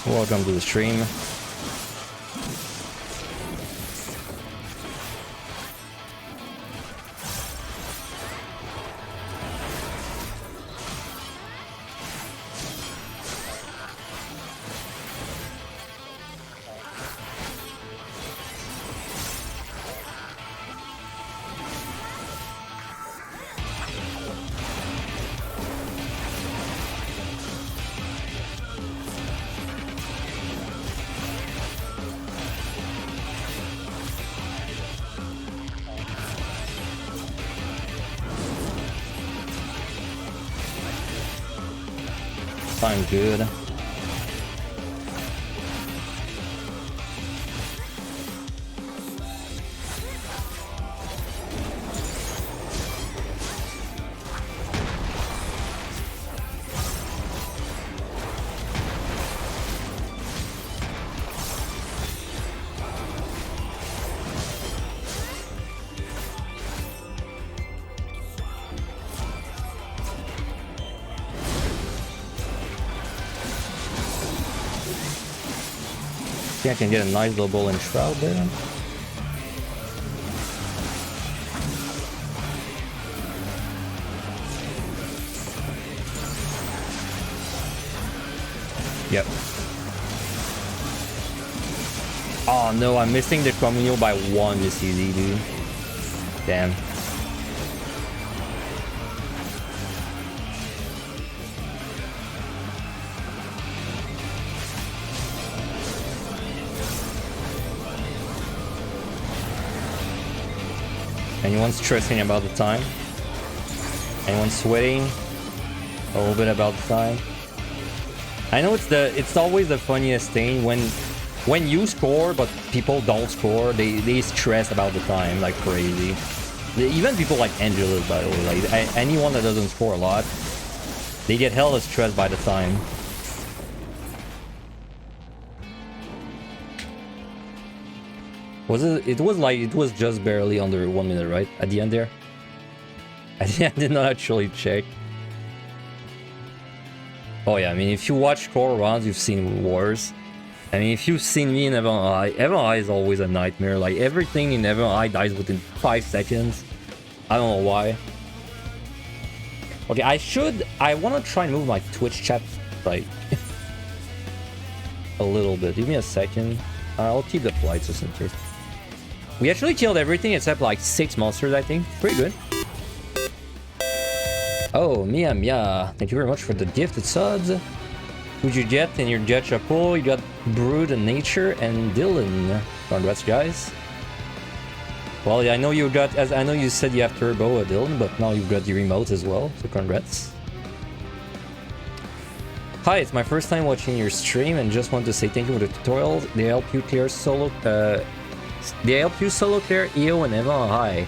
Welcome to the stream. time good. I think I can get a nice double in Shroud there. Yep. Oh no, I'm missing the Communal by 1 this easy, dude. Damn. Anyone stressing about the time? Anyone sweating a little bit about the time? I know it's always the funniest thing when you score but people don't score, they stress about the time like crazy. Even people like Angelus, by the way, like anyone that doesn't score a lot, they get hella stressed by the time. Was it? It was just barely under 1 minute, right? At the end there. I did not actually check. Oh yeah, I mean, if you watch core rounds, you've seen wars. I mean, if you've seen me in Heaven Eye is always a nightmare. Like everything in Heaven Eye dies within 5 seconds. I don't know why. Okay, I want to try and move my Twitch chat like a little bit. Give me a second. I'll keep the flights just in case. We actually killed everything except like 6 monsters, I think. Pretty good. Oh, Mia. Thank you very much for the gifted subs. Who'd you get in your Jet Chapeau? You got Brood and Nature and Dylan. Congrats, guys. Well, yeah, I know you got, as I know you said you have Turbo, Dylan, but now you've got the remote as well, so congrats. Hi, it's my first time watching your stream and just want to say thank you for the tutorials. They help you clear solo clear EO and Heaven High.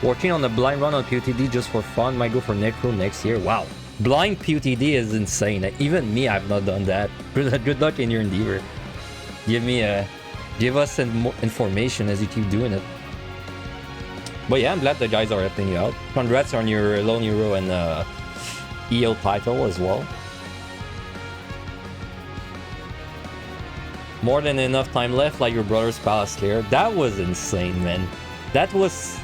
Working on a blind run on PUTD just for fun, might go for Necro next year. Wow, blind PUTD is insane. Even me, I've not done that. Good luck in your endeavor. Give us more information as you keep doing it. But yeah, I'm glad the guys are helping you out. Congrats on your Lone Hero and EO title as well. More than enough time left, like your brother's palace clear. That was insane, man. That was,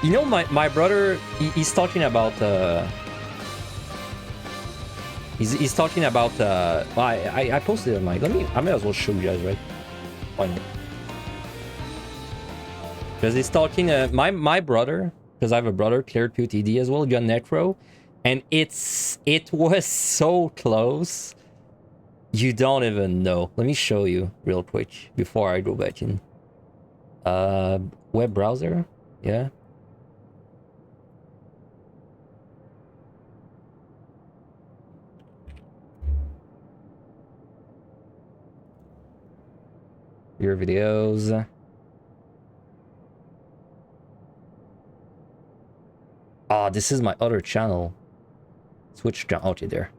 you know, my brother, he's talking about, he's talking about, I posted it on my, I may as well show you guys, right? Why not? Because he's talking, my brother, because I have a brother, cleared PUTD as well, got Necro, and it was so close. You don't even know. Let me show you real quick before I go back in. Web browser? Yeah. Your videos. Ah, this is my other channel. Switch down. Okay, there.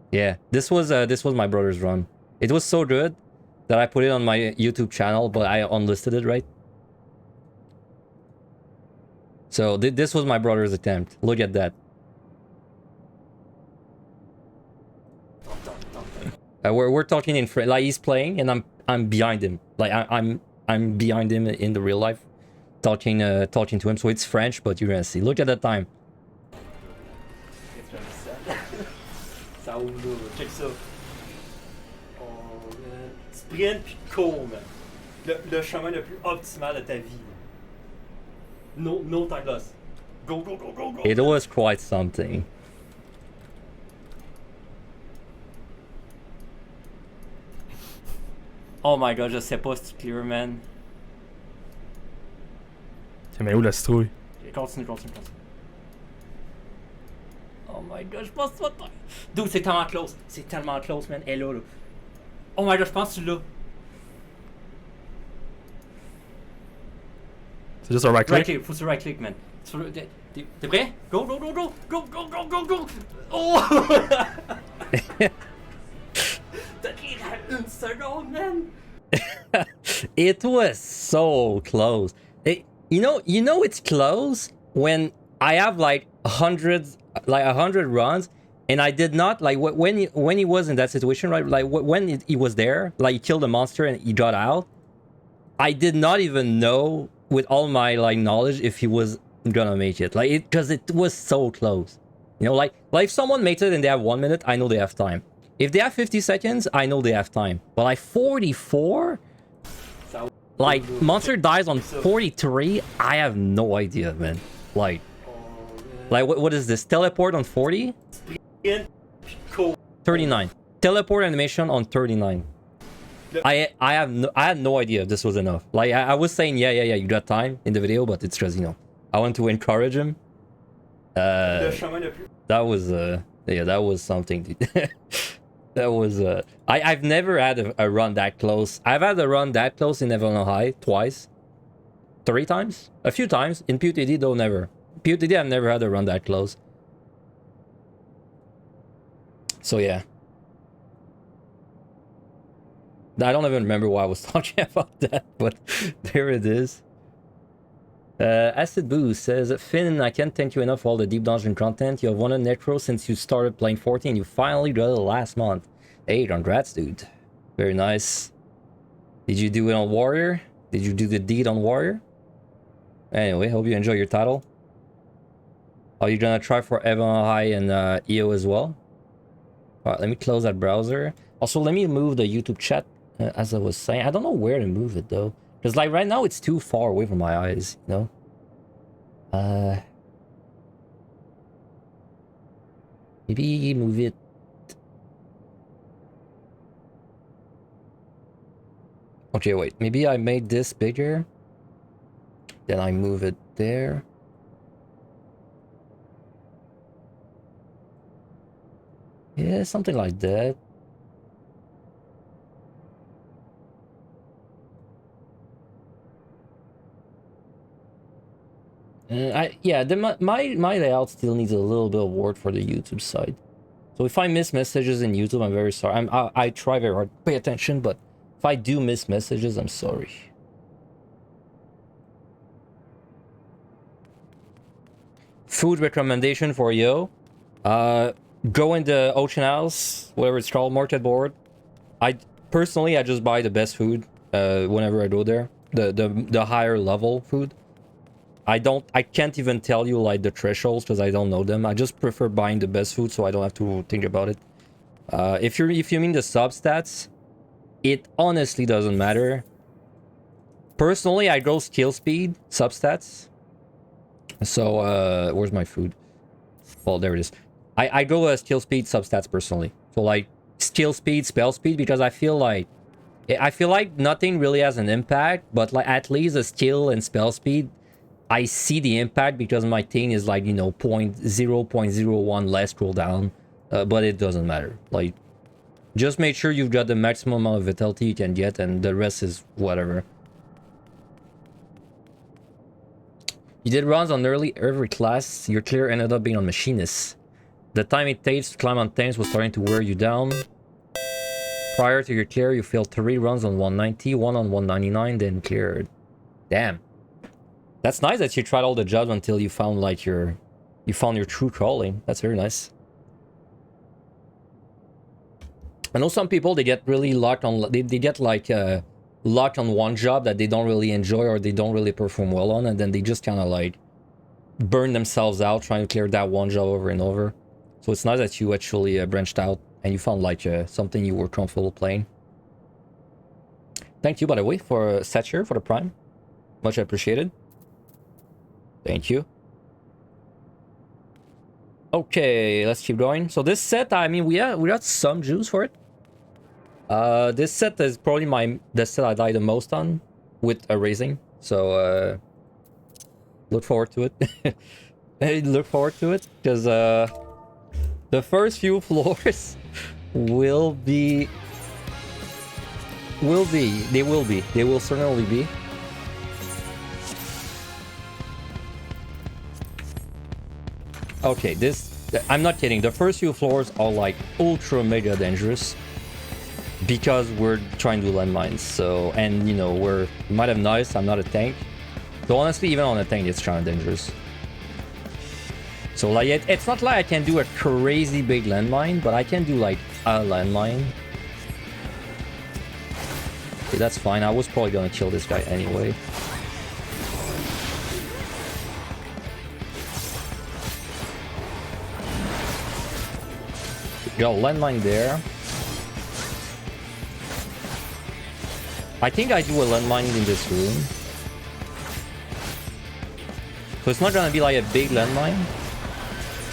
Yeah, this was my brother's run. It was so good that I put it on my YouTube channel, but I unlisted it, right? So this was my brother's attempt. Look at that. We're talking in French. Like he's playing, and I'm behind him. Like I'm behind him in the real life, talking to him. So it's French, but you're gonna see. Look at that time. Check ça. Sprint puis court, man. Le chemin le plus optimal de ta vie. No time loss. Go. It was quite something. Oh my god, je sais pas si tu clear, man. Mais où la citrouille? Continue. Oh my god, je pense que tu vas te... Dude, c'est tellement close. C'est tellement close, man. Elle est là. Oh my god, je pense que tu l'as. C'est juste un right Right click? click, faut que tu right click, man. T'es prêt? Go! Oh! T'as cliqué à 1 seconde, man! It was so close. You know it's close when I have like 100 runs and I did not like when he was in that situation, right? Like when he was there, like he killed a monster and he got out. I did not even know with all my like knowledge if he was gonna make it, like because it was so close. You know, like if someone makes it and they have 1 minute, I know they have time. If they have 50 seconds, I know they have time. But like 44, like monster dies on 43, I have no idea, man. Like what is this? Teleport on 40? Cool. 39. Teleport animation on 39. I had no idea if this was enough. Like I was saying, yeah, you got time in the video, but it's just, you know, I want to encourage him. That was something, dude. That was I've never had a run that close. I've had a run that close in Neverland High twice, 3 times, a few times in PUTD though. Never PUTD. I've never had a run that close. So yeah, I don't even remember why I was talking about that, but there it is. Acid Boo says, Finn, I can't thank you enough for all the deep dungeon content. You have won a Necro since you started playing 14. You finally got it last month. Hey, congrats, dude. Very nice. Did you do it on Warrior? Did you do the deed on Warrior? Anyway, hope you enjoy your title. Are you gonna try for Evan High and EO as well? Alright, let me close that browser. Also, let me move the YouTube chat, as I was saying. I don't know where to move it, though. Because, like, right now, it's too far away from my eyes, you know? Maybe move it... Okay, wait. Maybe I made this bigger. Then I move it there. Yeah, something like that. My layout still needs a little bit of work for the YouTube side. So if I miss messages in YouTube, I'm very sorry. I try very hard to pay attention, but if I do miss messages, I'm sorry. Food recommendation for Yo. Go in the Ocean House, whatever it's called, market board. I just buy the best food whenever I go there. The higher level food. I can't even tell you like the thresholds because I don't know them. I just prefer buying the best food so I don't have to think about it. If you mean the substats, it honestly doesn't matter. Personally, I go skill speed substats. So where's my food? Well, there it is. I go skill speed substats personally. So like skill speed, spell speed, because I feel like nothing really has an impact, but like at least a skill and spell speed, I see the impact because my thing is like, you know, 0.01 less cooldown, but it doesn't matter. Like, just make sure you've got the maximum amount of vitality you can get, and the rest is whatever. You did runs on every class. Your clear ended up being on Machinist. The time it takes to climb on tanks was starting to wear you down. Prior to your clear, you failed 3 runs on 190, 1 on 199, then cleared. Damn. That's nice that you tried all the jobs until you found like you found your true calling. That's very nice. I know some people, they get really locked on, they get like locked on one job that they don't really enjoy or they don't really perform well on, and then they just kind of like burn themselves out trying to clear that one job over and over. So it's nice that you actually branched out and you found like something you were comfortable playing. Thank you, by the way, for Satcher for the Prime. Much appreciated. Thank you. Okay, let's keep going. So this set, I mean, we got some juice for it. This set is probably the set I die the most on with erasing. So Look forward to it. Hey, look forward to it, because the first few floors will be... They will certainly be. Okay, this... I'm not kidding. The first few floors are like ultra mega dangerous. Because we're trying to do landmines, so... And, you know, we might have knives, I'm not a tank. So honestly, even on a tank, it's kind of dangerous. So, like, it's not like I can do a crazy big landmine, but I can do, like, a landmine. Okay, that's fine. I was probably gonna kill this guy anyway. Got a landmine there. I think I do a landmine in this room. So it's not gonna be like a big landmine.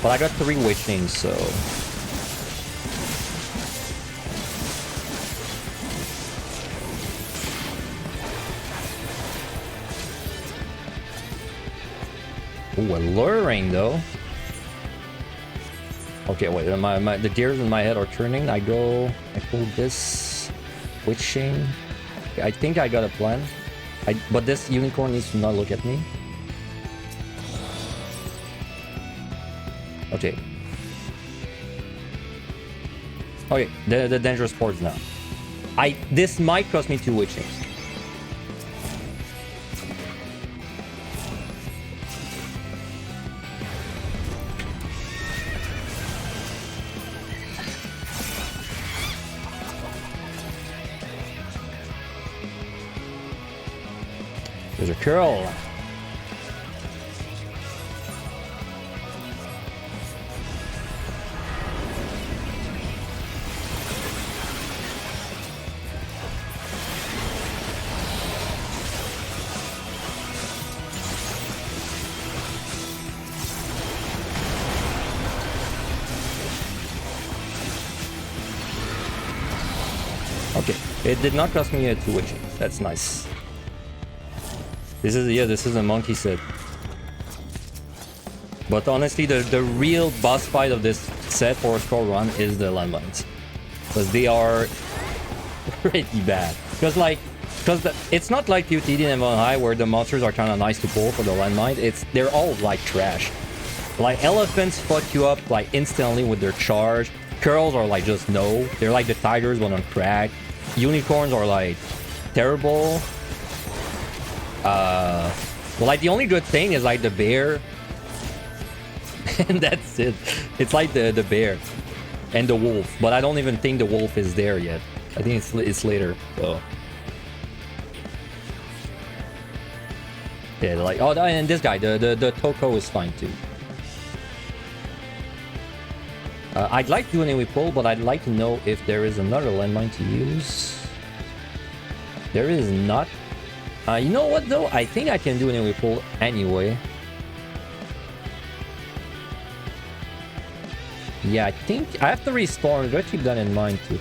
But I got 3 witchings, so... Ooh, alluring though. Okay, wait, the gears in my head are turning. I pull this witching. I think I got a plan. But this unicorn needs to not look at me. Okay. Okay, the dangerous parts now. This might cost me 2 witchings. There's a curl. Okay, it did not cost me a 2 witching. That's nice. This is a monkey set. But honestly, the real boss fight of this set for a score run is the landmines. Because they are pretty bad. Because it's not like Titania and Von High where the monsters are kind of nice to pull for the landmine. They're all like trash. Like elephants fuck you up like instantly with their charge. Curls are like just no. They're like the tigers but on crack. Unicorns are like terrible. Well, like the only good thing is like the bear. And that's it. It's like the bear and the wolf, but I don't even think the wolf is there yet. I think it's later. So yeah, like and this guy, the Toko is fine too. I'd like to do an AoE pull, but I'd like to know if there is another landmine to use. There is not. You know what though? I think I can do an AoE pull anyway. Yeah, I think I have to restorm. Gotta keep that in mind too.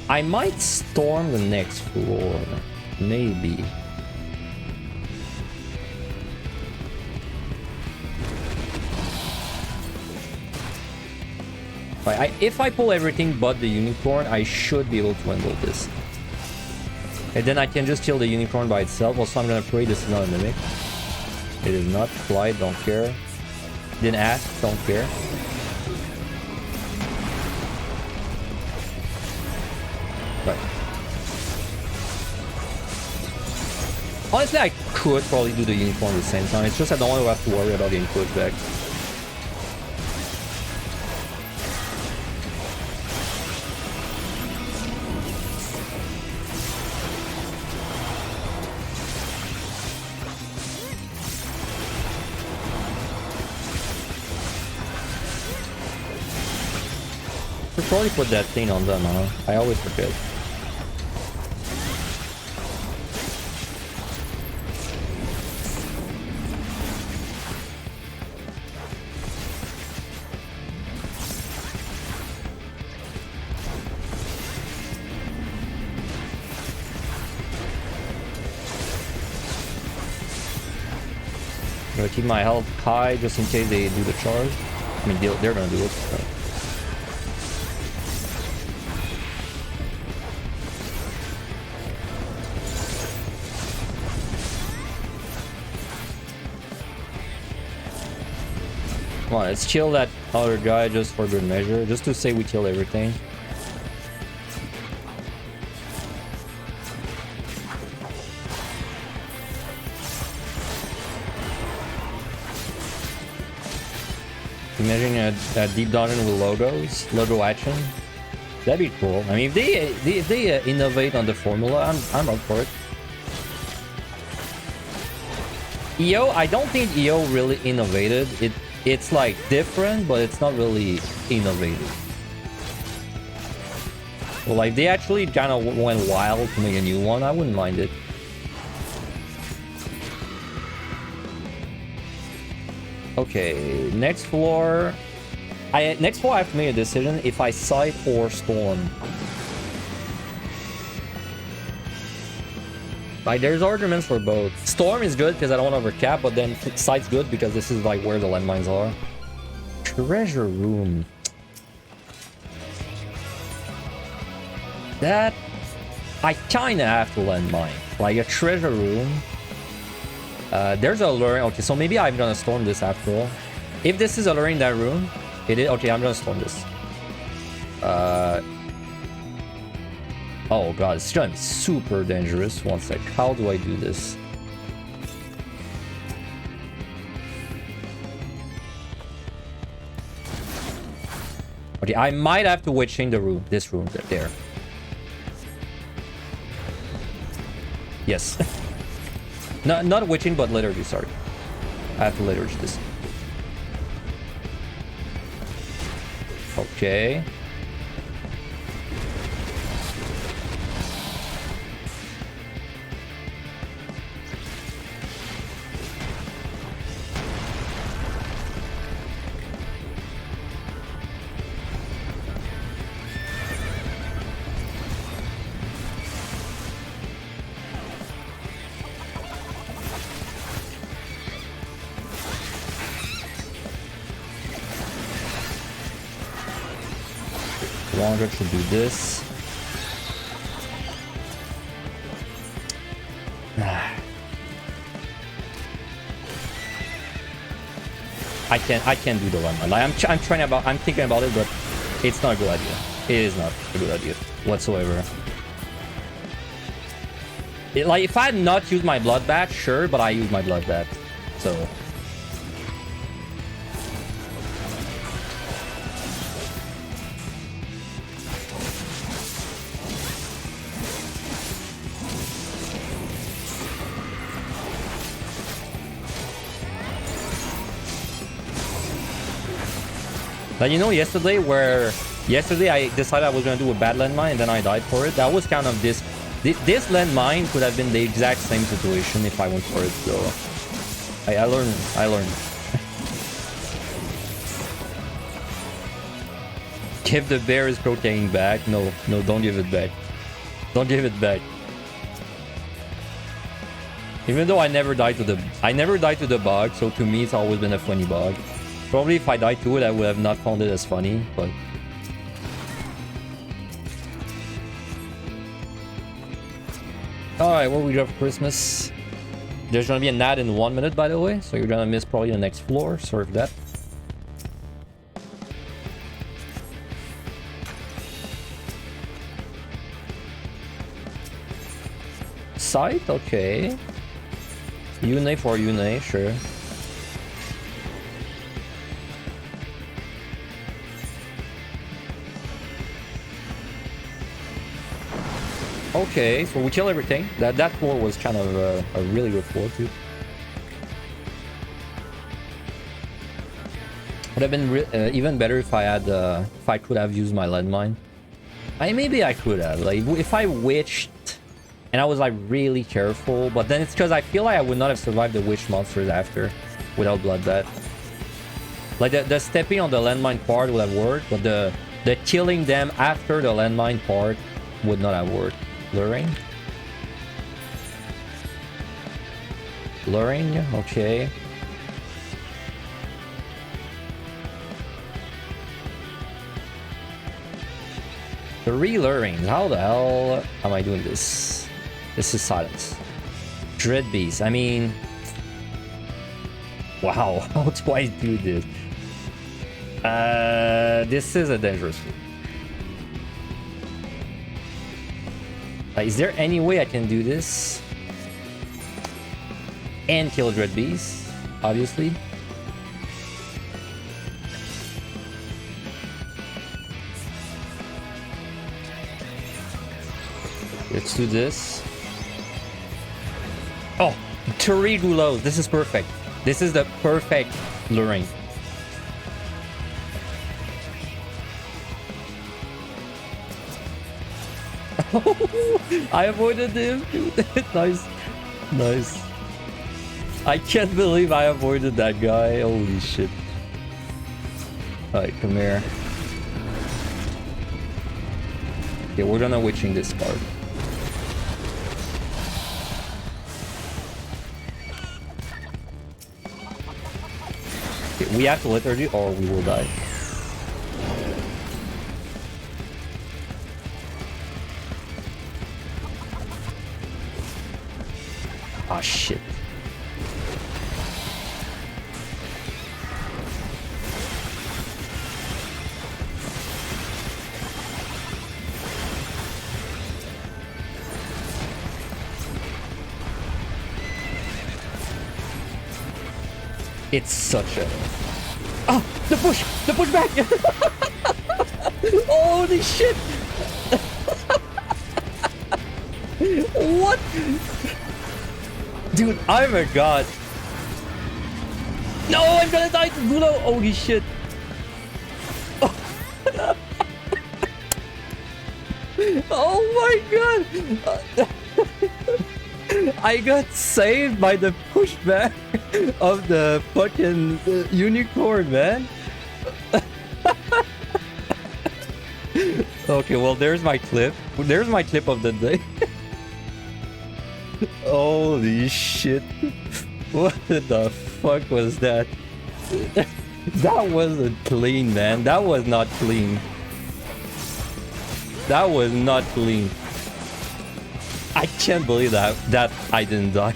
I might storm the next floor. Maybe. If I pull everything but the unicorn, I should be able to handle this. And then I can just kill the unicorn by itself. Also, I'm gonna pray this is not a mimic. It is not. Fly, don't care. Didn't ask, don't care. Right. Honestly, I could probably do the unicorn at the same time. It's just I don't want to have to worry about getting pushed back. Should probably put that thing on them, huh? I always forget. gonna keep my health high just in case they do the charge. I mean, they're gonna do it. So. Come on, let's kill that other guy just for good measure, just to say we kill everything. Imagine a deep dungeon with logos, logo action. That'd be cool. I mean, if they innovate on the formula, I'm up for it. EO, I don't think EO really innovated. It's like different, but it's not really innovative. Well, like they actually kind of went wild to make a new one. I wouldn't mind it. Okay, next floor. Next floor I have to make a decision if I sight or storm. Like there's arguments for both. Storm is good because I don't want to overcap, but then sight's good because this is like where the landmines are. Treasure room. That I kinda have to landmine. Like a treasure room. There's a lure. Okay, so maybe I'm gonna storm this after all. If this is a lure in that room, it is okay. I'm gonna storm this. Oh god, it's gonna be super dangerous. One sec. How do I do this? Okay, I might have to witch in the room. This room there. Yes. No, not witching, but liturgy, sorry. I have to liturgy this. Okay. Longer to do this. I can't do the landmine. Like I'm thinking about it, but it's not a good idea. It is not a good idea whatsoever. Like if I had not used my blood bath, sure, but I used my blood bath, so. Like, you know, yesterday I decided I was gonna do a bad landmine and then I died for it. That was kind of this landmine could have been the exact same situation if I went for it. So I learned. Give the bear his protein back. No, don't give it back. Don't give it back. Even though I never died to the bug, so to me it's always been a funny bug. Probably if I died to it, I would have not found it as funny, but... Alright, what we got for Christmas? There's gonna be an ad in 1 minute, by the way, so you're gonna miss probably the next floor. Sorry for that. Sight? Okay. Une for Une, sure. Okay, so we kill everything. That floor was kind of a really good floor too. Would have been even better if I could have used my landmine. Maybe I could have. Like if I witched and I was like really careful, but then it's because I feel like I would not have survived the witch monsters after without bloodbath. Like the stepping on the landmine part would have worked, but the killing them after the landmine part would not have worked. Luring, okay. 3 lurings. How the hell am I doing this? This is silence. Dread Beast. I mean... Wow, how do I do this? This is a dangerous move. Is there any way I can do this? And kill Dread Beast, obviously. Let's do this. Oh, 3 Gulos. This is perfect. This is the perfect luring. I avoided him. Nice. Nice. I can't believe I avoided that guy. Holy shit. Alright, come here. Okay, we're gonna witching this card. Okay, we have to liturgy or we will die. Ah, shit. It's such a... Oh! The push! The push back! Holy shit! What? Dude, I'm a god. No, I'm gonna die to Gulo! Holy shit! Oh my god! I got saved by the pushback of the fucking unicorn, man. Okay, well, there's my clip. There's my clip of the day. Holy shit. What the fuck was that? That wasn't clean, man. That was not clean. That was not clean. I can't believe that I didn't die.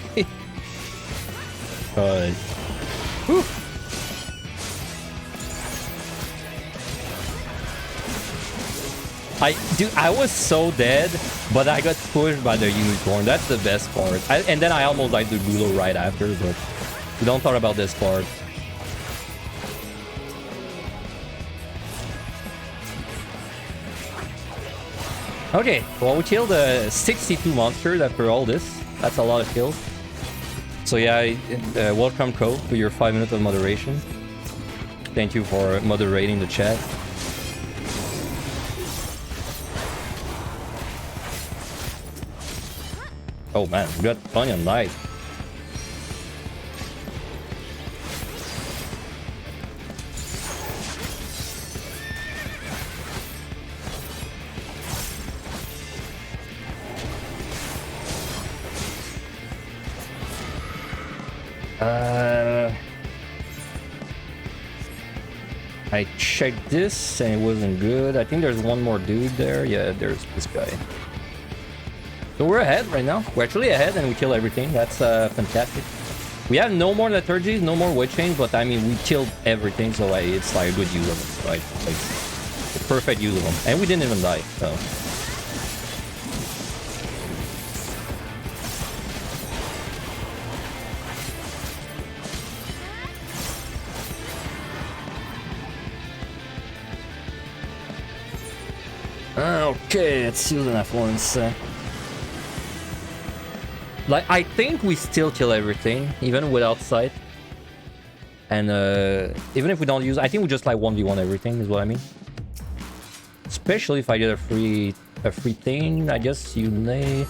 Alright. Dude, I was so dead, but I got pushed by the unicorn. That's the best part. And then I almost died to Gulo right after, but we don't talk about this part. Okay, well, we killed 62 monsters after all this. That's a lot of kills. So yeah, welcome Crow to your 5 minutes of moderation. Thank you for moderating the chat. Oh man, we got plenty of knives. I checked this and it wasn't good. I think there's one more dude there. Yeah, there's this guy. So we're ahead right now. We're actually ahead and we kill everything. That's fantastic. We have no more liturgies, no more witching, but I mean, we killed everything, so it's like a good use of them, right? Like, the perfect use of them. And we didn't even die, so... Okay, let's use an affluence. Like, I think we still kill everything, even without sight. And even if we don't use, I think we just like 1v1 everything, is what I mean. Especially if I get a free thing, I guess Yune.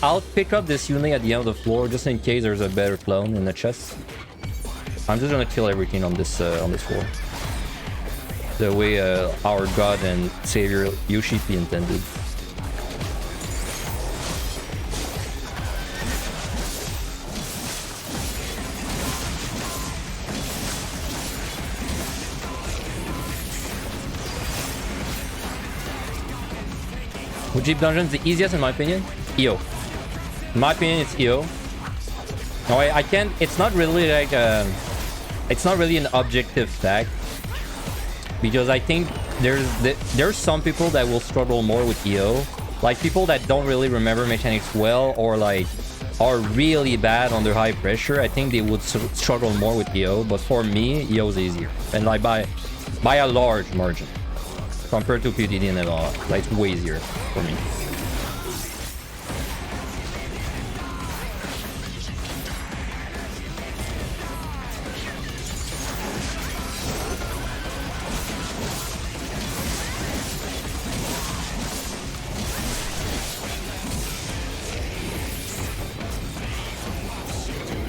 I'll pick up this Yune at the end of the floor just in case there's a better clone in the chest. I'm just gonna kill everything on this floor. The way our god and savior Yoshipi intended. Jeep Dungeon's the easiest in my opinion? EO. In my opinion, it's EO. No, I can't. It's not really like it's not really an objective fact, because I think there's some people that will struggle more with EO, like people that don't really remember mechanics well, or like are really bad under high pressure. I think they would struggle more with EO, but for me, EO is easier, and like by a large margin compared to PTD and all. Like it's way easier for me.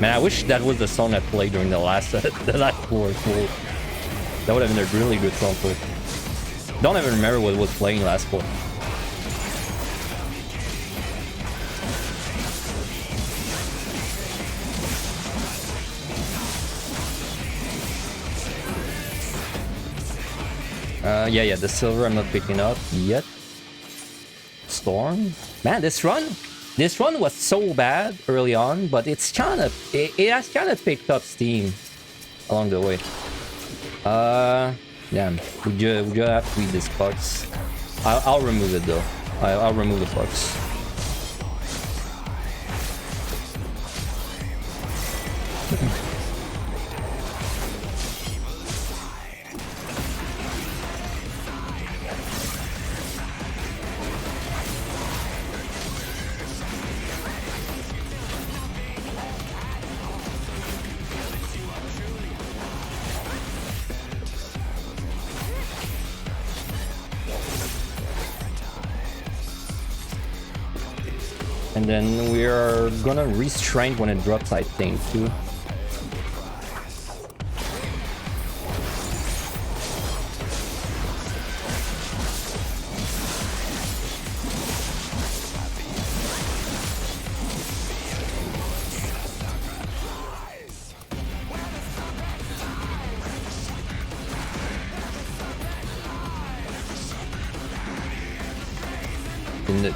Man, I wish that was the song I played during the last floor. That would have been a really good song for it. Don't even remember what was playing last floor. Yeah, the silver I'm not picking up yet. Storm? Man, this run was so bad early on, but it has kind of picked up steam along the way. Damn, we just have to eat this box. I'll remove it though. I'll remove the box. And then we are gonna restrain when it drops, I think, too.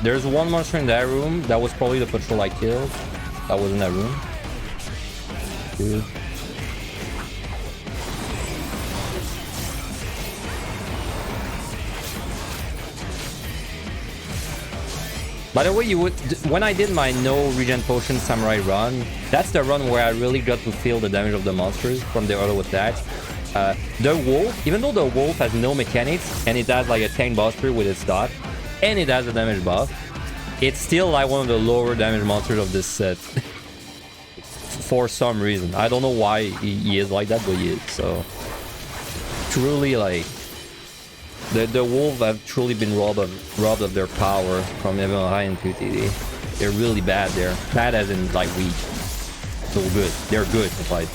There's one monster in that room. That was probably the patrol I killed. That was in that room. Dude. By the way, when I did my no regen potion samurai run, that's the run where I really got to feel the damage of the monsters from the auto attacks. The wolf, even though the wolf has no mechanics and it has like a tank buster with its dot, and it has a damage buff, it's still like one of the lower damage monsters of this set. For some reason. I don't know why he is like that, but he is. So truly, like, the wolves have truly been robbed of their power from MLI and PTD. They're really bad there. Bad as in like weak. So good. They're good to fight.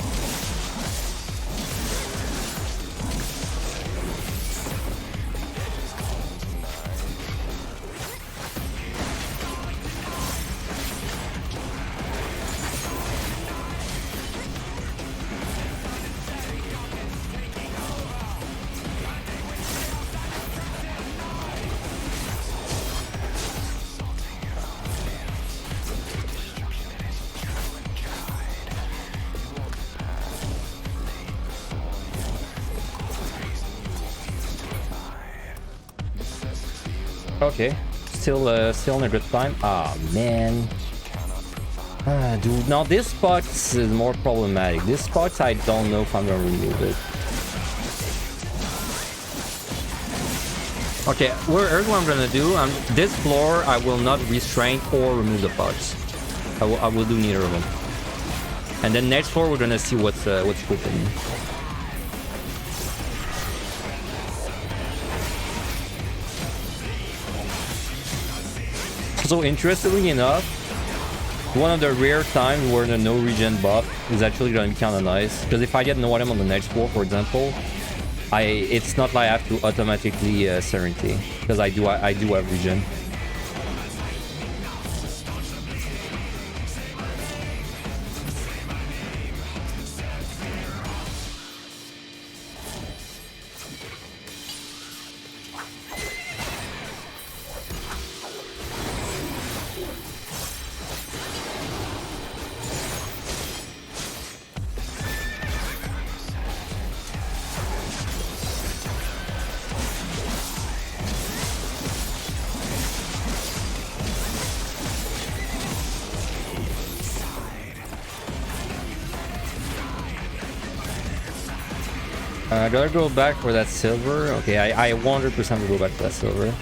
Okay, still in a good time. Ah, man. Dude, now this spot is more problematic. This spot, I don't know if I'm gonna remove it. Okay, here's what I'm gonna do. This floor, I will not restrain or remove the pots. I will do neither of them. And then next floor, we're gonna see what's cooking. So interestingly enough, one of the rare times where the no regen buff is actually gonna be kind of nice, because if I get no item on the next floor, for example, it's not like I have to automatically Serenity, because I do have regen. I gotta go back for that silver. Okay, I 100% will go back to that silver.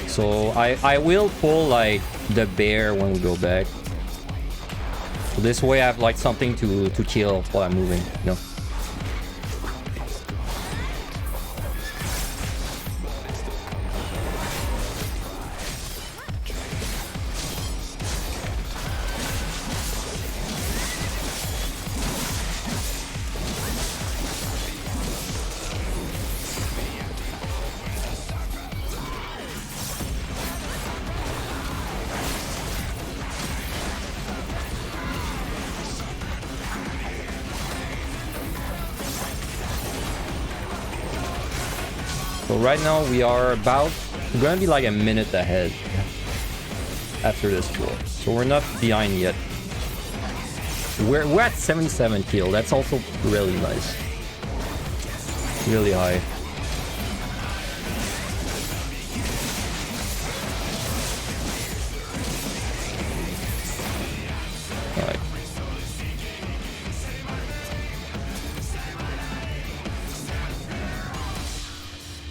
So I will pull like the bear when we go back. So this way I have like something to kill while I'm moving, you know. So right now we're gonna be like a minute ahead after this tour. So we're not behind yet. We're at 77 kill. That's also really nice. Really high. Alright.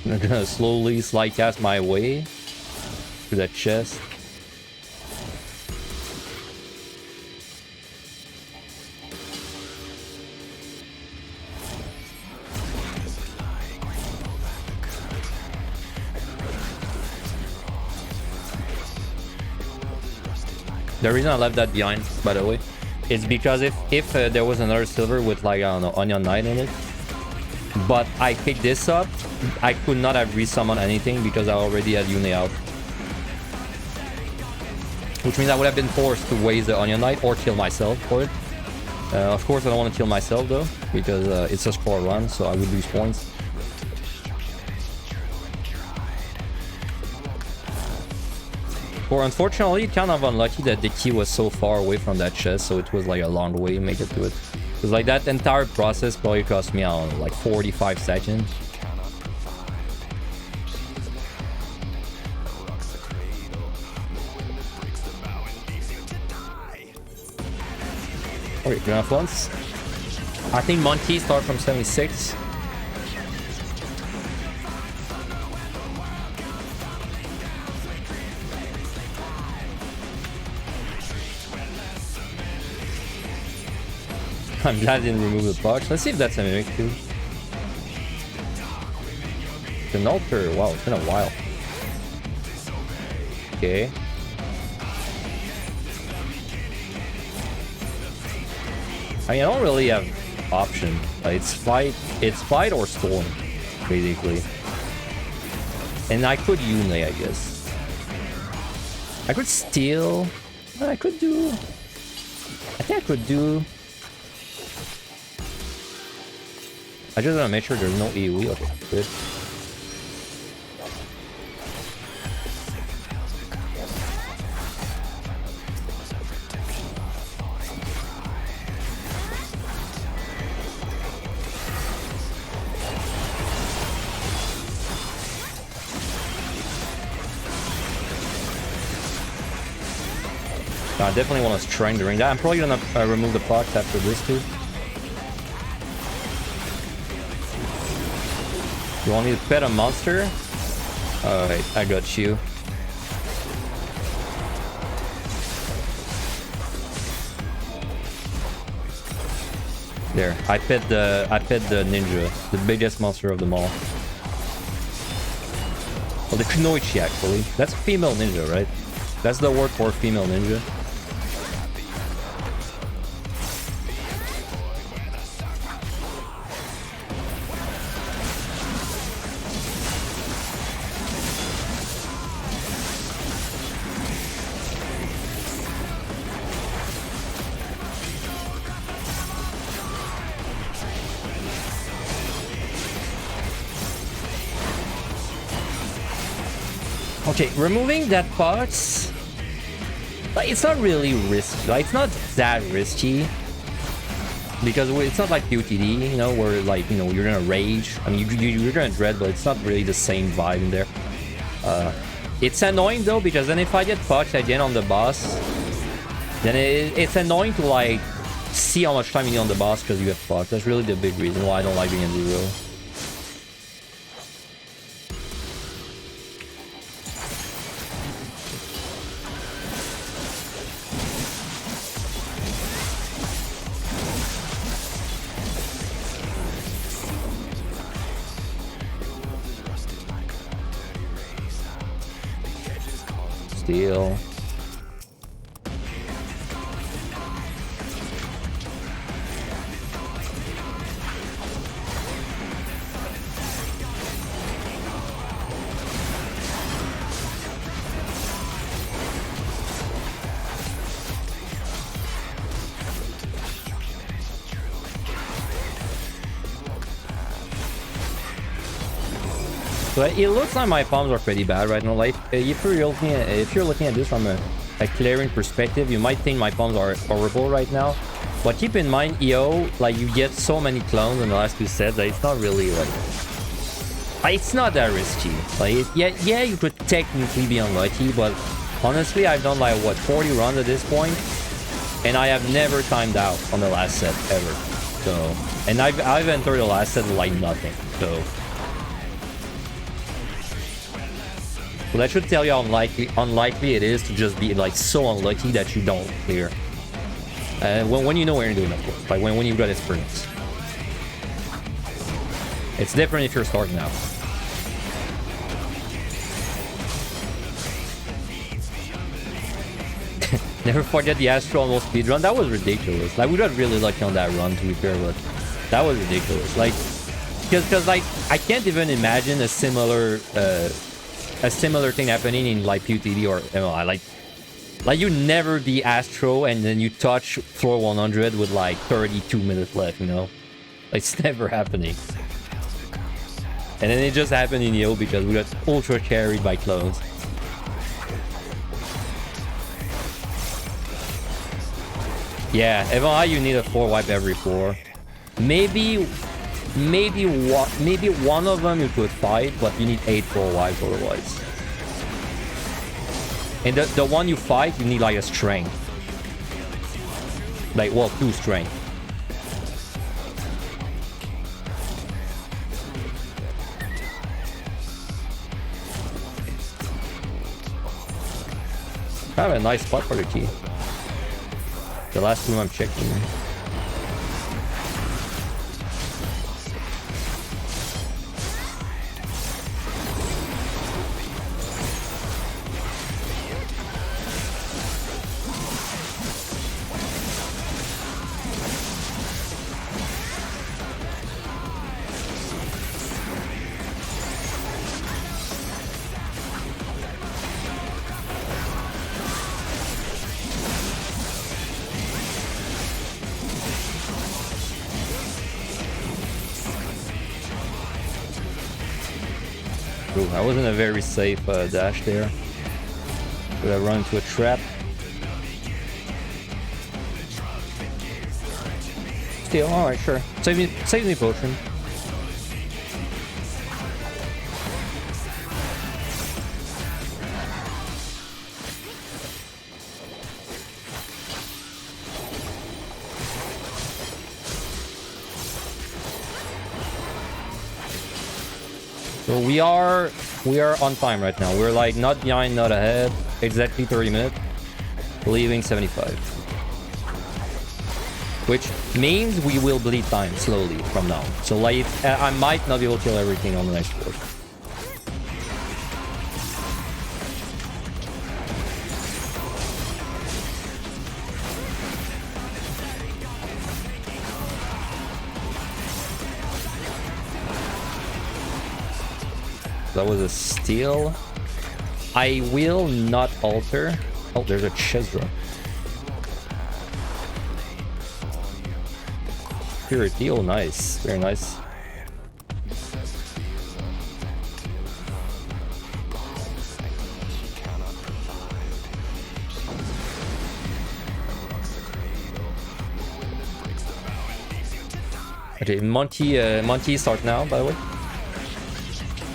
I'm gonna slowly slide cast my way through that chest. The reason I left that behind, by the way, is because if there was another silver with like, I don't know, Onion Knight in it, but I picked this up, I could not have resummoned anything because I already had Yune out. Which means I would have been forced to waste the Onion Knight or kill myself for it. Of course I don't want to kill myself though, because it's a scroll run, so I would lose points. Or unfortunately, kind of unlucky that the key was so far away from that chest, so it was like a long way to make it to it. Because like that entire process probably cost me, I don't know, like 45 seconds. Okay, Grand Flunce. I think Monkey start from 76. I'm glad I didn't remove the box. Let's see if that's a mimic too. It's an altar. Wow, it's been a while. Okay. I mean, I don't really have option. It's fight or storm, basically. And I could Yune, I guess. I could steal. I could do. I think I could do. I just want to make sure there's no AoE. Okay, good. I definitely want to strength during that. I'm probably gonna remove the box after this too. You want me to pet a monster? Alright, I got you. There, I pet the ninja, the biggest monster of them all. Well, the Kunoichi actually. That's female ninja, right? That's the word for female ninja. Okay, removing that box, like, it's not really risky. Like, it's not that risky because it's not like UTD, you know, where like, you know, you're gonna rage. I mean, you're gonna dread, but it's not really the same vibe in there. It's annoying though because then if I get fucked again on the boss, then it's annoying to like see how much time you need on the boss because you get fucked. That's really the big reason why I don't like being in 0. Steal. But it looks like my palms are pretty bad right now. Like if you're looking at this from a clearing perspective, you might think my palms are horrible right now. But keep in mind, EO, like you get so many clones in the last 2 sets that it's not really like it's not that risky. Like yeah, you could technically be unlucky, but honestly, I've done like what 40 runs at this point, and I have never timed out on the last set ever. So, and I've entered the last set with like nothing. So. So that should tell you how unlikely it is to just be like so unlucky that you don't clear. When you know what you're doing, of course. Like when you've got experience. It's different if you're starting out. Never forget the Astro almost speedrun. That was ridiculous. Like we got really lucky on that run, to be fair, but that was ridiculous. Like because like I can't even imagine a similar thing happening in like PUTD or MLI. Like you never be Astro and then you touch floor 100 with like 32 minutes left, you know? Like it's never happening. And then it just happened in EO because we got ultra carried by clones. Yeah, MLI you need a 4 wipe every floor. Maybe one of them you could fight, but you need 8 4 wipes otherwise. And the one you fight, you need like a strength. Like, well, 2 strength. I have a nice spot for the key. The last room I'm checking. Ooh, I wasn't a very safe dash there. Could I run into a trap? Still, alright, sure. Save me potion. So we are on time right now. We're like not behind, not ahead. Exactly 30 minutes. Leaving 75. Which means we will bleed time slowly from now. So like I might not be able to kill everything on the next board. That was a steal. I will not alter. Oh, there's a Chesra. Purity, oh nice. Very nice. Okay, Monty start now, by the way.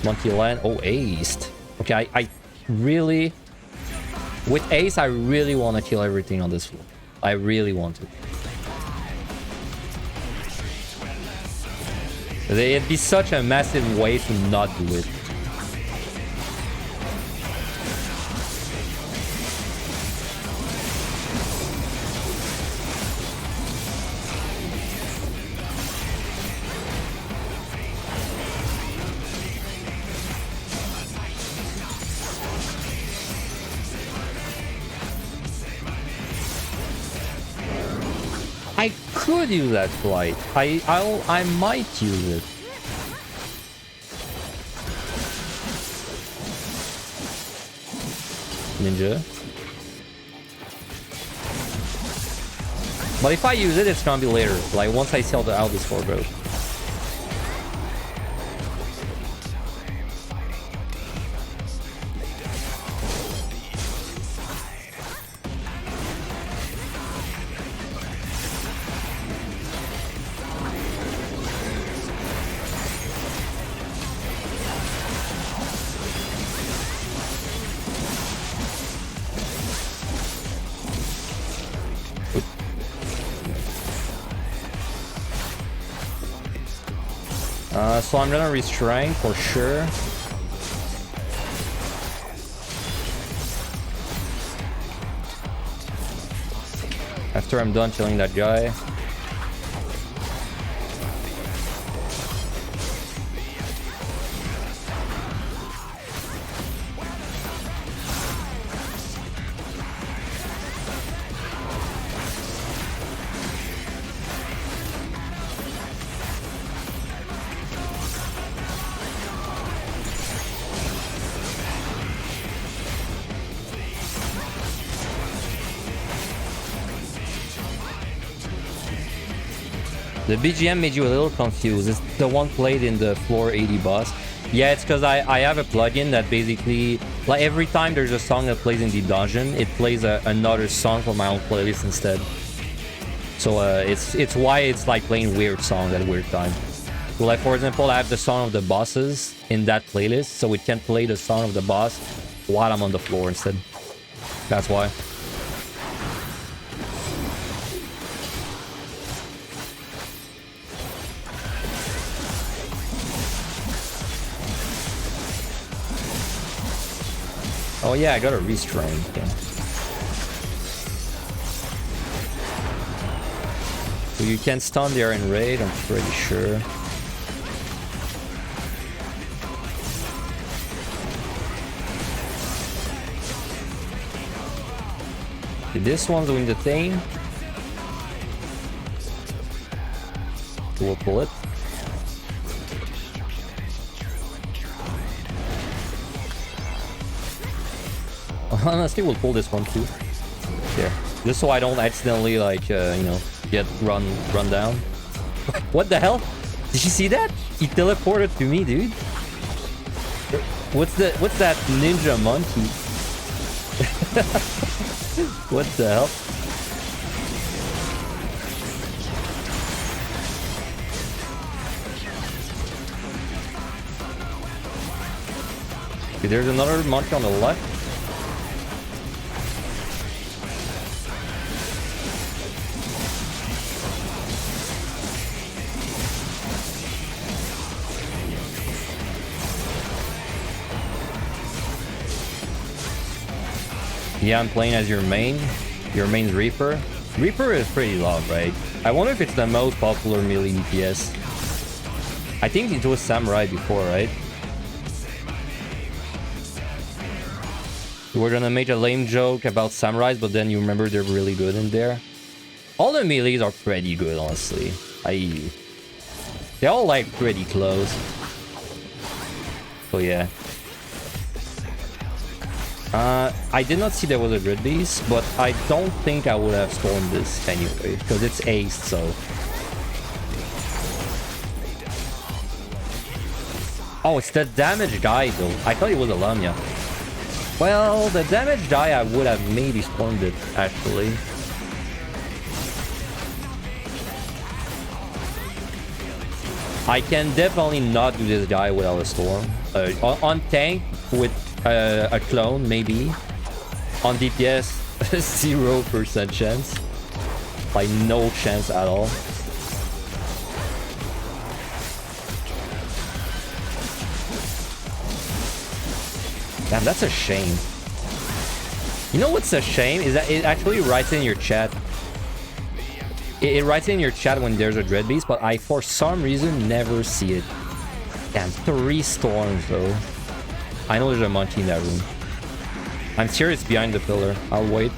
Monkey land. Oh, aced. Okay, I really... With ace, I really want to kill everything on this floor. I really want to. It'd be such a massive way to not do it. I could use that flight. I might use it. Ninja. But if I use it, it's gonna be later. Like once I sell the out this for bro. So I'm gonna restrain for sure. After I'm done killing that guy. The BGM made you a little confused. It's the one played in the floor 80 boss. Yeah, it's because I have a plugin that basically, like every time there's a song that plays in the dungeon, it plays another song from my own playlist instead. So it's why it's like playing weird songs at weird time. So like for example, I have the song of the bosses in that playlist, so it can play the song of the boss while I'm on the floor instead. That's why. Oh yeah, I got a restrain. Okay. So you can stun there in raid, I'm pretty sure. Okay, this one's doing the thing. We'll pull it. Honestly, we'll pull this one too. There. Just so I don't accidentally, like, you know, get run down. What the hell? Did you see that? He teleported to me, dude. What's that ninja monkey? What the hell? Okay, there's another monkey on the left. Yeah, I'm playing as your main. Your main's Reaper. Reaper is pretty loved, right? I wonder if it's the most popular melee DPS. I think it was Samurai before, right? We're gonna make a lame joke about Samurais, but then you remember they're really good in there. All the melees are pretty good, honestly. They're all like pretty close. So yeah. I did not see there was a Grid Beast, but I don't think I would have stormed this anyway, because it's aced, so... Oh, it's the damage guy, though. I thought it was a Lamia. Well, the damage guy, I would have maybe stormed it, actually. I can definitely not do this guy without a storm. On tank, with a clone, maybe. On DPS, 0% chance. Like, no chance at all. Damn, that's a shame. You know what's a shame? Is that it actually writes in your chat. It writes in your chat when there's a Dread Beast, but I, for some reason, never see it. Damn, 3 storms, though. I know there's a monkey in that room. I'm serious behind the pillar. I'll wait.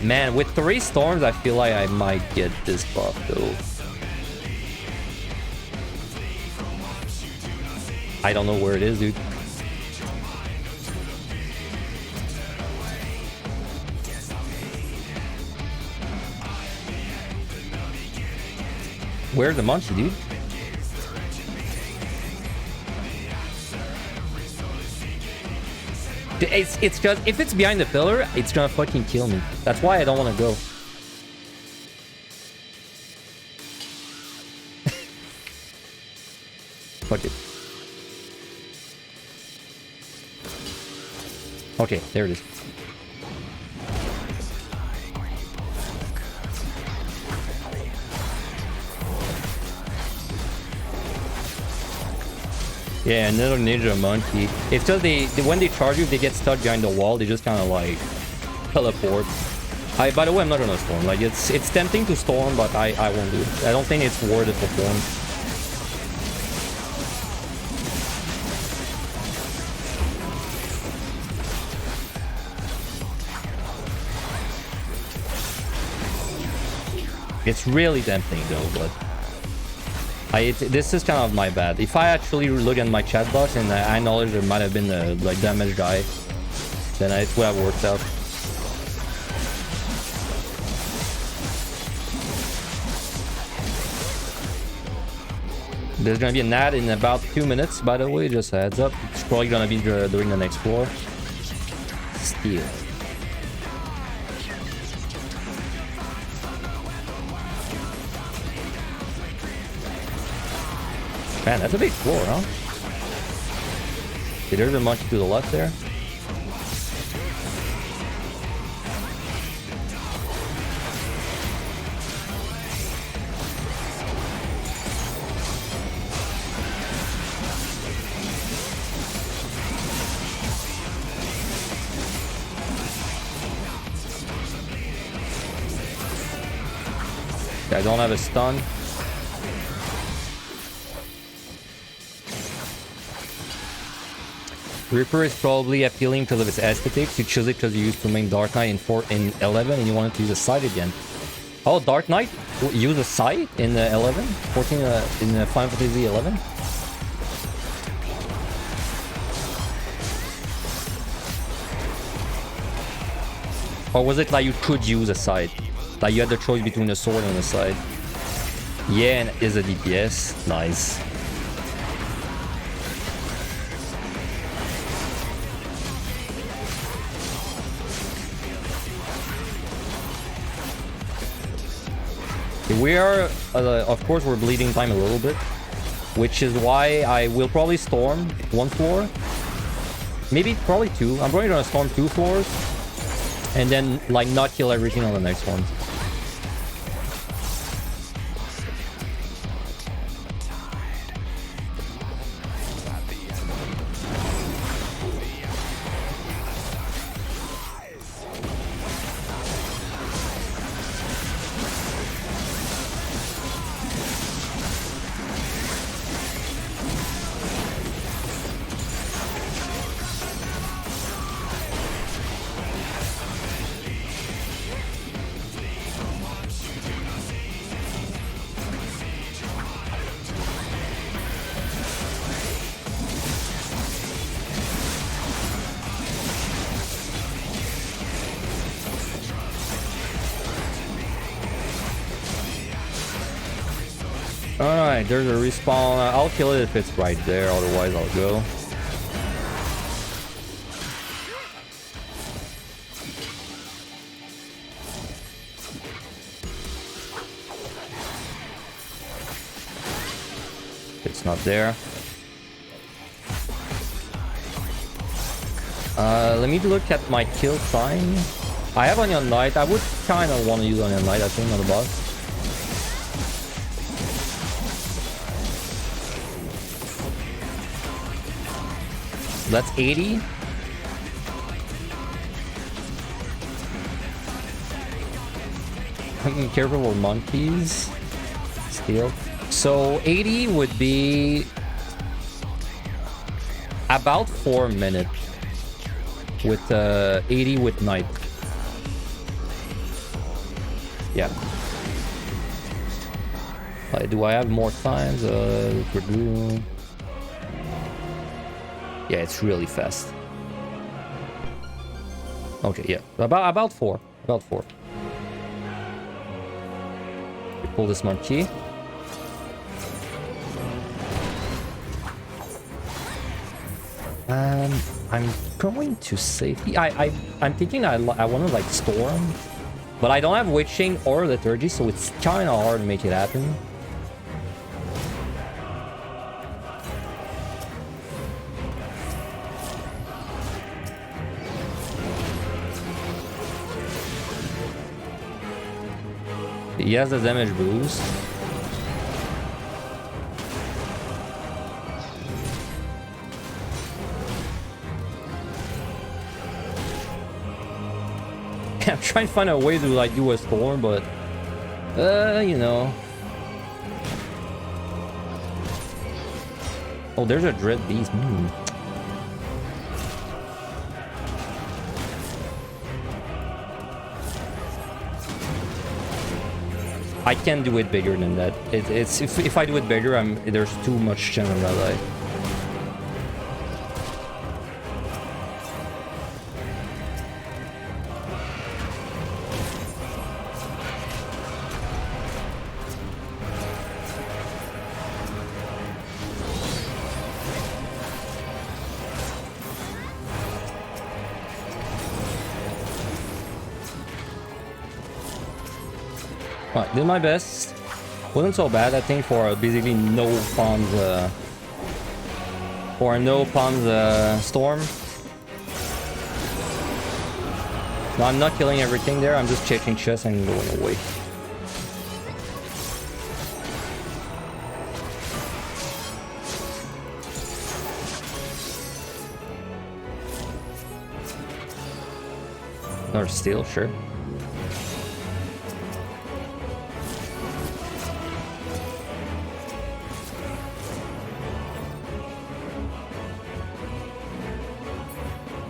Man, with 3 storms, I feel like I might get this buff, though. I don't know where it is, dude. Where's the monkey, dude? It's just, if it's behind the pillar, it's gonna fucking kill me. That's why I don't want to go. Fuck it. Okay, there it is. Yeah, another ninja monkey. It's just when they charge you, they get stuck behind the wall. They just kind of like teleport. By the way, I'm not gonna storm. Like it's tempting to storm, but I won't do it. I don't think it's worth it to storm. It's really tempting though, but this is kind of my bad. If I actually look at my chat box and I acknowledge there might have been a like damage guy, then it would have worked out. There's gonna be an ad in about 2 minutes, by the way, just a heads up. It's probably gonna be during the next floor. Steal. Man, that's a big floor, huh? Okay, there's a monkey to the left there. Okay, I don't have a stun. Reaper is probably appealing because of its aesthetics. You choose it because you used to main Dark Knight in 11 and you wanted to use a side again. Oh, Dark Knight? Use a side in 11? 14 in Final Fantasy 11? Or was it like you could use a side? Like you had the choice between a sword and a side? Yeah, and is a DPS. Nice. We are, of course, we're bleeding time a little bit, which is why I will probably storm 1 floor, maybe probably 2. I'm probably gonna storm 2 floors, and then like not kill everything on the next one. Alright, there's a respawn. I'll kill it if it's right there, otherwise I'll go. It's not there. Let me look at my kill time. I have Onion Knight. I would kind of want to use Onion Knight, I think, on the boss. That's 80. Careful with monkeys. Steel. So 80 would be about 4 minutes with 80 with night. Yeah. Do I have more times? Yeah, it's really fast. Okay, yeah, about 4. About 4. We pull this monkey. I'm going to safety. I'm thinking I want to like storm, but I don't have witching or liturgy, so it's kind of hard to make it happen. He has the damage boost. I'm trying to find a way to like do a storm, but you know. Oh, there's a dread beast. I can't do it bigger than that. It's if I do it bigger, there's too much chance of that life. Right, did my best. Wasn't so bad, I think, for basically no pawns, storm. No, I'm not killing everything there. I'm just checking chests and going away. Another steal, sure.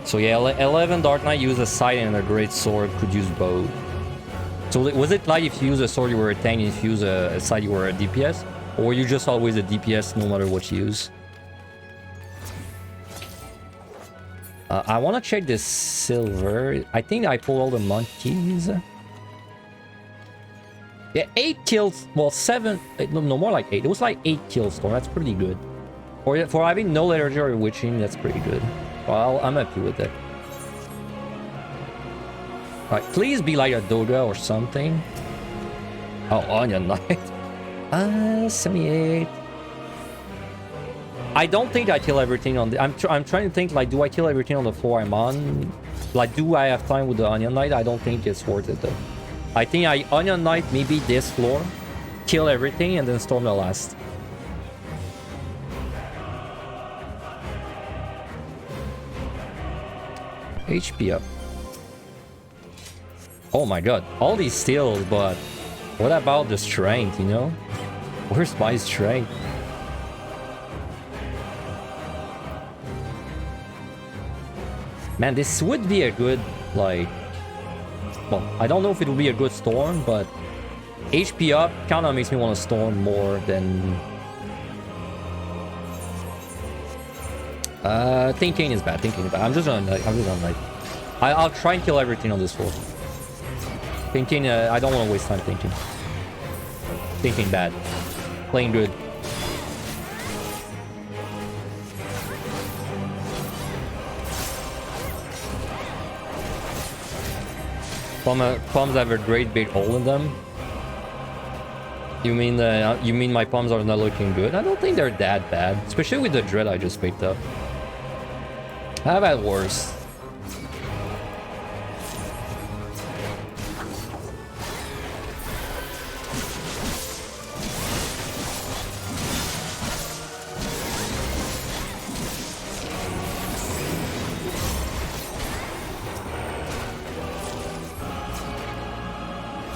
So yeah, 11 Dark Knight use a scythe and a great sword, could use both. So was it like if you use a sword you were a tank, and if you use a scythe you were a DPS? Or were you just always a DPS no matter what you use? I want to check this silver. I think I pulled all the monkeys. Yeah, 8 kills. Well, 7. No, more like 8. It was like 8 kills, Storm. That's pretty good. For having no liturgy or witching, that's pretty good. Well, I'm happy with it. Alright, please be like a Doga or something. Oh, Onion Knight. 78. I don't think I kill everything on the... I'm trying to think, like, do I kill everything on the floor I'm on? Like, do I have time with the Onion Knight? I don't think it's worth it, though. I think I Onion Knight maybe this floor, kill everything, and then storm the last. HP up. Oh my god, all these steals, but what about the strength, you know? Where's my strength? Man, this would be a good, like... Well, I don't know if it would be a good storm, but... HP up kinda makes me want to storm more than... Thinking is bad. Thinking is bad. I'm just on like. I'll try and kill everything on this floor. Thinking. I don't want to waste time thinking. Thinking bad. Playing good. Palms have a great big hole in them. You mean my palms are not looking good? I don't think they're that bad, especially with the dread I just picked up. I've had worse.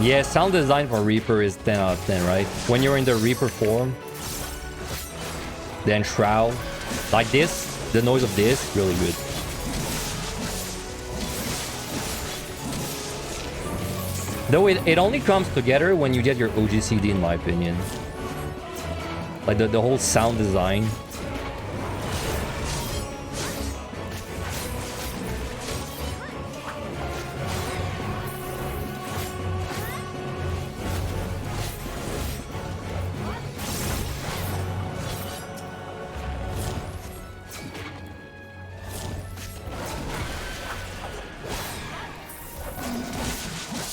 Yeah, sound design for Reaper is 10 out of 10, right? When you're in the Reaper form, then Shroud, like this, the noise of this, really good. Though it only comes together when you get your OGCD, in my opinion. Like the whole sound design.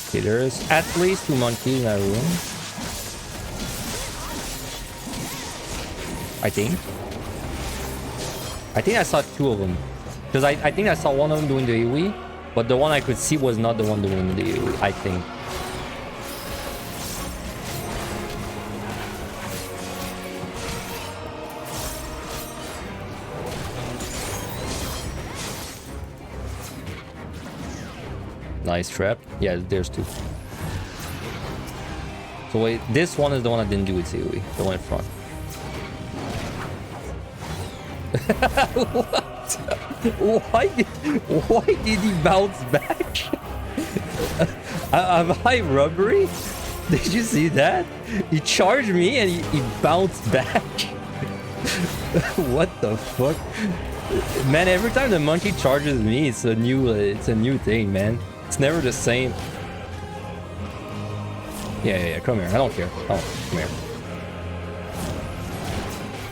Okay, there's at least 2 monkeys in that room. I think I saw 2 of them. Because I think I saw one of them doing the AoE, but the one I could see was not the one doing the AoE, I think. Nice trap. Yeah, there's 2. So wait, this one is the one that didn't do its AoE, the one in front. What? Why did he bounce back? Am I rubbery? Did you see that? He charged me and he bounced back. What the fuck? Man, every time the monkey charges me, it's a new thing, man. It's never the same. Yeah, come here. I don't care. Oh, come here.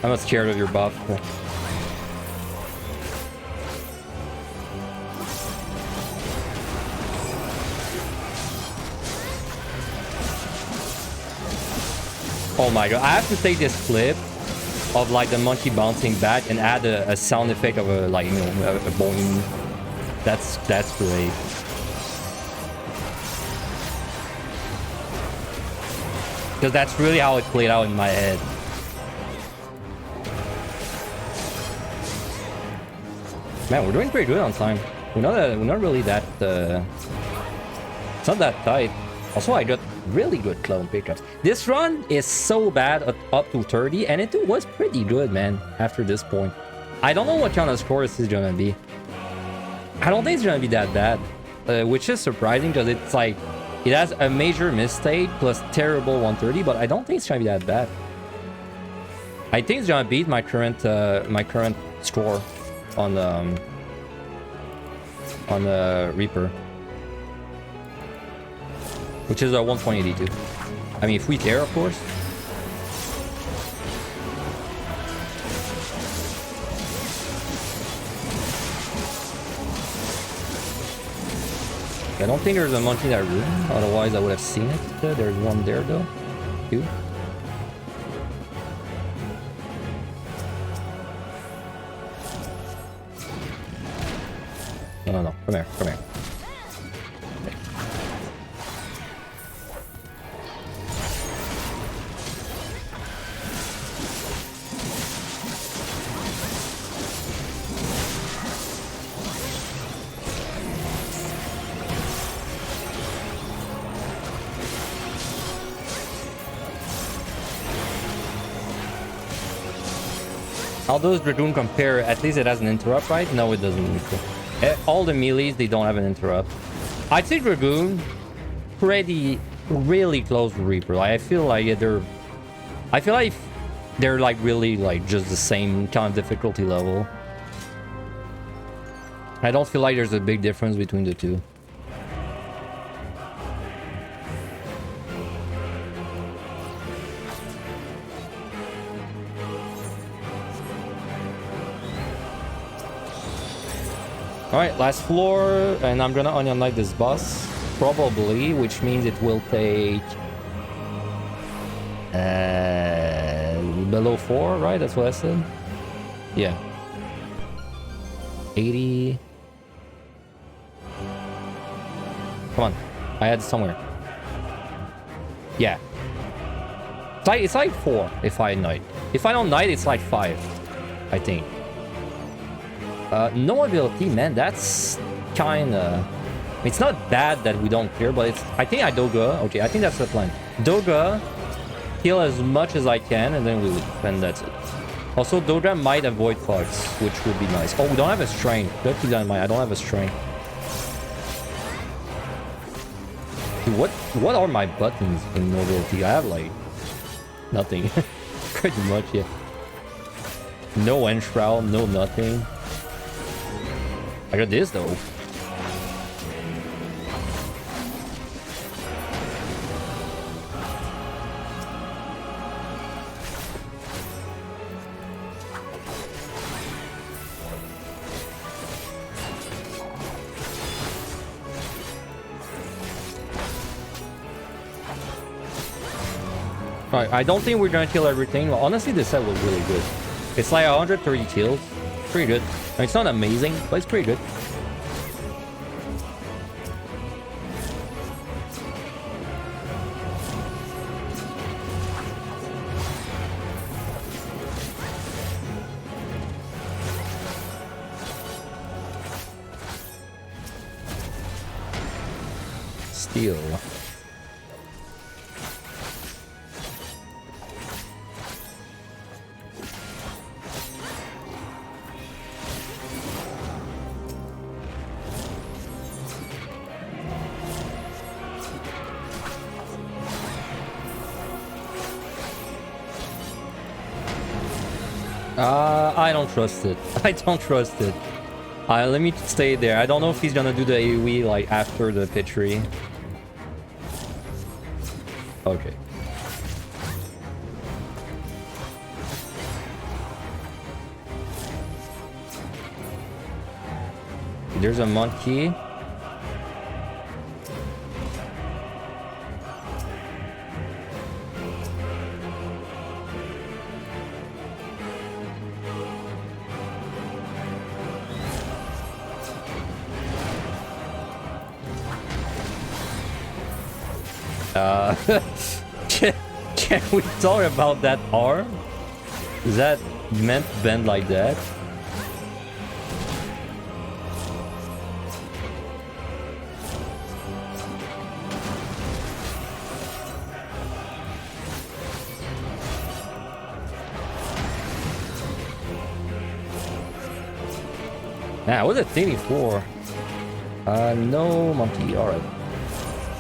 I'm not scared of your buff. Oh my god, I have to take this clip of like the monkey bouncing back and add a sound effect of a, like, you know, a boing. That's great. Because that's really how it played out in my head. Man, we're doing pretty good on time. We're not really that it's not that tight. Also, I got really good clone pickups. This run is so bad at up to 30, and it was pretty good, man, after this point. I don't know what kind of score this is gonna be. I don't think it's gonna be that bad, which is surprising because it's like, it has a major mistake plus terrible 130, but I don't think it's gonna be that bad. I think it's gonna beat my current score on the Reaper, which is a 1.82. I mean, if we care, of course. I don't think there's a monkey in that room, otherwise I would have seen it. There's one there though. 2. No. Come here. Okay. How does Dragoon compare? At least it has an interrupt, right? No, it doesn't. All the melees, they don't have an interrupt. I'd say Dragoon really close to Reaper. Like, I feel like they're like really like just the same kind of difficulty level. I don't feel like there's a big difference between the two. Alright, last floor, and I'm gonna onion light this boss, probably, which means it will take below 4, right? That's what I said? Yeah. 80. Come on, I had it somewhere. Yeah. It's like 4 if I knight. If I don't knight, it's like 5, I think. No ability, man, that's kinda It's not bad that we don't clear, but it's... I think I Doga. Okay, I think that's the plan. Doga, kill as much as I can, and then we leave, and that's it. Also, Doga might avoid Fox, which would be nice. Oh, we don't have a strength. Don't keep that in mind. I don't have a strength. Dude, what are my buttons in nobility? I have, like, nothing. Pretty much, yeah. No enshroud, no nothing. I got this, though. Right, I don't think we're gonna kill everything. Well, honestly, this set was really good. It's like 130 kills. Pretty good. I mean, it's not amazing, but it's pretty good. Steel. I don't trust it. I don't trust it. Let me stay there. I don't know if he's gonna do the AoE like after the pitchery. Okay. There's a monkey. Can we talk about that arm? Is that meant to bend like that? Nah, what's a thinny for? No monkey, alright.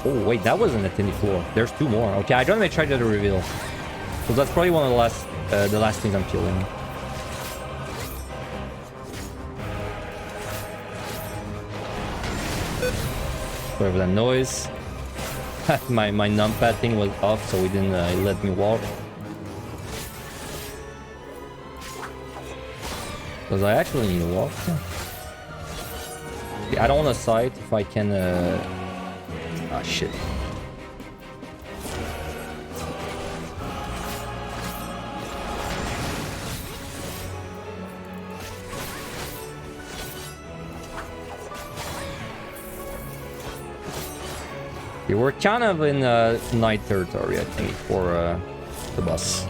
Oh wait, that wasn't a thinny floor. There's two more. Okay, I don't want to try to reveal. So that's probably one of the last things I'm killing. Sorry for that noise. my numpad thing was off, so it didn't let me walk. Because I actually need to walk. Okay, I don't want to sight if I can. Ah, shit. Yeah, we're kind of in night territory, I think, for the boss.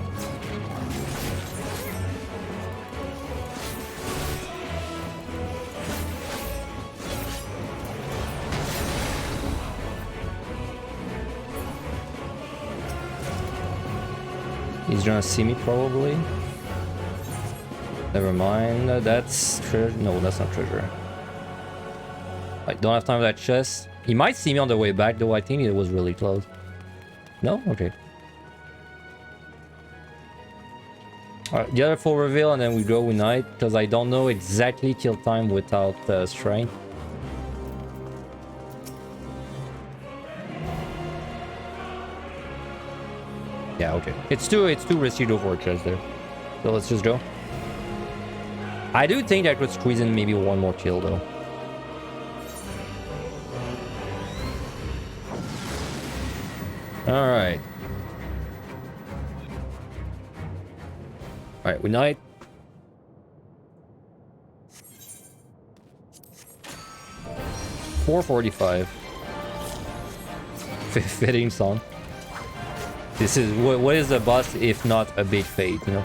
He's gonna see me probably. Never mind. That's treasure. No, that's not treasure. I don't have time for that chest. He might see me on the way back, though. I think it was really close. No? Okay. Alright, the other full reveal, and then we go with night, because I don't know exactly kill time without strength. Yeah, okay. It's too risky to go for a chest there. So let's just go. I do think I could squeeze in maybe one more kill though. Alright. Alright, we night. $4.45. Fitting song. This is what is a boss if not a big fate, you know?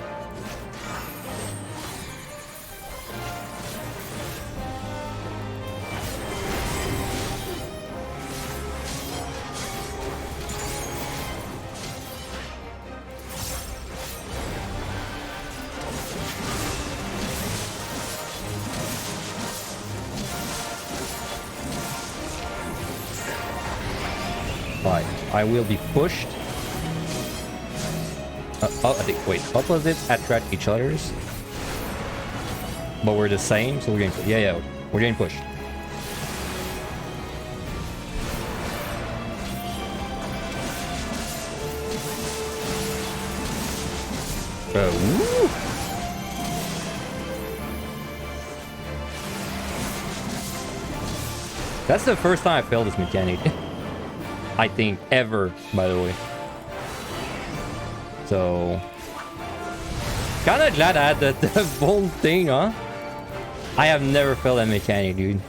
Right, I will be pushed. I think, wait, opposites attract each other's. But we're the same, so we're getting, yeah, we're getting pushed. Woo! That's the first time I failed this mechanic. I think, ever, by the way. So... Kinda glad I had the bolt thing, huh? I have never failed that mechanic, dude.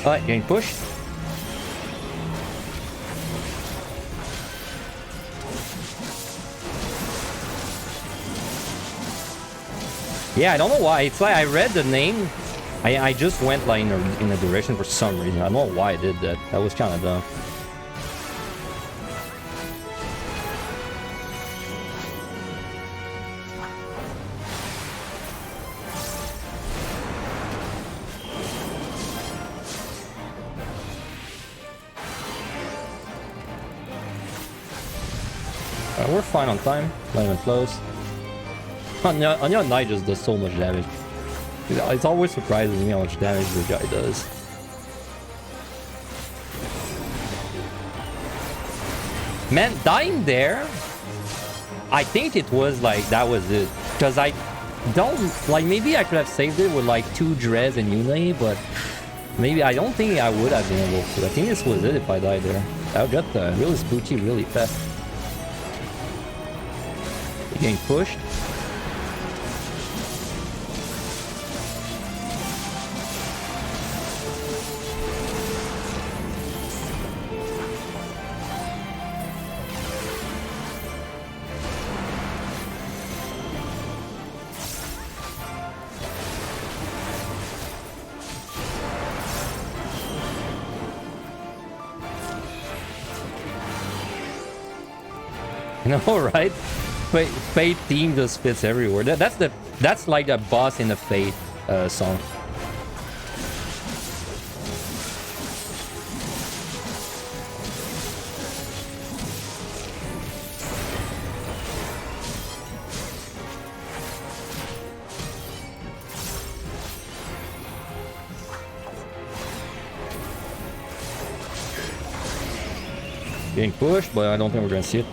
Alright, getting pushed. Yeah, I don't know why. It's like I read the name. I just went like in a direction for some reason. I don't know why I did that. That was kind of dumb. We're fine on time. Not even close. Anya Knight just does so much damage. It's always surprising me how much damage the guy does. Man, dying there, I think it was like, that was it. Because I don't, like, maybe I could have saved it with like 2 Dreads and Yune, but maybe I don't think I would have been able to. I think this was it if I died there. I got really spooky really fast. Getting pushed. No, right? Fate theme just fits everywhere. That's like a boss in the Fate song. Getting pushed, but I don't think we're gonna see it.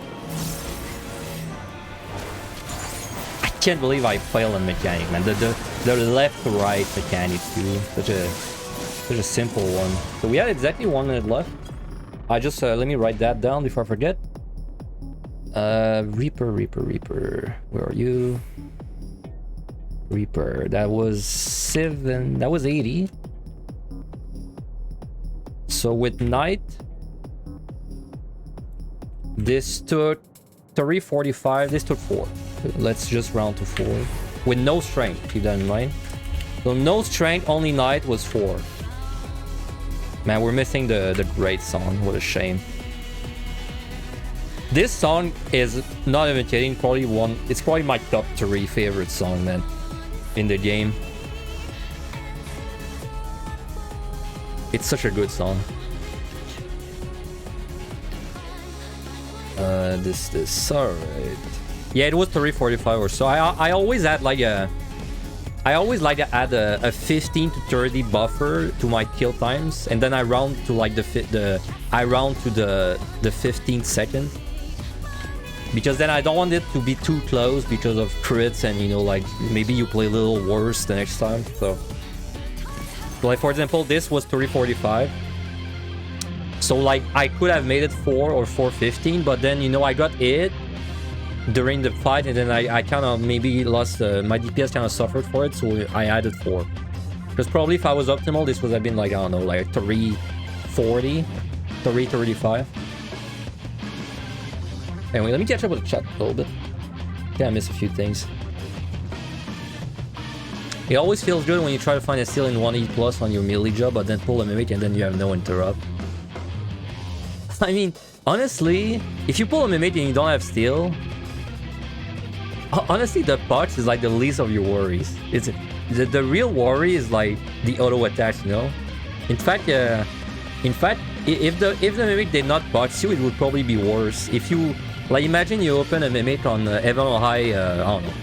I can't believe I failed a mechanic, man. The left to right mechanic too. Such a simple one. So we had exactly 1 minute left. I just let me write that down before I forget. Reaper. Where are you? Reaper. That was 7. That was 80. So with Knight, this took 345. This took 4. Let's just round to 4. With no strength, keep that in mind. So no strength, only Knight was 4. Man, we're missing the great song. What a shame. This song is, not even kidding, probably it's probably my top 3 favorite song, man, in the game. It's such a good song. This, alright. Yeah, it was 345 or so. I always had like I always like to add a 15 to 30 buffer to my kill times, and then I round to like the 15 seconds, because then I don't want it to be too close because of crits, and you know, like maybe you play a little worse the next time. So like for example, this was 345. So like I could have made it 4 or 415, but then you know I got hit during the fight, and then I kind of maybe lost my DPS kind of suffered for it, so I added 4. Because probably if I was optimal, this would have been like, I don't know, like 340, 335. Anyway, let me catch up with the chat a little bit. Yeah, I missed a few things. It always feels good when you try to find a steal in 1E plus on your melee job, but then pull a mimic and then you have no interrupt. I mean, honestly, if you pull a mimic and you don't have steal, honestly, the box is like the least of your worries. It's the real worry is like the auto attack, you know. In fact, if the mimic did not box you, it would probably be worse. If you like, imagine you open a mimic on Heaven or High, I don't know.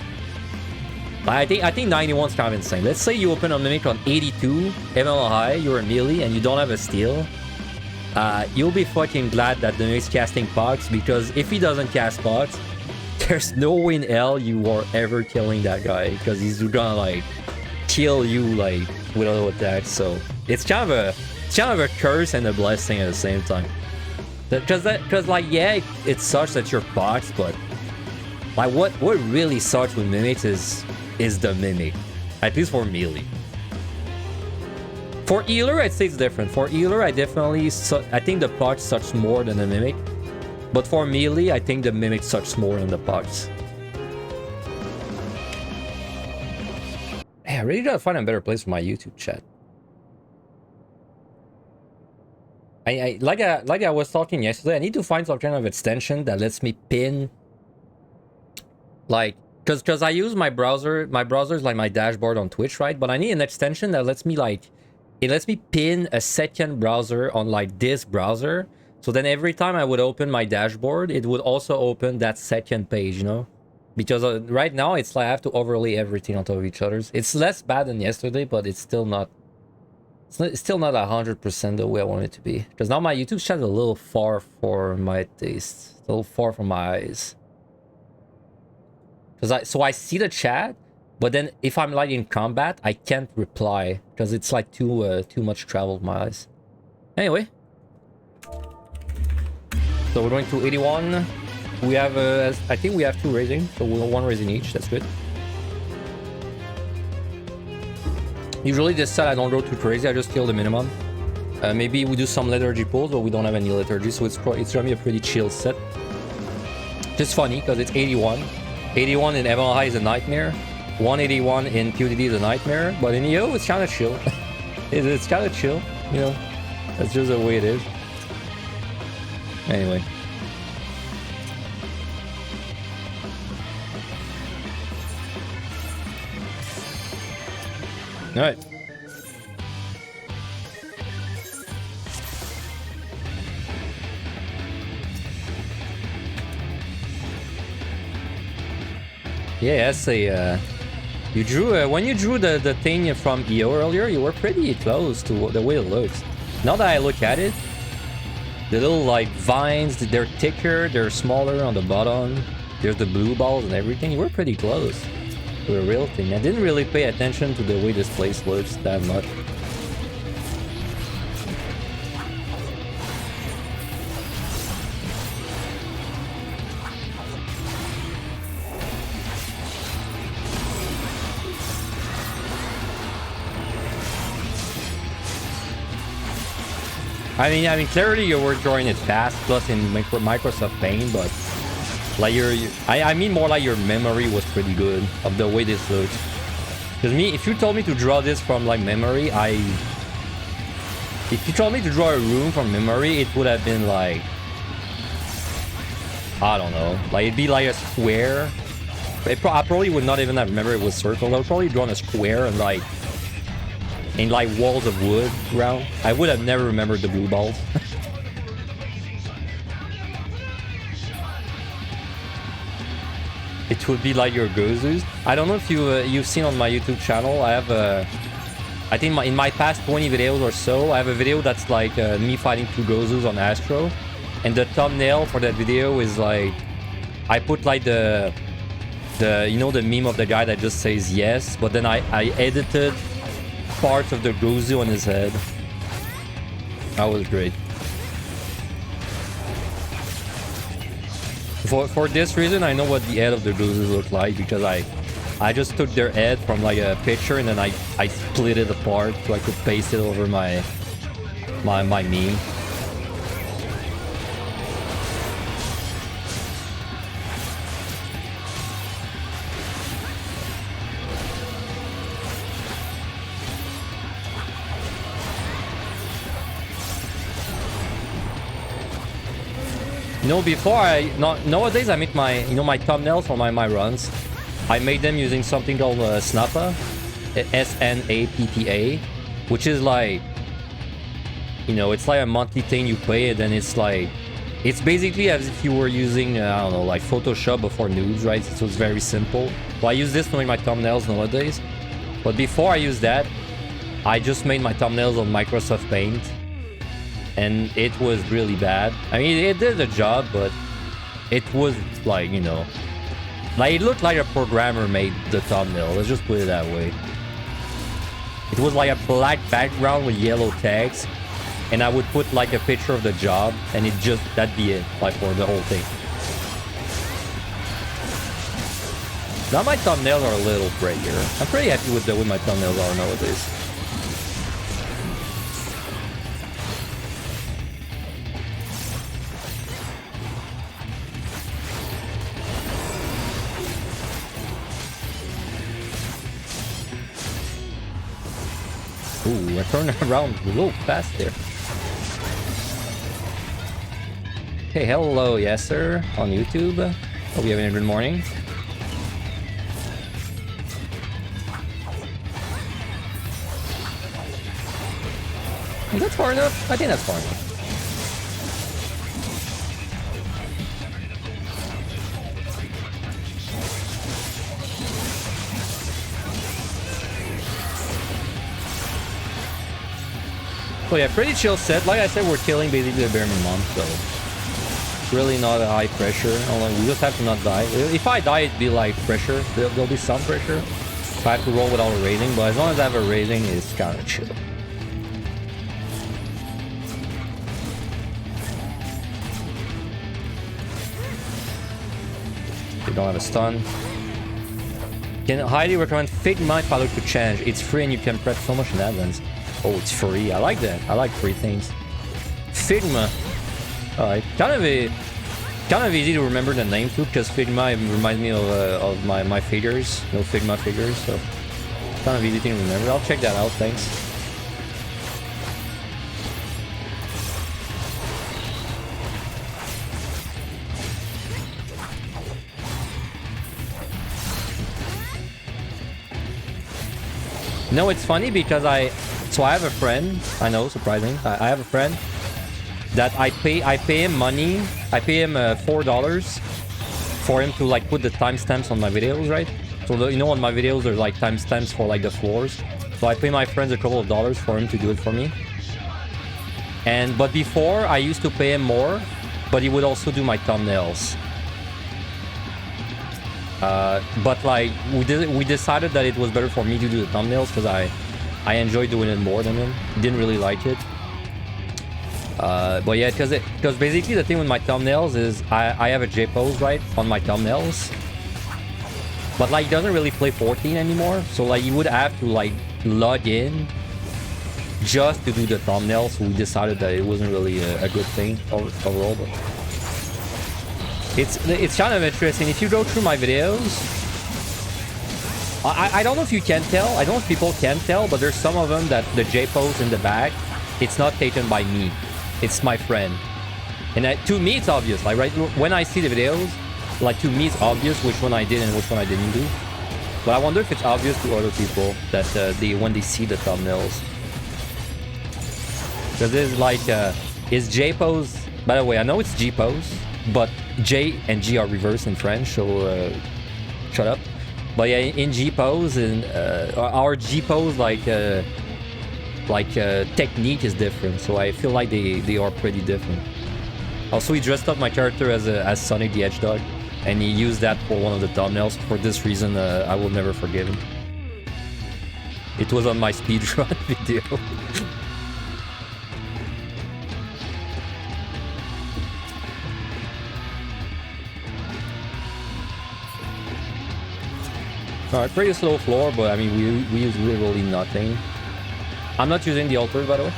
I think 91 is kind of insane. Let's say you open a mimic on 82, Heaven or High, you're a melee and you don't have a steal. You'll be fucking glad that the mimic's casting pox, because if he doesn't cast pox, there's no way in hell you are ever killing that guy, because he's gonna like kill you like with auto attack. So it's kind of a curse and a blessing at the same time. Because like, yeah, it sucks that you're boxed, but like what really sucks with mimics is the mimic, at least for melee. For healer, I'd say it's different. For healer, I think the pox sucks more than the mimic. But for melee, I think the mimic sucks more than the pox. Hey, I really gotta find a better place for my YouTube chat. Like I was talking yesterday, I need to find some kind of extension that lets me pin, like, because I use my browser. My browser is like my dashboard on Twitch, right? But I need an extension that lets me it lets me pin a second browser on like this browser. So then every time I would open my dashboard, it would also open that second page, you know? Because right now it's like I have to overlay everything on top of each other's. It's less bad than yesterday, but it's still not. It's still not 100% the way I want it to be. Because now my YouTube chat is a little far for my taste. It's a little far from my eyes. So I see the chat, but then if I'm like in combat, I can't reply because it's like too much travel with my eyes. Anyway, so we're going to 81. We have I think we have 2 raising, so we're 1 raising each. That's good. Usually this set I don't go too crazy. I just kill the minimum. Maybe we do some liturgy pulls, but we don't have any liturgy, so it's gonna be a pretty chill set. Just funny because it's 81. 81 in Heaven High is a nightmare. 181 in PUDD is a nightmare, but in EO it's kind of chill. it's kind of chill, you know. That's just the way it is. Anyway. All right. Yeah, that's a you drew when you drew the thing from EO earlier, you were pretty close to the way it looks. Now that I look at it, the little like vines, they're thicker, they're smaller on the bottom. There's the blue balls and everything. You were pretty close to the real thing. I didn't really pay attention to the way this place looks that much. I mean, clearly you were drawing it fast, plus in Microsoft Paint, but like I mean more like your memory was pretty good of the way this looks. Because if you told me to draw this from like memory, if you told me to draw a room from memory, it would have been like, I don't know, like it'd be like a square. I probably would not even have remembered it was circle. I would probably drawn a square and like walls of wood around. I would have never remembered the blue balls. It would be like your Gozus. I don't know if you've seen on my YouTube channel. I have I think in my past 20 videos or so, I have a video that's like me fighting 2 Gozus on Astro, and the thumbnail for that video is like I put like the you know the meme of the guy that just says yes, but then I edited parts of the Gozu on his head. That was great. For this reason, I know what the head of the Gozus look like, because I just took their head from like a picture and then I split it apart so I could paste it over my meme. No, before nowadays I make my my thumbnails for my runs. I made them using something called Snappa, SNAPPA, which is like, it's like a monthly thing you pay, and then it's basically as if you were using I don't know, like Photoshop before nudes, right? So it's very simple. Well, I use this to make my thumbnails nowadays, but before I used that, I just made my thumbnails on Microsoft Paint. And it was really bad. I mean, it did the job, but it was like, like it looked like a programmer made the thumbnail. Let's just put it that way. It was like a black background with yellow text, and I would put like a picture of the job, and that'd be it, like for the whole thing. Now my thumbnails are a little prettier. I'm pretty happy with the way my thumbnails are nowadays. Ooh, I turned around a little fast there. Hey, hello, yes sir, on YouTube. Hope you're having a good morning. Is that far enough? I think that's far enough. So yeah, pretty chill set. Like I said, we're killing basically the bare minimum, so really not a high pressure. We just have to not die. If I die, it'd be like pressure. There'll be some pressure. If I have to roll without a raising, but as long as I have a raising, it's kind of chill. You don't have a stun. Can highly recommend Figma if I look to change. It's free and you can prep so much in advance. Oh, it's free. I like that. I like free things. Figma. Alright. Kind of easy to remember the name too, because Figma reminds me of my figures. Figma figures, so kind of easy thing to remember. I'll check that out, thanks. No, it's funny because I have a friend. I know, surprising. I have a friend that I pay him money. I pay him $4 for him to like put the timestamps on my videos, right? So on my videos there's like timestamps for like the floors. So I pay my friends a couple of dollars for him to do it for me. But before I used to pay him more, but he would also do my thumbnails. But like we decided that it was better for me to do the thumbnails because I enjoy doing it more than him. Didn't really like it. But yeah, because basically the thing with my thumbnails is I have a J-pose, right, on my thumbnails. But like, it doesn't really play 14 anymore. So like, you would have to like log in just to do the thumbnails. So we decided that it wasn't really a good thing overall. But it's kind of interesting. If you go through my videos, I don't know if you can tell. I don't know if people can tell, but there's some of them that the J-pose in the back, it's not taken by me. It's my friend. And to me, it's obvious. Like, right, when I see the videos, like, to me, it's obvious which one I did and which one I didn't do. But I wonder if it's obvious to other people that when they see the thumbnails. Because it's like, is J-pose... By the way, I know it's G-pose, but J and G are reversed in French, so shut up. But yeah, in G-pose, and our G-pose, technique is different, so I feel like they are pretty different. Also, he dressed up my character as Sonic the Hedgehog, and he used that for one of the thumbnails. For this reason, I will never forgive him. It was on my speedrun video. Alright, pretty slow floor, but I mean, we use literally nothing. I'm not using the altars, by the way.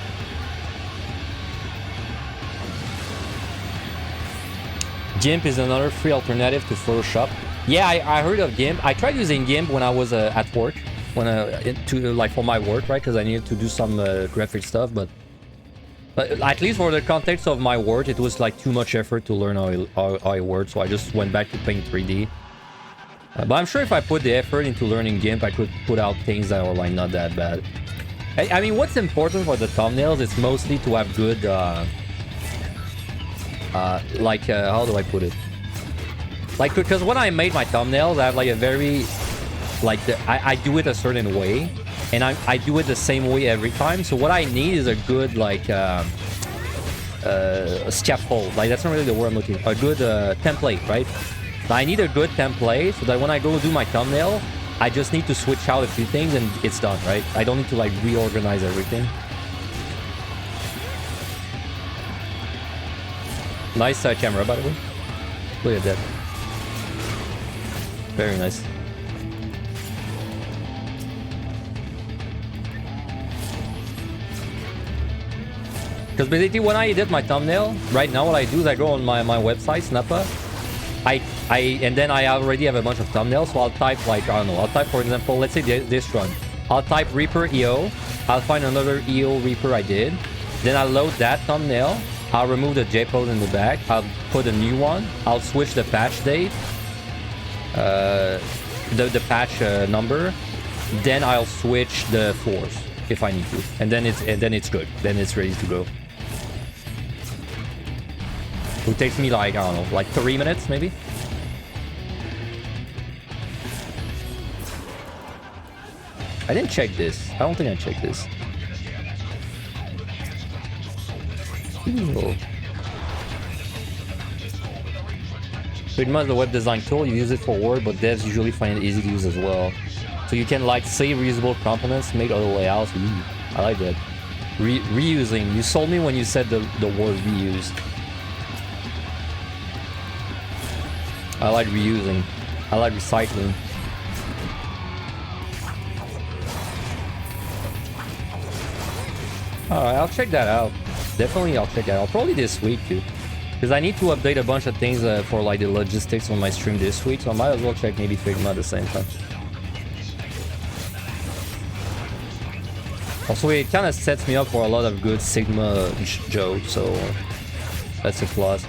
GIMP is another free alternative to Photoshop. Yeah, I heard of GIMP. I tried using GIMP when I was at work, for my work, right? Because I needed to do some graphic stuff. But But at least for the context of my words, it was like too much effort to learn how it worked, so I just went back to Paint 3D. But I'm sure if I put the effort into learning GIMP, I could put out things that are like not that bad. I mean, what's important for the thumbnails is mostly to have good, how do I put it? Like, because when I made my thumbnails, I have like a very, like, I do it a certain way, and I do it the same way every time. So what I need is a good, like, scaffold. Like, that's not really the word I'm looking for. A good template, right? I need a good template so that when I go do my thumbnail, I just need to switch out a few things and it's done, right? I don't need to like reorganize everything. Nice camera, by the way. Look at that. Very nice. Because basically when I edit my thumbnail, right now what I do is I go on my website, Snappa. And then I already have a bunch of thumbnails, so I'll type like, I don't know, I'll type for example, let's say this run. I'll type Reaper EO, I'll find another EO Reaper I did, then I'll load that thumbnail, I'll remove the JPOD in the back, I'll put a new one, I'll switch the patch date, the patch number, then I'll switch the force if I need to, and then it's good, then it's ready to go. It takes me like, I don't know, like 3 minutes maybe. I didn't check this. I don't think I checked this. Ooh. Figma is a web design tool. You use it for Word, but devs usually find it easy to use as well. So you can like save reusable components, make other layouts. Ooh, I like that. Reusing. You sold me when you said the word reuse. I like reusing. I like recycling. Alright, I'll check that out. Definitely I'll check that out. Probably this week too. Because I need to update a bunch of things for like the logistics on my stream this week. So I might as well check maybe Figma at the same time. Also, it kind of sets me up for a lot of good Sigma jokes. So that's a plus.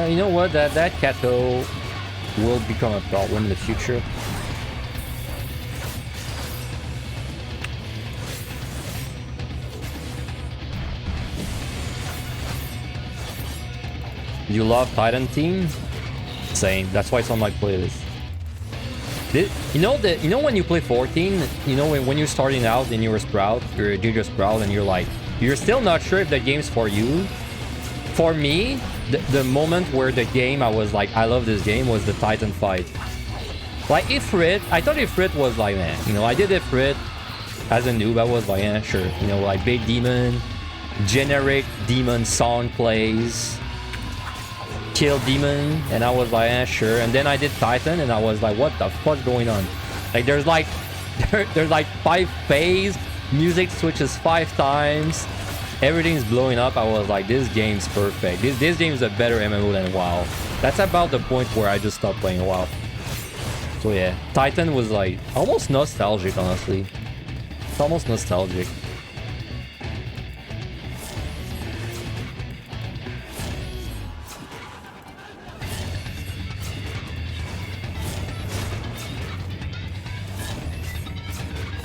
You know what? That Kato will become a problem in the future. You love Titan Team? Same. That's why it's on my playlist. You know when you play 14, you know when you're starting out and you're a Sprout, you're a Giga Sprout, and you're still not sure if the game's for you. For me, the moment where the game I was like, I love this game, was the Titan fight. Like Ifrit, I thought Ifrit was like, man, you know, I did Ifrit as a noob. I was like, yeah, sure, you know, like big demon, generic demon song plays, kill demon, and I was like, yeah, sure. And then I did Titan, and I was like, what the fuck's going on? Like there's like 5 phase, music switches 5 times. Everything's blowing up. I was like, this game's perfect. This game's a better MMO than WoW. That's about the point where I just stopped playing WoW. So yeah, Titan was like almost nostalgic, honestly. It's almost nostalgic.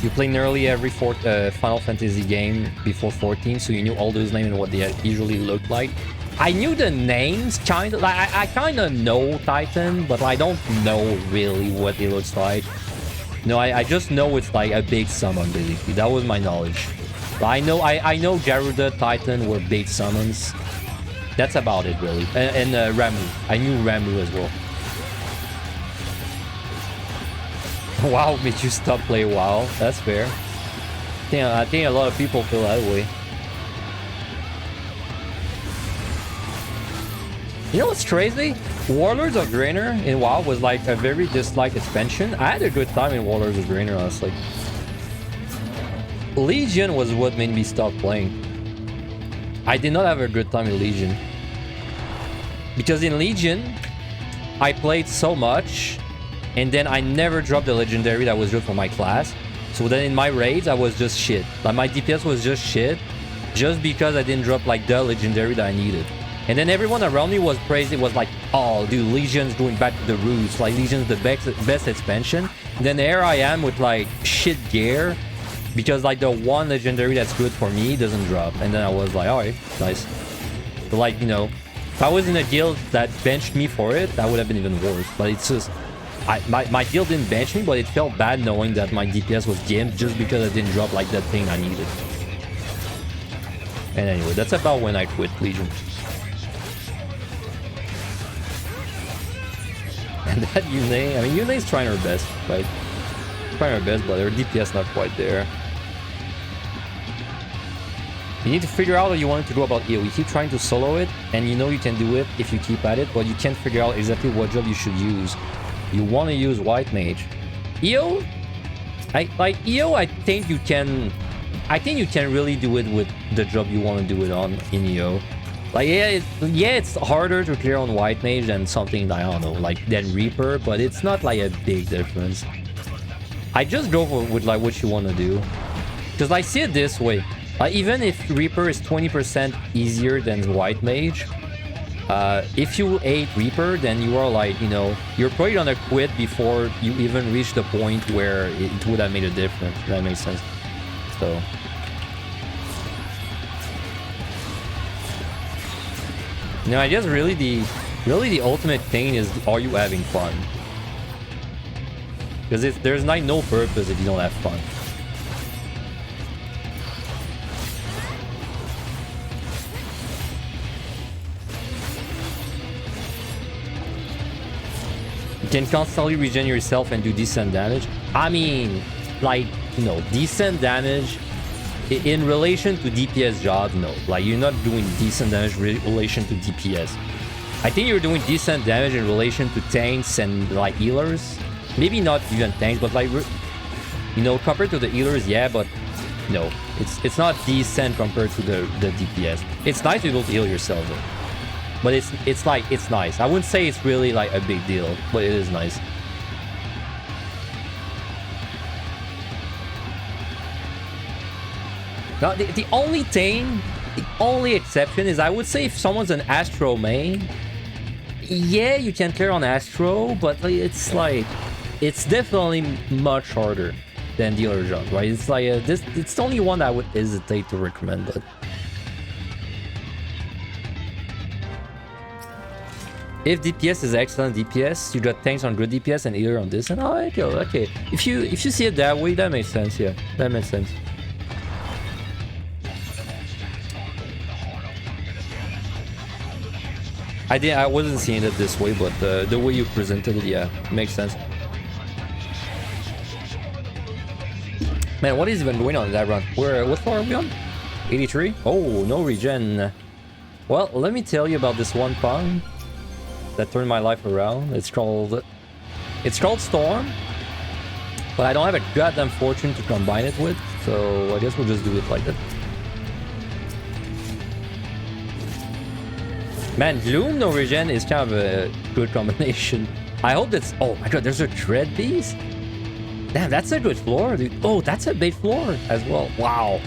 You play nearly every Final Fantasy game before 14, so you knew all those names and what they usually looked like. I knew the names, kind of. Like, I kind of know Titan, but I don't know really what it looks like. No, I just know it's like a big summon, basically. That was my knowledge. But I know Garuda, Titan were big summons. That's about it, really. And Ramu. I knew Ramu as well. WoW made you stop playing WoW. That's fair. I think a lot of people feel that way. You know what's crazy? Warlords of Draenor in WoW was like a very disliked expansion. I had a good time in Warlords of Draenor, honestly. Legion was what made me stop playing. I did not have a good time in Legion. Because in Legion, I played so much, and then I never dropped the legendary that was good for my class. So then in my raids, I was just shit. Like my DPS was just shit, just because I didn't drop like the legendary that I needed. And then everyone around me was praised. It was like, oh, dude, Legion's going back to the roots. Like Legion's the best expansion. And then there I am with like shit gear, because like the one legendary that's good for me doesn't drop. And then I was like, alright, nice. But like, you know, if I was in a guild that benched me for it, that would have been even worse. But it's just, my guild didn't bench me, but it felt bad knowing that my DPS was gimped just because I didn't drop like that thing I needed. And anyway, that's about when I quit Legion. And that Yune, I mean, Yune's trying her best, right? Trying her best, but her DPS not quite there. You need to figure out what you want to do about EO. You keep trying to solo it, and you know you can do it if you keep at it, but you can't figure out exactly what job you should use. You want to use White Mage. EO? EO, I think you can really do it with the job you want to do it on in EO. Like, yeah, it's harder to clear on White Mage than something, I don't know, like, than Reaper, but it's not, like, a big difference. I just go with, like, what you want to do. Because I see it this way. Even if Reaper is 20% easier than White Mage, if you hate Reaper, then you are, like, you know, you're probably gonna quit before you even reach the point where it would have made a difference. That makes sense. So... No, I guess really the ultimate thing is, are you having fun? Because there's like no purpose if you don't have fun. You can constantly regen yourself and do decent damage. I mean, like, you know, decent damage in relation to DPS jobs, no. Like, you're not doing decent damage in relation to DPS. I think you're doing decent damage in relation to tanks and, like, healers. Maybe not even tanks, but, like, you know, compared to the healers, yeah, but no. It's not decent compared to the DPS. It's nice to be able to heal yourself, though. But it's like, it's nice. I wouldn't say it's really, like, a big deal, but it is nice. Now, the only thing, the only exception is, I would say if someone's an Astro main, yeah, you can clear on Astro, but it's like, it's definitely much harder than the other job, right? It's like, it's the only one that I would hesitate to recommend, but... If DPS is excellent DPS, you got tanks on good DPS and healer on this, and oh, okay. If you see it that way, that makes sense, yeah. That makes sense. I wasn't seeing it this way, but the way you presented it, yeah, makes sense. Man, what is even going on in that run? What floor are we on? 83? Oh, no regen. Well, let me tell you about this one pong that turned my life around. It's called Storm, but I don't have a goddamn fortune to combine it with, so I guess we'll just do it like that. Man, Gloom no regen is kind of a good combination. I hope that's... Oh my god, there's a Dread Beast? Damn, that's a good floor, dude. Oh, that's a big floor as well. Wow.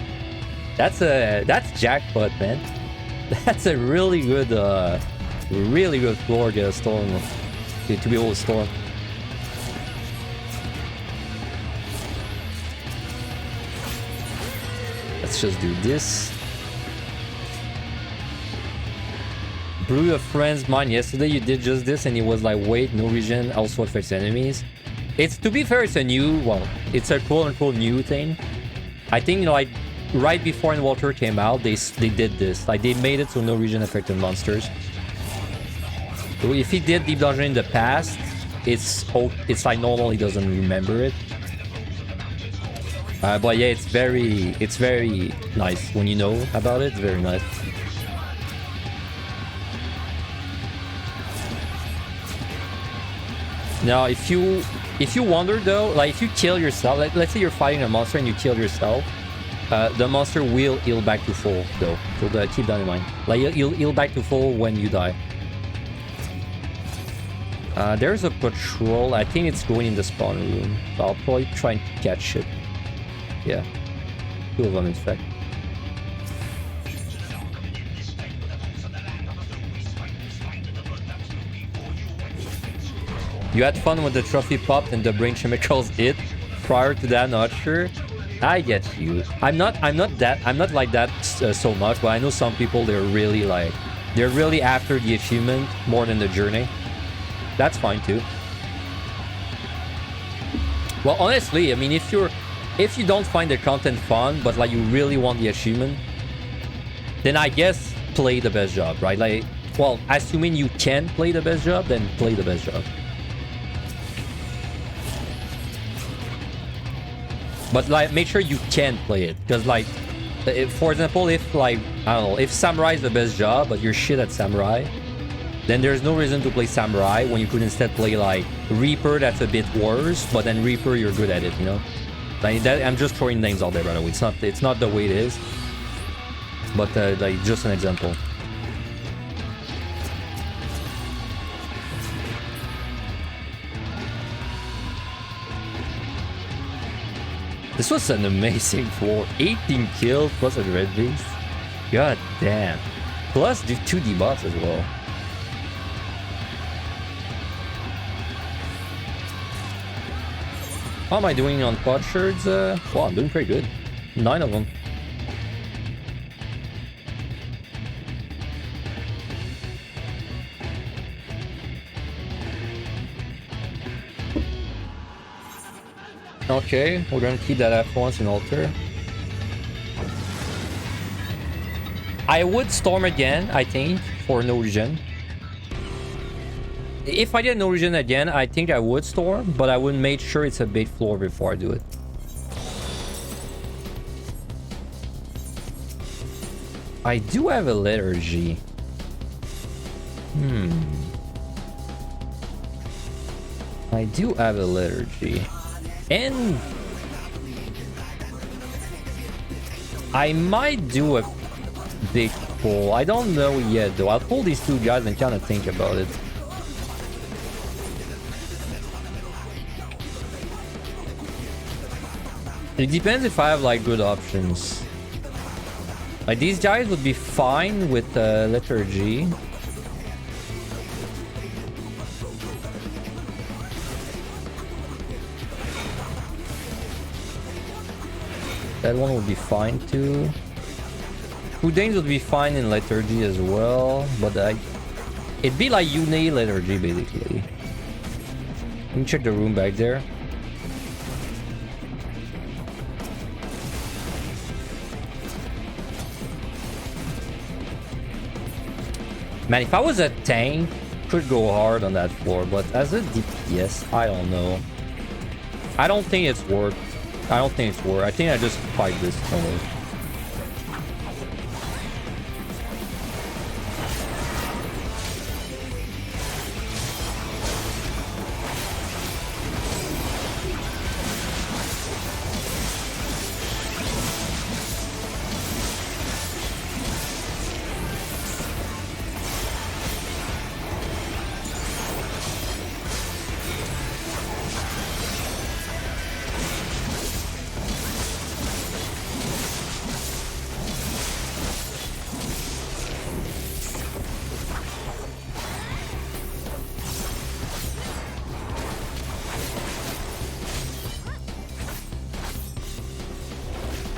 That's jackpot, man. That's a really good floor to get a storm. To be able to storm. Let's just do this. Blew a friend's mind yesterday. You did just this, and he was like, "Wait, no regen also affects enemies." It's, to be fair, it's a new, well, it's a quote-unquote new thing. I think like right before In Water came out, they did this. Like they made it so no regen affected monsters. So if he did Deep Dungeon in the past, it's like normal. He doesn't remember it. But yeah, it's very nice when you know about it. It's very nice. Now, if you wonder though, like if you kill yourself, like, let's say you're fighting a monster and you kill yourself, the monster will heal back to full though. So keep that in mind. Like you'll heal back to full when you die. There's a patrol. I think it's going in the spawn room. So I'll probably try and catch it. Yeah. 2 of them, in fact. You had fun when the trophy popped and the brain chemicals hit. Prior to that, not sure. I get you. I'm not like that so much, but I know some people, they're really after the achievement more than the journey. That's fine too. Well, honestly, I mean, if you don't find the content fun, but like you really want the achievement, then I guess play the best job, right? Like, well, assuming you can play the best job, then play the best job. But like, make sure you can play it, because like, for example, if like, I don't know, if Samurai is the best job, but you're shit at Samurai, then there's no reason to play Samurai when you could instead play like Reaper, that's a bit worse, but then Reaper, you're good at it, you know? Like that, I'm just throwing names out there, by the way. It's not the way it is, but like just an example. This was an amazing floor. 18 kills plus a red base. God damn. Plus 2 debuffs as well. How am I doing on potsherds? Well, I'm doing pretty good. 9 of them. Okay, we're gonna keep that F1 in altar. I would storm again, I think, for no regen. If I get no regen again, I think I would storm, but I would make sure it's a big floor before I do it. I do have a liturgy. I do have a liturgy. And I might do a big pull. I don't know yet though. I'll pull these 2 guys and kind of think about it. It depends if I have like good options. Like these guys would be fine with liturgy. That one would be fine too. Houdanes would be fine in liturgy as well, but it'd be like Uni liturgy basically. Let me check the room back there. Man, if I was a tank, could go hard on that floor, but as a DPS, I don't know. I don't think it's worth. I think I just fight this only.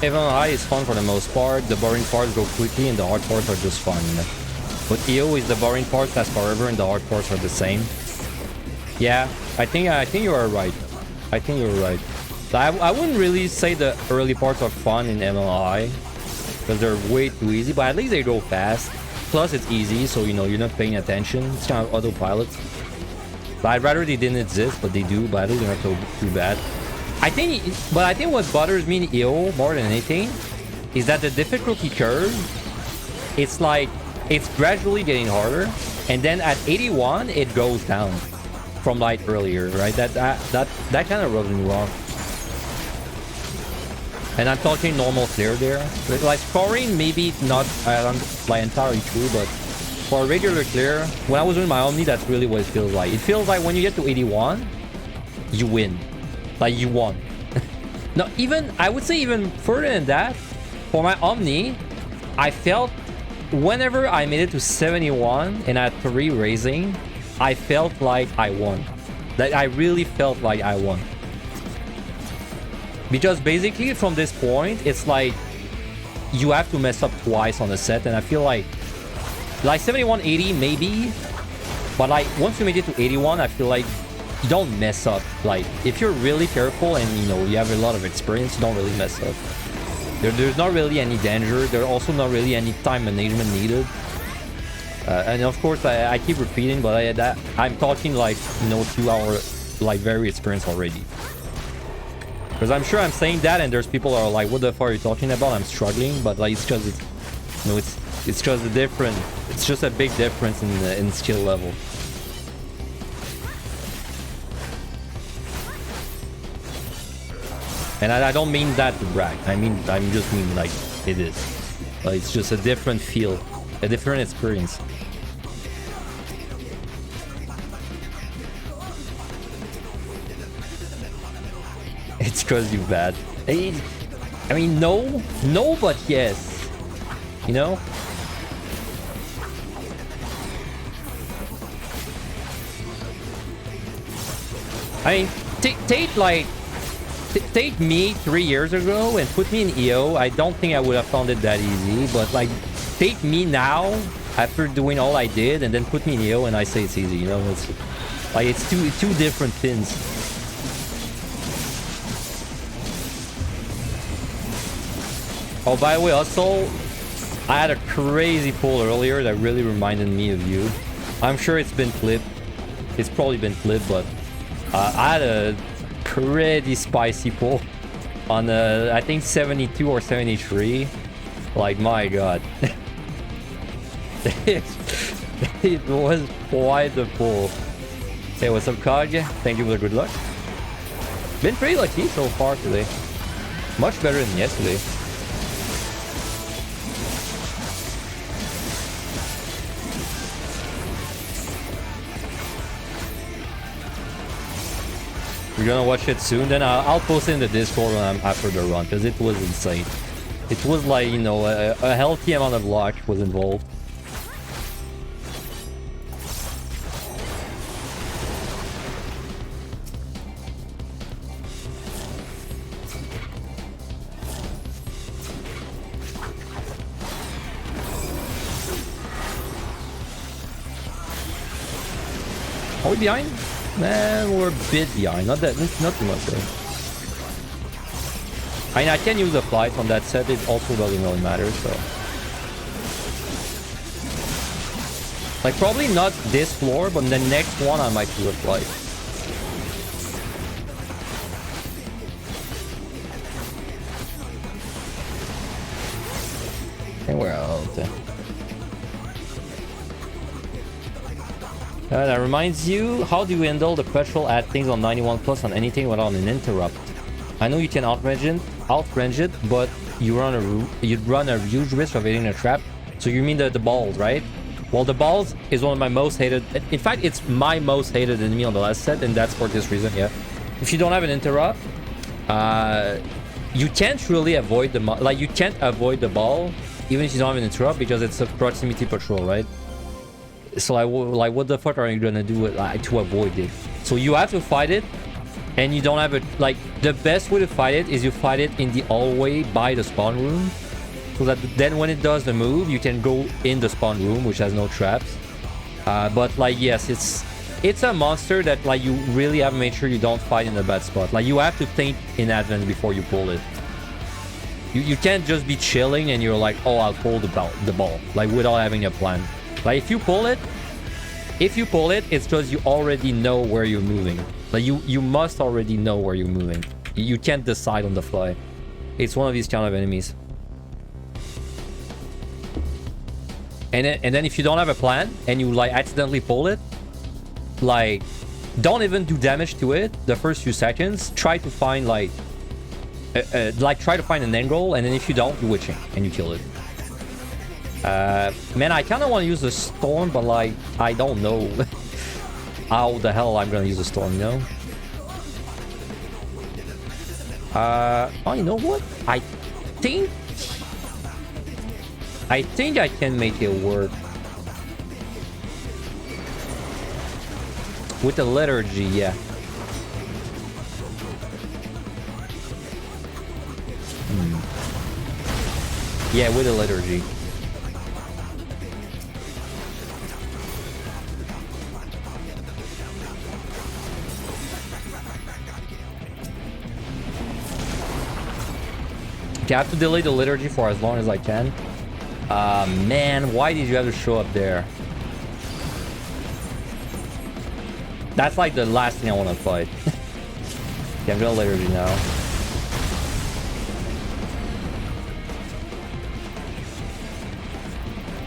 Even high is fun for the most part. The boring parts go quickly and the hard parts are just fun. But EO is the boring parts last forever and the hard parts are the same. Yeah, I think you are right. I think you're right. So I wouldn't really say the early parts are fun in MLI because they're way too easy, but at least they go fast. Plus it's easy, so you know you're not paying attention. It's kind of autopilot. But I'd rather they didn't exist, but they do. But I don't think they're not too bad. I think what bothers me in EO more than anything is that the difficulty curve, it's like, it's gradually getting harder, and then at 81, it goes down from like earlier, right? That kind of rubs me wrong. And I'm talking normal clear there. Like scoring, maybe not like entirely true, but for a regular clear, when I was doing my Omni, that's really what it feels like. It feels like when you get to 81, you win. Like, you won. No, even, I would say even further than that, for my Omni, I felt whenever I made it to 71 and I had 3 raising, I felt like I won. Like, I really felt like I won. Because basically from this point, it's like you have to mess up twice on the set, and I feel like 71, 80 maybe, but like once you make it to 81, I feel like you don't mess up. Like if you're really careful and you know you have a lot of experience, you don't really mess up. There's not really any danger. There's also not really any time management needed. And of course, I keep repeating, but I'm talking like, you know, 2 hour, like very experienced already. Because I'm sure I'm saying that, and there's people that are like, "What the fuck are you talking about?" I'm struggling, but like it's just, you know, it's just a different. It's just a big difference in skill level. And I don't mean that to brag. I'm just mean like it is. Like, it's just a different feel, a different experience. It's because you're bad. I mean, no, but yes. You know? I mean, take me 3 years ago and put me in EO. I don't think I would have found it that easy, but like, take me now after doing all I did and then put me in EO and I say it's easy, you know? It's like, it's two different things. Oh, by the way, also, I had a crazy pull earlier that really reminded me of you. I'm sure it's been clipped. It's probably been clipped, but I had a pretty spicy pull on, I think 72 or 73. Like, my god. It was quite the pull. Hey, what's up, Cog? Thank you for the good luck. Been pretty lucky so far today. Much better than yesterday. You're gonna watch it soon, then I'll post it in the Discord when I'm after the run, because it was insane. It was like, you know, a healthy amount of luck was involved. Are we behind? Nah, we're a bit behind. Not too much though. I mean, I can use a flight on that set. It also doesn't really matter, so. Like, probably not this floor, but the next one I might do a flight. And we're out. That reminds you, how do you handle the petrol add things on 91 plus on anything without an interrupt? I know you can outrange it, but you'd run a huge risk of hitting a trap. So you mean the balls, right? Well, the balls is one of my most hated. In fact, it's my most hated enemy on the last set, and that's for this reason. Yeah, if you don't have an interrupt, you can't really avoid you can't avoid the ball even if you don't have an interrupt because it's a proximity patrol, right? So like what the fuck are you gonna do to avoid it? So you have to fight it, and you don't have it. Like, the best way to fight it is you fight it in the hallway by the spawn room, so that then when it does the move, you can go in the spawn room, which has no traps. But like, yes, it's a monster that like you really have to make sure you don't fight in a bad spot. Like, you have to think in advance before you pull it. You can't just be chilling and you're like, oh, I'll pull the ball like without having a plan. Like, if you pull it, it's because you already know where you're moving. Like, you must already know where you're moving. You can't decide on the fly. It's one of these kind of enemies. And then if you don't have a plan and you like accidentally pull it, like, don't even do damage to it the first few seconds. Try to find try to find an angle, and then if you don't, you witching and you kill it. Man, I kind of want to use the storm, but like, I don't know how the hell I'm gonna use the storm, you know? Oh, you know what? I think I can make it work. With the liturgy, yeah. Yeah, with the liturgy. Okay, I have to delay the liturgy for as long as I can. Man, why did you have to show up there? That's like the last thing I want to fight. Okay, I'm gonna liturgy now.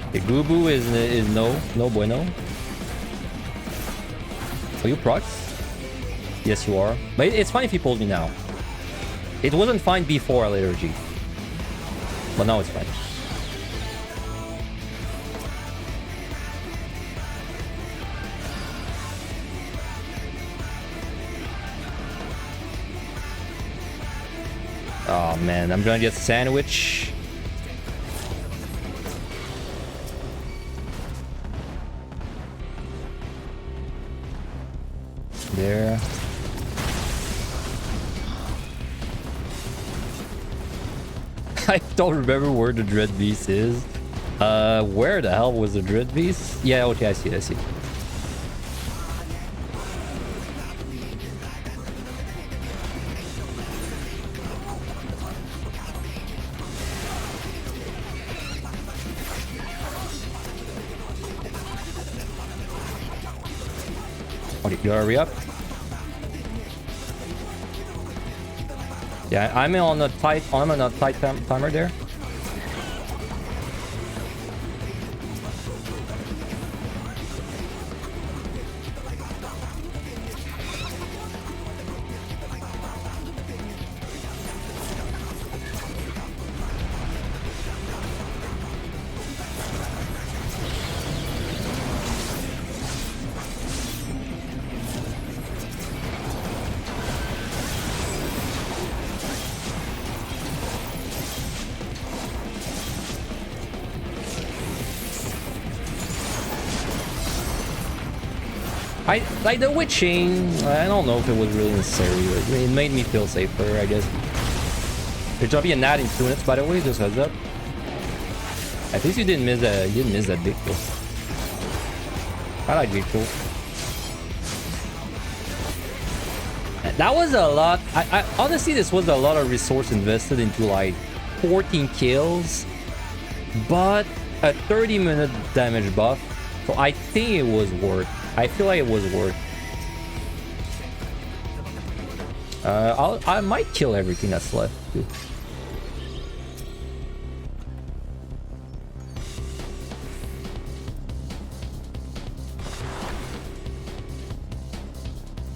Okay, Gubu is no bueno. Are you procs? Yes, you are. But it's fine if he pulls me now. It wasn't fine before liturgy. But now it's fine. Oh man, I'm gonna get sandwich. There. I don't remember where the Dread Beast is. Where the hell was the Dread Beast? Yeah, okay, I see it, I see it. Okay, you hurry up. Yeah, I'm on a tight timer there. Like the witching, I don't know if it was really necessary, but it made me feel safer, I guess. There's gonna be a nat in 2 minutes, by the way, just heads up. At least you didn't miss that big kill. I like big kills. That was a lot. I honestly, this was a lot of resource invested into like 14 kills, but a 30-minute damage buff. So I think it was worth. I feel like it was worth. I might kill everything that's left too.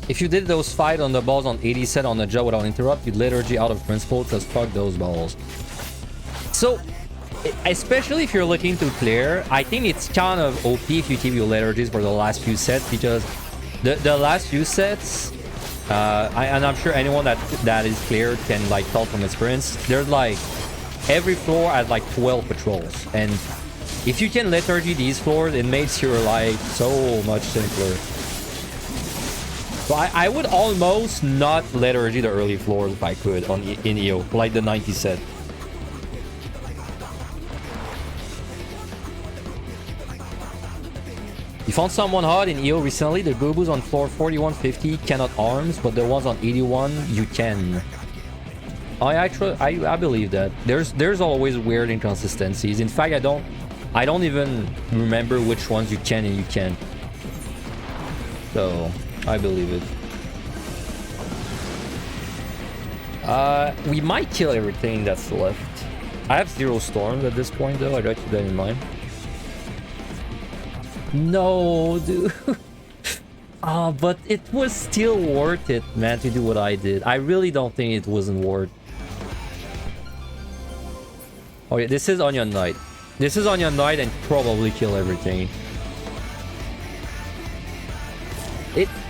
If you did those fight on the balls on 80 set on the job without interrupt, you'd liturgy out of principle, because fuck those balls. So, especially if you're looking to clear, I think it's kind of OP if you keep your liturgies for the last few sets, because the last few sets, and I'm sure anyone that is cleared can like tell from experience, there's like every floor has like 12 patrols, and if you can liturgy these floors, it makes your life so much simpler. So I would almost not liturgy the early floors if I could in EO, like the 90 set. You found someone hot in EO recently. The Gobus on floor 4150 cannot arms, but the ones on 81 you can. I believe that. There's always weird inconsistencies. In fact, I don't even remember which ones you can and you can't. So I believe it. We might kill everything that's left. I have 0 storms at this point though. I gotta keep that in mind. No, dude. But it was still worth it, man, to do what I did. I really don't think it wasn't worth. Oh yeah, this is Onion Knight. This is on your knight and probably kill everything.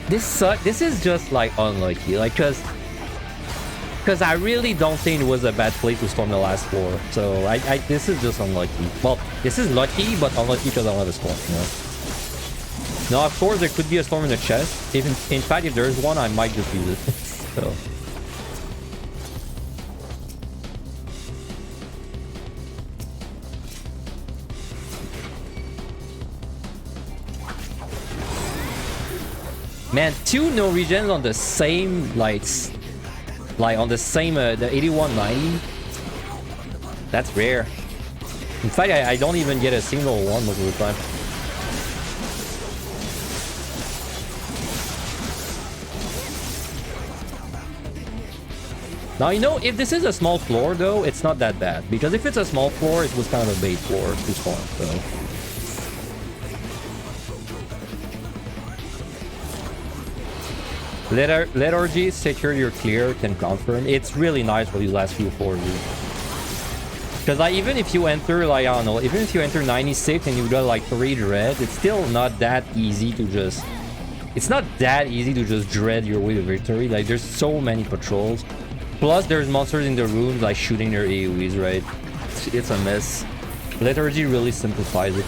This is just like unlucky, like because I really don't think it was a bad play to storm the last floor. So this is just unlucky. Well, this is lucky, but unlucky because I don't have a storm. You know? Now, of course, there could be a storm in the chest. In fact, if there is one, I might just use it. So. Man, 2 no regens on the same lights. Like on the same, the 8190. That's rare. In fact, I don't even get a single one most of the time. Now, you know, if this is a small floor, though, it's not that bad. Because if it's a small floor, it was kind of a bait floor to spawn, so... Lethargy, secure your clear, can confirm. It's really nice for these last few floors. Because like, even if you enter, like, I don't know, even if you enter 96 and you've got like 3 dread, it's still not that easy to just... It's not that easy to just dread your way to victory. Like, there's so many patrols. Plus, there's monsters in the rooms, like, shooting their AoEs, right? It's a mess. Lethargy really simplifies it.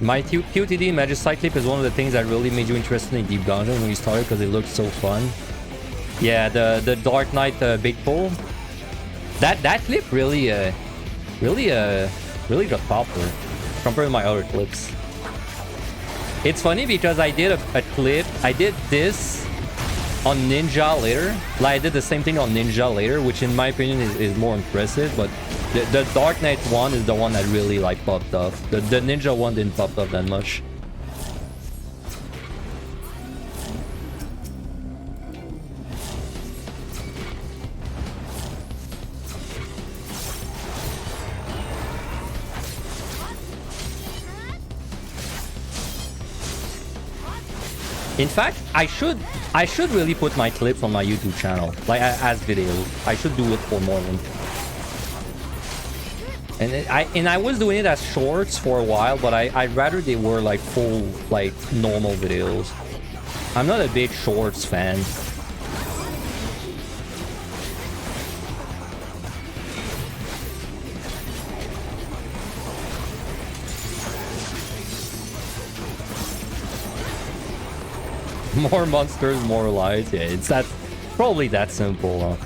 My QTD Magicite clip is one of the things that really made you interested in Deep Dungeon when you started because it looked so fun. Yeah, the Dark Knight big pull. That clip really got popular compared to my other clips. It's funny because I did a clip. I did this on Ninja later. Like I did the same thing on Ninja later, which in my opinion is more impressive, but the Dark Knight one is the one that really like popped off. The Ninja one didn't pop up that much. In fact, I should really put my clips on my YouTube channel, like as videos. I should do it for more than. And I was doing it as shorts for a while, but I'd rather they were like full, like normal videos. I'm not a big shorts fan. More monsters, more lights. Yeah, it's that probably that simple.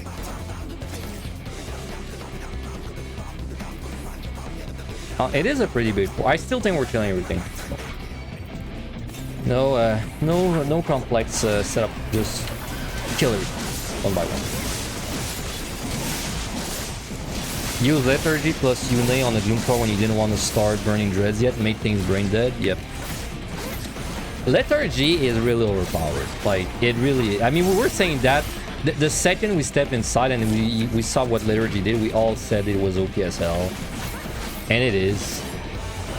It is a pretty big floor. I still think we're killing everything. No complex setup. Just kill everything one by one. Use Lethargy plus Yune on the Doom Core when you didn't want to start burning dreads yet. Made things brain dead. Yep. Lethargy is really overpowered. Like, it really... I mean, we were saying that the second we stepped inside and we saw what Lethargy did, we all said it was OP as hell. And it is.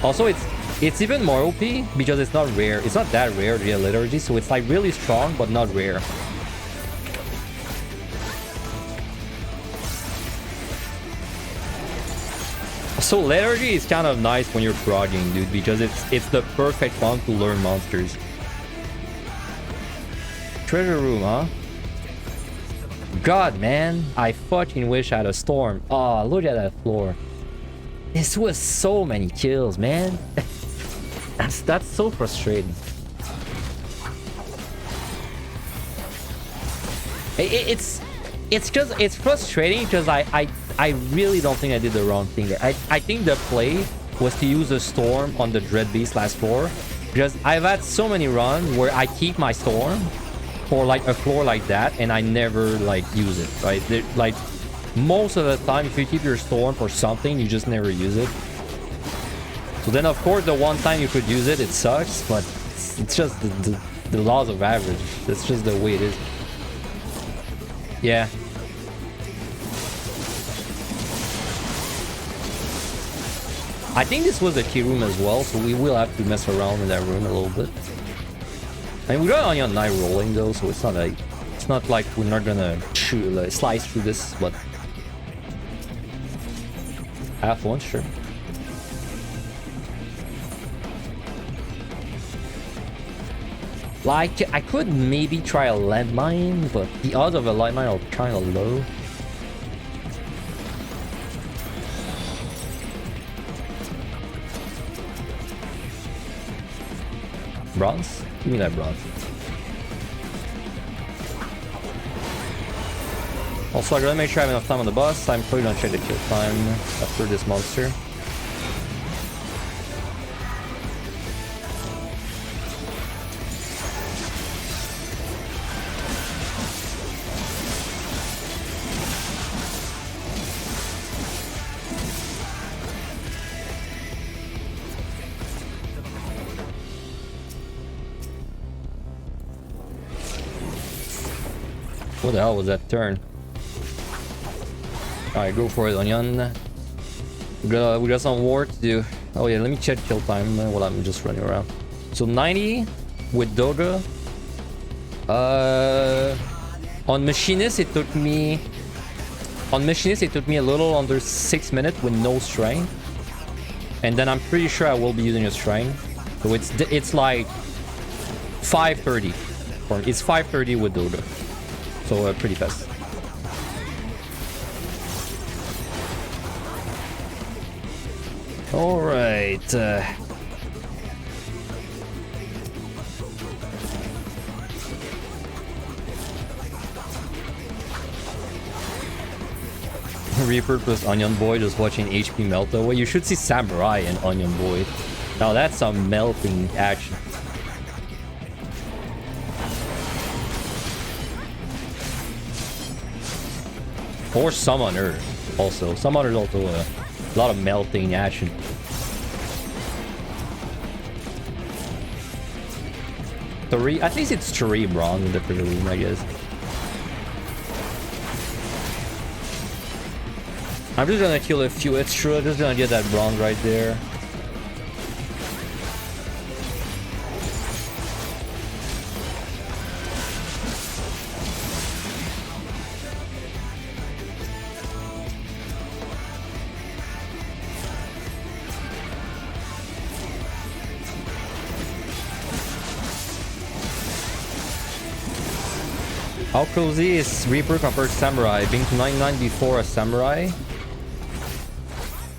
Also, it's even more OP because it's not rare. It's not that rare to get Lethargy, so it's like really strong, but not rare. So Lethargy is kind of nice when you're progging, dude, because it's the perfect one to learn monsters. Treasure room, huh? God, man, I fucking wish I had a storm. Oh, look at that floor. This was so many kills, man. that's so frustrating. It's frustrating because I really don't think I did the wrong thing there. I think the play was to use a storm on the Dread Beast last floor, because I've had so many runs where I keep my storm for like a floor like that and I never like use it, right? Like most of the time, if you keep your storm for something, you just never use it. So then, of course, the one time you could use it, it sucks, but it's just the laws of average. That's just the way it is. Yeah. I think this was a key room as well, so we will have to mess around in that room a little bit. I mean, we got Onion Knight rolling though, so it's not like we're not gonna shoot, like, slice through this, but half one, sure. Like, I could maybe try a landmine, but the odds of a landmine are kind of low. Bronze? Give me that bronze. Also, I gotta make sure I have enough time on the bus. I'm probably gonna check the kill time after this monster. What the hell was that turn? Alright, go for it, Onion. We got some war to do. Oh yeah, let me check kill time while I'm just running around. So 90 with Doga. On Machinist it took me a little under 6 minutes with no strain. And then I'm pretty sure I will be using a strain. So it's like 5:30. It's 5:30 with Doga. So pretty fast. All right. Reaper plus Onion Boy just watching HP melt away. You should see Samurai and Onion Boy. Now that's some melting action. Or Summoner also. Summoner is also a lot of melting action. Three, at least it's 3 bronze in the prelim, I guess. I'm just gonna kill a few extra, just gonna get that bronze right there. How cozy is Reaper compared to Samurai? Being to 99 before a Samurai?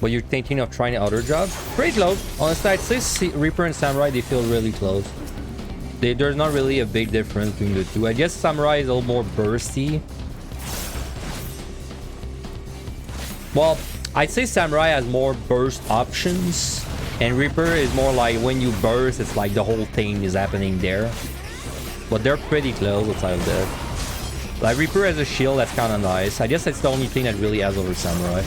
But you're thinking of trying the other job? Pretty close. Honestly, I'd say Reaper and Samurai, they feel really close. There's not really a big difference between the two. I guess Samurai is a little more bursty. Well, I'd say Samurai has more burst options. And Reaper is more like when you burst, it's like the whole thing is happening there. But they're pretty close outside of that. Like, Reaper has a shield that's kind of nice. I guess that's the only thing that really has over Samurai.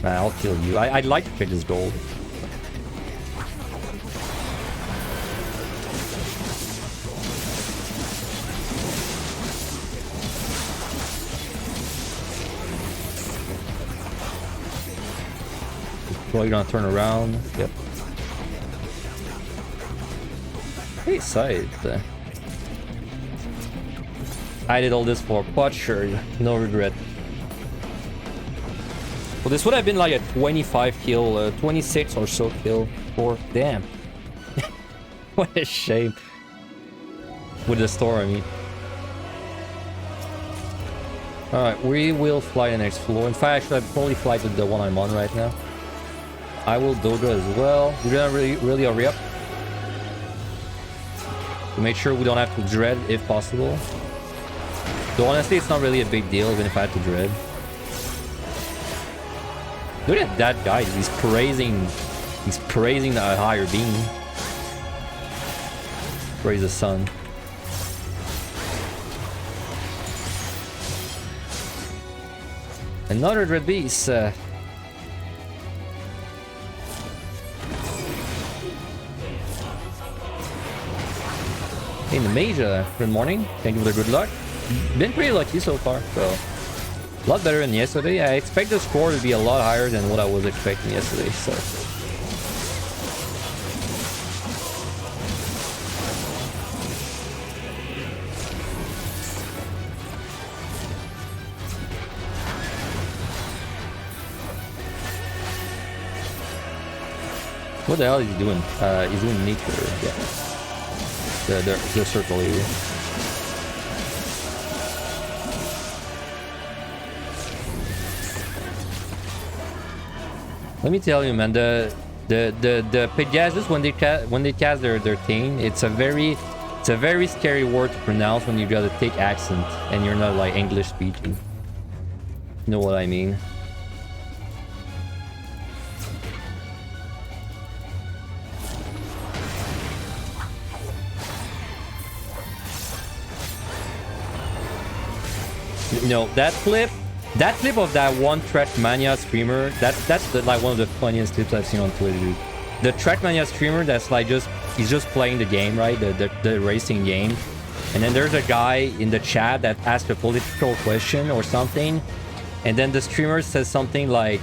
Nah, I'll kill you. I'd like to pick this gold. Probably gonna turn around. Yep. Hey, side. I did all this for butchered. No regret. Well, this would have been like a 25 kill, 26 or so kill for. Damn. What a shame. With the store, I mean. Alright, we will fly the next floor. In fact, actually, I'd probably fly to the one I'm on right now. I will Doga as well. We're gonna really hurry up to make sure we don't have to dread if possible. Though honestly, it's not really a big deal even if I had to dread. Look at that guy. He's praising the higher beam. Praise the sun. Another dread beast. Hey, the mage, good morning. Thank you for the good luck. Been pretty lucky so far, so A lot better than yesterday. I expect the score to be a lot higher than what I was expecting yesterday, so... What the hell is he doing? He's doing nature, yeah. The circle area. Let me tell you, man, the Pegasus when they cast their thing, it's a very scary word to pronounce when you gotta take accent and you're not like English speaking. You know what I mean? No, that clip of that one Trackmania streamer, that's like one of the funniest clips I've seen on Twitter, dude. The Trackmania streamer that's like he's just playing the game, right? The racing game. And then there's a guy in the chat that asked a political question or something. And then the streamer says something like,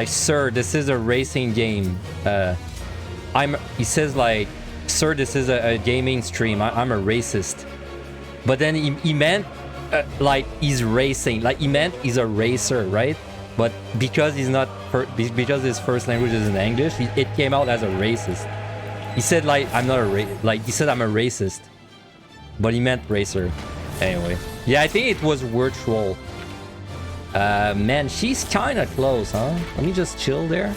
sir, this is a racing game. He says like, sir, this is a gaming stream. I'm a racist. But then he meant, like he's racing, like he meant he's a racer, right? But because he's not, because his first language is in English, it came out as a racist. He said like I'm not he said I'm a racist, but he meant racer. Anyway, yeah, I think it was word troll. Man, she's kind of close, huh? Let me just chill there.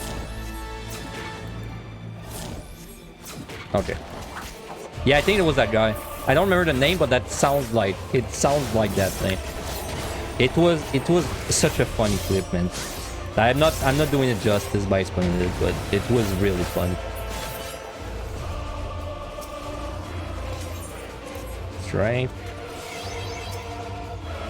Okay. Yeah, I think it was that guy. I don't remember the name, but that sounds like that thing. It was such a funny clip, man. I'm not doing it justice by explaining it, but it was really funny. Strength.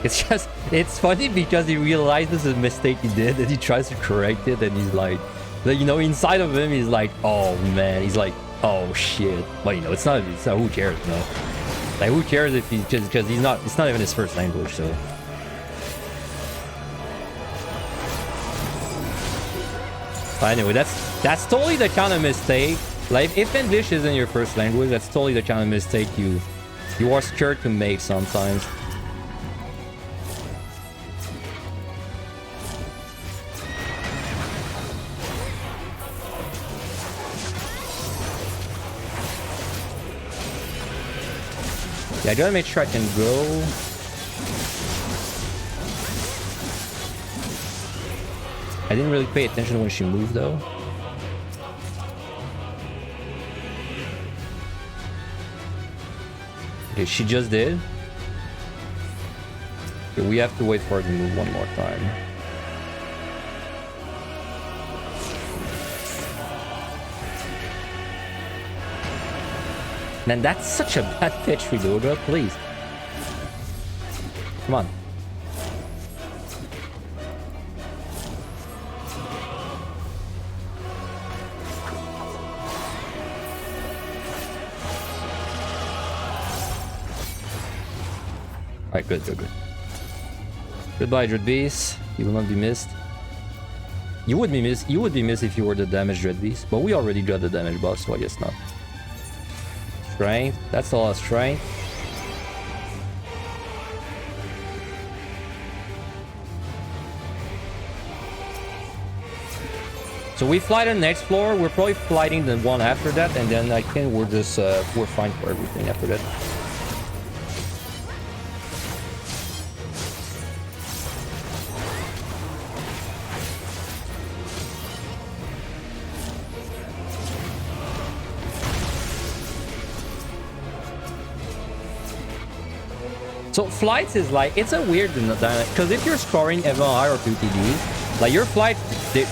It's funny because he realizes the mistake he did and he tries to correct it, and he's like, you know, inside of him he's like, oh man, he's like, oh shit. But you know, it's not who cares, you know. Like, who cares if he's just because it's not even his first language, so. But anyway, that's totally the kind of mistake. Like, if English isn't your first language, that's totally the kind of mistake you are scared to make sometimes. Yeah, I gotta make sure I can go. I didn't really pay attention when she moved, though. Okay, she just did. Okay, we have to wait for her to move one more time. Man, that's such a bad pitch, Redoga, please. Come on. Alright, good. Goodbye, Dread Beast. You will not be missed. You would be missed if you were the damage Dread Beast, but we already got the damage buff, so I guess not. Strength. That's a lot of strength. So we fly to the next floor. We're probably flying the one after that, and then I think we're just we're fine for everything after that. So flights is like, it's a weird dynamic, because if you're scoring MLI or 2TDs, like your flights,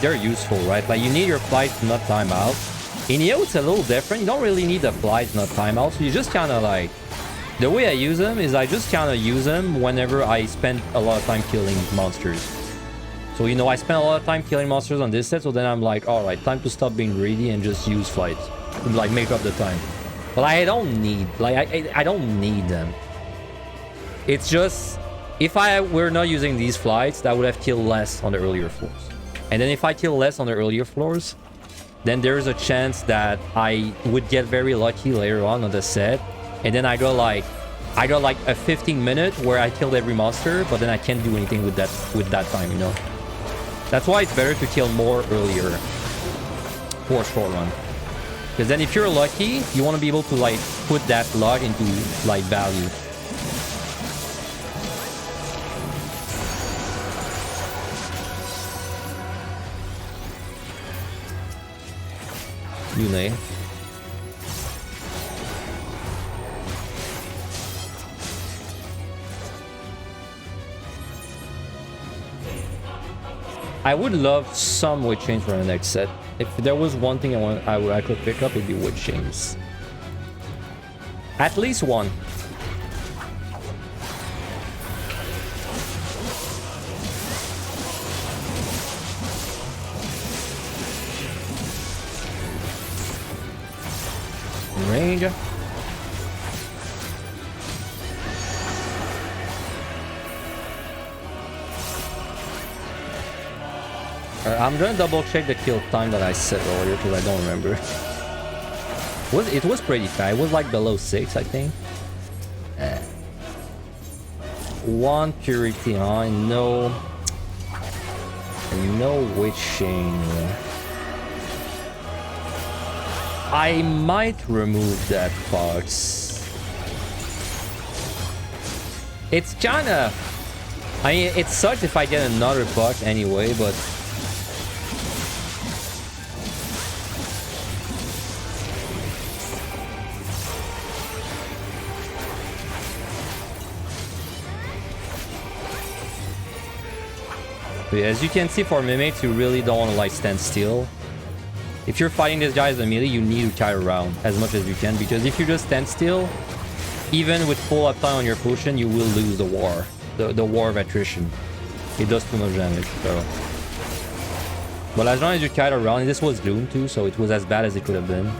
they're useful, right? Like you need your flights to not time out. In EO, it's a little different. You don't really need the flights not time out, so you just kind of like, the way I use them is I just kind of use them whenever I spend a lot of time killing monsters. So, you know, I spend a lot of time killing monsters on this set, so then I'm like, all right, time to stop being greedy and just use flights to like make up the time. But I don't need, like, I don't need them. It's just if I were not using these flights, that would have killed less on the earlier floors. And then if I kill less on the earlier floors, then there's a chance that I would get very lucky later on the set. And then I got like a 15-minute where I killed every monster, but then I can't do anything with that time, you know? That's why it's better to kill more earlier for a short run. Because then if you're lucky, you want to be able to like put that luck into like value. You know. I would love some wood chains for the next set. If there was one thing I could pick up, it'd be wood chains. At least one. Range. I'm gonna double check the kill time that I set earlier because I don't remember. It was pretty fast. It was like below 6, I think. One purity, huh? No witching. I might remove that box. It's kinda... I mean, it sucks if I get another box anyway, but... as you can see, for mimics, you really don't want to like stand still. If you're fighting this guy as a melee, you need to kite around as much as you can, because if you just stand still, even with full uptime on your potion, you will lose the war. The war of attrition. It does too much damage, so... But as long as you kite around, this was Gloom too, so it was as bad as it could have been.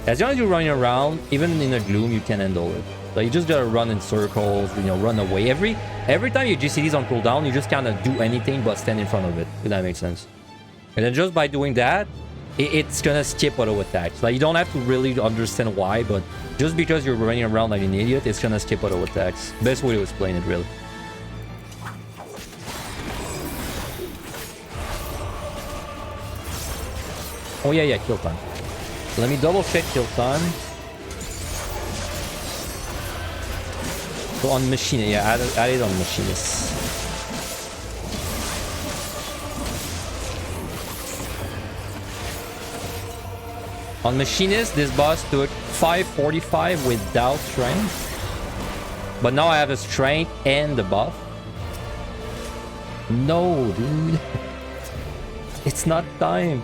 As long as you're running around, even in a Gloom, you can handle it. So you just gotta run in circles, you know, run away. Every time your GCD's on cooldown, you just kind of do anything but stand in front of it, if that makes sense. And then just by doing that, it's gonna skip auto attacks. Like, you don't have to really understand why, but just because you're running around like an idiot, it's gonna skip auto attacks. Best way to explain it, really. Oh yeah, kill time. Let me double check kill time. So on machine, yeah, add it on machinist. On machinist, this boss took 545 without strength. But now I have a strength and the buff. No, dude. It's not time.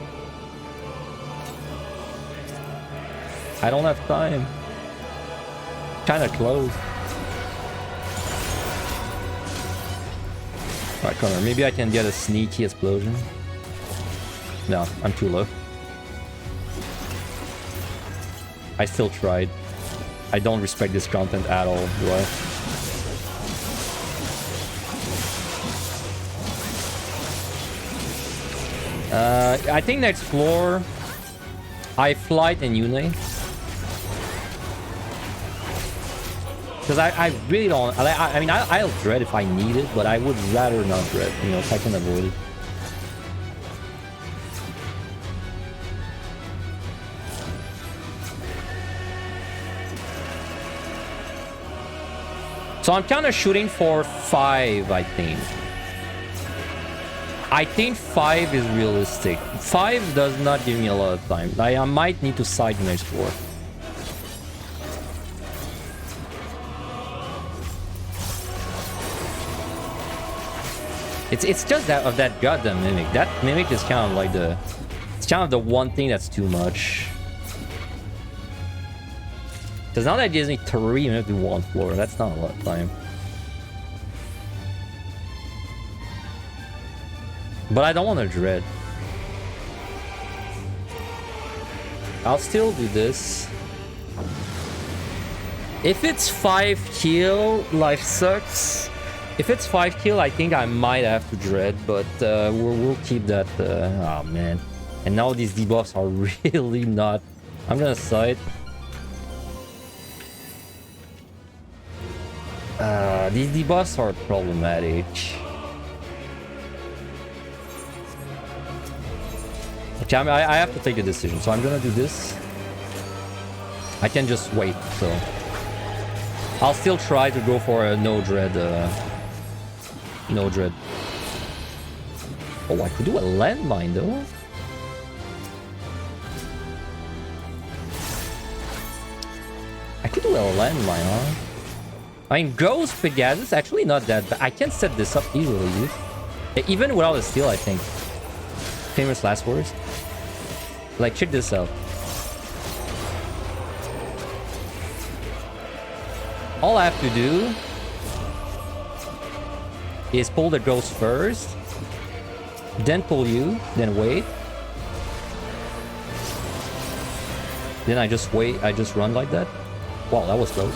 I don't have time. Kinda close. Alright, Connor, maybe I can get a sneaky explosion. No, I'm too low. I still tried. I don't respect this content at all, do I? I think next floor, I flight and Une. Because I really don't... I mean, I'll dread if I need it, but I would rather not dread, you know, if I can avoid it. So I'm kind of shooting for 5, I think. I think 5 is realistic. 5 does not give me a lot of time. I might need to side next floor. It's just that of that goddamn mimic. That mimic is kind of like the... It's kind of the one thing that's too much. Because now that gives me 3 minutes to 1 floor. That's not a lot of time. But I don't want to dread. I'll still do this. If it's 5 kill, life sucks. If it's 5 kill, I think I might have to dread, but we'll keep that. Oh man. And now these debuffs are really not. I'm gonna side. These debuffs are problematic. Okay, I have to take a decision, so I'm gonna do this. I can just wait, so I'll still try to go for a no dread. No dread. Oh, I could do a landmine though. I could do a landmine, huh? I mean, Ghost Pegasus actually not that bad. I can set this up easily, even without a steal. I think. Famous last words. Like, check this out. All I have to do is pull the ghost first, then pull you, then wait. Then I just wait, I just run like that. Wow, that was close.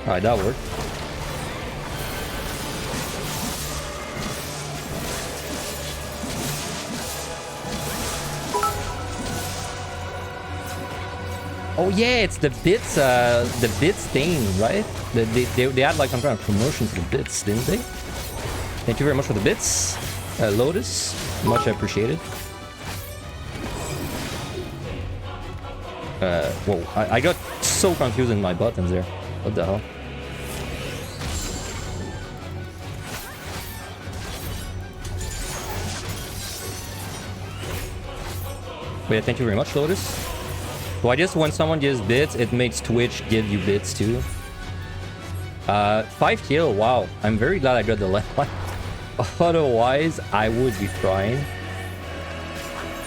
Alright, that worked. Oh yeah, it's the bits thing, right? They had like some kind of promotion for the bits, didn't they? Thank you very much for the bits, Lotus. Much appreciated. Whoa, I got so confused in my buttons there. What the hell? But yeah, thank you very much, Lotus. So I guess when someone gives bits, it makes Twitch give you bits too. 5 kill, wow. I'm very glad I got the left one. Otherwise, I would be crying.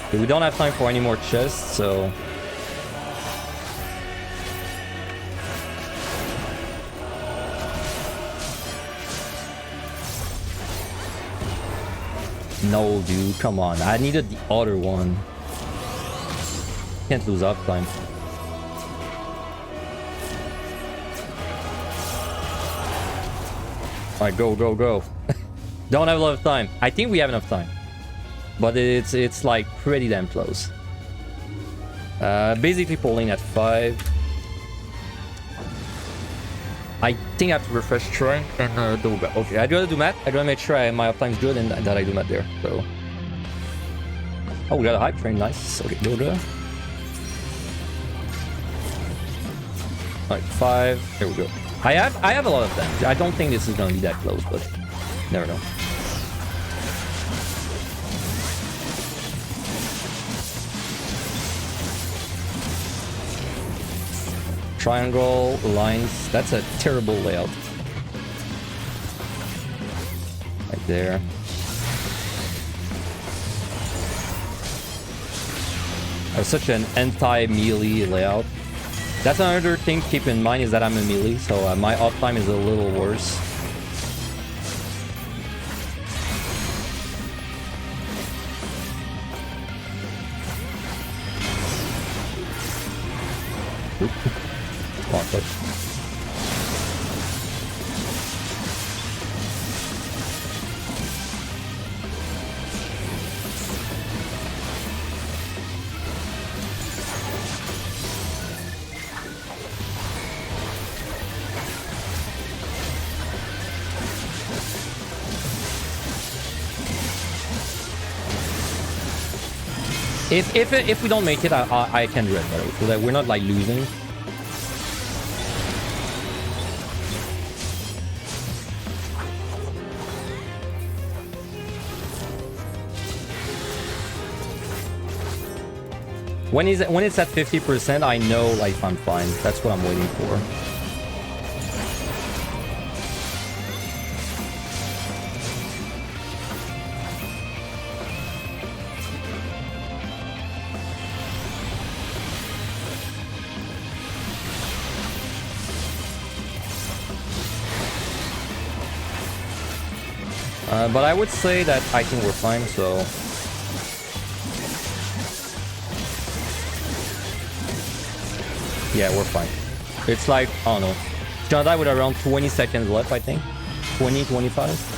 Okay, we don't have time for any more chests, so... No, dude, come on. I needed the other one. Can't lose uptime. Alright, go, go, go. Don't have a lot of time. I think we have enough time. But it's like pretty damn close. Basically pulling at 5. I think I have to refresh strength and do that. Okay, I'd rather do math. I'd rather make sure my uptime's good and that I do math there. So. Oh, we got a hype train. Nice. Okay, go, go. Alright, 5. Here we go. I have a lot of damage. I don't think this is gonna be that close, but never know. Triangle, lines. That's a terrible layout. Right there. That's such an anti-melee layout. That's another thing to keep in mind is that I'm a melee, so my uptime is a little worse. Come on, push. If we don't make it, I can do it better, so that we're not like losing. When it's at 50%, I know like I'm fine. That's what I'm waiting for. But I would say that I think we're fine, so... Yeah, we're fine. It's like, I don't know, Gonna die with around 20 seconds left, I think. 20, 25.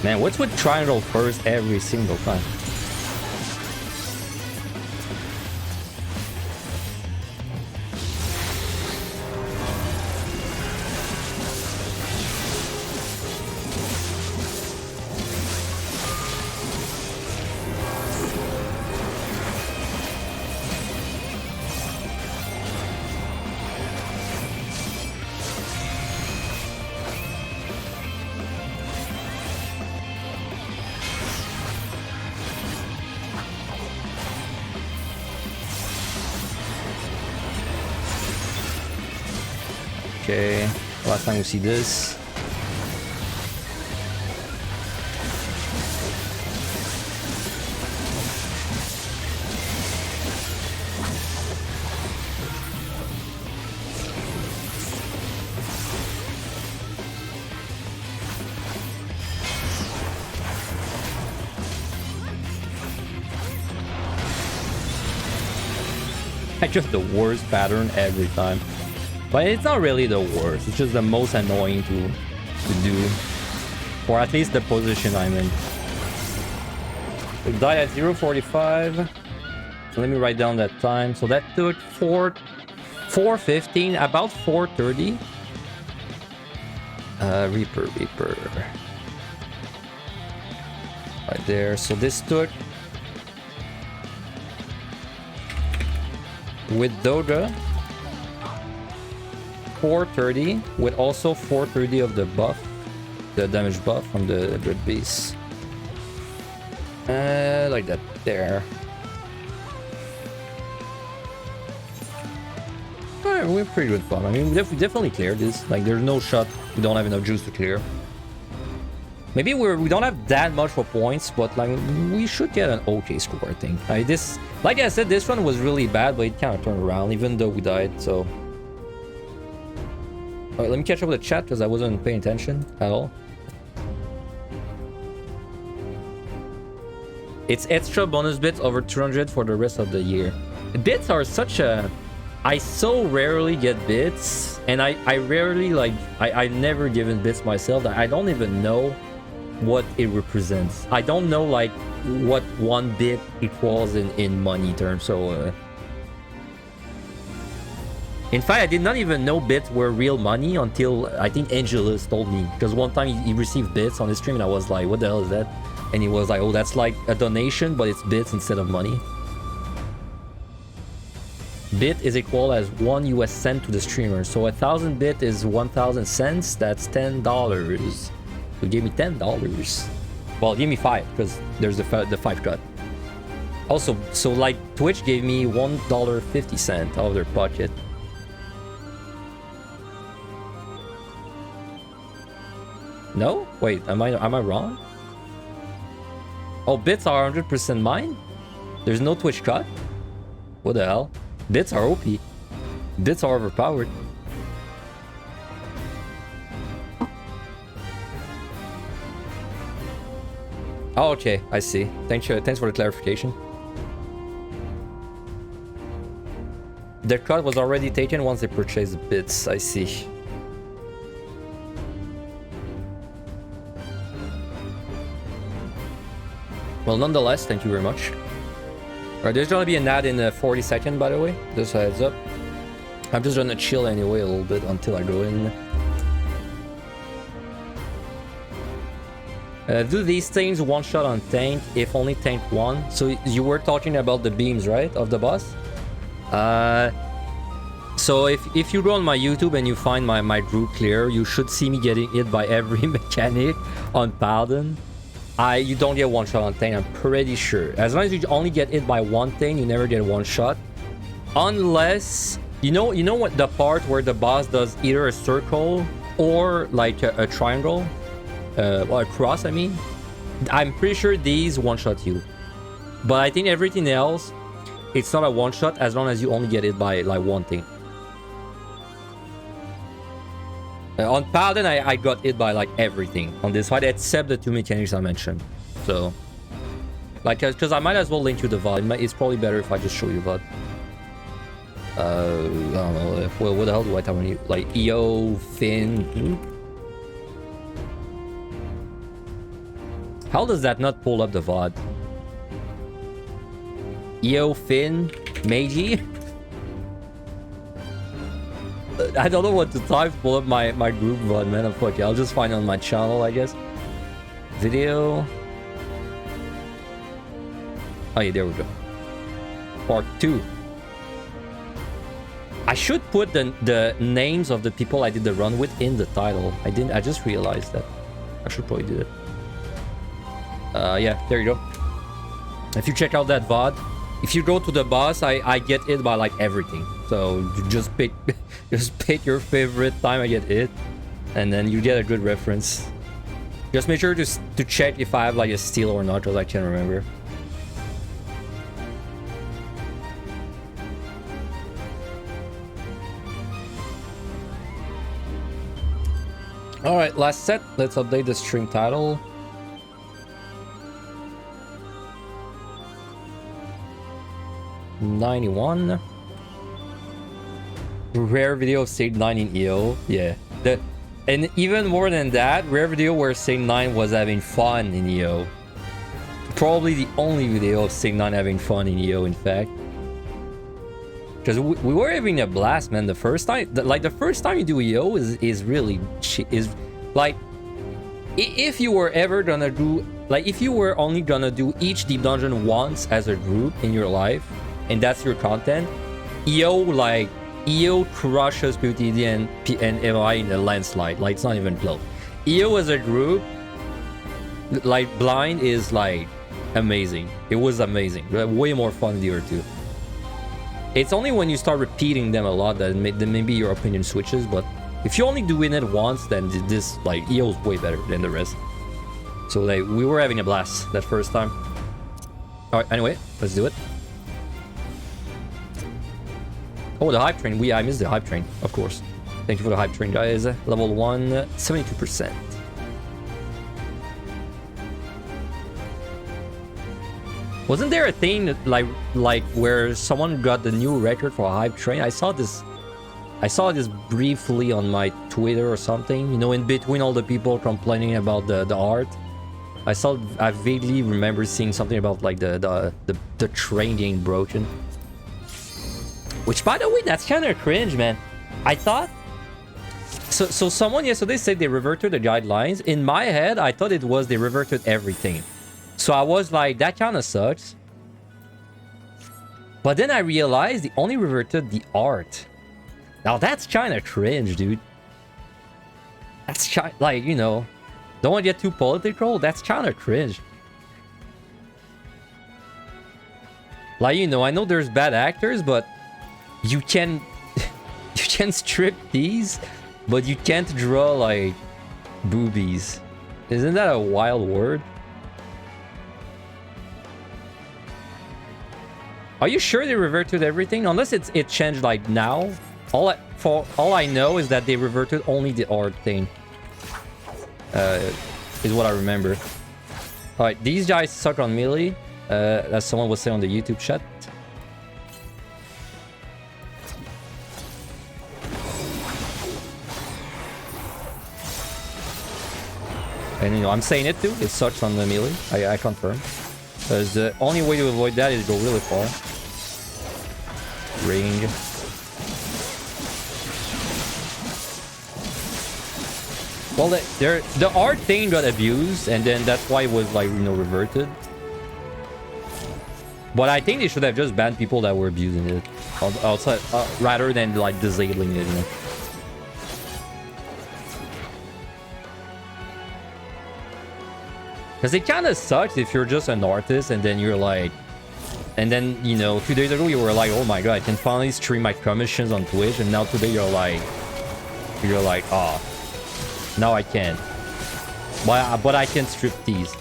Man, what's with triangle first every single time? Okay, last time we see this. Just the worst pattern every time. But it's not really the worst, it's just the most annoying to do. Or at least the position I'm in. We die at 0:45. Let me write down that time. So that took 4:15, about 4:30. Reaper. Right there. So this took with Doja 4:30, with also 4:30 of the buff, the damage buff from the Dread Beast. Like that there. Alright, we're pretty good fun. I mean, we definitely cleared this. Like, there's no shot we don't have enough juice to clear. Maybe we don't have that much for points, but like we should get an okay score, I think. This, like I said, this one was really bad, but it kind of turned around, even though we died. So. Alright, let me catch up with the chat because I wasn't paying attention at all. It's extra bonus bits over 200 for the rest of the year. Bits are such a... I so rarely get bits, and I rarely, like, I've never given bits myself. That I don't even know what it represents. I don't know, like, what one bit equals in money terms, so... In fact, I did not even know bits were real money until I think Angelus told me. Because one time he received bits on his stream and I was like, what the hell is that? And he was like, oh, that's like a donation, but it's bits instead of money. Bit is equal as 1 US cent to the streamer. So 1,000 bit is 1,000 cents. That's $10. So give me $10. Well, give me 5 because there's the 5 cut. Also, so like Twitch gave me $1.50 out of their pocket. No? Wait, am I wrong? Oh, bits are 100% mine? There's no Twitch cut? What the hell? Bits are OP. Bits are overpowered. Oh, okay, I see. Thanks for the clarification. Their cut was already taken once they purchased the bits, I see. Well, nonetheless, thank you very much. Alright, there's gonna be an ad in 40 seconds, by the way. Just a heads up. I'm just gonna chill anyway a little bit until I go in. Do these things one shot on tank if only tank one? So you were talking about the beams, right, of the boss? So if you go on my YouTube and you find my group clear, you should see me getting hit by every mechanic on Paladin. You don't get one shot on tank, I'm pretty sure. As long as you only get hit by one thing, you never get one shot. Unless you know what, the part where the boss does either a circle or like a triangle, or a cross, I mean. I'm pretty sure these one shot you. But I think everything else, it's not a one shot as long as you only get it by like one thing. On Paladin, I got hit by like everything on this fight except the two mechanics I mentioned. So, like, because I might as well link you the VOD. It's probably better if I just show you VOD. I don't know. What the hell do I tell you? Like EO, Finn. How does that not pull up the VOD? EO, Finn, Meiji. I don't know what to type. Pull up my group VOD, man. Fuck it. I'll just find it on my channel, I guess. Video. Oh yeah, there we go. Part 2. I should put the names of the people I did the run with in the title. I didn't. I just realized that. I should probably do that. Yeah, there you go. If you check out that VOD, if you go to the boss, I get hit by like everything. So you just pick your favorite time I get hit, and then you get a good reference. Just make sure to check if I have like a steal or not, because I can't remember. All right, last set. Let's update the stream title. $91. Rare video of Stage 9 in EO. Yeah. And even more than that, rare video where Stage 9 was having fun in EO. Probably the only video of Stage 9 having fun in EO, in fact. Because we were having a blast, man. The first time, the first time you do EO is really like, if you were ever gonna do, like, if you were only gonna do each deep dungeon once as a group in your life, and that's your content, EO crushes PTD and MI in a landslide. Like, it's not even close. EO as a group, like, blind is like amazing. It was amazing. Way more fun than the other two. It's only when you start repeating them a lot that maybe your opinion switches, but if you only doing it once, then this, like, EO is way better than the rest. So, like, we were having a blast that first time. Alright, anyway, let's do it. Oh, the hype train. I missed the hype train, of course. Thank you for the hype train, guys. Level 1, 72%. Wasn't there a thing like where someone got the new record for a hype train? I saw this briefly on my Twitter or something. You know, in between all the people complaining about the art. I vaguely remember seeing something about like the train getting broken. Which, by the way, that's kind of cringe, man. I thought... So someone yesterday said they reverted the guidelines. In my head, I thought it was they reverted everything. So I was like, that kind of sucks. But then I realized they only reverted the art. Now that's kind of cringe, dude. That's like, you know... Don't want to get too political? That's kind of cringe. Like, you know, I know there's bad actors, but... You can strip these, but you can't draw like boobies. Isn't that a wild word? Are you sure they reverted everything? Unless it changed like now. All I know is that they reverted only the art thing. Is what I remember. All right, these guys suck on melee. As someone was saying on the YouTube chat. And, you know, I'm saying it too. It sucks on the melee. I confirm. Because the only way to avoid that is to go really far. Range. Well, the art thing got abused, and then that's why it was like, you know, reverted. But I think they should have just banned people that were abusing it, outside, rather than like disabling it. You know? Because it kind of sucks if you're just an artist and then you're like, and then, you know, 2 days ago you were like, oh my god, I can finally stream my commissions on Twitch, and now today you're like, ah, oh, now I can't. But I can strip these.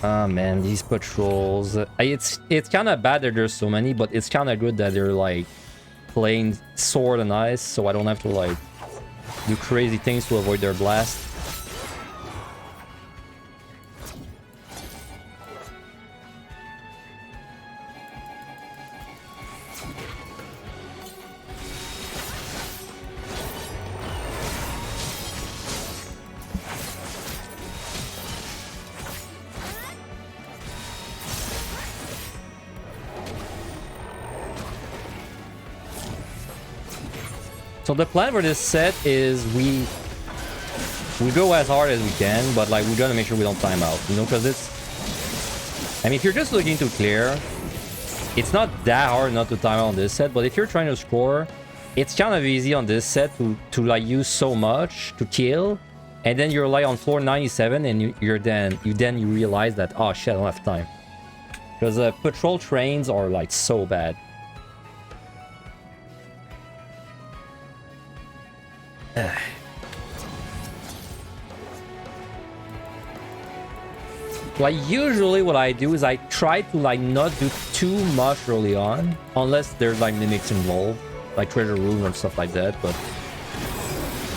Ah, man, these patrols. It's kind of bad that there's so many, but it's kind of good that they're like playing sword and ice, so I don't have to like do crazy things to avoid their blast. So the plan for this set is we go as hard as we can, but like we gotta make sure we don't time out, you know, because it's, I mean, if you're just looking to clear, it's not that hard not to time out on this set, but if you're trying to score, it's kind of easy on this set to like use so much to kill, and then you're like on floor 97 and you realize that, oh shit, I don't have time, because patrol trains are like so bad. Like usually what I do is I try to like not do too much early on, unless there's like mimics involved, like treasure room and stuff like that, but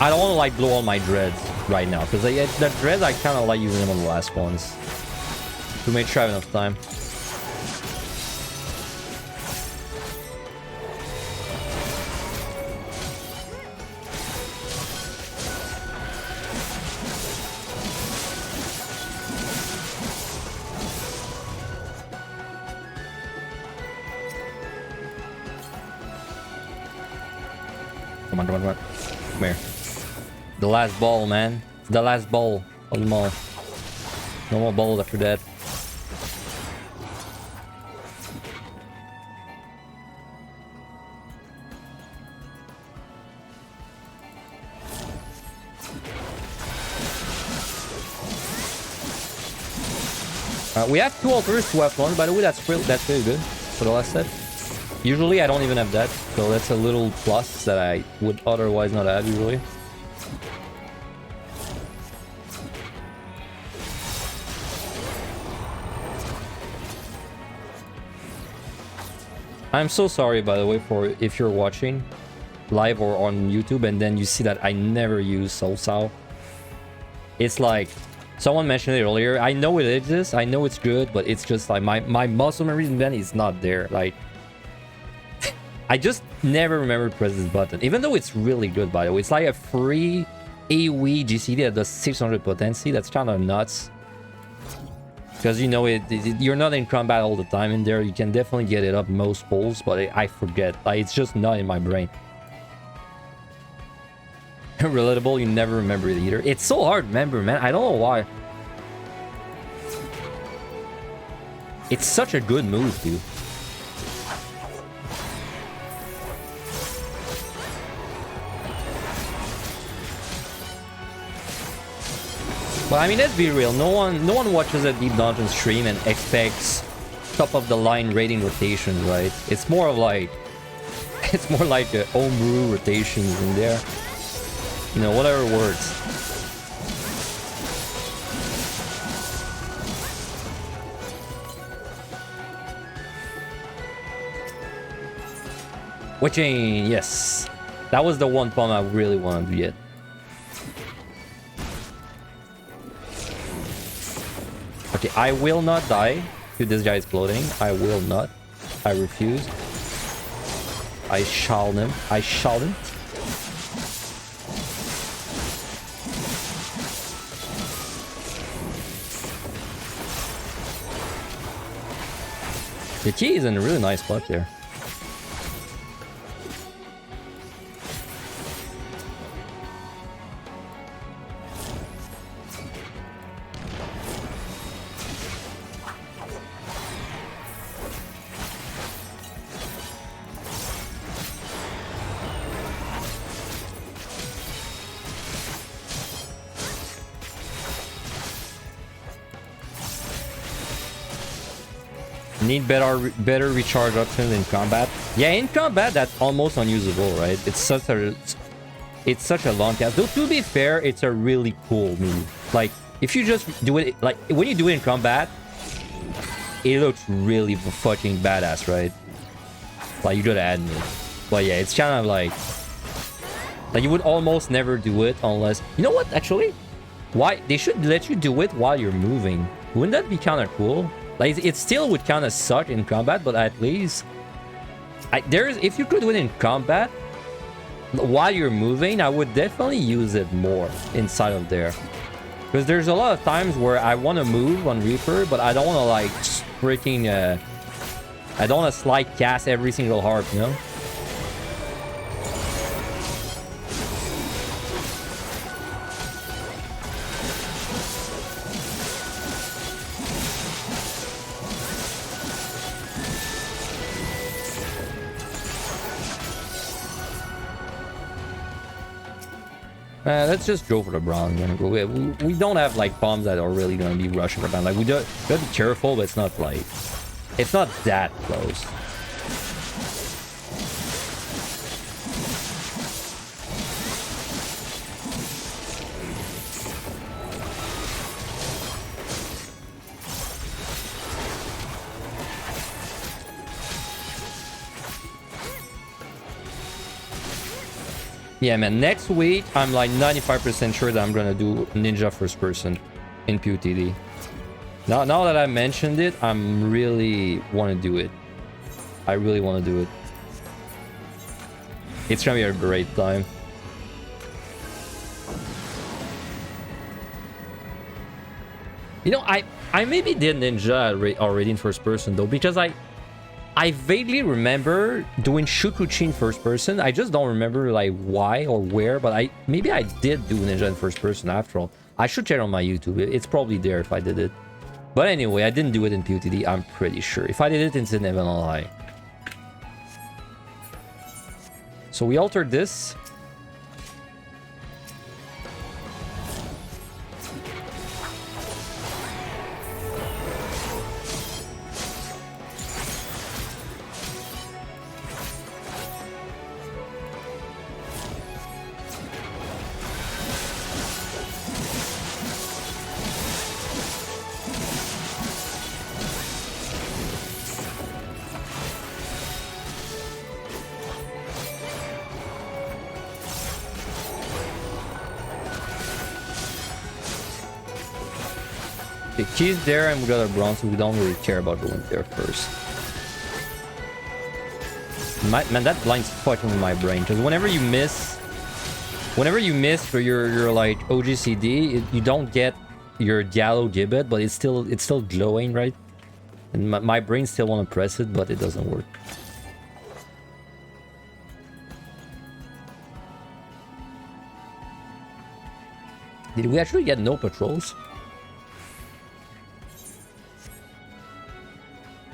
I don't want to like blow all my dreads right now, because the dreads I kind of like using them on the last ones to make sure I have enough time. Come on. Come here. The last ball, man. The last ball. Almost. No more balls after that. We have 2 altars to have 1, by the way. That's really good for the last set. Usually I don't even have that, so that's a little plus that I would otherwise not have usually. I'm so sorry, by the way, for if you're watching live or on YouTube and then you see that I never use Soul Sow. It's like, someone mentioned it earlier, I know it exists, I know it's good, but it's just like my muscle memory then is not there. Like, I just never remember to press this button, even though it's really good, by the way. It's like a free AoE GCD that does 600 potency. That's kind of nuts. Because, you know, you're not in combat all the time in there. You can definitely get it up most pulls, but I forget. Like, it's just not in my brain. Relatable, you never remember it either. It's so hard to remember, man. I don't know why. It's such a good move, dude. But I mean, let's be real. No one watches a Deep Dungeon stream and expects top of the line rating rotations, right? It's more of like, it's more like a homebrew rotations in there. You know, whatever works. Witching, yes. That was the one bomb I really wanted to get. Okay, I will not die to this guy's clothing. I will not. I refuse. I shall him. I shall him. The key is in a really nice spot there. Need better recharge options in combat. Yeah, in combat that's almost unusable, right? It's such a long cast. Though to be fair, it's a really cool move. Like if you just do it, like when you do it in combat, it looks really fucking badass, right? Like you gotta admit. But yeah, it's kind of like you would almost never do it unless, you know what? Actually, why they should let you do it while you're moving. Wouldn't that be kind of cool? Like it still would kind of suck in combat, but at least if you could do it in combat while you're moving, I would definitely use it more inside of there. Because there's a lot of times where I want to move on Reaper, but I don't want to like freaking I don't want to slide cast every single harp, you know? Let's just go for the bronze. We don't have like bombs that are really gonna be rushing around. Like we gotta be careful, but it's not that close. Yeah, man, next week, I'm like 95% sure that I'm gonna do Ninja first person in PUTD. Now that I mentioned it, I'm really want to do it. I really want to do it. It's gonna be a great time. You know, I maybe did Ninja already in first person though, because I vaguely remember doing Shukuchi in first person. I just don't remember like why or where, but maybe I did do Ninja in first person after all. I should check on my YouTube. It's probably there if I did it. But anyway, I didn't do it in PUTD, I'm pretty sure. If I did it, it's in MLI. So we altered this. The key's there and we got a bronze, so we don't really care about going there first. Man, that blind's fucking with my brain, because whenever you miss for your like OGCD, you don't get your Gallo Gibbet, but it's still glowing, right? And my brain still want to press it, but it doesn't work. Did we actually get no patrols?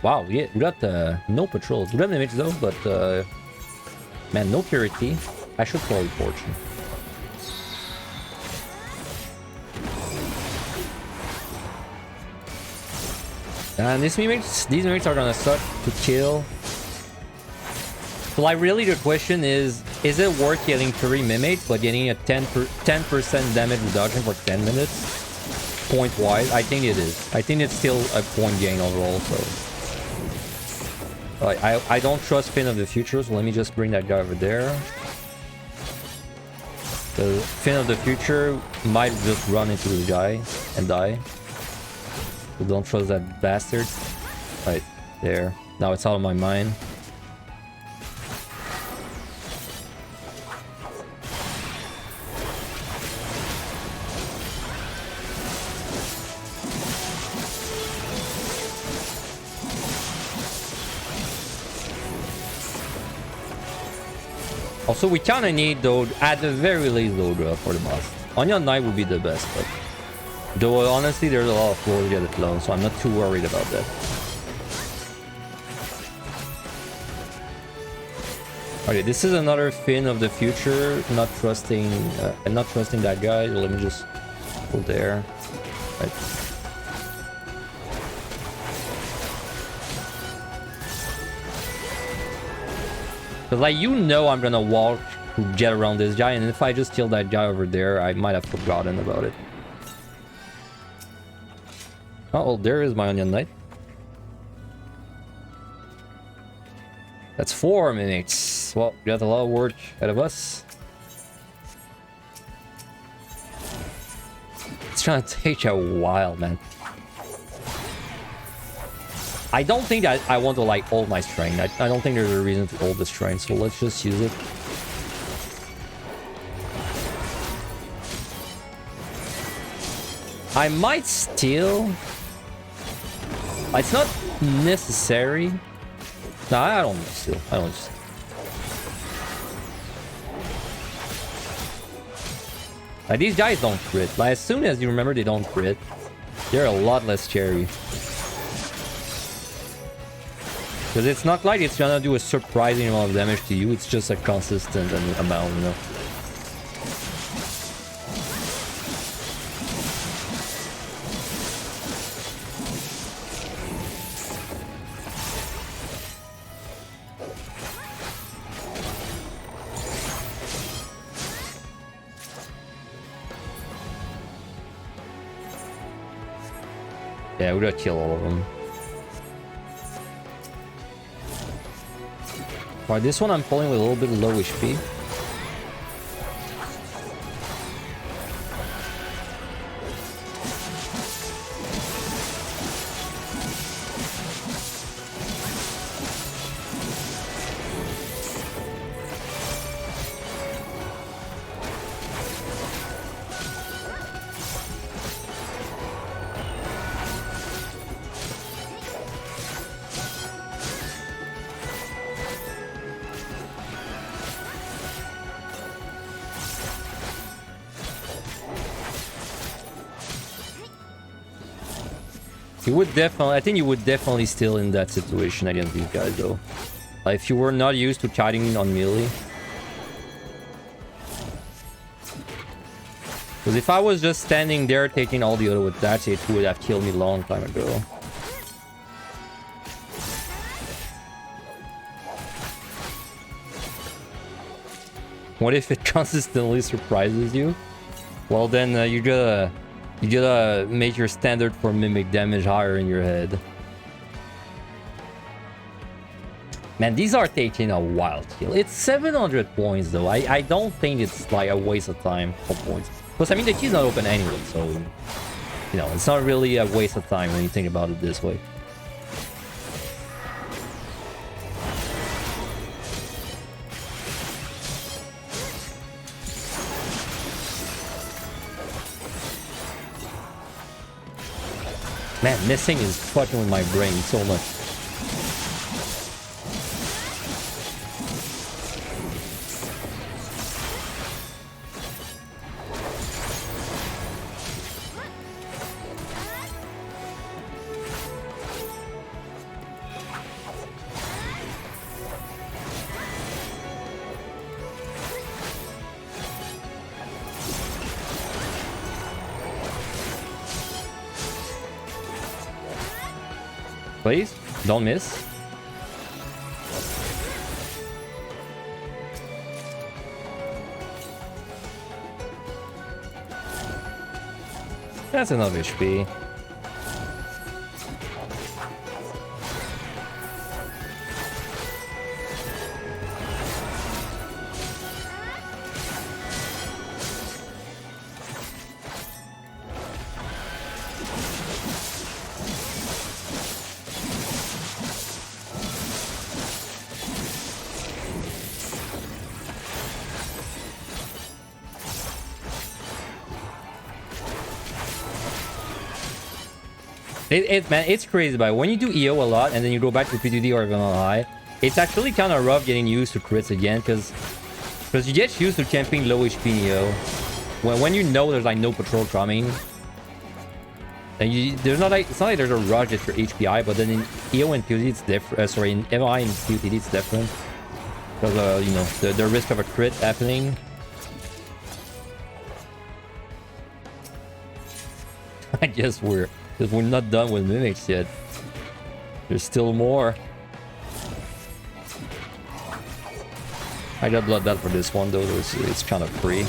Wow, yeah, we got no patrols. We got an image though, but man, no purity. I should probably fortune. And these mimics are gonna start to kill. So like really the question is it worth killing 3 mimics but getting a 10% damage reduction for 10 minutes? Point wise, I think it is. I think it's still a point gain overall, so. I don't trust Fin of the Future, so let me just bring that guy over there. The Fin of the Future might just run into the guy and die. So don't trust that bastard. Right, there. Now it's out of my mind. Also, we kind of need, though, at the very least, low drop for the boss. Onion Knight would be the best, but... Though, honestly, there's a lot of floor to get it low, so I'm not too worried about that. Okay, this is another fin of the future. Not trusting that guy. Let me just go there. Right. Cause like I'm gonna walk to get around this guy, and if I just kill that guy over there, I might have forgotten about it. Oh, there is my Onion Knight. That's 4 minutes. Well, we got a lot of work ahead of us. It's gonna take a while, man. I don't think that I want to like hold my strength. I don't think there's a reason to hold the strength, so let's just use it. I might steal. It's not necessary. No, I don't steal. I don't steal. Like, these guys don't crit. Like, as soon as you remember they don't crit, they're a lot less scary. Because it's not like it's gonna do a surprising amount of damage to you, it's just a consistent amount, you know. Yeah, we gotta kill all of them. Alright, this one I'm pulling with a little bit low HP. You would definitely, I think you would definitely still in that situation against these guys though. Like, if you were not used to kiting on melee. Because if I was just standing there taking all the auto attacks, it would have killed me a long time ago. What if it consistently surprises you? Well then you gotta make your standard for mimic damage higher in your head. Man, these are taking a while to kill. It's 700 points though. I don't think it's like a waste of time for points. Because I mean the key's not open anyway, so you know, it's not really a waste of time when you think about it this way. Man, missing is fucking with my brain so much. Please, don't miss. That's enough HP. Man, it's crazy, but when you do EO a lot and then you go back to PTD or even on high, it's actually kind of rough getting used to crits again, because Because you get used to camping low HP Neo. When you know there's like no patrol coming. And there's not like, it's not like there's a rush at your HPI, but then in EO and POD it's different. Sorry, in MI and POD it's different. Because, you know, the risk of a crit happening. I guess we're not done with mimics yet. There's still more. I got blood that for this one though, it's kind of free.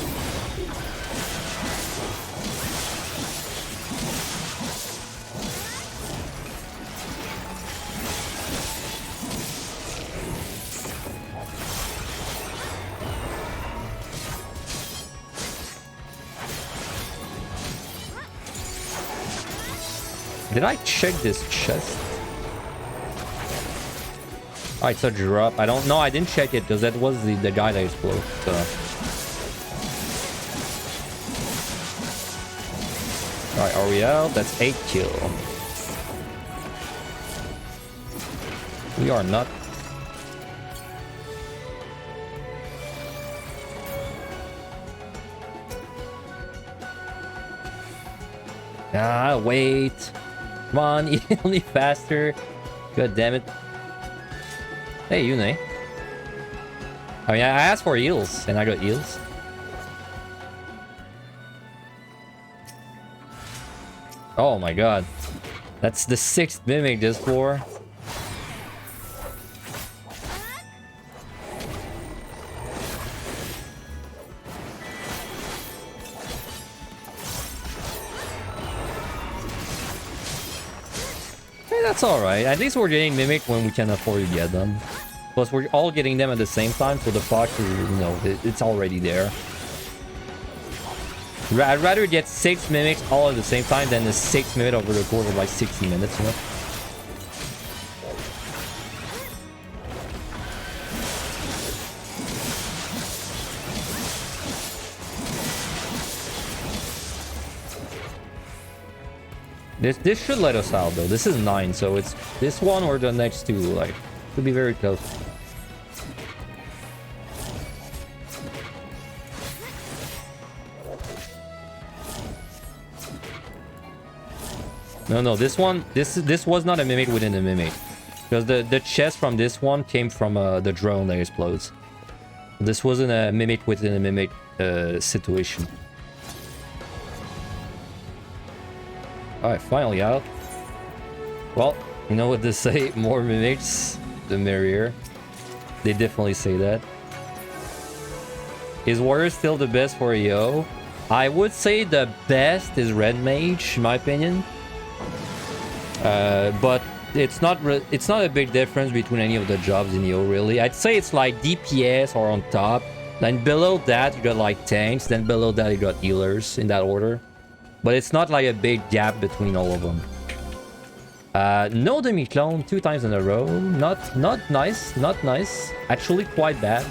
Did I check this chest? Oh, it's a drop. I don't know. I didn't check it because that was the guy that exploded. So. Alright, are we out? That's 8 kill. We are not. Ah, wait. Come on, heal me faster. God damn it. Hey, Yune. I mean, I asked for heals, and I got heals. Oh my god. That's the 6th mimic this floor. That's alright. At least we're getting Mimic when we can afford to get them. Plus, we're all getting them at the same time, so the Fox is, you know, it's already there. I'd rather get 6 Mimics all at the same time than the 6 Mimic over the course of like 60 minutes, you know? This should let us out though. This is 9, so it's this one or the next two. Like, could be very close. No, this one, this was not a mimic within a mimic, because the chest from this one came from the drone that explodes. This wasn't a mimic within a mimic situation. Alright, finally out. Well, you know what they say, more mimics, the merrier. They definitely say that. Is Warrior still the best for EO? I would say the best is Red Mage, in my opinion. But it's not a big difference between any of the jobs in EO, really. I'd say it's like DPS or on top. Then below that, you got like tanks. Then below that, you got healers, in that order. But it's not like a big gap between all of them. No demi-clone 2 times in a row. Not nice. Not nice. Actually quite bad.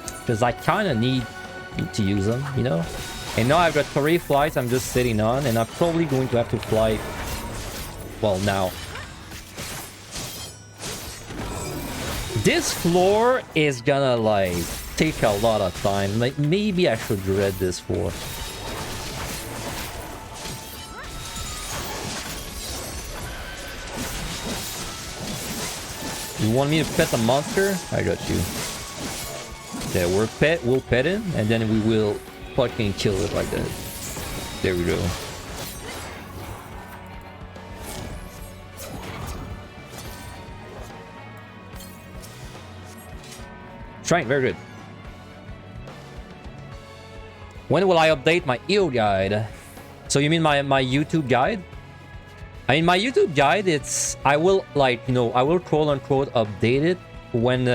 Because I kind of need to use them, you know? And now I've got 3 flights I'm just sitting on. And I'm probably going to have to fly... Well, now. This floor is gonna, like, take a lot of time. Like, maybe I should dread this floor. You want me to pet the monster? I got you. Yeah, we'll pet him, and then we will fucking kill it like that. There we go. Trying, very good. When will I update my EO guide? So you mean my YouTube guide? I mean, my YouTube guide, I will, like, you know, I will quote-unquote update it when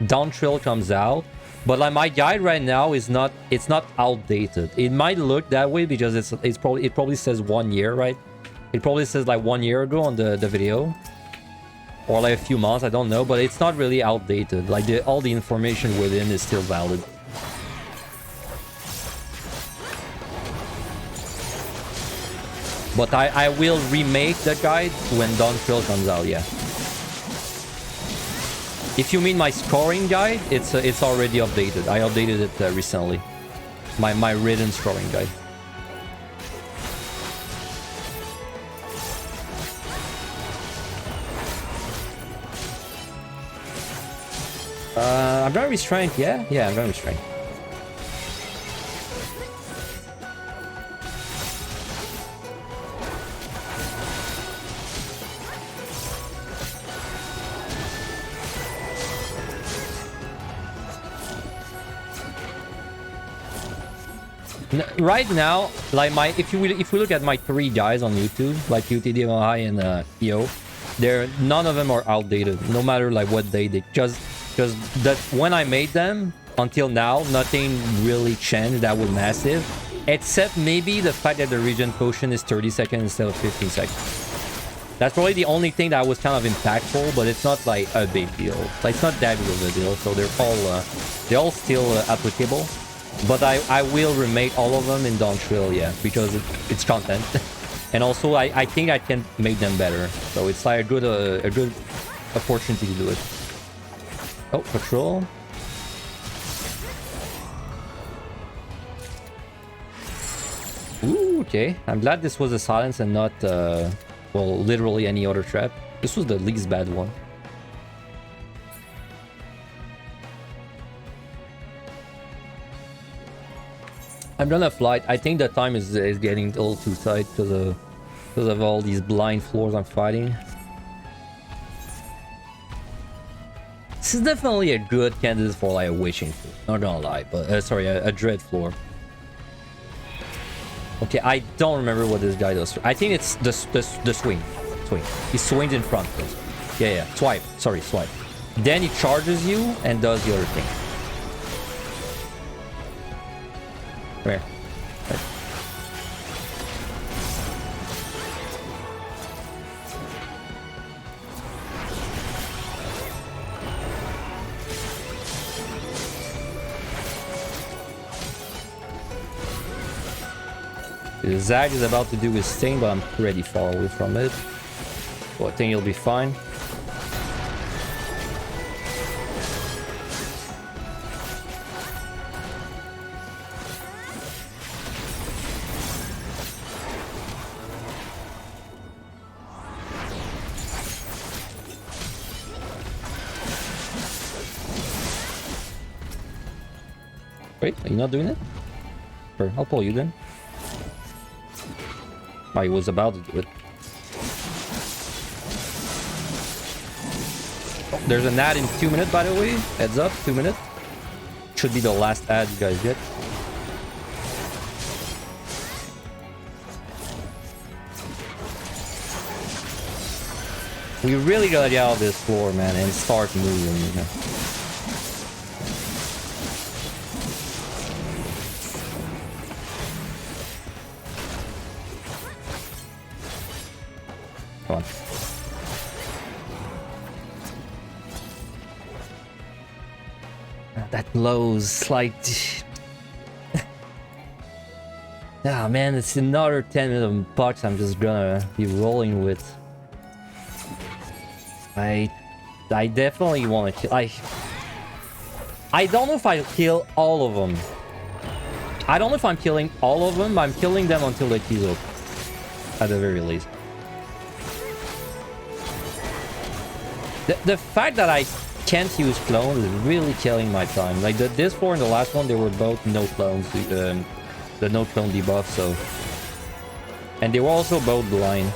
Dawn Trail comes out. But, like, my guide right now is not, it's not outdated. It might look that way because it probably says 1 year, right? It probably says, like, 1 year ago on the video. Or, like, a few months, I don't know. But it's not really outdated. Like, all the information within is still valid. But I will remake the guide when Dawn Trail comes out, yeah. If you mean my scoring guide, it's already updated. I updated it recently. My written scoring guide. I'm gonna restrain. Yeah, I'm gonna restrain. Right now, like if we look at my 3 guys on YouTube, like UTD, MI, and EO, none of them are outdated. No matter like what they did, just that when I made them until now, nothing really changed that was massive, except maybe the fact that the regen potion is 30 seconds instead of 15 seconds. That's probably the only thing that was kind of impactful, but it's not like a big deal. Like it's not that big of a deal. So they're all still applicable. But I will remake all of them in Dawntrail, yeah, because it's content. And also, I think I can make them better. So it's like a good opportunity to do it. Oh, patrol. Ooh, okay. I'm glad this was a silence and not, well, literally any other trap. This was the least bad one. I'm gonna flight. I think the time is getting a little too tight because of all these blind floors I'm fighting. This is definitely a good candidate for like a wishing floor. Not gonna lie, but sorry, a dread floor. Okay, I don't remember what this guy does. I think it's the swing. He swings in front. Yeah. Swipe. Sorry, swipe. Then he charges you and does the other thing. Where? Right. Zag is about to do his thing, but I'm pretty far away from it. So I think he'll be fine. Wait, are you not doing it? Sure, I'll pull you then. I was about to do it. Oh, there's an ad in 2 minutes, by the way. Heads up, 2 minutes. Should be the last ad you guys get. We really gotta get out of this floor, man, and start moving, you know. Come on. That blows like... Ah, man, it's another 10 minutes bucks I'm just gonna be rolling with. I definitely want to kill... I don't know if I'll kill all of them. I don't know if I'm killing all of them, but I'm killing them until they heal up. At the very least. The fact that I can't use clones is really killing my time. Like this floor and the last one, they were both no clones. The no clone debuff, so... And they were also both blind.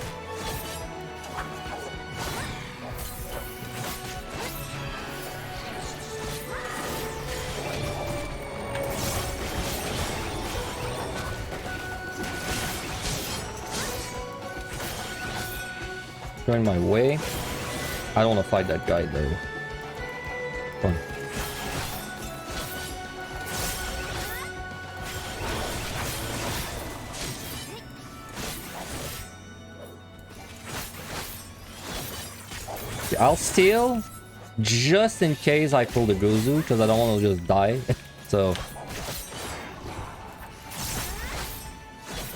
Going my way. I don't want to fight that guy though. Come on. Okay, I'll steal just in case I pull the Gozu because I don't want to just die. So,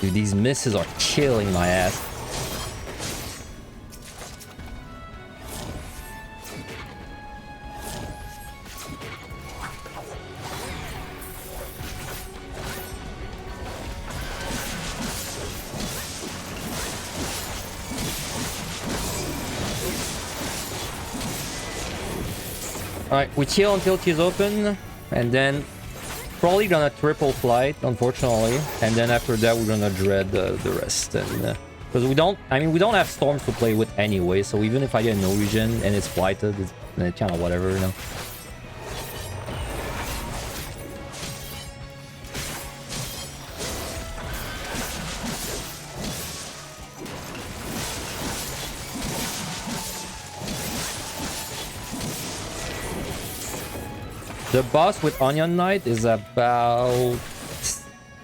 dude, these misses are killing my ass. Alright, we chill until she's open, and then probably gonna triple flight, unfortunately, and then after that we're gonna dread the rest. And because we don't have storms to play with anyway, so even if I get no regen and it's flighted, it's kind of whatever, you know. The boss with Onion Knight is about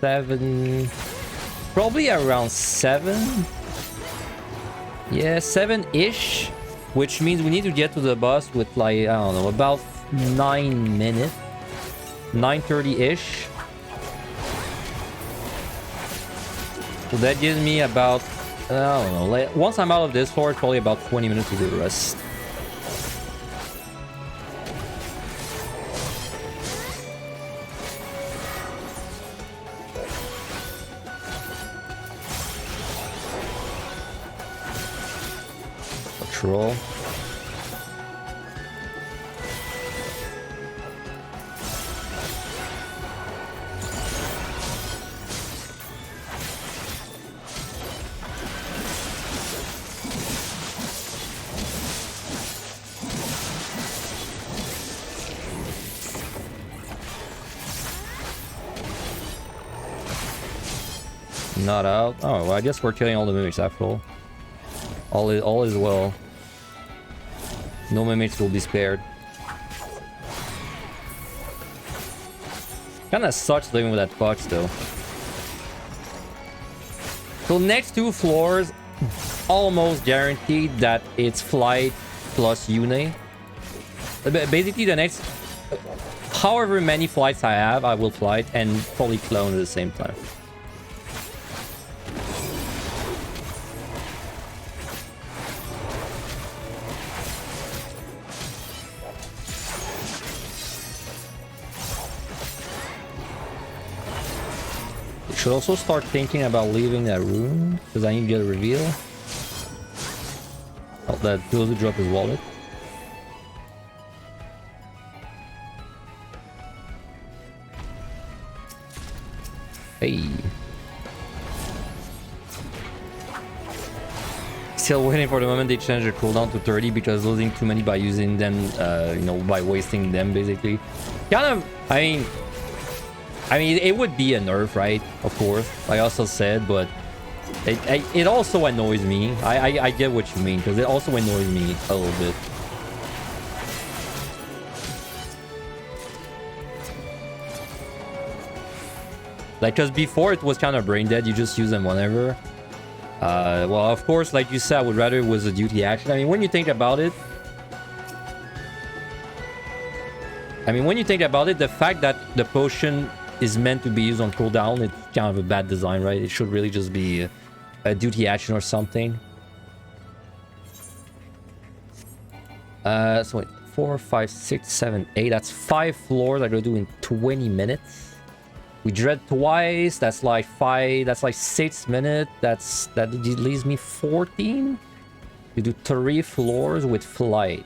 7... Probably around 7. Yeah, 7-ish. Which means we need to get to the boss with like, I don't know, about 9 minutes. 9:30-ish. So that gives me about, I don't know, like, once I'm out of this floor, it's probably about 20 minutes to do the rest. Troll. Not out. Oh, well, I guess we're killing all the mimics after all. All is well. No mimics will be spared. Kinda sucks living with that fox though. So next 2 floors, almost guaranteed that it's flight plus Une. Basically the next, however many flights I have, I will flight and probably clone at the same time. Should also start thinking about leaving that room because I need to get a reveal. Oh, that goes to drop his wallet. Hey. Still waiting for the moment they change the cooldown to 30 because losing too many by using them, you know, by wasting them basically. Kind of, I mean, it would be a nerf, right? Of course, like I also said, but it also annoys me. I get what you mean, because it also annoys me a little bit. Like, because before it was kind of brain dead, you just use them whenever. Well, of course, like you said, I would rather it was a duty action. I mean, when you think about it, the fact that the potion is meant to be used on cooldown, it's kind of a bad design, right? It should really just be a duty action or something. So wait, 4, 5, 6, 7, 8. That's 5 floors I gotta do in 20 minutes. We dread twice. That's like 5. That's like 6 minutes. That leaves me 14. You do 3 floors with flight.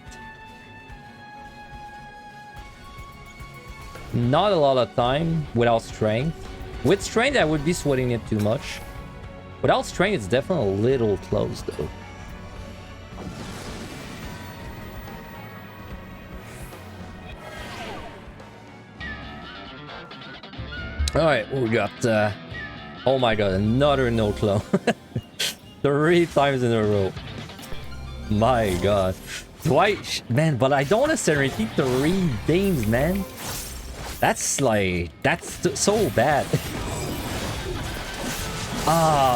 Not a lot of time without strength. With strength, I would be sweating it too much. Without strength, it's definitely a little close, though. Alright, we got... oh my god, another no clone. 3 times in a row. My god. Man, but I don't want to Serenity 3 games, man. That's like, that's so bad.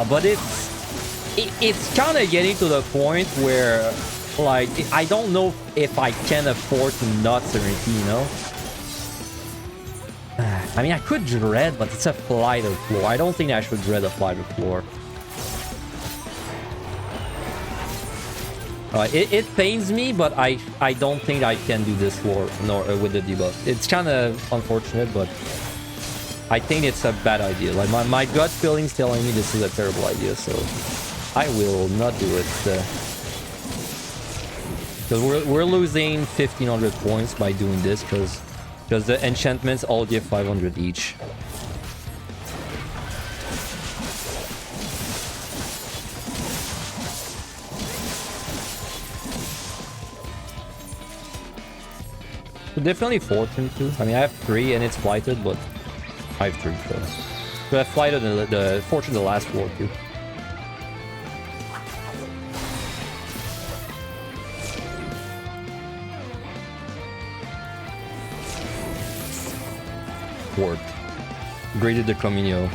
But it's kind of getting to the point where, like, I don't know if I can afford to not Serenity, you know? I mean, I could dread, but it's a flight of floor. I don't think I should dread a flight of floor. It pains me, but I don't think I can do this floor nor with the debuff. It's kind of unfortunate, but I think it's a bad idea. Like my gut feeling's telling me this is a terrible idea, so I will not do it. Because we're losing 1,500 points by doing this, because the enchantments all give 500 each. Definitely Fortune too. I mean, I have 3 and it's flighted, but I have 3 so. But I flighted the Fortune the last war too. Ward. Graded the Communio.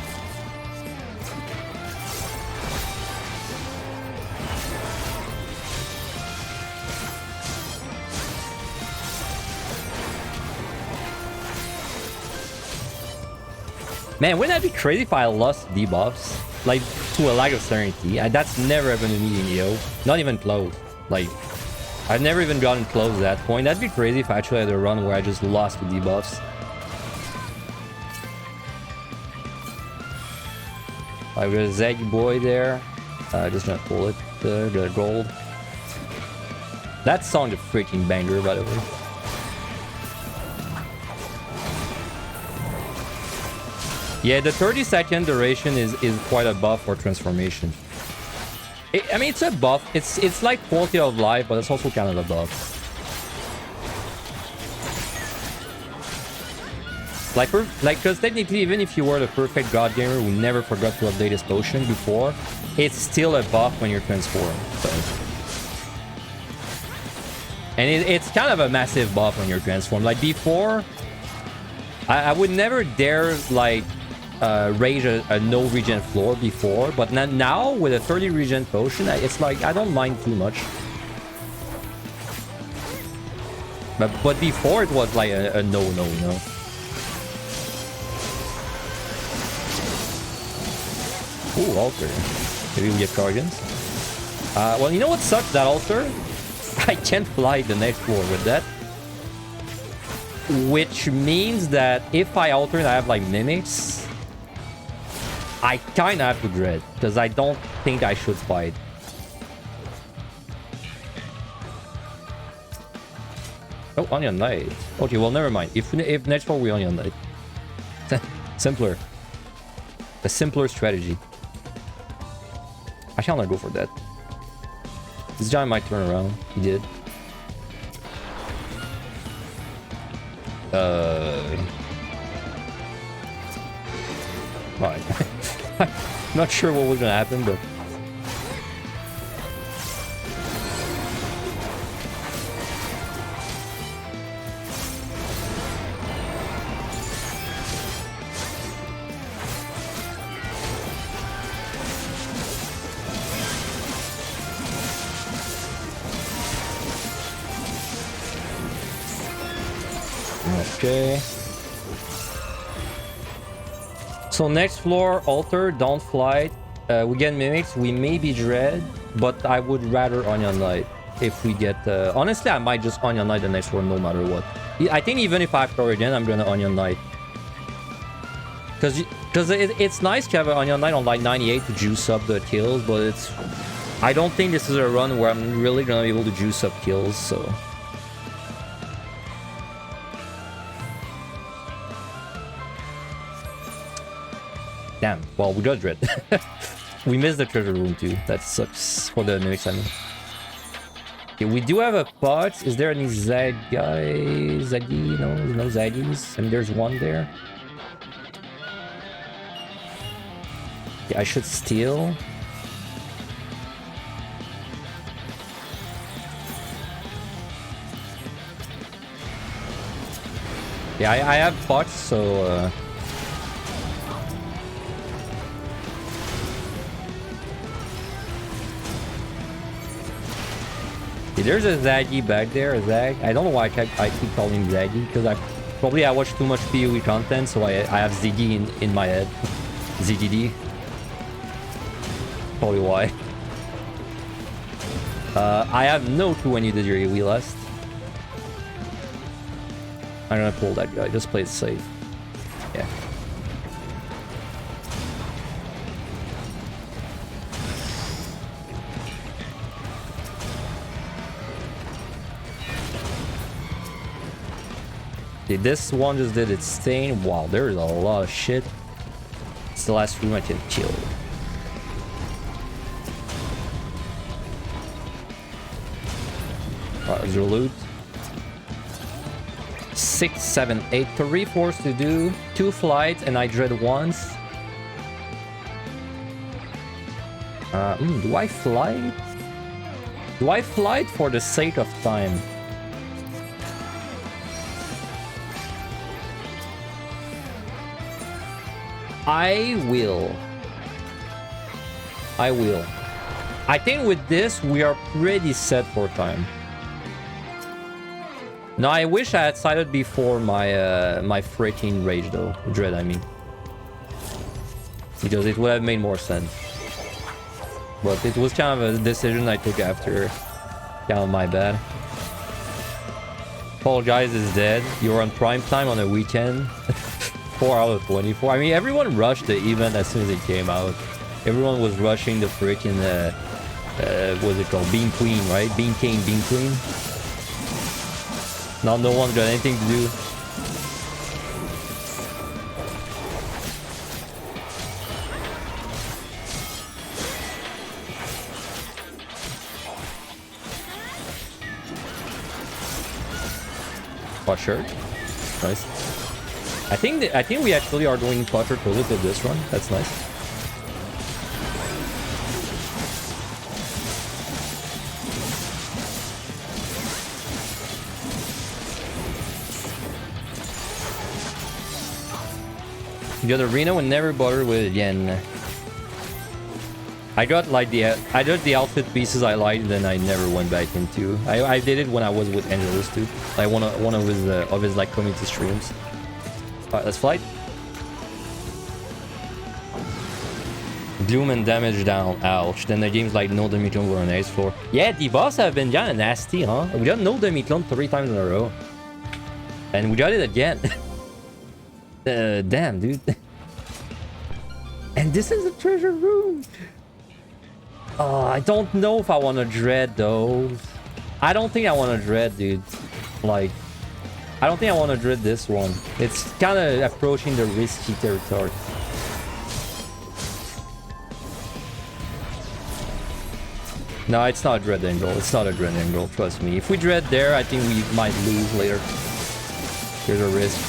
Man, wouldn't that be crazy if I lost debuffs? Like, to a lack of Serenity. That's never happened to me in EO. Not even close. Like, I've never even gotten close to that point. That'd be crazy if I actually had a run where I just lost the debuffs. I've got a Zaggy boy there. Just gonna pull it. The gold. That song is a freaking banger, by the way. Yeah, the 30-second duration is quite a buff for transformation. I mean, it's a buff. It's like quality of life, but it's also kind of a buff. Like, because technically, even if you were the perfect god gamer who never forgot to update his potion before, it's still a buff when you're transformed. So. And it's kind of a massive buff when you're transformed. Like before, I would never dare like rage a no regen floor before, but now with a 30 regen potion, it's like I don't mind too much. But before it was like a no. Ooh, altar. Maybe we get guardians. Well, you know what sucks that altar? I can't fly the next floor with that. Which means that if I alter and I have like mimics, I kind of have to dread, because I don't think I should fight. Oh, Onion Knight. Okay, well, never mind. If next floor we Onion Knight. Simpler. A simpler strategy. Actually, I'm gonna go for that. This giant might turn around. He did. Right. Not sure what was gonna happen, but okay. So next floor, altar, don't flight. We get mimics, we may be dread, but I would rather Onion Knight if we get... honestly, I might just Onion Knight the next floor no matter what. I think even if I have Corrigan, I'm gonna Onion Knight. Because it's nice to have an Onion Knight on like 98 to juice up the kills, but it's... I don't think this is a run where I'm really gonna be able to juice up kills, so... Damn, well, we got dread. We missed the treasure room too. That sucks for the mimics, I mean. Okay, we do have a pot. Is there any Zaggy? No Zaggies. I mean, there's one there. Yeah, I should steal. Yeah, I have pots, so... There's a Zaggy back there, a Zag. I don't know why I keep calling him Zaggy, because I watch too much PoE content, so I have Ziggy in my head. ZDD. Probably why. I have no clue when you did your AoE last. I'm gonna pull that guy, just play it safe. Yeah. Okay, this one just did its thing. Wow, there's a lot of shit. It's the last room I can kill. Is your loot? 6, 7, 8. 3 floors to do. 2 flights, and I dread once. Do I flight? Do I flight for the sake of time? I will. I think with this, we are pretty set for time. No, I wish I had sighted before my my freaking rage though. Dread, I mean. Because it would have made more sense. But it was kind of a decision I took after. Kind of my bad. Paul Guys is dead. You're on prime time on a weekend. 4 out of 24. I mean, everyone rushed the event as soon as it came out. Everyone was rushing the freaking, what's it called? Bean Queen, right? Bean King, Bean Queen. Now no one's got anything to do. Pusher. Nice. I think we actually are doing Pusher closer to this run. That's nice. The other arena would never bother with it again. I got like the outfit pieces I liked, then I never went back into. I did it when I was with Angelus too. Like one of his like community streams. Alright, let's flight. Gloom and damage down. Ouch. Then the game's like no demi-clone were on ace floor. Yeah, the boss have been kind of nasty, huh? We got no demi-clone 3 times in a row. And we got it again. Damn, dude. And this is a treasure room. I don't know if I want to dread though. I don't think I want to dread, dude. Like, I don't think I want to dread this one. It's kind of approaching the risky territory. No, it's not a dread angle. It's not a dread angle. Trust me. If we dread there, I think we might lose later. There's a risk.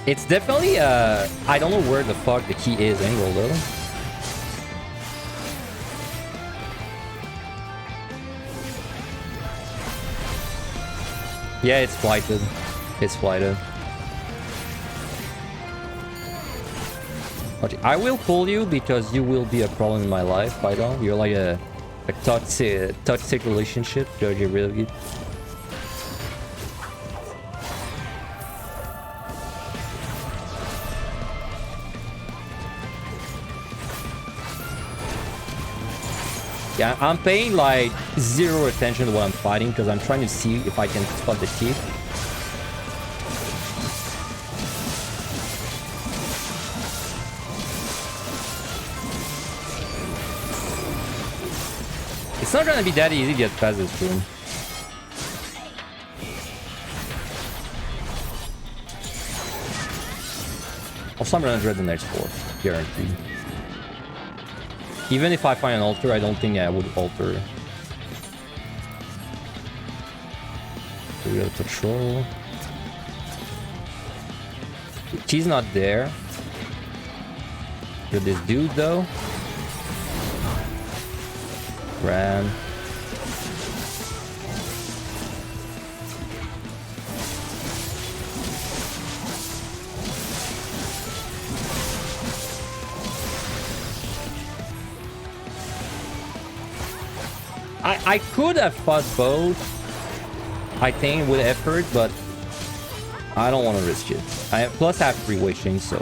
It's definitely I don't know where the fuck the key is angle though. Yeah, it's flighted. It's flighted. Okay, I will pull you because you will be a problem in my life, Python. You're like a toxic relationship. You're really good. Yeah, I'm paying like 0 attention to what I'm fighting because I'm trying to see if I can spot the key. It's not gonna be that easy to get past this room. Also, I'm gonna dread the next 4, guaranteed. Even if I find an altar, I don't think I would alter. So we got patrol. She's not there. Got this dude though. Ran. I could have fought both, I think, with effort, but I don't want to risk it. Plus I have 3 wishing, so...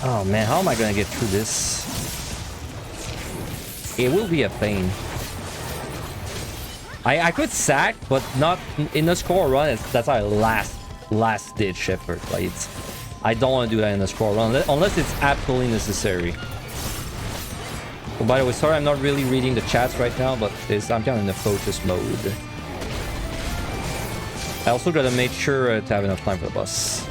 Oh man, how am I gonna get through this? It will be a pain. I could sack, but not in a score run. That's our last ditch effort. Like I don't want to do that in a score run unless it's absolutely necessary. Oh, by the way, sorry I'm not really reading the chats right now, but I'm kind of in the focus mode. I also gotta make sure to have enough time for the boss.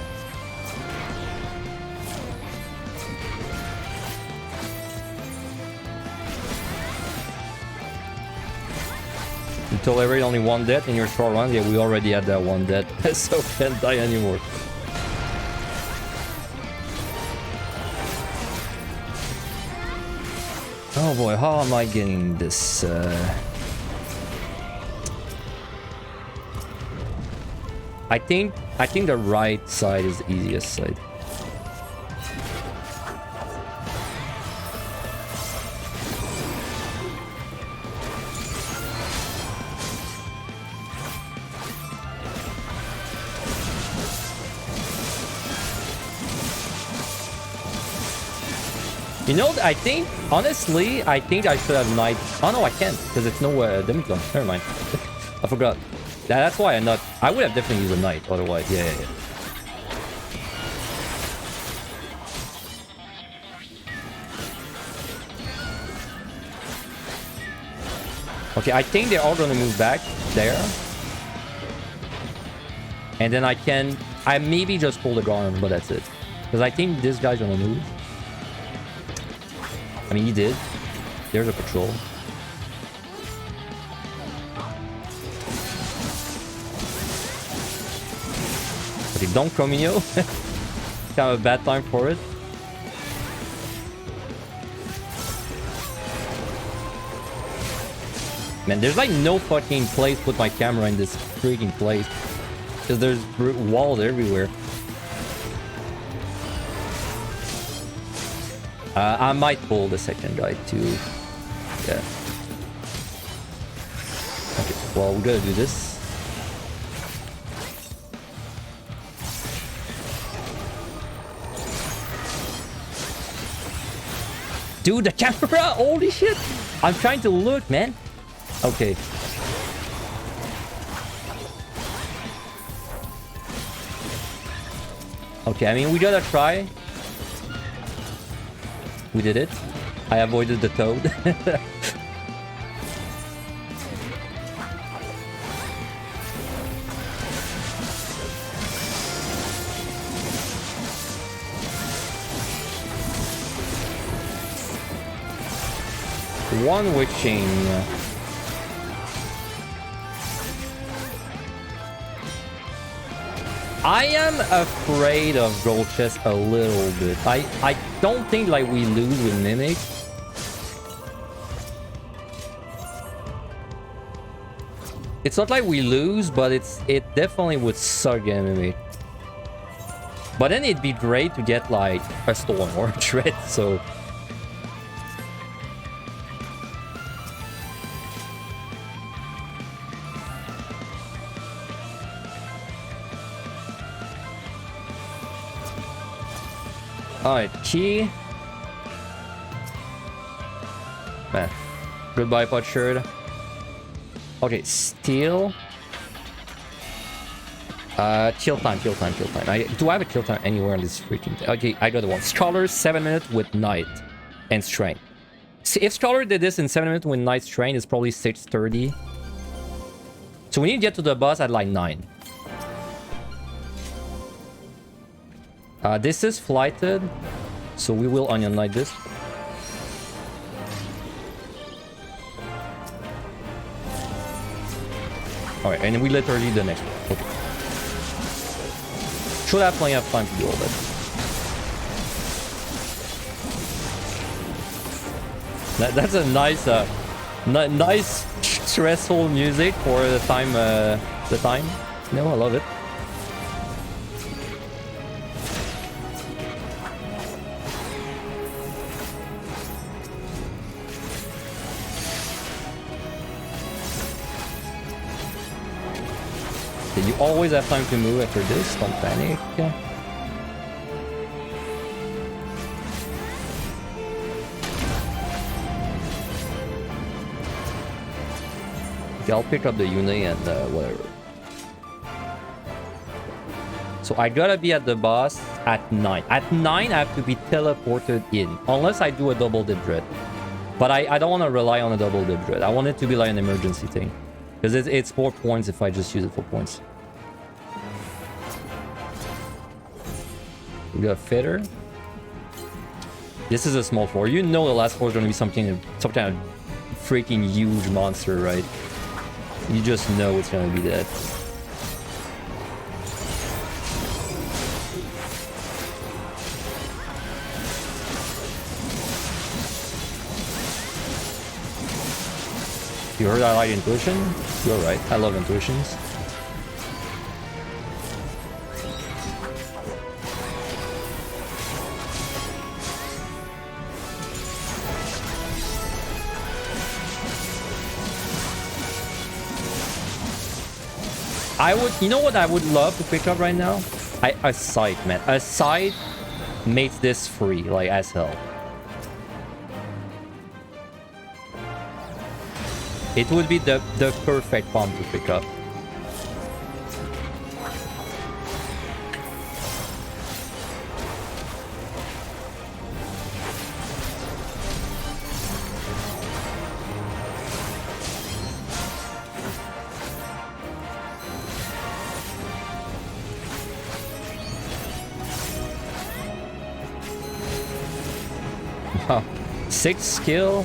You tolerate only one death in your short run? Yeah, we already had that one death, so can't die anymore. Oh boy, how am I getting this? I think the right side is the easiest side. You know, honestly, I think I should have knight. Oh no, I can't, because it's no demigod. Never mind. I forgot. That's why I would have definitely used a knight otherwise. Yeah. Okay, I think they're all gonna move back there. And then I maybe just pull the Garm, but that's it. Because I think this guy's gonna move. I mean, he did. There's a patrol. Okay, don't Communio. Kind of a bad time for it. Man, there's like no fucking place to put my camera in this freaking place. Because there's walls everywhere. I might pull the second guy too. Yeah. Okay, well, we gotta do this. Dude, the camera! Holy shit! I'm trying to look, man. Okay. Okay, I mean, we gotta try. We did it. I avoided the toad. One witching. I am afraid of gold chest a little bit. I don't think like we lose with Mimic. It's not like we lose, but it definitely would suck getting Mimic. But then it'd be great to get like a Storm or a Tread, so... Alright, key. Man. Goodbye, Potsherd. Okay, steel. Kill time. Do I have a kill time anywhere in this freaking thing? Okay, I got the one. Scholar, 7 minutes with Knight and Strength. See, if Scholar did this in 7 minutes with Knight Strength, it's probably 6:30. So we need to get to the boss at like 9. This is flighted, so we will Onion Knight this. Alright, and we literally the next one. Okay. Should have plenty of time to do all that. That's a nice, nice stressful music for the time. No, I love it. You always have time to move after this, don't panic. Okay, I'll pick up the Yune and whatever. So I gotta be at the boss at 9. At 9, I have to be teleported in. Unless I do a double dip dread. But I don't want to rely on a double dip dread. I want it to be like an emergency thing. Because it's 4 points if I just use it for points. We got Fitter. This is a small floor. You know the last floor is going to be some kind of freaking huge monster, right? You just know it's going to be that. You heard I like intuition? You're right. I love intuitions. I would, you know what I would love to pick up right now? A scythe, man. A scythe makes this free, like as hell. It would be the perfect bomb to pick up. Wow. 6 skill.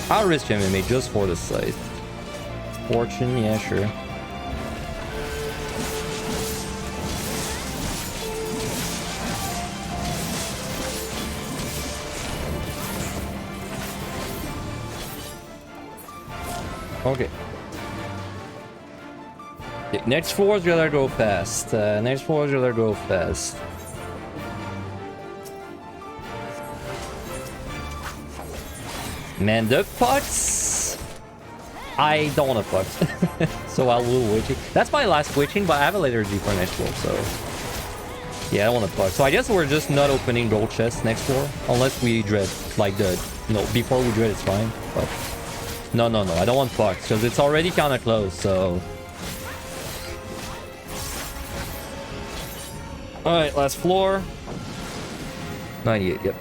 I'll risk MMA just for the scythe. Fortune, yeah, sure. Okay. Next floor is gonna go fast. Next floor is gonna go fast. Man, the pucks! I don't want to puck. So I'll will witching. That's my last witching, but I have a liturgy for next floor, so... Yeah, I don't want to puck. So I guess we're just not opening gold chests next floor. Unless we dread, like the... No, before we dread it's fine. But... No, I don't want pucks, because it's already kind of close, so... Alright, last floor. 98, yep.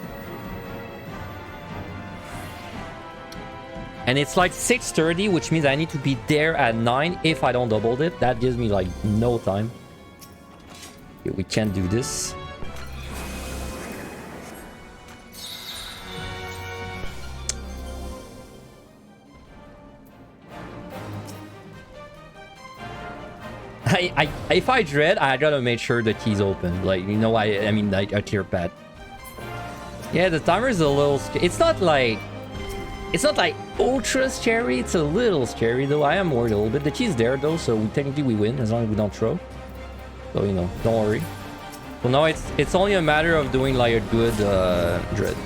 And it's like 6:30, which means I need to be there at 9 if I don't double dip. That gives me like no time. Okay, we can't do this. If I dread, I gotta make sure the key's open. Like, you know, I mean, like a tier pad. Yeah, the timer is a little... It's not like ultra scary. It's a little scary though. I am worried a little bit. The key's there though, so technically we win as long as we don't throw. So, you know, don't worry. Well, now it's only a matter of doing like a good dread.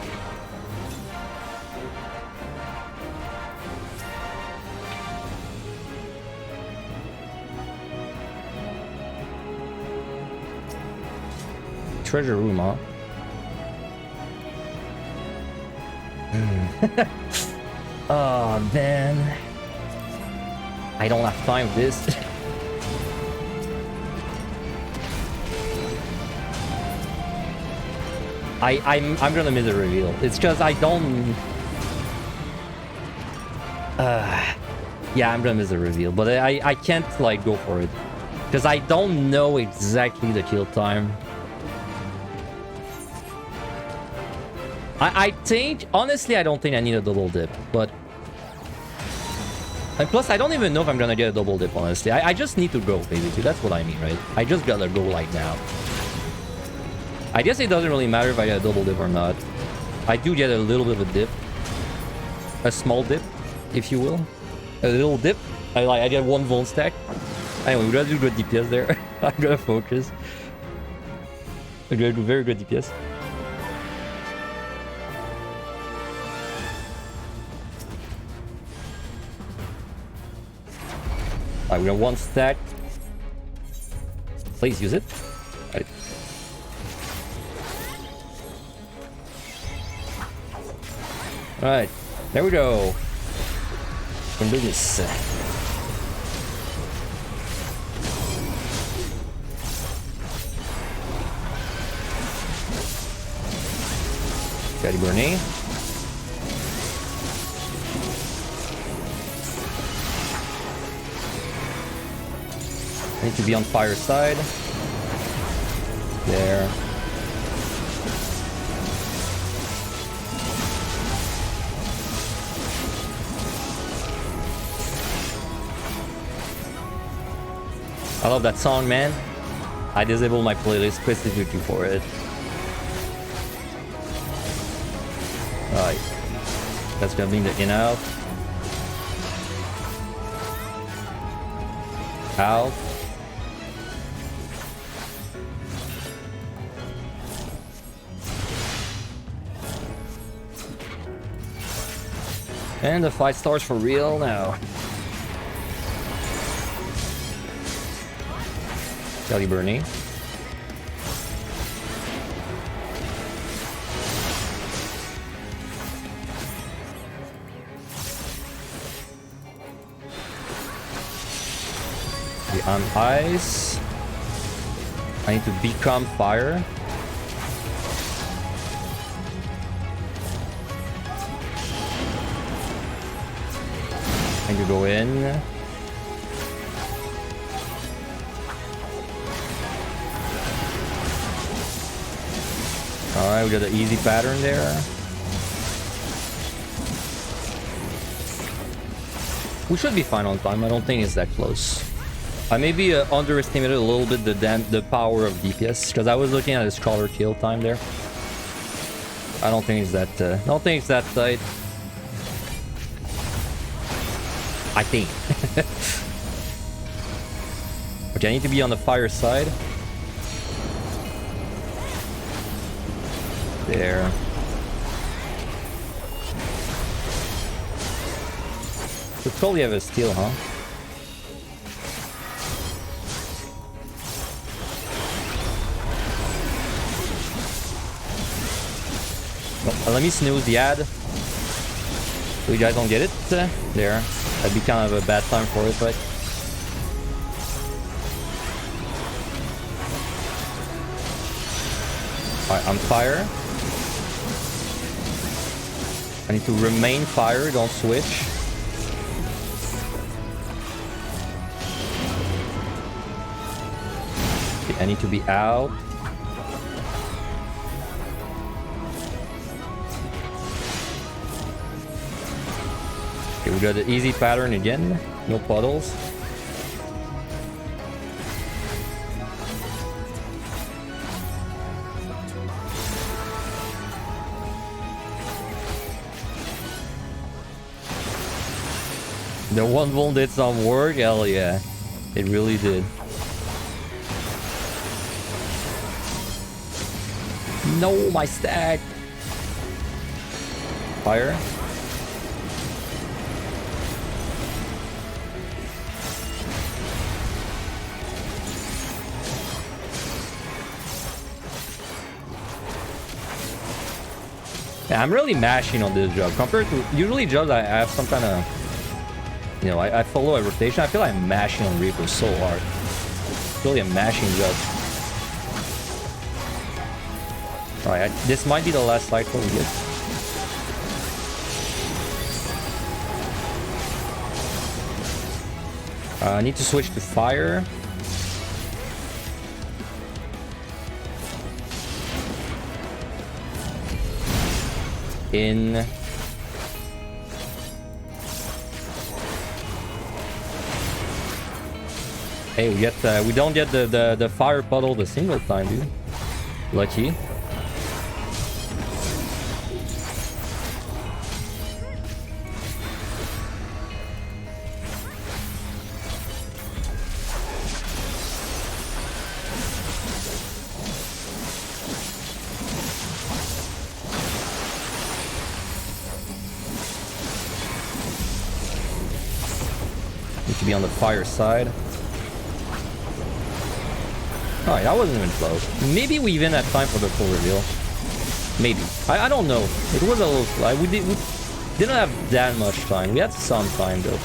Treasure room, huh? Oh man, I don't have time for this. I'm gonna miss a reveal. It's because I don't. Yeah, I'm gonna miss a reveal, but I can't like go for it because I don't know exactly the kill time. I think, honestly, I don't think I need a double dip, but... And plus, I don't even know if I'm gonna get a double dip, honestly. I just need to go, basically. That's what I mean, right? I just gotta go, like, now. I guess it doesn't really matter if I get a double dip or not. I do get a little bit of a dip. A small dip, if you will. A little dip. I get 1 Vuln stack. Anyway, we gotta do good DPS there. I'm gonna focus. We're gonna do very good DPS. We got 1 stack. Please use it. Right. Alright. There we go. Can do this. Excalibur. Need to be on fire side. There. I love that song, man. I disabled my playlist specifically for it. Alright. That's gonna be the in out. Out. And the fight starts for real now. Excalibur. On ice. I need to become fire. I need to go in. Alright, we got the easy pattern there. We should be fine on time. I don't think it's that close. I maybe underestimated a little bit the power of DPS because I was looking at his color kill time there. I don't think it's that. Don't think it's that tight. I think. Okay, I need to be on the fire side. There. Could totally have a steal, huh? Let me snooze the ad. So you guys don't get it. There. That'd be kind of a bad time for it, but... Alright, I'm fire. I need to remain fire, don't switch. Okay, I need to be out. Okay, we got the easy pattern again. No puddles. The one volt did some work? Hell yeah. It really did. No, my stack. Fire. Yeah, I'm really mashing on this job compared to usually jobs I have some kind of, you know, I follow a rotation. I feel like I'm mashing on Reaper so hard. It's really a mashing job. Alright, this might be the last cycle we get. I need to switch to fire. In. Hey, we get we don't get the fire puddle the single time, dude. Lucky. Need to be on the fire side. Alright, that wasn't even close. Maybe we even had time for the full reveal. Maybe. I don't know. It was a little slow. Didn't have that much time. We had some time though.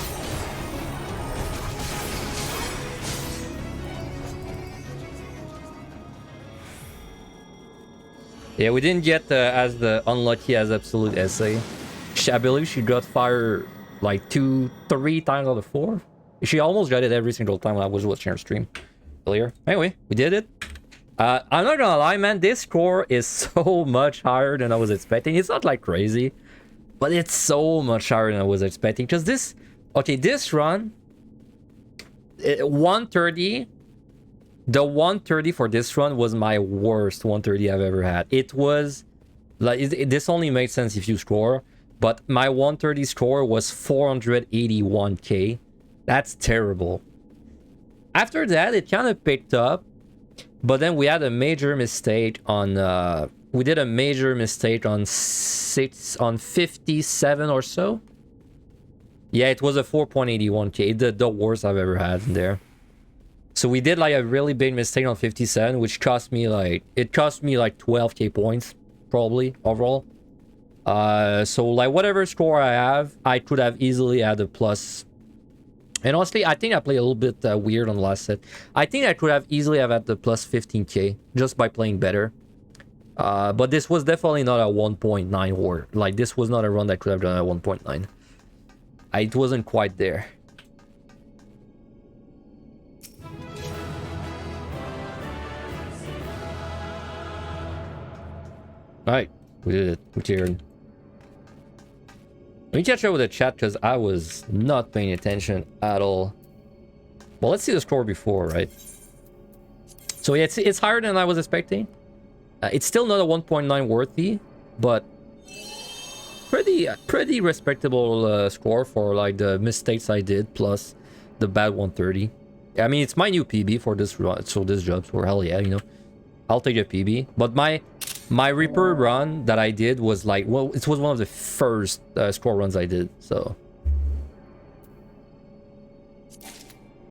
Yeah, we didn't get as the unlucky as Absolute Essay. I believe she got fire like 2-3 times out of 4. She almost got it every single time I was watching her stream earlier. Anyway, we did it. I'm not gonna lie, man. This score is so much higher than I was expecting. It's not like crazy, but it's so much higher than I was expecting. Because this, okay, this run, 130. The 130 for this run was my worst 130 I've ever had. It was like this only makes sense if you score, but my 130 score was 481k. That's terrible. After that, it kind of picked up, but then we had a major mistake on. We did a major mistake on 57 or so. Yeah, it was a 4.81k, the worst I've ever had in there. So we did like a really big mistake on 57, which cost me like 12k points probably overall. So like whatever score I have, I could have easily had a plus. And honestly, I think I played a little bit weird on the last set. I think I could have easily have had the plus 15k just by playing better. But this was definitely not a 1.9 war. Like this was not a run that could have done at 1.9. It wasn't quite there. Alright, we did it. We cheered. Let me catch up with the chat because I was not paying attention at all. Well, let's see the score before, right? So yeah, it's higher than I was expecting. It's still not a 1.9 worthy, but pretty respectable score for like the mistakes I did plus the bad 130. I mean, it's my new PB for this run, so this job, so hell yeah, you know, I'll take a PB. But my Reaper run that I did was like, well, it was one of the first score runs I did, so